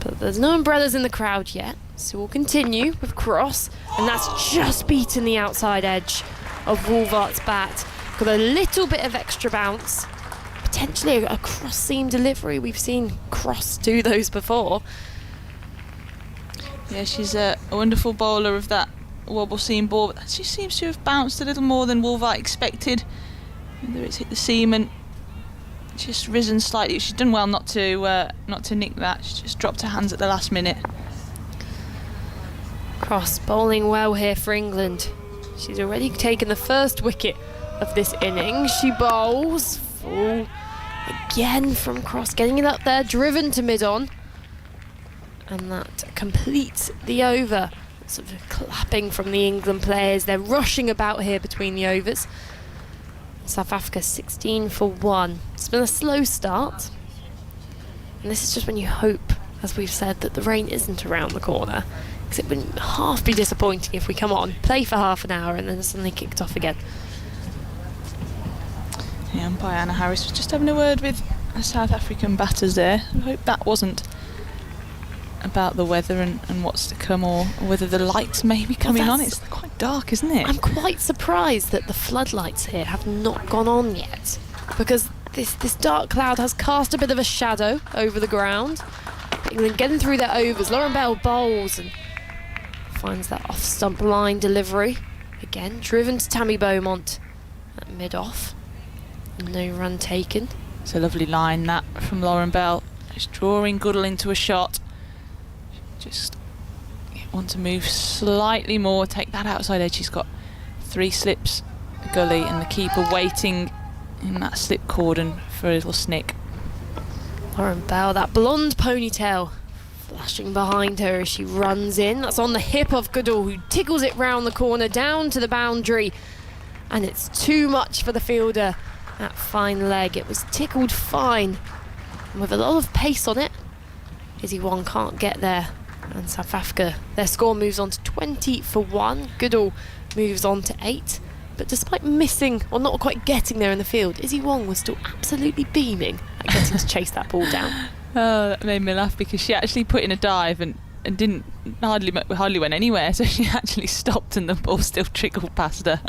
S5: but there's no umbrellas in the crowd yet, so we'll continue with Cross, and that's just beaten the outside edge of Wolvart's bat. Got a little bit of extra bounce, potentially a cross seam delivery. We've seen Cross do those before.
S1: Yeah, she's a wonderful bowler of that wobble seam ball, but she seems to have bounced a little more than Wolvart expected. Whether it's hit the seam and just risen slightly. She's done well not to nick that. She just dropped her hands at the last minute.
S5: Cross bowling well here for England. She's already taken the first wicket of this innings. She bowls full again from Cross, getting it up there, driven to mid-on. And that completes the over. Sort of clapping from the England players. They're rushing about here between the overs. South Africa 16 for 1. It's been a slow start. And this is just when you hope, as we've said, that the rain isn't around the corner. Because it would half be disappointing if we come on, play for half an hour and then suddenly kicked off again.
S1: Yeah, umpire Anna Harris was just having a word with the South African batters there. I hope that wasn't about the weather and what's to come, or whether the lights may be coming on. It's quite dark, isn't it?
S5: I'm quite surprised that the floodlights here have not gone on yet, because this dark cloud has cast a bit of a shadow over the ground. England getting through their overs. Lauren Bell bowls and finds that off stump line delivery. Again, driven to Tammy Beaumont at mid-off. No run taken.
S1: It's a lovely line that from Lauren Bell. Just drawing Goodall into a shot. Just want to move slightly more, take that outside edge. She's got 3 slips, a gully, and the keeper waiting in that slip cordon for a little snick.
S5: Lauren Bell, that blonde ponytail flashing behind her as she runs in. That's on the hip of Goodall, who tickles it round the corner down to the boundary, and it's too much for the fielder. That fine leg, it was tickled fine, and with a lot of pace on it, Izzy Wong can't get there. And South Africa, their score moves on to 20 for 1. Goodall moves on to 8. But despite missing, or not quite getting there in the field, Izzy Wong was still absolutely beaming at getting to chase that ball down.
S1: Oh, that made me laugh, because she actually put in a dive and didn't hardly went anywhere, so she actually stopped and the ball still trickled past her.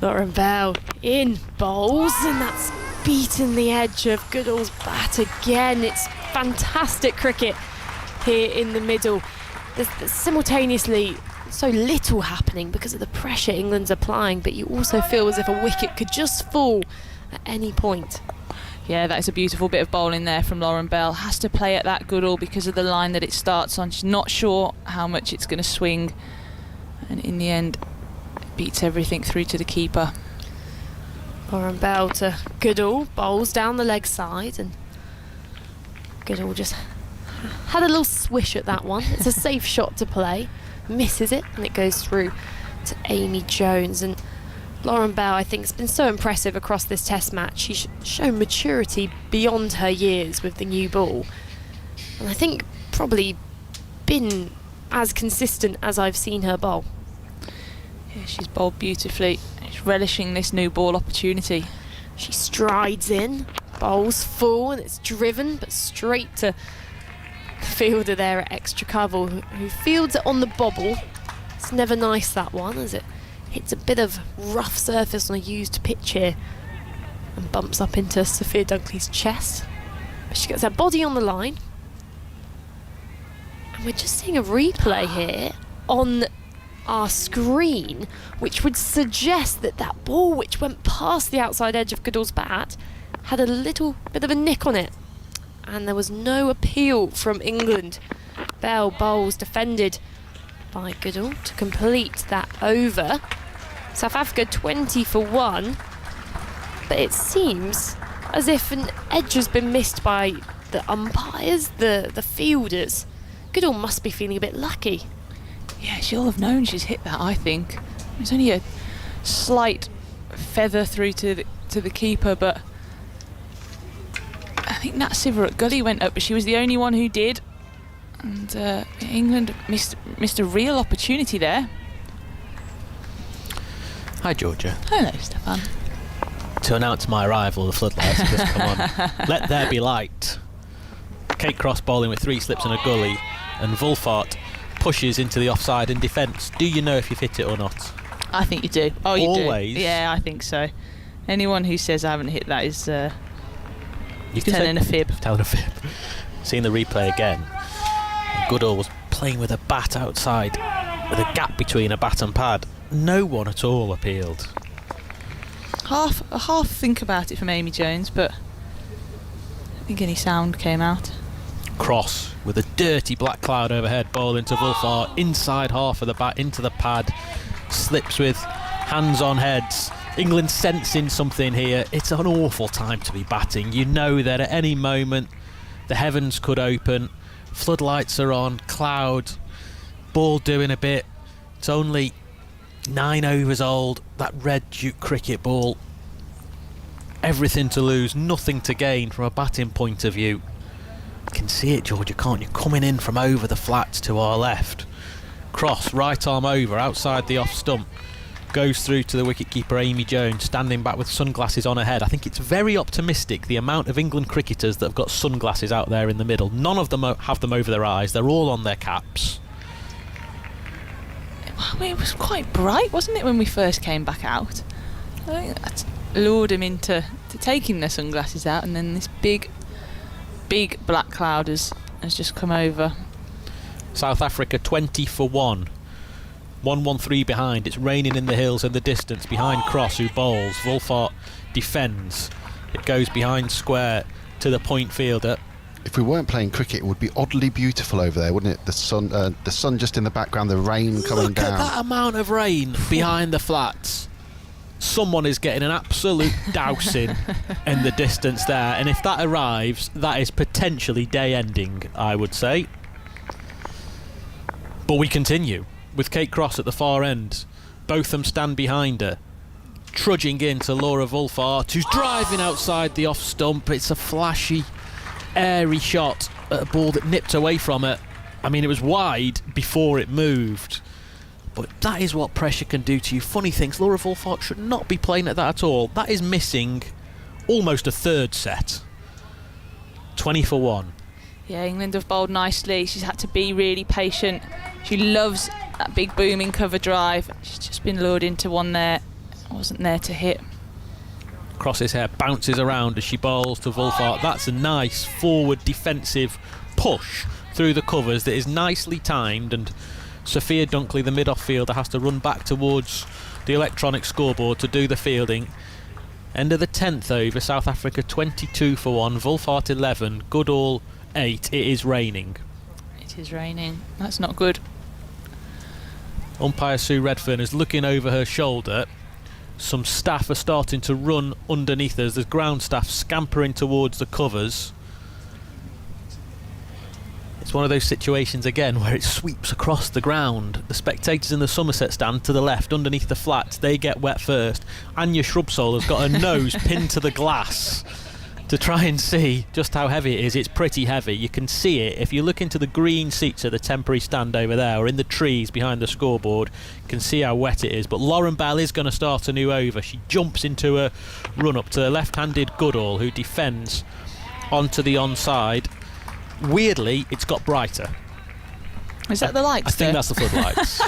S5: Lauren Bell in bowls, and that's beaten the edge of Goodall's bat again. It's fantastic cricket here in the middle. There's simultaneously so little happening because of the pressure England's applying, but you also feel as if a wicket could just fall at any point.
S1: Yeah, that is a beautiful bit of bowling there from Lauren Bell. Has to play at that Goodall because of the line that it starts on. She's not sure how much it's going to swing, and in the end beats everything through to the keeper.
S5: Lauren Bell to Goodall, bowls down the leg side, and Goodall just had a little swish at that one. It's a safe shot to play, misses it, and it goes through to Amy Jones. And Lauren Bell, I think, has been so impressive across this test match. She's shown maturity beyond her years with the new ball, and I think probably been as consistent as I've seen her bowl.
S1: Yeah, she's bowled beautifully. She's relishing this new ball opportunity.
S5: She strides in, bowls full, and it's driven but straight to the fielder there at extra cover, who fields it on the bobble. It's never nice, that one, as it hits a bit of rough surface on a used pitch here and bumps up into Sophia Dunkley's chest. But she gets her body on the line, and we're just seeing a replay here on our screen, which would suggest that that ball, which went past the outside edge of Goodall's bat, had a little bit of a nick on it, and there was no appeal from England. Bell bowls defended by Goodall to complete that over. South Africa 20 for 1, but it seems as if an edge has been missed by the umpires, the fielders. Goodall must be feeling a bit lucky.
S11: Yeah, she'll have known she's hit that, I think. It's only a slight feather through to the keeper, but I think Nat Siverut Gully went up, but she was the only one who did. And England missed a real opportunity there.
S6: Hi, Georgia.
S11: Hello, Stefan.
S6: To announce my arrival, the floodlights have just come on. Let there be light. Kate Cross bowling with 3 slips and a gully, and Wolfart pushes into the offside in defence. Do you know if you've hit it or not?
S11: I think you do. Oh, you
S6: Always.
S11: do? Yeah, I think so. Anyone who says I haven't hit that is
S6: You can
S11: telling a fib.
S6: Telling a fib. Seeing the replay again, Goodall was playing with a bat outside, with a gap between a bat and pad. No one at all appealed.
S11: Half think about it from Amy Jones, but I don't think any sound came out.
S6: Cross with a dirty black cloud overhead, ball into Wolfart, inside half of the bat, into the pad, slips with hands on heads. England sensing something here. It's an awful time to be batting. You know that at any moment the heavens could open, floodlights are on, cloud, ball doing a bit. It's only 9 overs old, that red Duke cricket ball. Everything to lose, nothing to gain from a batting point of view. You can see it, Georgia, can't you? Coming in from over the flats to our left. Cross, right arm over, outside the off stump. Goes through to the wicketkeeper Amy Jones, standing back with sunglasses on her head. I think it's very optimistic, the amount of England cricketers that have got sunglasses out there in the middle. None of them have them over their eyes. They're all on their caps.
S11: It was quite bright, wasn't it, when we first came back out? I think that lured him into taking their sunglasses out, and then this big black cloud has just come over.
S6: South Africa 20 for 1. 1-1-3 behind. It's raining in the hills in the distance behind Cross, who bowls. Wolfart defends. It goes behind square to the point fielder.
S4: If we weren't playing cricket, it would be oddly beautiful over there, wouldn't it? The sun just in the background, the rain coming down.
S6: Look at that amount of rain behind the flats. Someone is getting an absolute dousing in the distance there, and if that arrives, that is potentially day-ending, I would say. But we continue with Kate Cross at the far end. Both of them stand behind her, trudging in to Laura Wolfart, who's driving outside the off stump. It's a flashy, airy shot at a ball that nipped away from it. I mean, it was wide before it moved, but that is what pressure can do to you. Funny things, Laura Wolfart should not be playing at that at all. That is missing almost a third set. 20 for 1.
S11: Yeah, England have bowled nicely. She's had to be really patient. She loves that big booming cover drive. She's just been lured into one there. Wasn't there to hit.
S6: Cross's hair bounces around as she bowls to Wolfart. That's a nice forward defensive push through the covers that is nicely timed, and Sophia Dunkley, the mid-off fielder, has to run back towards the electronic scoreboard to do the fielding. End of the 10th over, South Africa 22 for 1, Wolfart 11, Goodall 8. It is raining.
S11: It is raining. That's not good.
S6: Umpire Sue Redfern is looking over her shoulder. Some staff are starting to run underneath us. There's ground staff scampering towards the covers. It's one of those situations again where it sweeps across the ground. The spectators in the Somerset stand to the left underneath the flats, they get wet first. Anya Shrubsole has got her nose pinned to the glass to try and see just how heavy it is. It's pretty heavy. You can see it if you look into the green seats of the temporary stand over there, or in the trees behind the scoreboard. You can see how wet it is. But Lauren Bell is going to start a new over. She jumps into a run up to the left-handed Goodall, who defends onto the onside. Weirdly, it's got brighter.
S11: Is that the lights?
S6: I think that's the floodlights.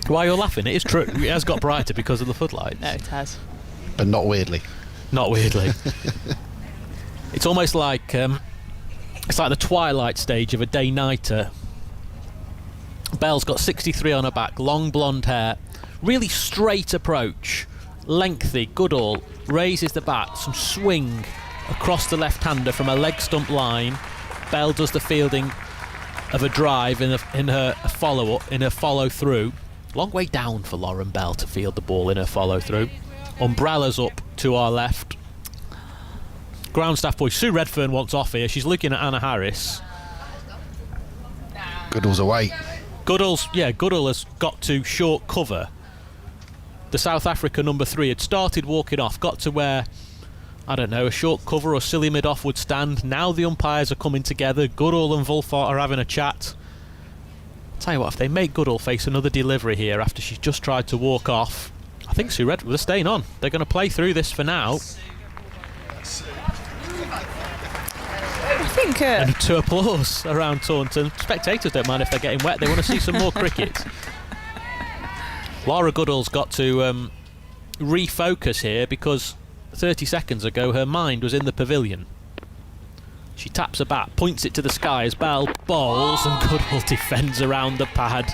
S6: Why you're laughing? It is true. It has got brighter because of the floodlights.
S11: No, it has.
S4: But not weirdly.
S6: Not weirdly. It's almost like it's like the twilight stage of a day-nighter. Bell's got 63 on her back, long blonde hair, really straight approach, lengthy. Goodall raises the bat, some swing across the left-hander from a leg stump line. Bell does the fielding of a drive in her follow-up, in her follow-through. Long way down for Lauren Bell to field the ball in her follow-through. Umbrellas up to our left. Ground staff boy Sue Redfern wants off here. She's looking at Anna Harris.
S4: Goodall's away.
S6: Goodall has got to short cover. The South Africa number 3 had started walking off, got to where, I don't know, a short cover or silly mid-off would stand. Now the umpires are coming together. Goodall and Wolfart are having a chat. Tell you what, if they make Goodall face another delivery here after she's just tried to walk off, I think Sue Redfern, they're staying on. They're going to play through this for now.
S11: I think...
S6: And to applause around Taunton. Spectators don't mind if they're getting wet. They want to see some more cricket. Laura Goodall's got to refocus here because 30 seconds ago her mind was in the pavilion. She taps a bat, points it to the sky as Bell bowls, and Goodall defends around the pad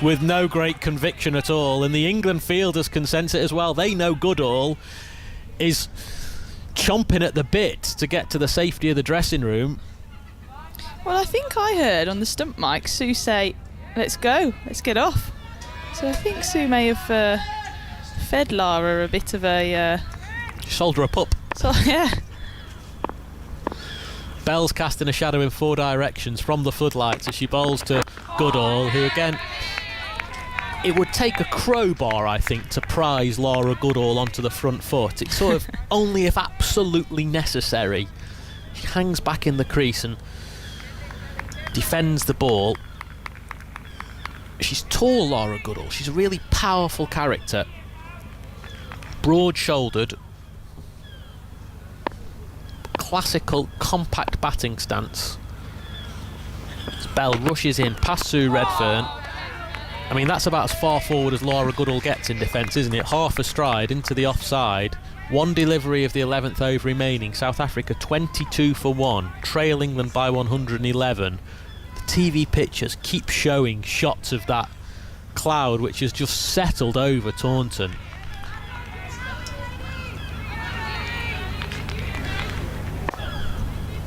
S6: with no great conviction at all. And the England fielders can sense it as well. They know Goodall is chomping at the bit to get to the safety of the dressing room.
S11: Well, I think I heard on the stump mic Sue say, "Let's go, let's get off." So I think Sue may have fed Lara a bit of a...
S6: sold her a pup.
S11: So, yeah.
S6: Bell's casting a shadow in 4 directions from the floodlights as she bowls to Goodall, who again, it would take a crowbar, I think, to prise Laura Goodall onto the front foot. It's sort of only if absolutely necessary. She hangs back in the crease and defends the ball. She's tall, Laura Goodall. She's a really powerful character. Broad-shouldered. Classical, compact batting stance. As Bell rushes in past Sue Redfern. I mean, that's about as far forward as Laura Goodall gets in defence, isn't it? Half a stride into the offside. 1 delivery of the 11th over remaining. South Africa 22 for 1, trail England by 111. The TV pictures keep showing shots of that cloud which has just settled over Taunton.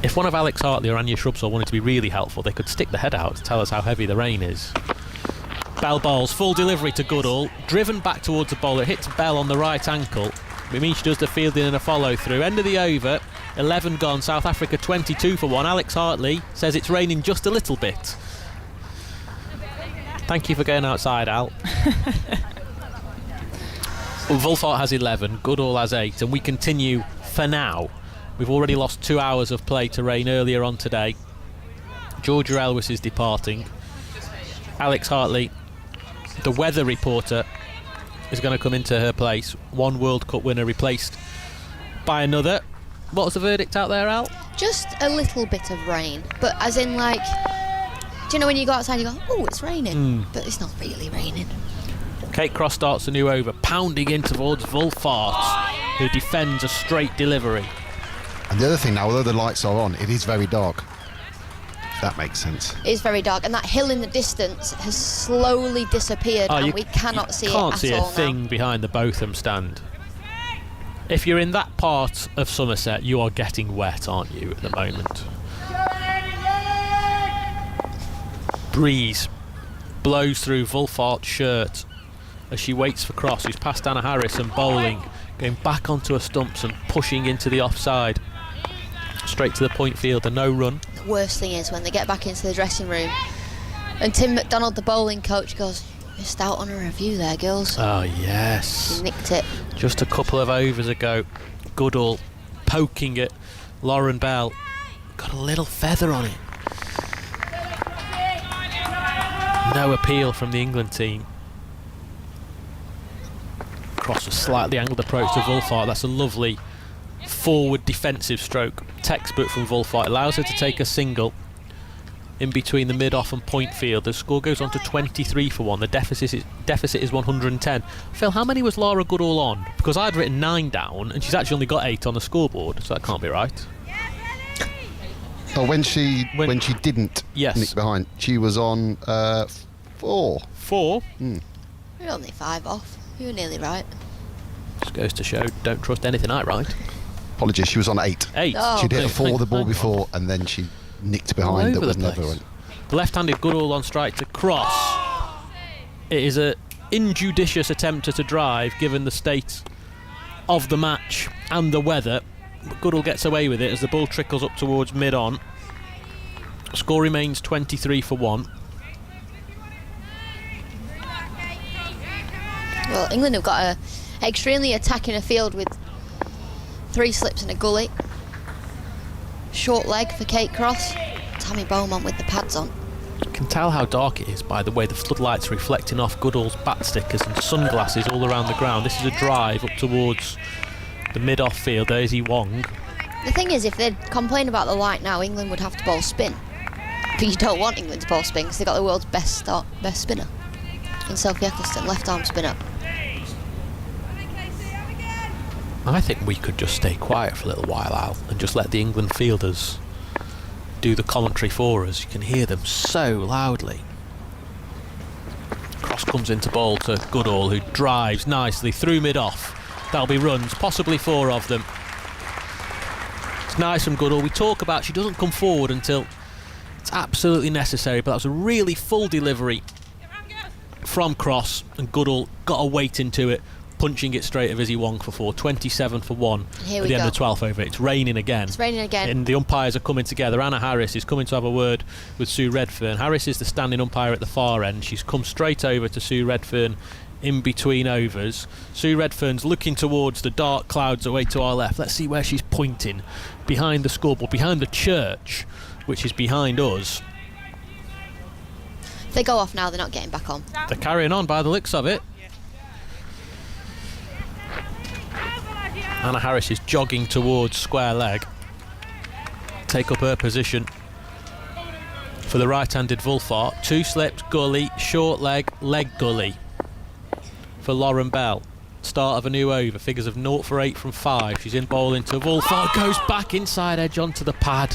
S6: If one of Alex Hartley or Anya Shrubsall wanted to be really helpful, they could stick the head out to tell us how heavy the rain is. Bell bowls, full delivery to Goodall, driven back towards the bowler, hits Bell on the right ankle. It means she does the fielding and a follow through. End of the over, 11 gone, South Africa 22 for 1. Alex Hartley says it's raining just a little bit. Thank you for going outside, Al. Wolfart has 11, Goodall has 8, and we continue for now. We've already lost 2 hours of play to rain earlier on today. Georgia Elwes is departing. Alex Hartley, the weather reporter, is going to come into her place. 1 World Cup winner replaced by another. What was the verdict out there, Al?
S3: Just a little bit of rain, but as in like, do you know when you go outside you go, oh, it's raining, but it's not really raining.
S6: Kate Cross starts a new over, pounding in towards Wolfart, who defends a straight delivery.
S4: And the other thing now, although the lights are on, it is very dark. If that makes sense.
S3: It is very dark, and that hill in the distance has slowly disappeared, and we cannot see it at all now.
S6: Can't see a thing behind the Botham stand. If you're in that part of Somerset, you are getting wet, aren't you, at the moment? Breeze blows through Wolfart's shirt as she waits for Cross, who's past Anna Harris and bowling, going back onto her stumps and pushing into the offside. Straight to the point fielder, no run.
S3: The worst thing is when they get back into the dressing room and Tim McDonald, the bowling coach, goes, missed out on a review there, girls.
S6: Oh, yes.
S3: She nicked it.
S6: Just a couple of overs ago, Goodall poking at Lauren Bell. Got a little feather on it. No appeal from the England team. Across a slightly angled approach to Wolfart. That's a lovely forward defensive stroke. Textbook from Wolfart. Allows her to take a single in between the mid-off and point field. The score goes on to 23 for 1. The deficit is 110. Phil, how many was Laura Goodall on? Because I'd written 9 down and she's actually only got 8 on the scoreboard, so that can't be right.
S4: Oh, when she didn't nick behind, she was on 4.
S6: 4?
S3: You're only 5 off. You were nearly right.
S6: Just goes to show, don't trust anything I write.
S4: Apologies, she was on 8.
S6: 8.
S3: Oh.
S4: She'd hit a 4 the ball
S6: Thank
S4: before, and then she nicked behind.
S6: All
S4: That
S6: over
S4: was
S6: the
S4: never
S6: place.
S4: went.
S6: The left-handed Goodall on strike to cross. It is an injudicious attempt at a drive, given the state of the match and the weather. But Goodall gets away with it as the ball trickles up towards mid-on. Score remains 23-1.
S3: Well, England have got a extremely attacking a field with 3 slips and a gully. Short leg for Kate Cross. Tammy Beaumont with the pads on.
S6: You can tell how dark it is by the way the floodlights are reflecting off Goodall's bat stickers and sunglasses all around the ground. This is a drive up towards the mid-off field. There's Wong.
S3: The thing is, if they'd complain about the light now, England would have to bowl spin. But you don't want England to bowl spin because they've got the world's best spinner in Sophie Eccleston, left-arm spinner.
S6: I think we could just stay quiet for a little while, Al, and just let the England fielders do the commentary for us. You can hear them so loudly. Cross comes into bowl to Goodall, who drives nicely through mid-off. That'll be runs, possibly 4 of them. It's nice from Goodall. We talk about she doesn't come forward until it's absolutely necessary, but that was a really full delivery from Cross, and Goodall got a weight into it, punching it straight at Izzy Wong for 4. 27-1
S3: Here
S6: at
S3: we
S6: the end
S3: go.
S6: of the 12th over. It's raining again.
S3: It's raining again.
S6: And the umpires are coming together. Anna Harris is coming to have a word with Sue Redfern. Harris is the standing umpire at the far end. She's come straight over to Sue Redfern in between overs. Sue Redfern's looking towards the dark clouds away to our left. Let's see where she's pointing. Behind the scoreboard, behind the church, which is behind us.
S3: If they go off now, they're not getting back on.
S6: They're carrying on by the looks of it. Anna Harris is jogging towards square leg. Take up her position for the right-handed Wolfart. 2 slips, gully, short leg, leg gully for Lauren Bell. Start of a new over. Figures of 0 for 8 from 5. She's in bowling to Wolfart. Goes back inside edge onto the pad.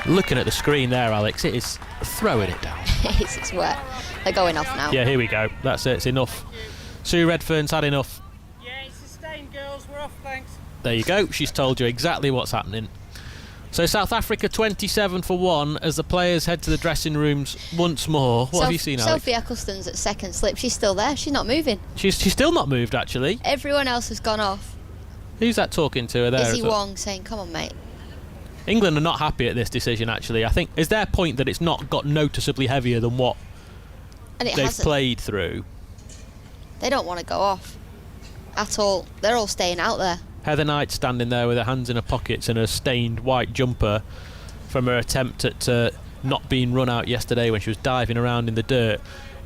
S6: Looking at the screen there, Alex, it is throwing it down.
S3: It's wet. They're going off now.
S6: Yeah, here we go. That's it. It's enough. Sue Redfern's had enough.
S7: Yeah, it's sustained, girls. We're off, thanks.
S6: There you go. She's told you exactly what's happening. So South Africa 27-1 as the players head to the dressing rooms once more. What have you seen, Alex?
S3: Sophie Eccleston's at second slip. She's still there. She's not moving.
S6: She's still not moved, actually.
S3: Everyone else has gone off.
S6: Who's that talking to her there?
S3: Izzy Wong saying, come on, mate.
S6: England are not happy at this decision, actually. I think is their point that it's not got noticeably heavier than what
S3: And it
S6: they've
S3: hasn't.
S6: played through.
S3: They don't want to go off at all. They're all staying out there.
S6: Heather Knight standing there with her hands in her pockets and her stained white jumper from her attempt at not being run out yesterday when she was diving around in the dirt.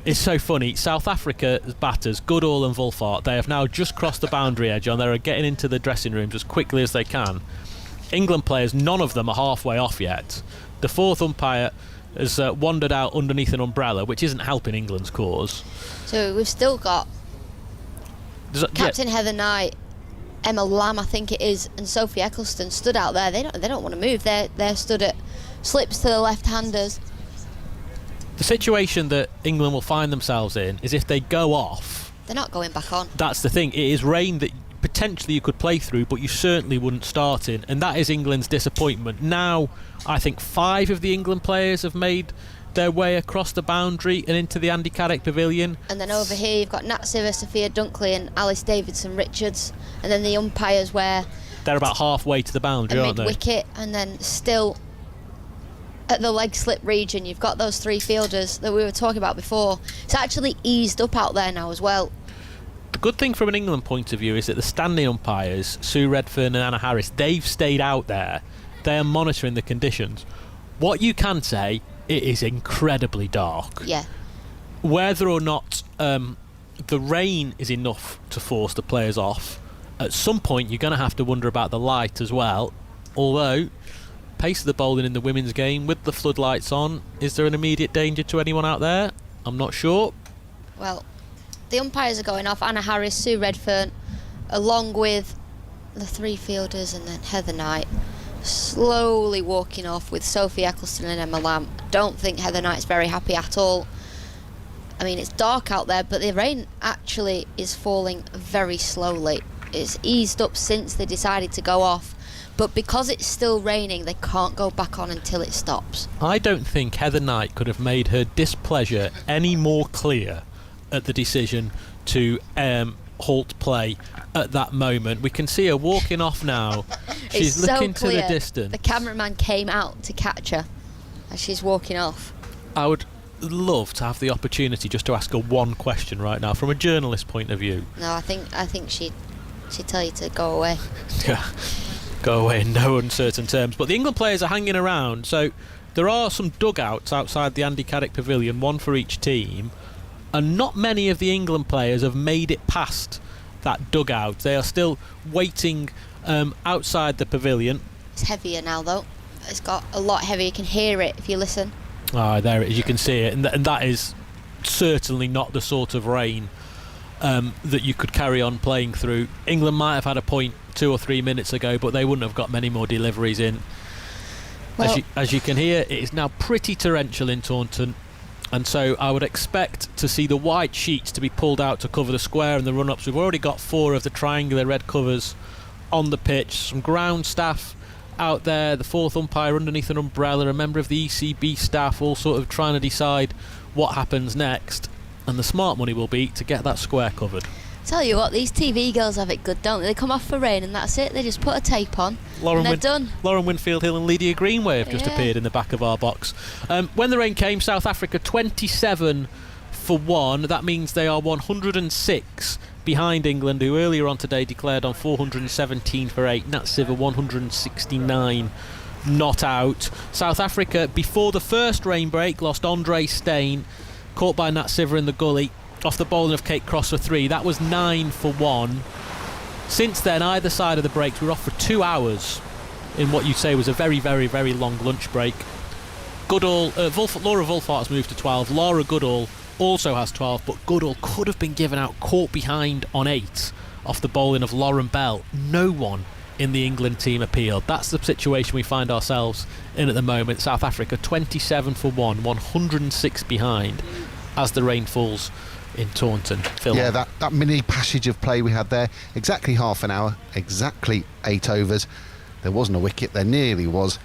S6: It's so funny. South Africa's batters, Goodall and Wolfart, they have now just crossed the boundary edge and they're getting into the dressing rooms as quickly as they can. England players, none of them are halfway off yet. The 4th umpire has wandered out underneath an umbrella, which isn't helping England's cause.
S3: So we've still got Captain Heather Knight, Emma Lamb, I think it is, and Sophie Eccleston stood out there. They don't want to move. They're stood at slips to the left-handers.
S6: The situation that England will find themselves in is if they go off.
S3: They're not going back on.
S6: That's the thing. It is rain that potentially you could play through, but you certainly wouldn't start in, and that is England's disappointment. Now, I think 5 of the England players have made their way across the boundary and into the Andy Caddick Pavilion.
S3: And then over here you've got Nat Siver, Sophia Dunkley and Alice Davidson-Richards, and then the umpires where
S6: They're about halfway to the boundary,
S3: a
S6: aren't they?
S3: mid-wicket, and then still at the leg slip region you've got those 3 fielders that we were talking about before. It's actually eased up out there now as well.
S6: The good thing from an England point of view is that the standing umpires, Sue Redfern and Anna Harris, they've stayed out there. They are monitoring the conditions. What you can say, it is incredibly dark.
S3: Yeah.
S6: Whether or not the rain is enough to force the players off, at some point you're going to have to wonder about the light as well. Although, pace of the bowling in the women's game with the floodlights on, is there an immediate danger to anyone out there? I'm not sure.
S3: Well, the umpires are going off. Anna Harris, Sue Redfern, along with the 3 fielders, and then Heather Knight slowly walking off with Sophie Eccleston and Emma Lamb. Don't think Heather Knight's very happy at all. I mean, it's dark out there, but the rain actually is falling very slowly. It's eased up since they decided to go off, but because it's still raining, they can't go back on until it stops.
S6: I don't think Heather Knight could have made her displeasure any more clear at the decision to halt play at that moment. We can see her walking off now. She's
S3: It's so
S6: looking to the
S3: clear.
S6: distance.
S3: The cameraman came out to catch her as she's walking off.
S6: I would love to have the opportunity just to ask her one question right now from a journalist point of view.
S3: No, I think she'd tell you to go away.
S6: Go away in no uncertain terms. But the England players are hanging around, so there are some dugouts outside the Andy Caddick Pavilion, one for each team, and not many of the England players have made it past that dugout. They are still waiting outside the pavilion.
S3: It's heavier now, though. It's got a lot heavier. You can hear it if you listen.
S6: There it is, you can see it, and that is certainly not the sort of rain that you could carry on playing through. England might have had a point 2 or 3 minutes ago, but they wouldn't have got many more deliveries in.
S3: Well,
S6: as you can hear, it is now pretty torrential in Taunton, and so I would expect to see the white sheets to be pulled out to cover the square and the run-ups. We've already got 4 of the triangular red covers on the pitch, some ground staff out there, the 4th umpire underneath an umbrella, a member of the ECB staff, all sort of trying to decide what happens next, and the smart money will be to get that square covered.
S3: Tell you what, these TV girls have it good, don't they? They come off for rain and that's it. They just put a tape on and they're done.
S6: Lauren Winfield Hill and Lydia Greenway have just appeared in the back of our box. When the rain came, South Africa 27 for 1. That means they are 106 behind England, who earlier on today declared on 417 for 8. Nat Siver 169 not out. South Africa, before the first rain break, lost Andre Steyn, caught by Nat Siver in the gully, off the bowling of Kate Cross for 3. That was 9 for 1. Since then, either side of the breaks, we were off for 2 hours in what you'd say was a very, very, very long lunch break. Goodall, Laura Wolfart has moved to 12. Laura Goodall also has 12, but Goodall could have been given out, caught behind on 8 off the bowling of Lauren Bell. No one in the England team appealed. That's the situation we find ourselves in at the moment. South Africa 27 for 1, 106 behind as the rain falls in Taunton. Phil.
S4: Yeah, that mini passage of play we had there, exactly half an hour, exactly 8 overs. There wasn't a wicket, there nearly was,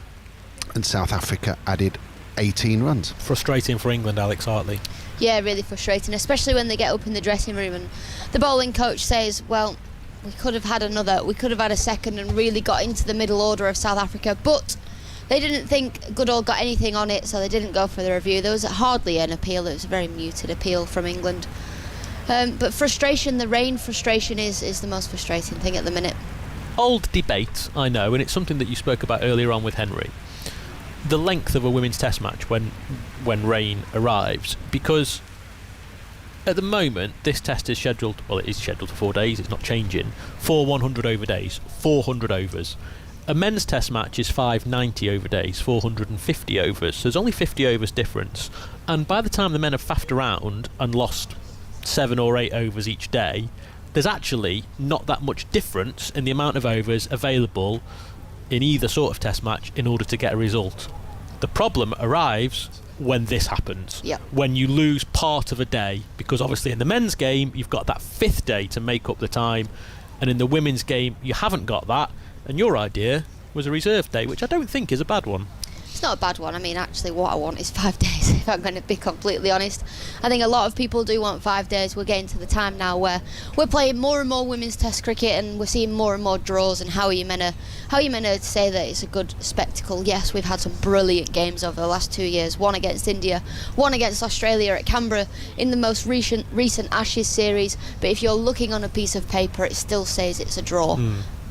S4: and South Africa added 18 runs.
S6: Frustrating for England, Alex Hartley.
S3: Yeah, really frustrating, especially when they get up in the dressing room and the bowling coach says, well, we could have had a second and really got into the middle order of South Africa, but they didn't think Goodall got anything on it, so they didn't go for the review. There was hardly an appeal. It was a very muted appeal from England. But frustration, the rain frustration is the most frustrating thing at the minute.
S6: Old debate, I know, and it's something that you spoke about earlier on with Henry. The length of a women's test match when rain arrives, because at the moment this test is scheduled, well, it is scheduled for 4 days, it's not changing, 4 100 over days, 400 overs. A men's test match is 590 over days, 450 overs, so there's only 50 overs difference, and by the time the men have faffed around and lost 7 or 8 overs each day, there's actually not that much difference in the amount of overs available in either sort of test match in order to get a result. The problem arrives when this happens.
S3: Yep.
S6: When you lose part of a day, because obviously in the men's game you've got that 5th day to make up the time, and in the women's game you haven't got that, and your idea was a reserve day, which I don't think is a bad one.
S3: It's not a bad one. I mean, actually what I want is 5 days, if I'm going to be completely honest. I think a lot of people do want 5 days. We're getting to the time now where we're playing more and more women's test cricket and we're seeing more and more draws, and how are you meant to say that it's a good spectacle? Yes, we've had some brilliant games over the last 2 years, one against India, one against Australia at Canberra in the most recent Ashes series, but if you're looking on a piece of paper it still says it's a draw.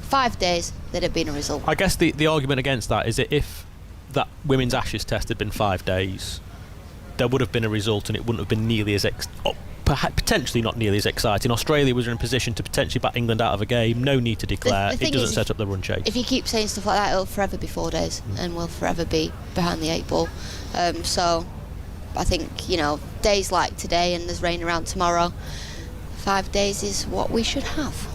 S3: 5 days, there'd have been a result.
S6: I guess the argument against that is that if that women's Ashes test had been 5 days, there would have been a result and it wouldn't have been nearly as potentially not nearly as exciting. Australia was in a position to potentially bat England out of a game, no need to declare.
S3: The
S6: it doesn't set up the run chase.
S3: If you keep saying stuff like that, it'll forever be 4 days and we'll forever be behind the 8 ball. So I think, days like today and there's rain around tomorrow, 5 days is what we should have.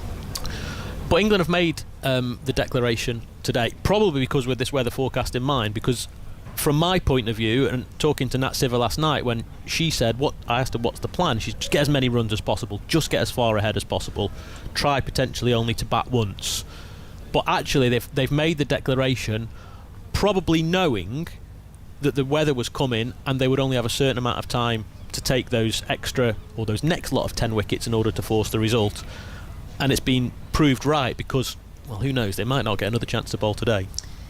S6: But England have made the declaration today, probably because with this weather forecast in mind, because from my point of view, and talking to Nat Siver last night, when she said, I asked her what's the plan, she's just get as many runs as possible, just get as far ahead as possible, try potentially only to bat once. But actually they've made the declaration probably knowing that the weather was coming and they would only have a certain amount of time to take those extra, or those next lot of 10 wickets in order to force the result. And it's been proved right, because, well, who knows, they might not get another chance to bowl today.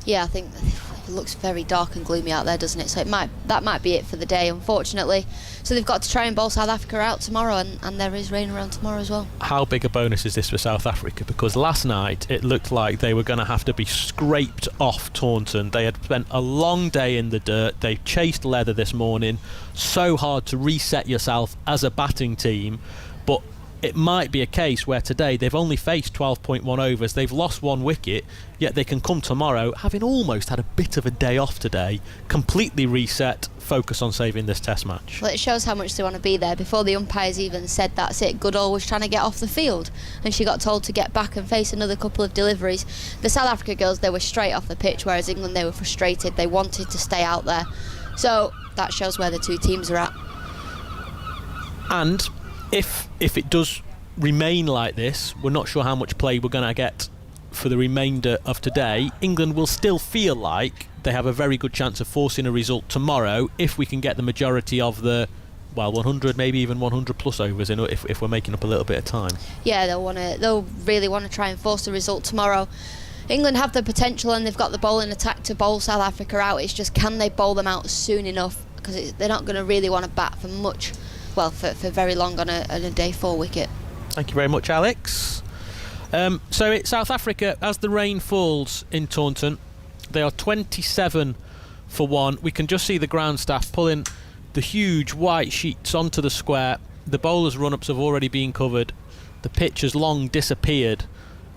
S3: Yeah, I think it looks very dark and gloomy out there, doesn't it? So that might be it for the day, unfortunately. So they've got to try and bowl South Africa out tomorrow, and there is rain around tomorrow as well.
S6: How big a bonus is this for South Africa? Because last night it looked like they were going to have to be scraped off Taunton. They had spent a long day in the dirt. They chased leather this morning. So hard to reset yourself as a batting team. But it might be a case where today they've only faced 12.1 overs, they've lost 1 wicket, yet they can come tomorrow, having almost had a bit of a day off today, completely reset, focus on saving this test match.
S3: Well, it shows how much they want to be there. Before the umpires even said that's it, Goodall was trying to get off the field, and she got told to get back and face another couple of deliveries. The South Africa girls, they were straight off the pitch, whereas England, they were frustrated, they wanted to stay out there. So that shows where the two teams are at.
S6: And if it does remain like this, we're not sure how much play we're going to get for the remainder of today. England will still feel like they have a very good chance of forcing a result tomorrow if we can get the majority of the 100, maybe even 100 plus overs in, if we're making up a little bit of time.
S3: Yeah, they'll really want to try and force the result tomorrow. England have the potential, and they've got the bowling attack to bowl South Africa out. It's just, can they bowl them out soon enough? Because they're not going to really want to bat for much, for very long on a day 4 wicket.
S6: Thank you very much, Alex. So it's South Africa, as the rain falls in Taunton, they are 27 for 1. We can just see the ground staff pulling the huge white sheets onto the square. The bowlers' run-ups have already been covered. The pitch has long disappeared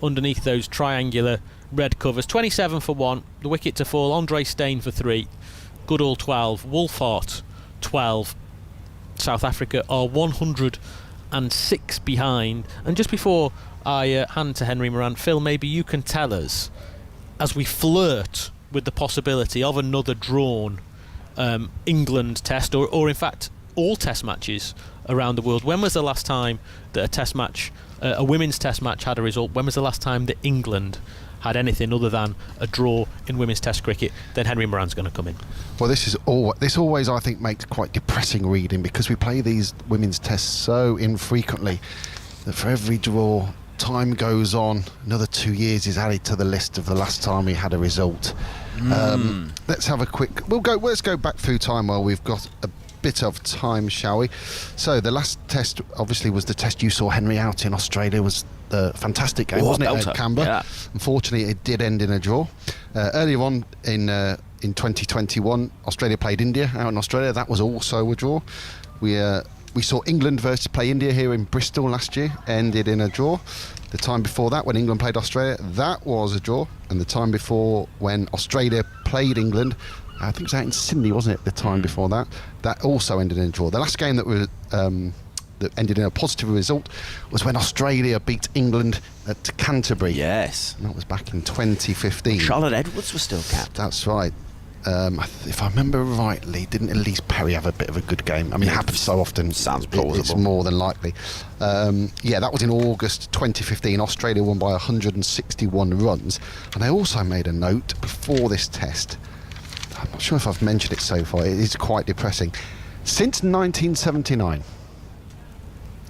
S6: underneath those triangular red covers. 27 for 1. The wicket to fall, Andre Steyn for 3. Goodall 12. Wolfhart 12. South Africa are 106 behind. And just before I hand to Henry Moran, Phil, maybe you can tell us, as we flirt with the possibility of another drawn England test, or in fact all test matches around the world, when was the last time that a test match, a women's test match, had a result? When was the last time that England had anything other than a draw in women's test cricket? Then Henry Moran's going to come in.
S4: Well, this always, I think, makes quite depressing reading, because we play these women's tests so infrequently that for every draw, time goes on, another 2 years is added to the list of the last time we had a result. Let's have a quick, let's go back through time while we've got a bit of time, shall we? So the last test obviously was the test you saw Henry out in Australia. Was the fantastic game, wasn't it, at Canberra? Yeah. Unfortunately, it did end in a draw. Earlier on in 2021, Australia played India out in Australia. That was also a draw. We saw England versus play India here in Bristol last year, ended in a draw. The time before that, when England played Australia, that was a draw. And the time before, when Australia played England, I think it was out in Sydney, wasn't it, the time before that? That also ended in a draw. The last game that was that ended in a positive result was when Australia beat England at Canterbury.
S2: Yes.
S4: And that was back in 2015.
S2: Charlotte Edwards was still capped.
S4: That's right. If I remember rightly, didn't Elise Perry have a bit of a good game? I mean, it happens so often.
S2: Sounds plausible.
S4: It's more than likely. Yeah, that was in August 2015. Australia won by 161 runs. And I also made a note before this test. I'm not sure if I've mentioned it so far. It is quite depressing. Since 1979.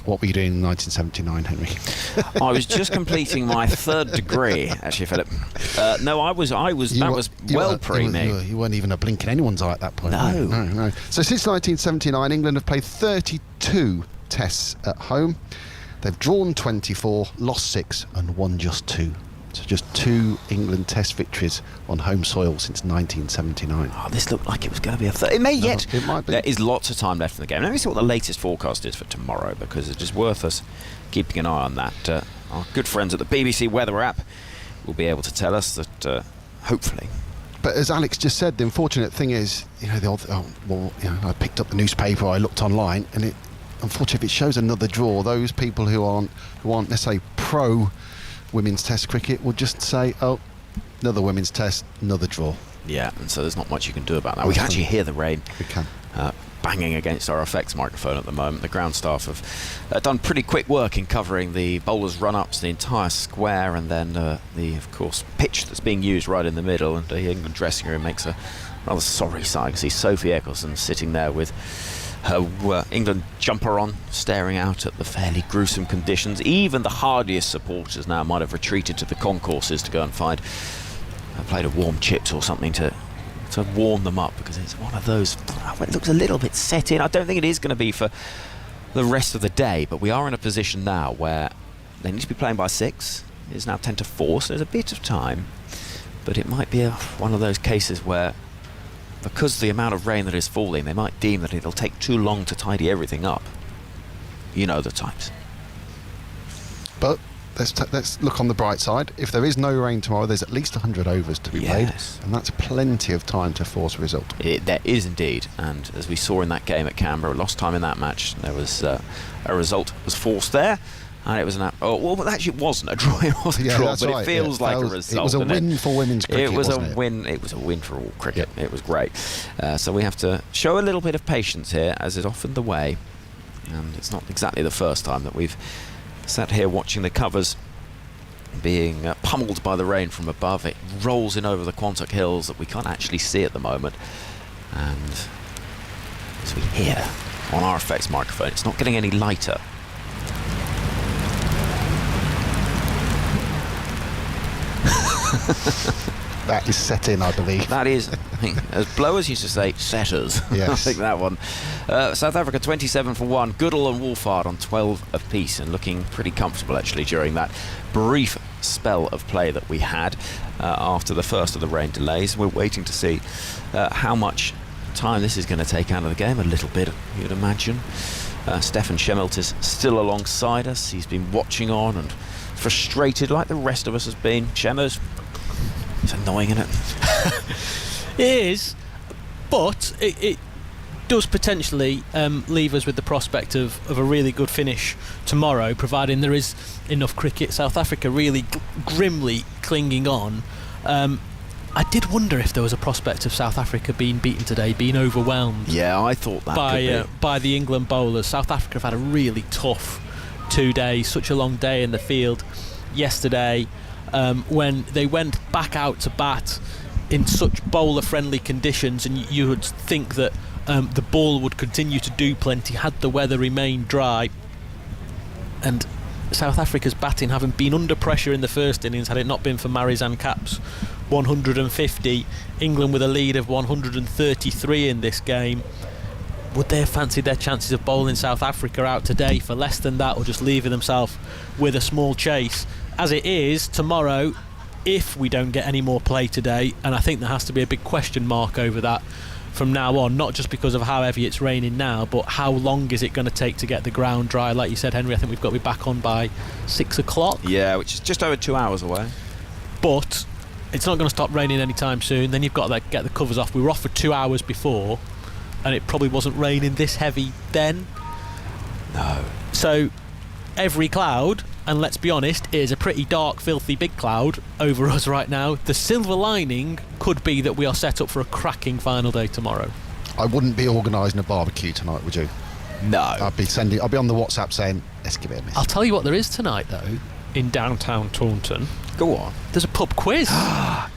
S4: What were you doing in 1979, Henry?
S2: I was just completing my 3rd degree, actually, Philip. No, I was. That was well pre me.
S4: You weren't even a blink in anyone's eye at that point.
S2: No.
S4: So since 1979, England have played 32 tests at home. They've drawn 24, lost 6, and won just 2. So just 2 England test victories on home soil since 1979.
S2: Oh, this looked like it was going to be a third. It may yet.
S4: It might be.
S2: There is lots of time left in the game. Let me see what the latest forecast is for tomorrow, because it's just worth us keeping an eye on that. Our good friends at the BBC Weather app will be able to tell us that, hopefully.
S4: But as Alex just said, the unfortunate thing is, I picked up the newspaper, I looked online, and unfortunately, if it shows another draw, those people who aren't necessarily pro women's test cricket will just say, oh, Another women's test, another draw.
S2: Yeah, and so there's not much you can do about that. We can actually hear the rain.
S4: We can.
S2: Banging against our effects microphone at the moment. The ground staff have done pretty quick work in covering the bowlers' run-ups, the entire square, and then the, of course, pitch that's being used right in the middle. And the England dressing room makes a rather sorry sight. You can see Sophie Eccleston sitting there with her England jumper on, staring out at the fairly gruesome conditions. Even the hardiest supporters now might have retreated to the concourses to go and find a plate of warm chips or something to warm them up, because it's one of those, it looks a little bit set in. I don't think it is going to be for the rest of the day, but we are in a position now where they need to be playing by 6. It is now 10 to 4, so there's a bit of time, but it might be one of those cases where, because of the amount of rain that is falling, they might deem that it'll take too long to tidy everything up. You know the types.
S4: But let's look on the bright side. If there is no rain tomorrow, there's at least 100 overs to be played, and that's plenty of time to force a result.
S2: There is indeed, and as we saw in that game at Canberra, lost time in that match. There was a result was forced there, and it was well, actually, it wasn't a draw. It wasn't a draw, but
S4: right.
S2: It feels like a result.
S4: It was a win for women's cricket.
S2: It was a win. It was a win for all cricket. It was great. So we have to show a little bit of patience here, as is often the way, and it's not exactly the first time that we've sat here watching the covers being pummeled by the rain from above. It rolls in over the Quantock Hills that we can't actually see at the moment, and as we hear on our effects microphone, it's not getting any lighter.
S4: That is set in, I believe.
S2: That is, I think, as blowers used to say, setters.
S4: Yes.
S2: I think that one. South Africa 27 for 1. Goodall and Wolfhard on 12 apiece, and looking pretty comfortable actually during that brief spell of play that we had after the first of the rain delays. We're waiting to see how much time this is going to take out of the game. A little bit, you'd imagine. Stefan Schemmelt is still alongside us. He's been watching on and frustrated like the rest of us has been. Shemmers, it's annoying, isn't it?
S6: It is, but it does potentially leave us with the prospect of a really good finish tomorrow, providing there is enough cricket. South Africa really grimly clinging on. I did wonder if there was a prospect of South Africa being beaten today, being overwhelmed.
S2: Yeah, I thought that
S6: by the England bowlers. South Africa have had a really tough 2 days, such a long day in the field yesterday. When they went back out to bat in such bowler-friendly conditions, and you would think that the ball would continue to do plenty had the weather remained dry. And South Africa's batting, having been under pressure in the first innings, had it not been for Marizanne Kapp's 150, England with a lead of 133 in this game, would they have fancied their chances of bowling South Africa out today for less than that, or just leaving themselves with a small chase? As it is, tomorrow, if we don't get any more play today, and I think there has to be a big question mark over that from now on, not just because of how heavy it's raining now, but how long is it going to take to get the ground dry? Like you said, Henry, I think we've got to be back on by 6 o'clock.
S2: Yeah, which is just over 2 hours away.
S6: But it's not going to stop raining anytime soon. Then you've got to get the covers off. We were off for 2 hours before, and it probably wasn't raining this heavy then.
S2: No.
S6: So every cloud, and let's be honest, it is a pretty dark, filthy big cloud over us right now. The silver lining could be that we are set up for a cracking final day tomorrow.
S4: I wouldn't be organising a barbecue tonight, would you?
S2: No.
S4: I'd be on the WhatsApp saying, let's give it a miss.
S6: I'll tell you what there is tonight, though, in downtown Taunton.
S2: Go on.
S6: There's a pub quiz.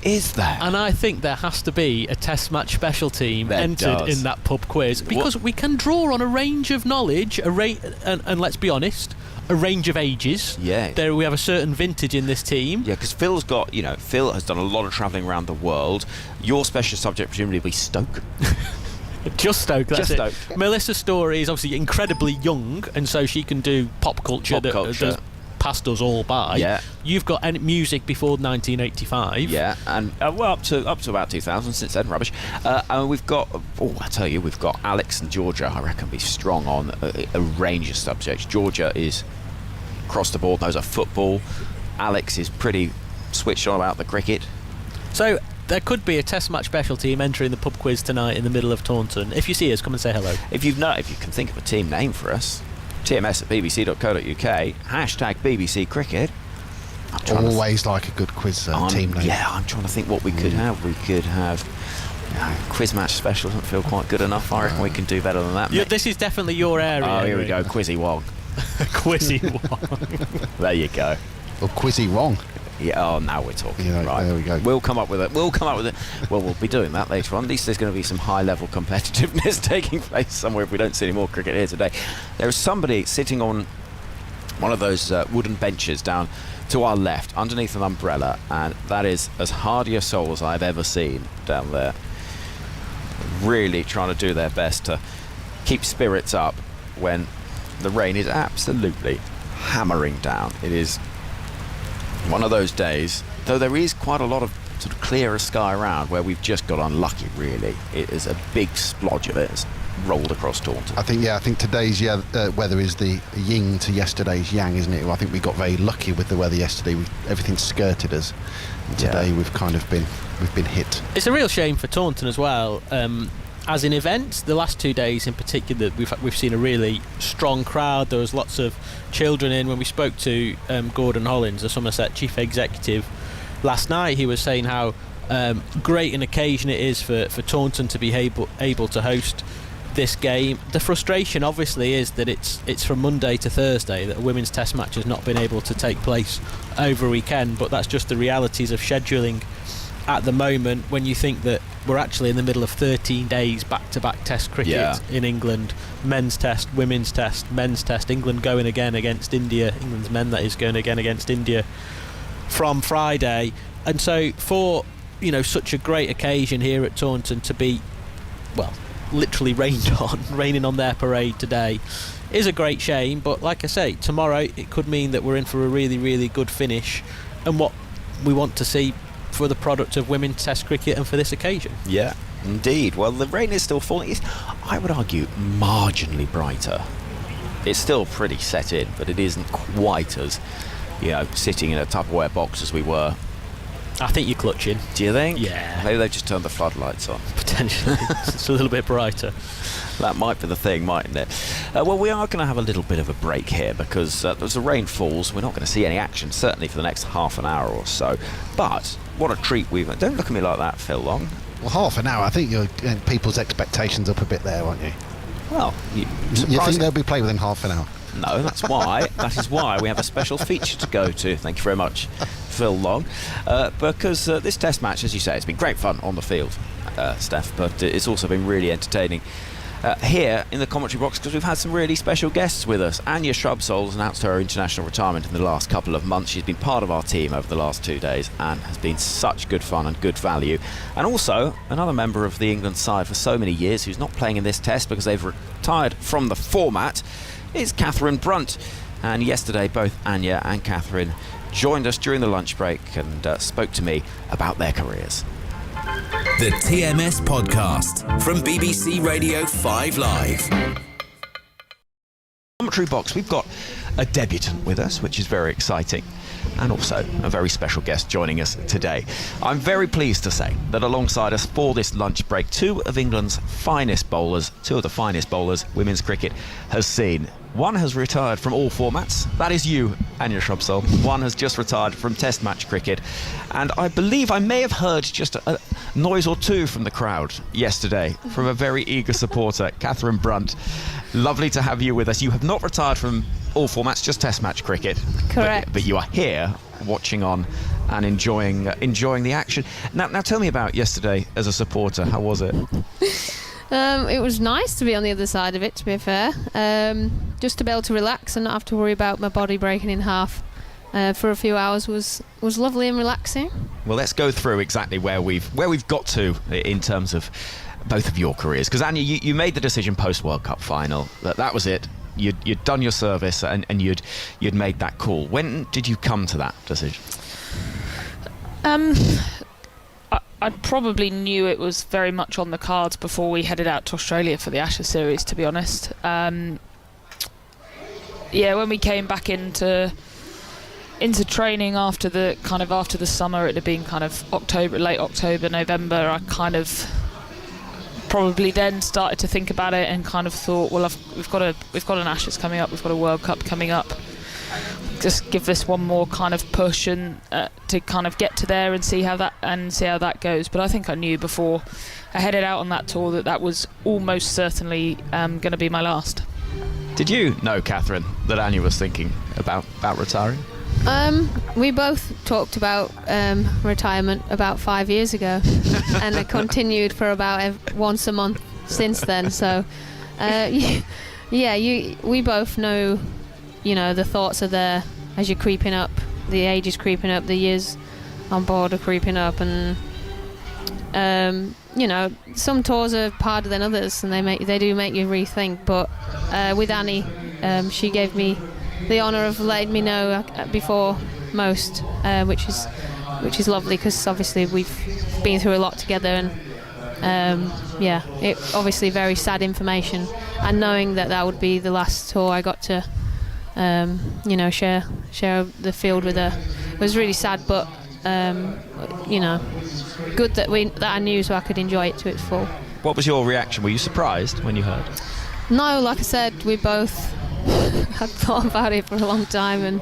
S2: Is there?
S6: And I think there has to be a test match special team entered in that pub quiz, because we can draw on a range of knowledge, and let's be honest, a range of ages.
S2: Yeah.
S6: There we have a certain vintage in this team.
S2: Yeah, because Phil has done a lot of travelling around the world. Your special subject presumably will be Stoke.
S6: Just Stoke, that's
S2: Just
S6: it.
S2: Stoke.
S6: Melissa Story is obviously incredibly young, and so she can do pop culture. That's passed us all by.
S2: Yeah.
S6: You've got music before 1985.
S2: Yeah, and up to about 2000. Since then, rubbish. And we've got, I tell you, we've got Alex and Georgia. I reckon be strong on a range of subjects. Georgia is across the board, knows her football. Alex is pretty switched on about the cricket. So there could be a test match special team entering the pub quiz tonight in the middle of Taunton. If you see us, come and say hello. If you can think of a team name for us, TMS@bbc.co.uk, #BBC Cricket.
S4: Always like a good quiz team name.
S2: Yeah, I'm trying to think what we could have. We could have quiz match special. Doesn't feel quite good enough. I reckon we can do better than that.
S6: Yeah, this is definitely your area.
S2: Oh, here we go. Quizzy Wong.
S6: Quizzy Wong.
S2: There you go.
S4: Or Quizzy Wrong.
S2: Yeah. Oh, now we're talking.
S4: Yeah,
S2: right.
S4: There we go.
S2: We'll come up with it. Well, we'll be doing that later on. At least there's going to be some high-level competitiveness taking place somewhere if we don't see any more cricket here today. There is somebody sitting on one of those wooden benches down to our left, underneath an umbrella, and that is as hardy a soul as I've ever seen down there. Really trying to do their best to keep spirits up when the rain is absolutely hammering down. It is one of those days, though there is quite a lot of sort of clearer sky around, where we've just got unlucky, really. It is a big splodge of it. It's rolled across Taunton.
S4: I think today's weather is the yin to yesterday's yang, isn't it? Well, I think we got very lucky with the weather yesterday. Everything skirted us. And today we've been hit.
S6: It's a real shame for Taunton as well. As in events, the last 2 days in particular, we've seen a really strong crowd. There was lots of children in. When we spoke to Gordon Hollins, the Somerset chief executive, last night, he was saying how great an occasion it is for Taunton to be able to host this game. The frustration obviously is that it's from Monday to Thursday, that a women's test match has not been able to take place over a weekend, but that's just the realities of scheduling at the moment, when you think that we're actually in the middle of 13 days back-to-back test cricket in England. Men's test, women's test, men's test. England going again against India. England's men, that is, going again against India from Friday. And so for such a great occasion here at Taunton to be, well, literally raining on their parade today is a great shame. But like I say, tomorrow it could mean that we're in for a really, really good finish, and what we want to see for the product of women's test cricket and for this occasion. Yeah,
S2: indeed. Well, the rain is still falling. It's, I would argue, marginally brighter. It's still pretty set in, but it isn't quite as, sitting in a Tupperware box as we were.
S6: I think you're clutching.
S2: Do you think?
S6: Yeah.
S2: Maybe they've just turned the floodlights on.
S6: Potentially. It's a little bit brighter.
S2: That might be the thing, mightn't it? Well, we are going to have a little bit of a break here because as the rain falls, we're not going to see any action, certainly for the next half an hour or so. But what a treat we've... Don't look at me like that, Phil Long.
S4: Well, half an hour. I think you're getting people's expectations up a bit there, aren't you?
S2: Well,
S4: you think they'll be playing within half an hour?
S2: No, that's why. That is why we have a special feature to go to. Thank you very much, Phil Long. Because this test match, as you say, it's been great fun on the field, Steph, but it's also been really entertaining here in the commentary box, because we've had some really special guests with us. Anya Shrubsole's announced her international retirement in the last couple of months. She's been part of our team over the last 2 days and has been such good fun and good value. And also another member of the England side for so many years who's not playing in this test because they've retired from the format is Catherine Brunt. And yesterday both Anya and Catherine joined us during the lunch break and spoke to me about their careers.
S12: The TMS Podcast from BBC Radio 5 Live.
S2: Commentary box, we've got a debutant with us, which is very exciting, and also a very special guest joining us today. I'm very pleased to say that alongside us for this lunch break, two of the finest bowlers women's cricket has seen. One has retired from all formats. That is you, Anya Shrubsole. One has just retired from test match cricket. And I believe I may have heard just a noise or two from the crowd yesterday from a very eager supporter, Catherine Brunt. Lovely to have you with us. You have not retired from all formats, just test match cricket.
S13: Correct.
S2: But you are here watching on and enjoying the action. Now tell me about yesterday as a supporter. How was it?
S13: It was nice to be on the other side of it, to be fair. Just to be able to relax and not have to worry about my body breaking in half for a few hours was lovely and relaxing.
S2: Well, let's go through exactly where we've got to in terms of both of your careers. Because Anya, you made the decision post World Cup final that was it. You'd done your service and you'd made that call. When did you come to that decision?
S1: I probably knew it was very much on the cards before we headed out to Australia for the Ashes series, to be honest. When we came back into training after the summer, it had been kind of late October, November, I kind of probably then started to think about it and kind of thought, well, we've got an Ashes coming up, we've got a World Cup coming up. just give this one more kind of push and to kind of get to there and see how that goes. But I think I knew before I headed out on that tour that was almost certainly going to be my last.
S2: Did you know, Catherine, that Anya was thinking about retiring?
S13: We both talked about retirement about 5 years ago, and it continued for about once a month since then. So, we both know, the thoughts are there as you're creeping up. The age is creeping up. The years on board are creeping up, and some tours are harder than others, and they do make you rethink. But with Annie, she gave me the honour of letting me know before most, which is lovely, because obviously we've been through a lot together, and it obviously very sad information, and knowing that would be the last tour I got to share the field with her was really sad, but good that I knew, so I could enjoy it to its full.
S2: What was your reaction? Were you surprised when you heard?
S13: No, like I said, we both had thought about it for a long time, and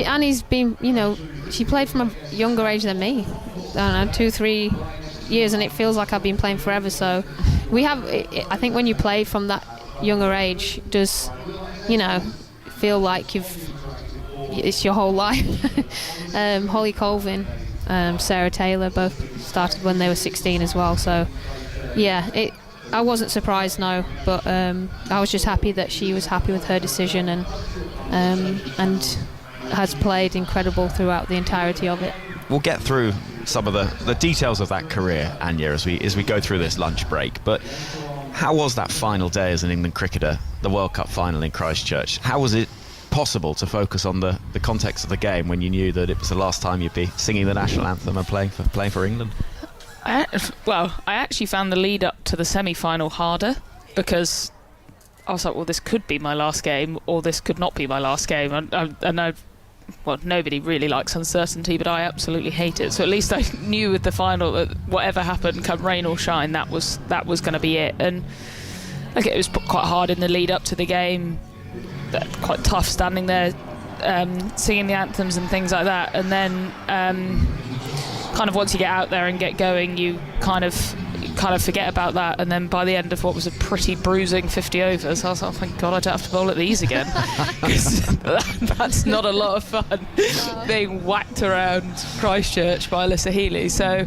S13: Annie's been, she played from a younger age than me. I don't know, 2-3 years, and it feels like I've been playing forever. So we have, I think when you play from that younger age, it does, feel like it's your whole life. Holly Colvin, Sarah Taylor both started when they were 16 as well. So I wasn't surprised, no, but I was just happy that she was happy with her decision, and has played incredible throughout the entirety of it.
S2: We'll get through some of the details of that career, Anya, as we go through this lunch break. But how was that final day as an England cricketer, the World Cup final in Christchurch? How was it possible to focus on the context of the game when you knew that it was the last time you'd be singing the national anthem and playing for England?
S1: I actually found the lead up to the semi-final harder, because I was like, well, this could be my last game, or this could not be my last game. Well, nobody really likes uncertainty, but I absolutely hate it. So at least I knew with the final that whatever happened, come rain or shine, that was going to be it. And it was quite hard in the lead up to the game, quite tough standing there singing the anthems and things like that. And then kind of once you get out there and get going, you kind of forget about that. And then by the end of what was a pretty bruising 50 overs, I was like, oh my God, I don't have to bowl at these again. That's not a lot of fun, being whacked around Christchurch by Alyssa Healy. So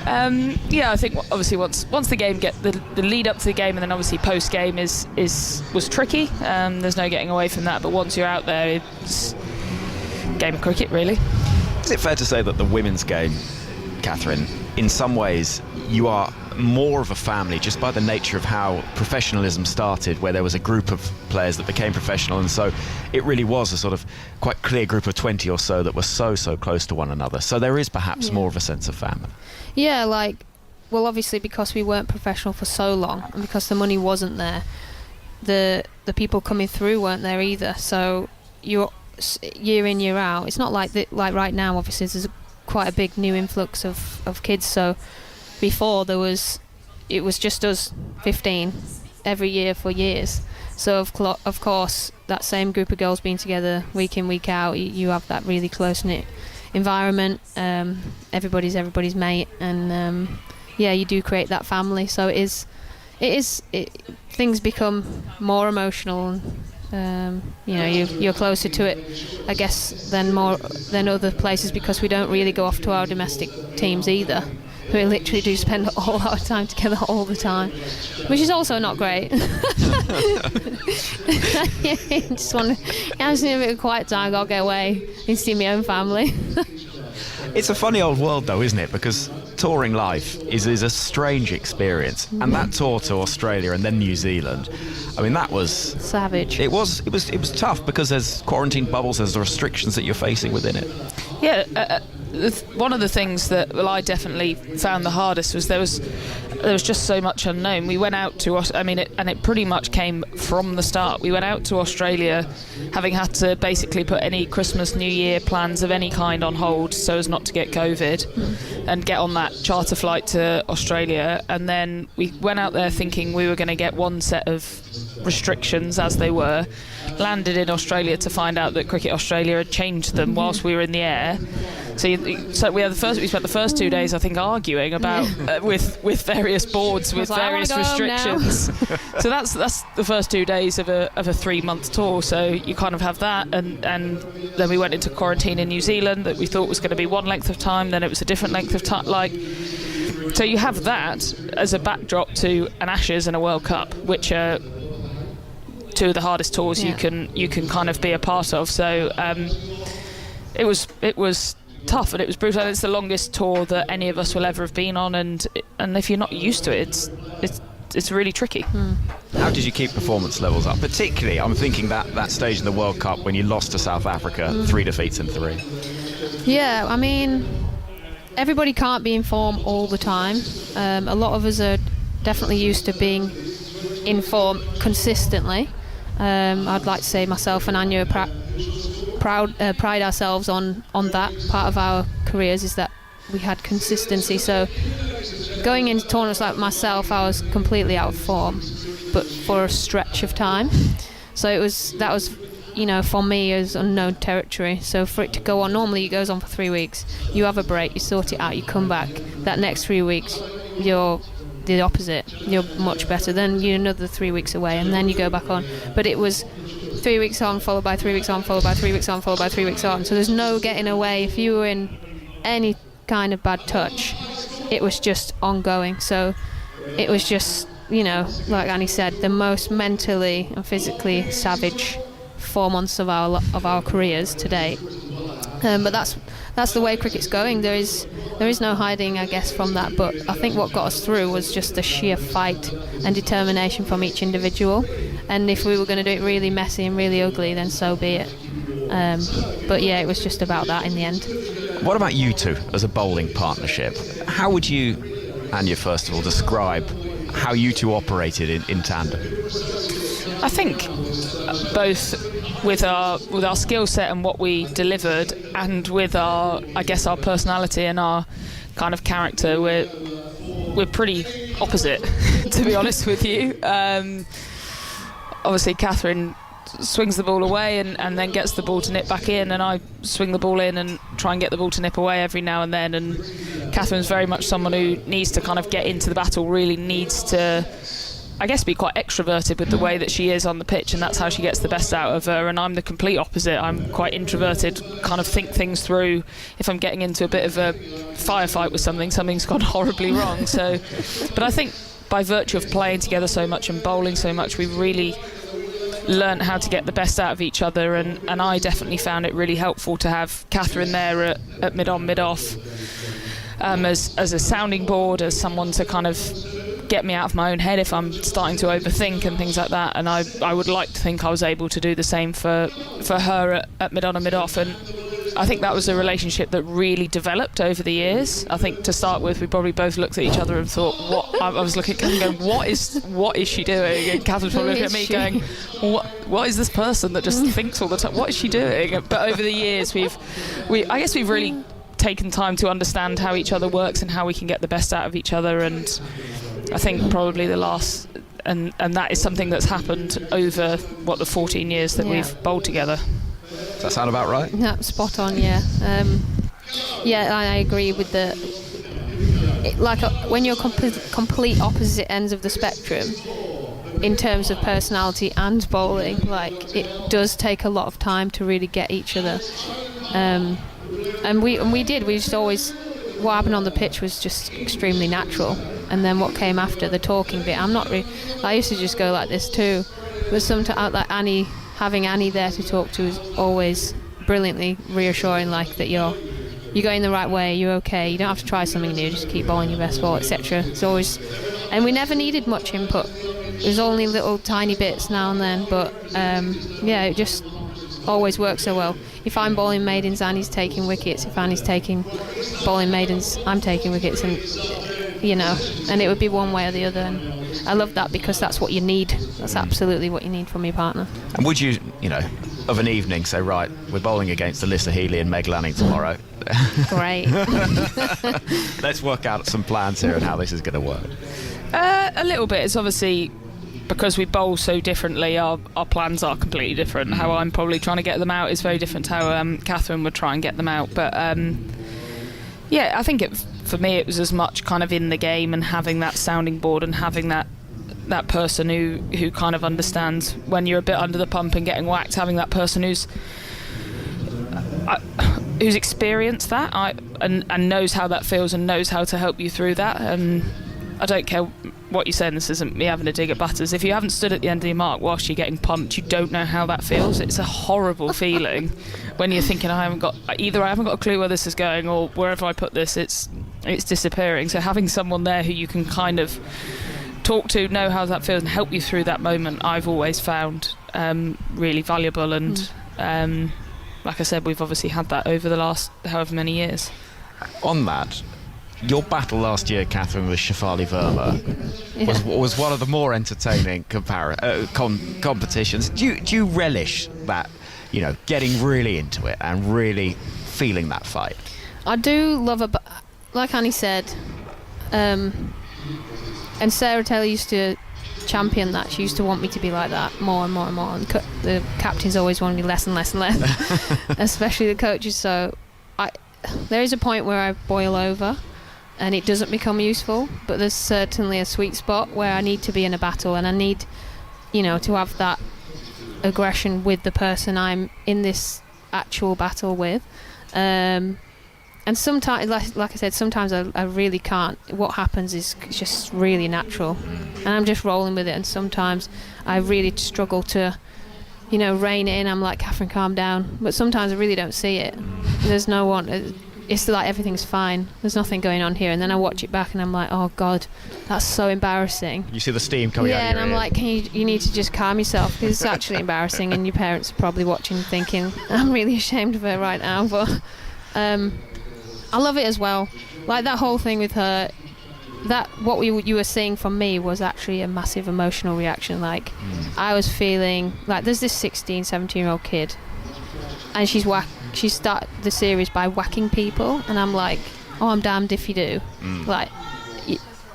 S1: I think obviously once the game the lead up to the game, and then obviously post game was tricky. There's no getting away from that. But once you're out there, it's game of cricket, really.
S2: Is it fair to say that the women's game, Catherine, in some ways you are more of a family just by the nature of how professionalism started, where there was a group of players that became professional, and so it really was a sort of quite clear group of 20 or so that were so close to one another. So there is perhaps more of a sense of family. Yeah,
S13: obviously because we weren't professional for so long, and because the money wasn't there, the people coming through weren't there either. So you're year in, year out. It's not like right now, obviously there's quite a big new influx of kids. So before it was just us 15 every year for years. So of course that same group of girls being together week in, week out, you have that really close-knit environment. Everybody's mate, and you do create that family. So things become more emotional, and you're closer to it, I guess, than other places, because we don't really go off to our domestic teams either. We literally do spend all our time together all the time, which is also not great. Just need a bit of quiet time. I'll get away and see my own family.
S2: It's a funny old world, though, isn't it? Because touring life is a strange experience, and that tour to Australia and then New Zealand, I mean, that was
S13: savage.
S2: It was tough, because there's quarantine bubbles, there's the restrictions that you're facing within it.
S1: Yeah, one of the things that I definitely found the hardest was there was just so much unknown. We went out to it pretty much came from the start. We went out to Australia having had to basically put any Christmas, New Year plans of any kind on hold so as not to get COVID, and get on that charter flight to Australia. And then we went out there thinking we were going to get one set of restrictions as they were, landed in Australia to find out that Cricket Australia had changed them whilst we were in the air. So we spent the first 2 days, I think, arguing about with various boards with various restrictions. So that's the first 2 days of a 3-month tour. So you kind of have that, and then we went into quarantine in New Zealand that we thought was going to be one length of time, then it was a different length of time. So you have that as a backdrop to an Ashes and a World Cup, which are two of the hardest tours you can kind of be a part of. So it was tough, and it was brutal. It's the longest tour that any of us will ever have been on, and if you're not used to it, it's really tricky.
S2: How did you keep performance levels up? Particularly, I'm thinking that stage in the World Cup when you lost to South Africa, 3 defeats in 3.
S13: Yeah, I mean, everybody can't be in form all the time. A lot of us are definitely used to being in form consistently. I'd like to say myself and Anya pride ourselves on that part of our careers, is that we had consistency. So going into tournaments like myself, I was completely out of form, but for a stretch of time. So that was for me, as unknown territory. So for it to go on, normally it goes on for 3 weeks. You have a break, you sort it out, you come back. That next 3 weeks, you're the opposite. You're much better. Then you're another 3 weeks away, and then you go back on. But it was 3 weeks on, followed by 3 weeks on, followed by 3 weeks on, followed by 3 weeks on. So there's no getting away. If you were in any kind of bad touch, it was just ongoing. So it was just, like Annie said, the most mentally and physically savage 4 months of our careers to date. But that's the way cricket's going. There is no hiding, I guess, from that. But I think what got us through was just the sheer fight and determination from each individual. And if we were going to do it really messy and really ugly, then so be it. But yeah, it was just about that in the end.
S2: What about you two as a bowling partnership? How would you, Anya, first of all, describe how you two operated in tandem?
S1: I think both with our skill set and what we delivered, and with our personality and our kind of character, we're pretty opposite, to be honest with you. Obviously, Catherine swings the ball away and then gets the ball to nip back in, and I swing the ball in and try and get the ball to nip away every now and then. And Catherine's very much someone who needs to kind of get into the battle, really needs to, I guess, be quite extroverted with the way that she is on the pitch, and that's how she gets the best out of her. And I'm the complete opposite. I'm quite introverted, kind of think things through. If I'm getting into a bit of a firefight with something's gone horribly wrong. So, but I think by virtue of playing together so much and bowling so much, we've really learnt how to get the best out of each other, and I definitely found it really helpful to have Catherine there at mid-on, mid-off, as a sounding board, as someone to kind of get me out of my own head if I'm starting to overthink and things like that. And I would like to think I was able to do the same for her at mid-on and mid-off. And I think that was a relationship that really developed over the years. I think to start with, we probably both looked at each other and thought, I was looking at Catherine going, what is she doing? And Catherine's probably looking at me going, what is this person that just thinks all the time? What is she doing? But over the years, I guess we've really taken time to understand how each other works and how we can get the best out of each other. And I think probably the last, and that is something that's happened over the 14 years that we've bowled together.
S2: Does that sound about right?
S13: Yeah, spot on. Yeah, I agree with when you're complete opposite ends of the spectrum in terms of personality and bowling. Like, it does take a lot of time to really get each other. And we did. We just always, what happened on the pitch was just extremely natural. And then what came after, the talking bit, I used to just go like this too. But sometimes, like having Annie there to talk to is always brilliantly reassuring, like that you're going the right way, you're okay, you don't have to try something new, just keep bowling your best ball, etc. It's always, and we never needed much input. It was only little tiny bits now and then, but it always work so well. If I'm bowling maidens, Annie's taking wickets. If Annie's taking bowling maidens, I'm taking wickets, and and it would be one way or the other. And I love that because that's what you need. That's absolutely what you need from your partner.
S2: And would you, of an evening, say, right, we're bowling against Alyssa Healy and Meg Lanning tomorrow.
S13: Great.
S2: Let's work out some plans here and how this is going to work.
S1: A little bit. It's obviously because we bowl so differently, our plans are completely different. How I'm probably trying to get them out is very different to how Catherine would try and get them out. But I think for me it was as much kind of in the game and having that sounding board and having that person who kind of understands when you're a bit under the pump and getting whacked, having that person who's experienced that and knows how that feels and knows how to help you through that. And I don't care what you're saying, this isn't me having a dig at batters. If you haven't stood at the end of your mark whilst you're getting pumped, you don't know how that feels. It's a horrible feeling when you're thinking, I haven't got a clue where this is going, or wherever I put this, it's disappearing. So having someone there who you can kind of talk to, know how that feels, and help you through that moment, I've always found really valuable. And like I said, we've obviously had that over the last however many years.
S2: On that, your battle last year, Catherine, with Shafali Verma was one of the more entertaining competitions. Do you relish that, getting really into it and really feeling that fight?
S13: I do love it, like Annie said, and Sarah Taylor used to champion that. She used to want me to be like that more and more and more. And the captains always wanted me less and less and less, especially the coaches. So there is a point where I boil over and it doesn't become useful, but there's certainly a sweet spot where I need to be in a battle and I need, to have that aggression with the person I'm in this actual battle with. And sometimes, like I said, sometimes I really can't. What happens is just really natural, and I'm just rolling with it. And sometimes I really struggle to, rein it in. I'm like, Catherine, calm down. But sometimes I really don't see it. There's no one. It's like everything's fine. There's nothing going on here. And then I watch it back and I'm like, oh God, that's so embarrassing.
S2: You see the steam coming out of your
S13: and I'm
S2: ear.
S13: like, you need to just calm yourself, because it's actually embarrassing, and your parents are probably watching thinking, I'm really ashamed of her right now. But I love it as well. Like that whole thing with her, what you were seeing from me was actually a massive emotional reaction. Like I was feeling like there's this 16, 17-year-old kid, and she started the series by whacking people, and I'm like, oh, I'm damned if you do. Like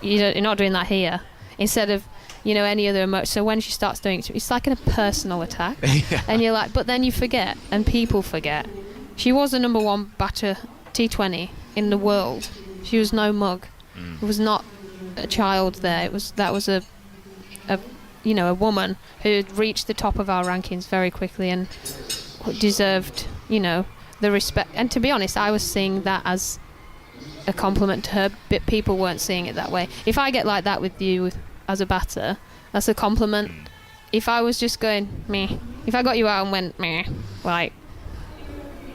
S13: you're not doing that here. Instead of any other emotion. So when she starts doing it, it's like a personal attack. And you're like, but then you forget, and people forget. She was the number one batter T20 in the world. She was no mug. It was not a child there. That was a woman who had reached the top of our rankings very quickly and deserved the respect. And to be honest, I was seeing that as a compliment to her, but people weren't seeing it that way. If I get like that with you as a batter, that's a compliment. If I was just going meh, if I got you out and went meh, like,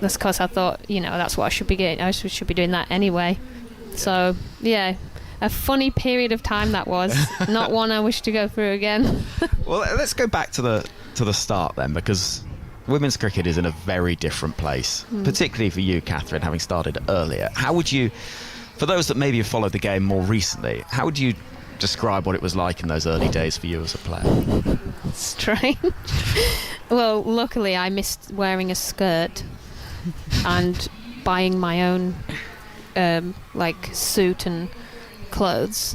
S13: that's because I thought, that's what I should be getting. I should be doing that anyway. So, yeah, a funny period of time that was. Not one I wish to go through again.
S2: Well, let's go back to the start then, because women's cricket is in a very different place, particularly for you, Catherine, having started earlier. How would you, for those that maybe have followed the game more recently, how would you describe what it was like in those early days for you as a player?
S13: Strange. Well, luckily I missed wearing a skirt and buying my own suit and clothes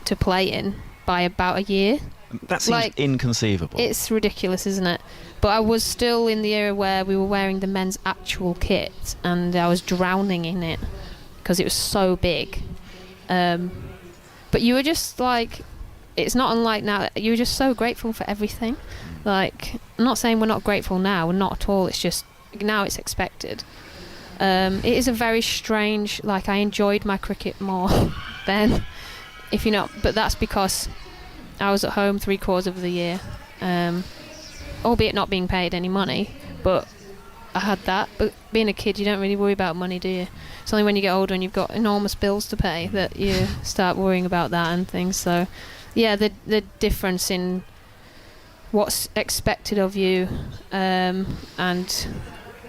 S13: to play in by about a year.
S2: That seems inconceivable.
S13: It's ridiculous, isn't it? But I was still in the era where we were wearing the men's actual kit, and I was drowning in it because it was so big. But you were just like, it's not unlike now. You were just so grateful for everything. Like, I'm not saying we're not grateful now, we're not at all. It's just now it's expected. It is a very strange, I enjoyed my cricket more then, but that's because I was at home 3/4 of the year, albeit not being paid any money, but I had that. But being a kid, you don't really worry about money, do you? It's only when you get older and you've got enormous bills to pay that you start worrying about that and things. So yeah, the difference in what's expected of you, and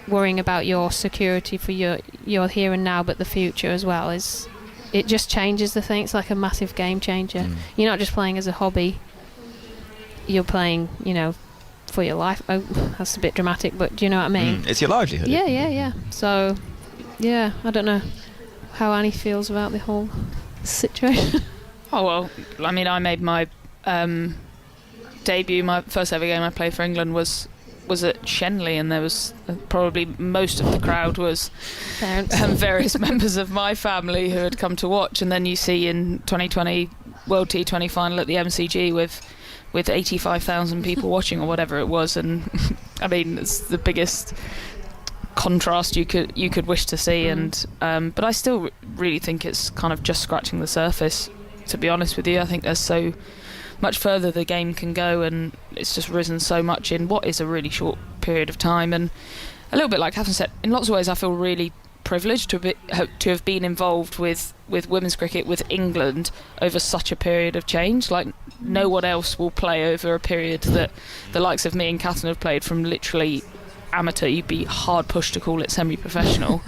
S13: worrying about your security for your here and now, but the future as well, it just changes the thing. It's like a massive game changer. You're not just playing as a hobby, you're playing, for your life. Oh, that's a bit dramatic, but do you know what I mean?
S2: It's your livelihood.
S13: Yeah. So, yeah, I don't know how Annie feels about the whole situation.
S1: Oh, well, I mean, I made my debut, my first ever game I played for England was at Shenley, and there was probably most of the crowd was various members of my family who had come to watch. And then you see in 2020 World T20 final at the MCG with 85,000 people watching or whatever it was, and I mean, it's the biggest contrast you could wish to see. And but I still really think it's kind of just scratching the surface, to be honest with you. I think there's so much further the game can go, and it's just risen so much in what is a really short period of time. And a little bit like Catherine said, in lots of ways I feel really privileged to have been involved with women's cricket with England over such a period of change. Like, no one else will play over a period that the likes of me and Catherine have played, from literally amateur, you'd be hard pushed to call it semi-professional,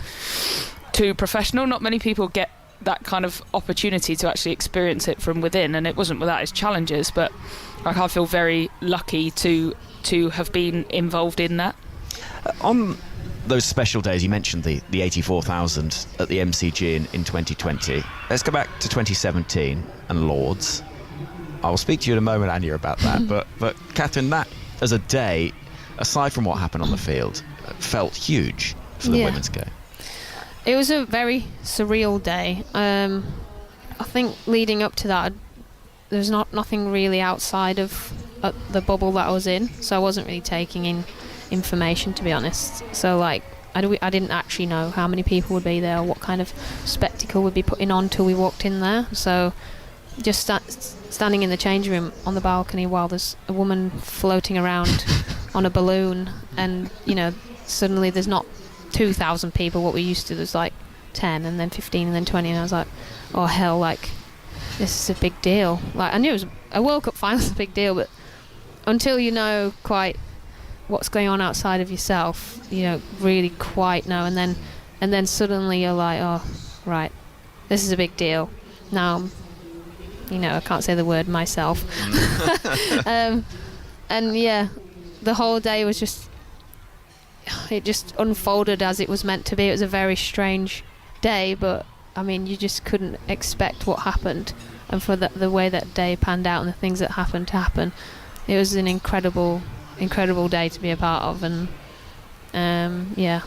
S1: to professional. Not many people get that kind of opportunity to actually experience it from within, and it wasn't without its challenges, but like, I feel very lucky to have been involved in that.
S2: On those special days, you mentioned the 84,000 at the MCG in 2020. Let's go back to 2017 and Lords. I'll speak to you in a moment, Anya, about that. but Catherine, that as a day, aside from what happened on the field, felt huge for the women's game.
S13: It was a very surreal day. I think leading up to that, there's nothing really outside of the bubble that I was in, so I wasn't really taking in information, to be honest. So like, I didn't actually know how many people would be there or what kind of spectacle would be putting on till we walked in there. So just standing in the changing room on the balcony while there's a woman floating around on a balloon, and suddenly there's not 2,000 people, what we used to, there's like 10 and then 15 and then 20, and I was like, oh hell, like, this is a big deal. Like, I knew it was a World Cup final is a big deal, but until you know quite what's going on outside of yourself, you don't really quite know, and then suddenly you're like, oh right, this is a big deal. Now I can't say the word myself. And yeah, the whole day was just, it just unfolded as it was meant to be. It was a very strange day, but I mean, you just couldn't expect what happened, and for the way that day panned out and the things that happened to happen, it was an incredible day to be a part of. And yeah,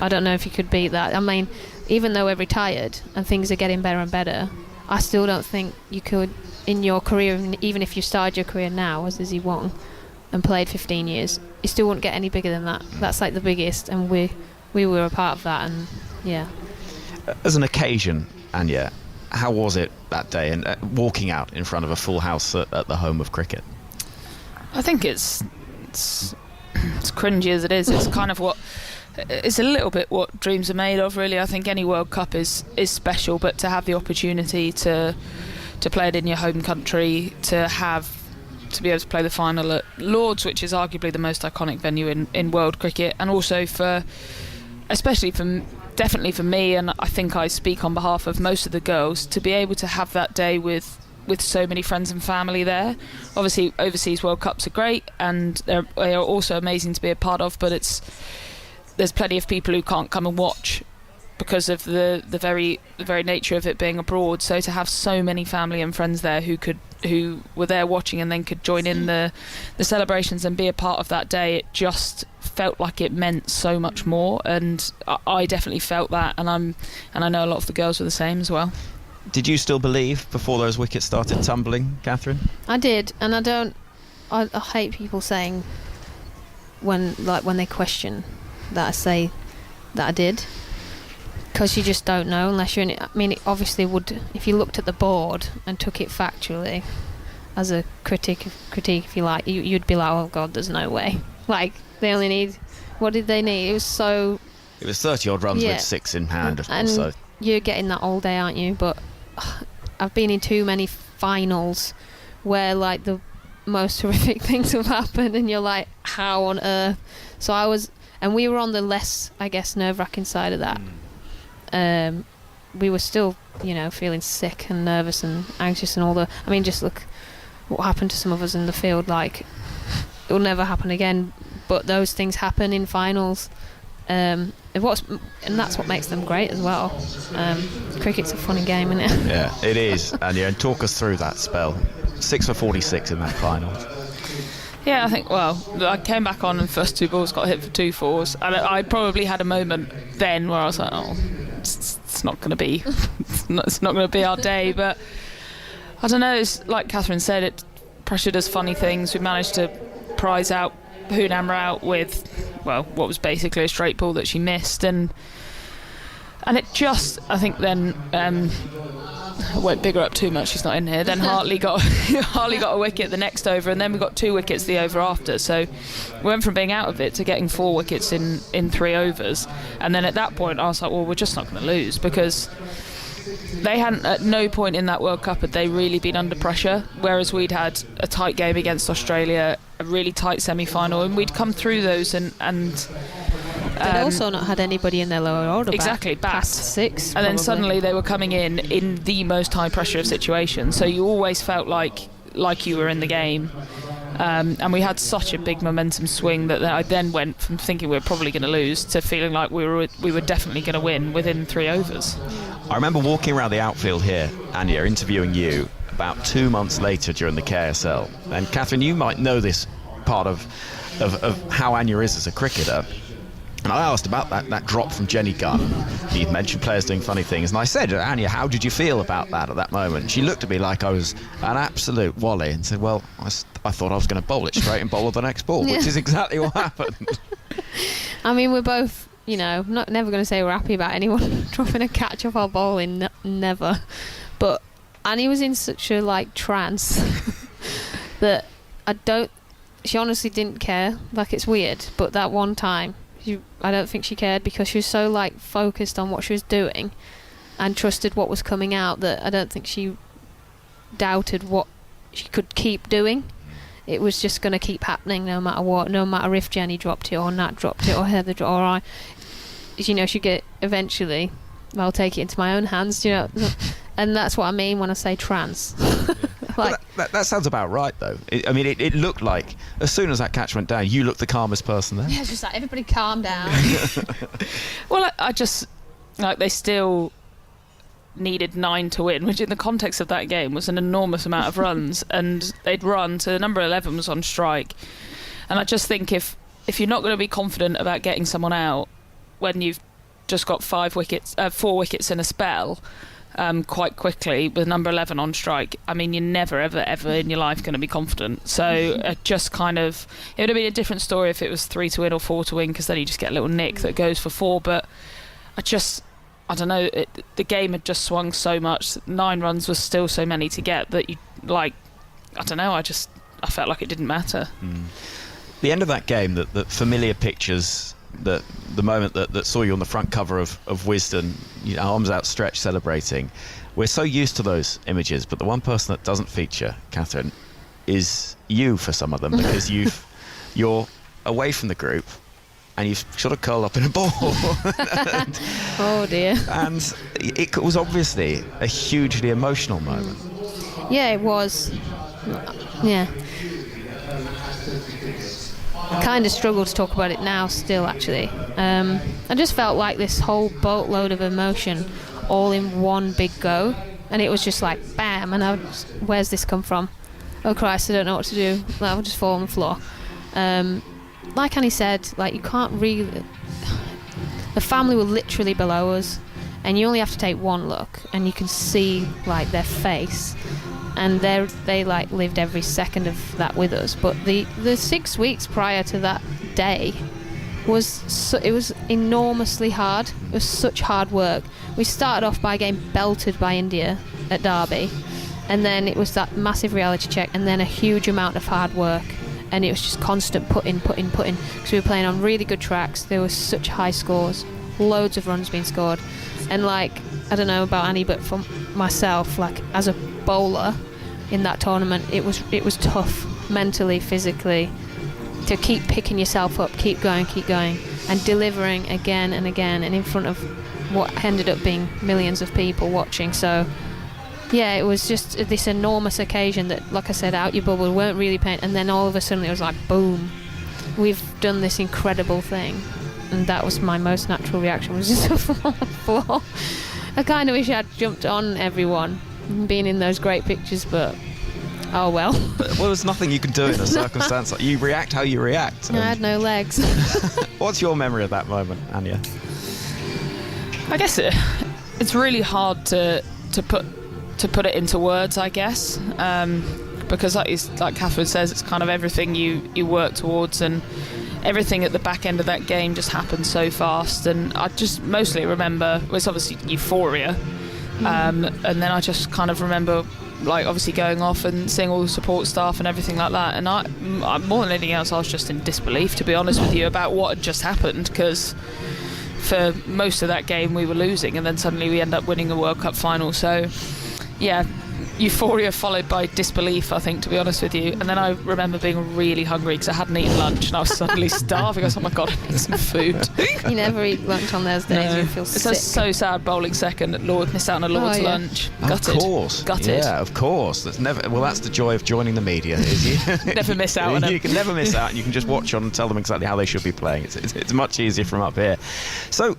S13: I don't know if you could beat that. I mean, even though we're retired and things are getting better and better, I still don't think you could, in your career, even if you started your career now as Izzy Wong and played 15 years, you still wouldn't get any bigger than that. That's like the biggest, and we were a part of that. And yeah,
S2: as an occasion, Anya, how was it that day, and walking out in front of a full house at the home of cricket?
S1: I think it's cringy as it is. It's kind of it's a little bit what dreams are made of, really. I think any World Cup is special, but to have the opportunity to play it in your home country, to be able to play the final at Lords, which is arguably the most iconic venue in world cricket, and also definitely for me, and I think I speak on behalf of most of the girls, to be able to have that day with so many friends and family there. Obviously overseas World Cups are great, and they are also amazing to be a part of, but there's plenty of people who can't come and watch because of the very nature of it being abroad. So to have so many family and friends there who were there watching and then could join in the celebrations and be a part of that day, it just felt like it meant so much more, and I definitely felt that, and I know a lot of the girls were the same as well.
S2: Did you still believe before those wickets started tumbling, Catherine?
S13: I did, and I hate people saying when they question that I say that I did, because you just don't know unless you're in it. I mean, it obviously would, if you looked at the board and took it factually as a critique if you like, you'd be like, oh god, there's no way. Like, they only need, what did they need? It was
S2: 30 odd runs with 6 in hand,
S13: and
S2: so
S13: you're getting that all day, aren't you? But I've been in too many finals where like the most horrific things have happened, and you're like, how on earth? And we were on the less, I guess, nerve-wracking side of that. We were still, feeling sick and nervous and anxious and all the... I mean, just look what happened to some of us in the field. Like, it will never happen again, but those things happen in finals. And that's what makes them great as well. Cricket's a funny game, isn't it?
S2: Yeah, it is. And talk us through that spell. 6 for 46 in that final.
S1: Yeah, I think, I came back on and first 2 balls got hit for 2 fours, and I probably had a moment then where I was like, it's not going to be, it's not going to be our day. But I don't know. It's like Catherine said, it pressured us funny things. We managed to prize out Poonam out with, what was basically a straight ball that she missed, and it just, I think then. I won't big her up too much, she's not in here. Then Hartley got a wicket the next over, and then we got 2 wickets the over after. So we went from being out of it to getting 4 wickets in 3 overs. And then at that point I was like, well, we're just not going to lose, because they hadn't, at no point in that World Cup had they really been under pressure, whereas we'd had a tight game against Australia, a really tight semi-final, and we'd come through those and
S13: they'd also not had anybody in their lower order
S1: back
S13: past 6,
S1: and then suddenly they were coming in the most high pressure of situations, so you always felt like you were in the game. And we had such a big momentum swing that I then went from thinking we were probably going to lose to feeling like we were definitely going to win within 3 overs.
S2: I remember walking around the outfield here, Anya, interviewing you about 2 months later during the KSL. And Catherine, you might know this part of how Anya is as a cricketer. And I asked about that drop from Jenny Gunn. You mentioned players doing funny things, and I said, Anya, how did you feel about that at that moment? She looked at me like I was an absolute wally and said, well, I thought I was going to bowl it straight and bowl the next ball, which is exactly what happened.
S13: I mean, we're both, never going to say we're happy about anyone dropping a catch off our bowling, never. But Annie was in such a trance that she honestly didn't care. It's weird, but that one time, I don't think she cared, because she was so focused on what she was doing and trusted what was coming out that I don't think she doubted what she could keep doing. It was just going to keep happening no matter what, no matter if Jenny dropped it or Nat dropped it or Heather dropped it or I. She'd get eventually, I'll take it into my own hands, and that's what I mean when I say trance.
S2: That sounds about right, though. It looked like as soon as that catch went down, you looked the calmest person there.
S13: Yeah, it's just everybody calm down.
S1: Well, I just they still needed 9 to win, which in the context of that game was an enormous amount of runs, and they'd run to number 11 was on strike. And I just think if you're not going to be confident about getting someone out when you've just got 4 wickets in a spell, quite quickly with number 11 on strike, you're never ever in your life going to be confident. So just it would have been a different story if it was 3 to win or 4 to win, because then you just get a little nick that goes for 4. But I don't know, the game had just swung so much. 9 runs was still so many to get that I don't know, I felt like it didn't matter.
S2: The end of that game, the familiar pictures, the moment that saw you on the front cover of Wisden, arms outstretched celebrating, we're so used to those images, but the one person that doesn't feature, Catherine, is you for some of them, because you're away from the group and you've sort of curled up in a ball.
S13: Oh dear.
S2: And it was obviously a hugely emotional moment.
S13: Yeah, it was. Yeah. I kind of struggle to talk about it now still, actually. I just felt like this whole boatload of emotion all in one big go, and it was just like bam, and where's this come from? Oh Christ, I don't know what to do. I'll just fall on the floor. Like Annie said, you can't really... The family were literally below us, and you only have to take one look and you can see their face, and they lived every second of that with us. But the 6 weeks prior to that day it was enormously hard. It was such hard work. We started off by getting belted by India at Derby, and then it was that massive reality check, and then a huge amount of hard work, and it was just constant putting, because we were playing on really good tracks. There were such high scores, loads of runs being scored, and I don't know about Annie, but for myself, as a bowler, in that tournament. It was tough mentally, physically, to keep picking yourself up, keep going, and delivering again and again, and in front of what ended up being millions of people watching. So yeah, it was just this enormous occasion that, like I said, out your bubble, weren't really paying, and then all of a sudden it was like, boom, we've done this incredible thing. And that was my most natural reaction, was just to fall on the floor. I kind of wish I'd jumped on everyone and been in those great pictures, but oh well.
S2: Well, there's nothing you can do in a circumstance like you react how you react.
S13: I had no legs.
S2: What's your memory of that moment, Anya?
S1: I guess it's really hard to put it into words, I guess, because like Catherine says, it's kind of everything you work towards, and everything at the back end of that game just happened so fast. And I just mostly remember, well, it's obviously euphoria, and then I just kind of remember, like, obviously going off and seeing all the support staff and everything like that, and I more than anything else, I was just in disbelief, to be honest with you, about what had just happened, because for most of that game we were losing, and then suddenly we end up winning a World Cup final. So yeah, euphoria followed by disbelief, I think, to be honest with you. And then I remember being really hungry because I hadn't eaten lunch and I was suddenly starving. I was, oh my god, I need some food.
S13: You never eat lunch on those days. You feel sick.
S1: It's so sad bowling second at Lord, missed out on a Lord's lunch. Gutted.
S2: Of course.
S1: Gutted.
S2: Yeah, of course. That's the joy of joining the media, is you
S1: never miss out on them.
S2: You can never miss out, and you can just watch on and tell them exactly how they should be playing. It's much easier from up here. So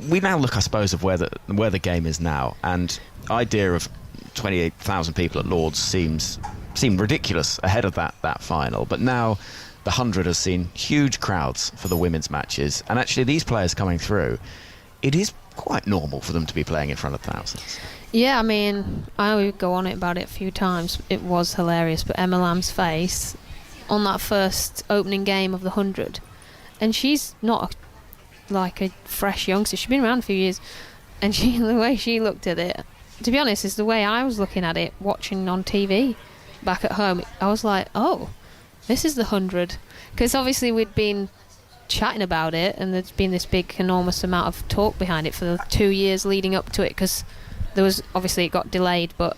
S2: we now look, I suppose, of where the game is now, and idea of 28,000 people at Lord's seemed ridiculous ahead of that final, but now the 100 has seen huge crowds for the women's matches, and actually these players coming through, it is quite normal for them to be playing in front of thousands.
S13: Yeah, I mean, I would go on about it a few times. It was hilarious, but Emma Lamb's face on that first opening game of the 100, and she's not like a fresh youngster, she's been around a few years, and the way she looked at it, to be honest, is the way I was looking at it, watching on TV back at home. I was like, oh, this is the 100. Because obviously we'd been chatting about it, and there's been this big, enormous amount of talk behind it for the 2 years leading up to it, because there was, obviously it got delayed, but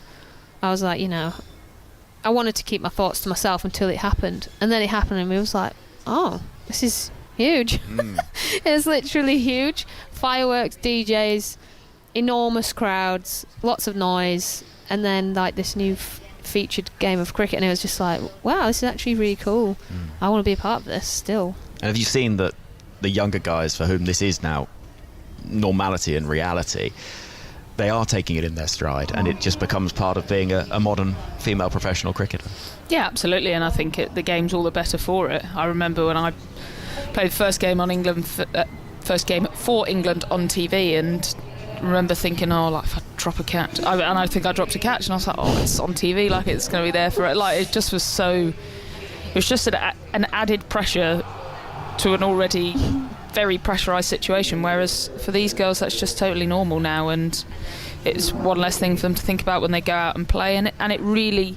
S13: I was like, I wanted to keep my thoughts to myself until it happened. And then it happened, and we was like, oh, this is huge. It's literally huge. Fireworks, DJs, enormous crowds, lots of noise, and then like this new featured game of cricket, and it was just like, wow, this is actually really cool. I want to be a part of this still.
S2: And have you seen that the younger guys for whom this is now normality and reality, they are taking it in their stride, and it just becomes part of being a modern female professional cricketer?
S1: Yeah, absolutely, and I think the game's all the better for it. I remember when I played the first game for England on TV, and remember thinking, oh, like, if I drop a catch, and I think I dropped a catch, and I was like, oh, it's on TV, like, it's going to be there for it. Like, it just was so, it was just an added pressure to an already very pressurised situation, whereas for these girls that's just totally normal now, and it's one less thing for them to think about when they go out and play. And it really,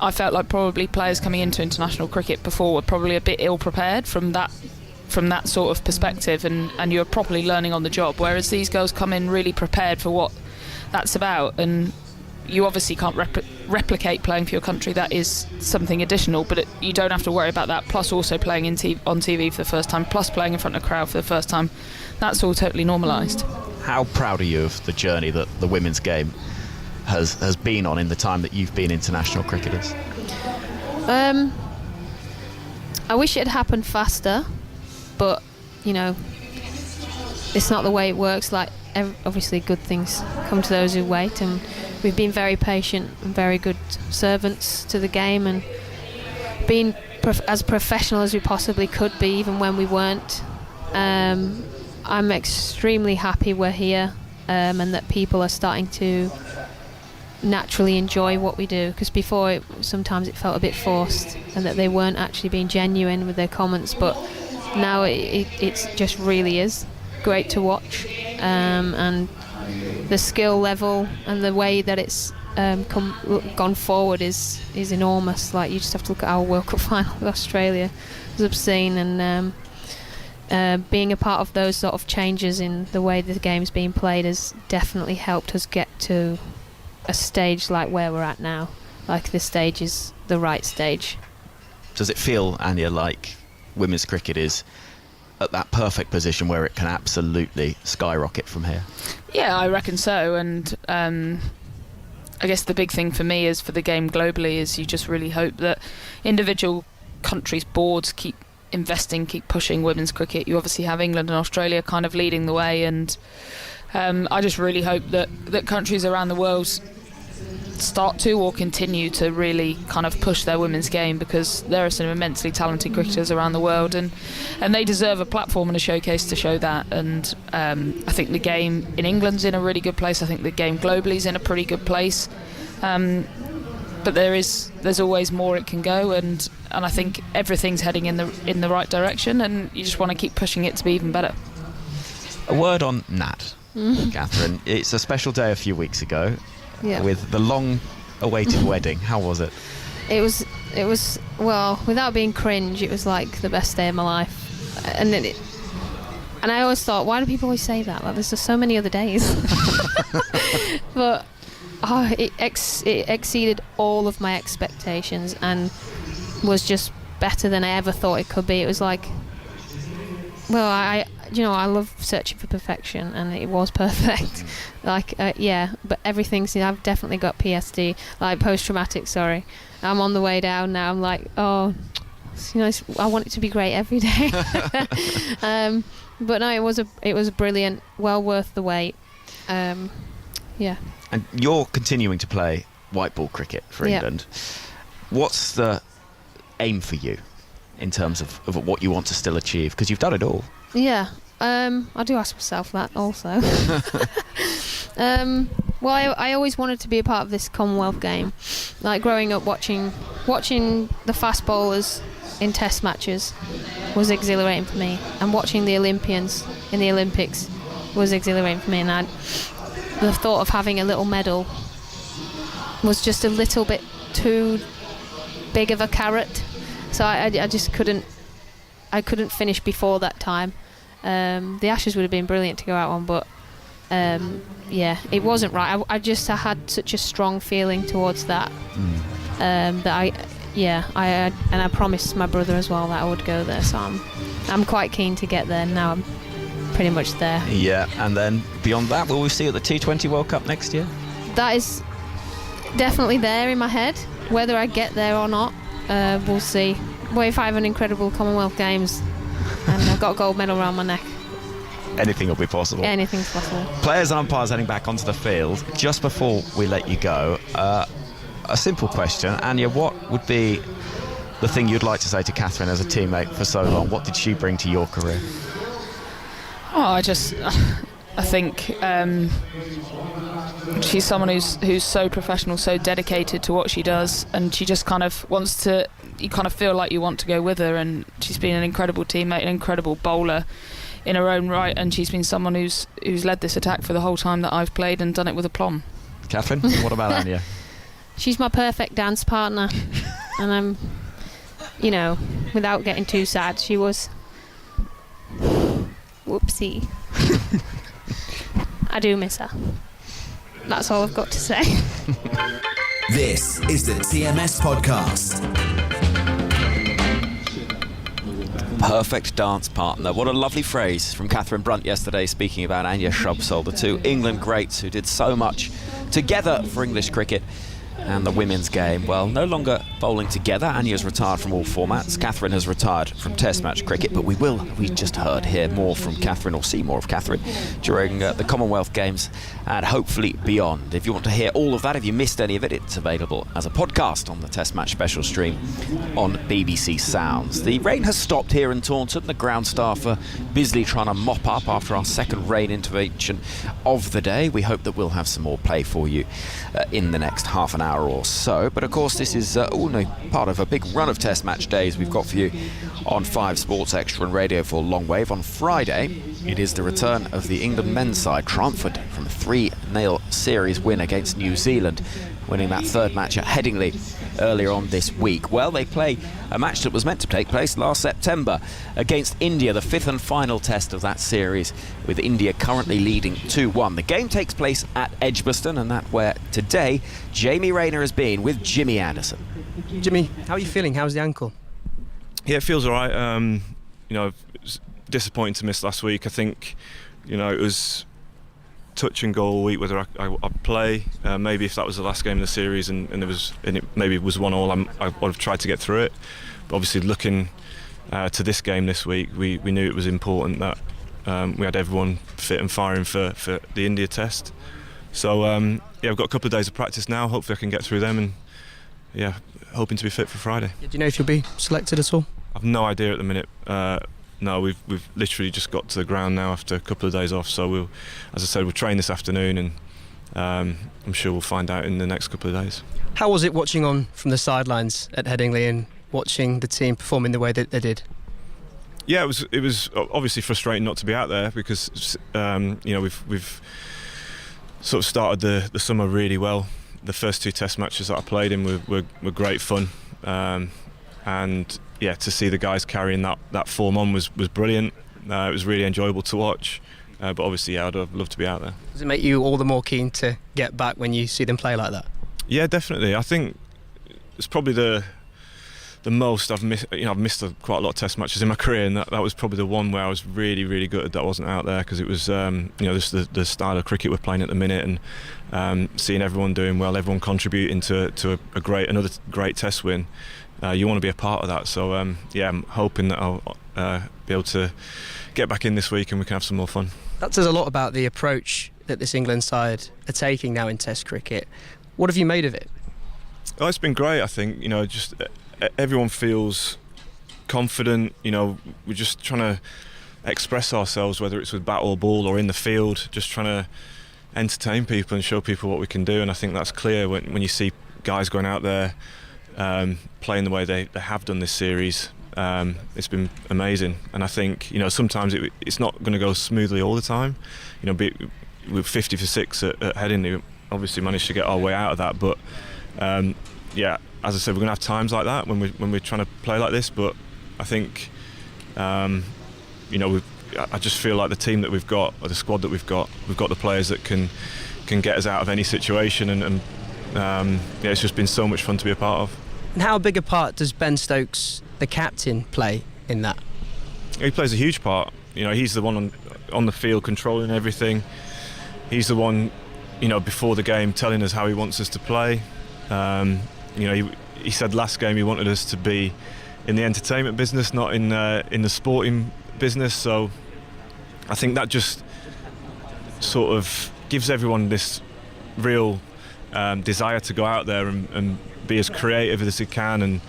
S1: I felt like probably players coming into international cricket before were probably a bit ill prepared from that sort of perspective, and you're properly learning on the job, whereas these girls come in really prepared for what that's about. And you obviously can't replicate playing for your country, that is something additional, but you don't have to worry about that, plus also playing on TV for the first time, plus playing in front of a crowd for the first time. That's all totally normalised.
S2: How proud are you of the journey that the women's game has been on in the time that you've been international cricketers?
S13: I wish it had happened faster, but it's not the way it works. Like, obviously good things come to those who wait, and we've been very patient and very good servants to the game, and being as professional as we possibly could be, even when we weren't. I'm extremely happy we're here, and that people are starting to naturally enjoy what we do, because before sometimes it felt a bit forced, and that they weren't actually being genuine with their comments, but now it just really is great to watch, and the skill level and the way that it's gone forward is enormous. Like, you just have to look at our World Cup final with Australia. It was obscene, and being a part of those sort of changes in the way the game's being played has definitely helped us get to a stage like where we're at now. like this stage is the right stage.
S2: Does it feel, Anya, like women's cricket is at that perfect position where it can absolutely skyrocket from here?
S1: Yeah, I reckon so. And I guess the big thing for me is for the game globally is you just really hope that individual countries' boards keep investing, keep pushing women's cricket. You obviously have England and Australia kind of leading the way, and I just really hope that countries around the world start to or continue to really kind of push their women's game, because there are some immensely talented cricketers around the world, and they deserve a platform and a showcase to show that. And I think the game in England's in a really good place. I think the game globally is in a pretty good place, but there's always more it can go, and I think everything's heading in the right direction, and you just want to keep pushing it to be even better.
S2: A word on Nat, Catherine. It's a special day a few weeks ago.
S13: Yeah.
S2: With the long-awaited wedding. How was it?
S13: It was well, without being cringe, it was like the best day of my life. And I always thought, why do people always say that? Like, there's just so many other days. But it exceeded all of my expectations and was just better than I ever thought it could be. It was like, well, I love searching for perfection, and it was perfect. Like, but everything's, I've definitely got PSD, like post-traumatic, sorry. I'm on the way down now. I'm like, I want it to be great every day. But no, it was brilliant, well worth the wait. Yeah.
S2: And you're continuing to play white ball cricket for England. What's the aim for you in terms of what you want to still achieve? Because you've done it all.
S13: Yeah, I do ask myself that also. Well, I always wanted to be a part of this Commonwealth game. Like growing up, watching the fast bowlers in Test matches was exhilarating for me, and watching the Olympians in the Olympics was exhilarating for me. And the thought of having a little medal was just a little bit too big of a carrot, so I just couldn't finish before that time. The Ashes would have been brilliant to go out on, but it wasn't right. I had such a strong feeling towards that that I promised my brother as well that I would go there, so I'm quite keen to get there. Now I'm pretty much there.
S2: Yeah, and then beyond that, will we see you at the T20 World Cup next year?
S13: That is definitely there in my head. Whether I get there or not, we'll see. Well, if I have an incredible Commonwealth Games and I've got a gold medal around my neck,
S2: anything will be possible.
S13: Anything's possible.
S2: Players and umpires heading back onto the field. Just before we let you go, a simple question. Anya, what would be the thing you'd like to say to Catherine as a teammate for so long? What did she bring to your career?
S1: I think she's someone who's so professional, so dedicated to what she does, and she just kind of wants to, you kind of feel like you want to go with her, and she's been an incredible teammate, an incredible bowler in her own right, and she's been someone who's led this attack for the whole time that I've played and done it with aplomb.
S2: Catherine, what about Anya?
S13: She's my perfect dance partner, and I'm, without getting too sad, she was. Whoopsie. I do miss her. That's all I've got to say.
S12: This is the TMS Podcast.
S2: Perfect dance partner. What a lovely phrase from Catherine Brunt yesterday, speaking about Anya Shrubsole, the two England greats who did so much together for English cricket and the women's game. Well, no longer bowling together. Anya's retired from all formats. Catherine has retired from Test match cricket, but we just heard, hear more from Catherine, or see more of Catherine during the Commonwealth Games and hopefully beyond. If you want to hear all of that, if you missed any of it, it's available as a podcast on the Test match special stream on BBC Sounds. The rain has stopped here in Taunton. The ground staff are busily trying to mop up after our second rain intervention of the day. We hope that we'll have some more play for you in the next half an hour or so, but of course this is part of a big run of Test match days we've got for you on 5 Sports Extra and Radio 4 Longwave. On Friday it is the return of the England men's side, triumphant from a 3-0 series win against New Zealand winning that third match at Headingley earlier on this week. Well, they play a match that was meant to take place last September against India, the fifth and final test of that series, with India currently leading 2-1. The game takes place at Edgbaston, and that's where today Jamie Rayner has been with Jimmy Anderson.
S14: Jimmy, how are you feeling? How's the ankle?
S15: Yeah, it feels all right. It's disappointing to miss last week. I think, it was touch and go all week whether I'd play. Maybe if that was the last game of the series and it maybe was 1-1, I would have tried to get through it. But obviously, looking to this game this week, we knew it was important that we had everyone fit and firing for the India test. So I've got a couple of days of practice now. Hopefully I can get through them, and hoping to be fit for Friday.
S14: Do you know if you'll be selected at all?
S15: I've no idea at the minute. No, we've literally just got to the ground now after a couple of days off. So as I said, we'll train this afternoon, and I'm sure we'll find out in the next couple of days.
S14: How was it watching on from the sidelines at Headingley and watching the team performing the way that they did?
S15: Yeah, it was obviously frustrating not to be out there because we've sort of started the summer really well. The first two test matches that I played in were great fun, and yeah, to see the guys carrying that form on was brilliant. It was really enjoyable to watch, but obviously, I'd love to be out there.
S14: Does it make you all the more keen to get back when you see them play like that?
S15: Yeah, definitely. I think it's probably the most I've missed. I've missed quite a lot of test matches in my career, and that was probably the one where I was really, really gutted that I wasn't out there, because it was just the style of cricket we're playing at the minute, and seeing everyone doing well, everyone contributing to another great test win. You want to be a part of that, so I'm hoping that I'll be able to get back in this week and we can have some more fun.
S14: That says a lot about the approach that this England side are taking now in Test cricket. What have you made of it?
S15: Oh, it's been great. I think just everyone feels confident. We're just trying to express ourselves, whether it's with bat or ball or in the field, just trying to entertain people and show people what we can do. And I think that's clear when you see guys going out there playing the way they have done this series. It's been amazing, and I think sometimes it's not going to go smoothly all the time. We're 50 for 6 at Headingley, we obviously managed to get our way out of that, but as I said, we're going to have times like that when we're trying to play like this. But I think I just feel like the team that we've got, or the squad that we've got the players that can get us out of any situation, and it's just been so much fun to be a part of.
S14: And how big a part does Ben Stokes, the captain, play in that?
S15: He plays a huge part. He's the one on the field controlling everything. He's the one, before the game telling us how he wants us to play. He said last game he wanted us to be in the entertainment business, not in the sporting business. So I think that just sort of gives everyone this real desire to go out there and be as creative as he can, and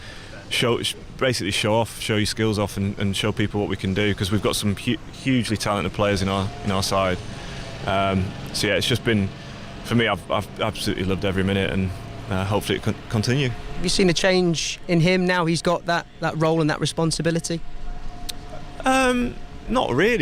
S15: show your skills off, and show people what we can do, because we've got some hugely talented players in our side. So yeah, it's just been, for me, I've absolutely loved every minute, and hopefully it can continue.
S14: Have you seen a change in him now he's got that role and that responsibility?
S15: Not really.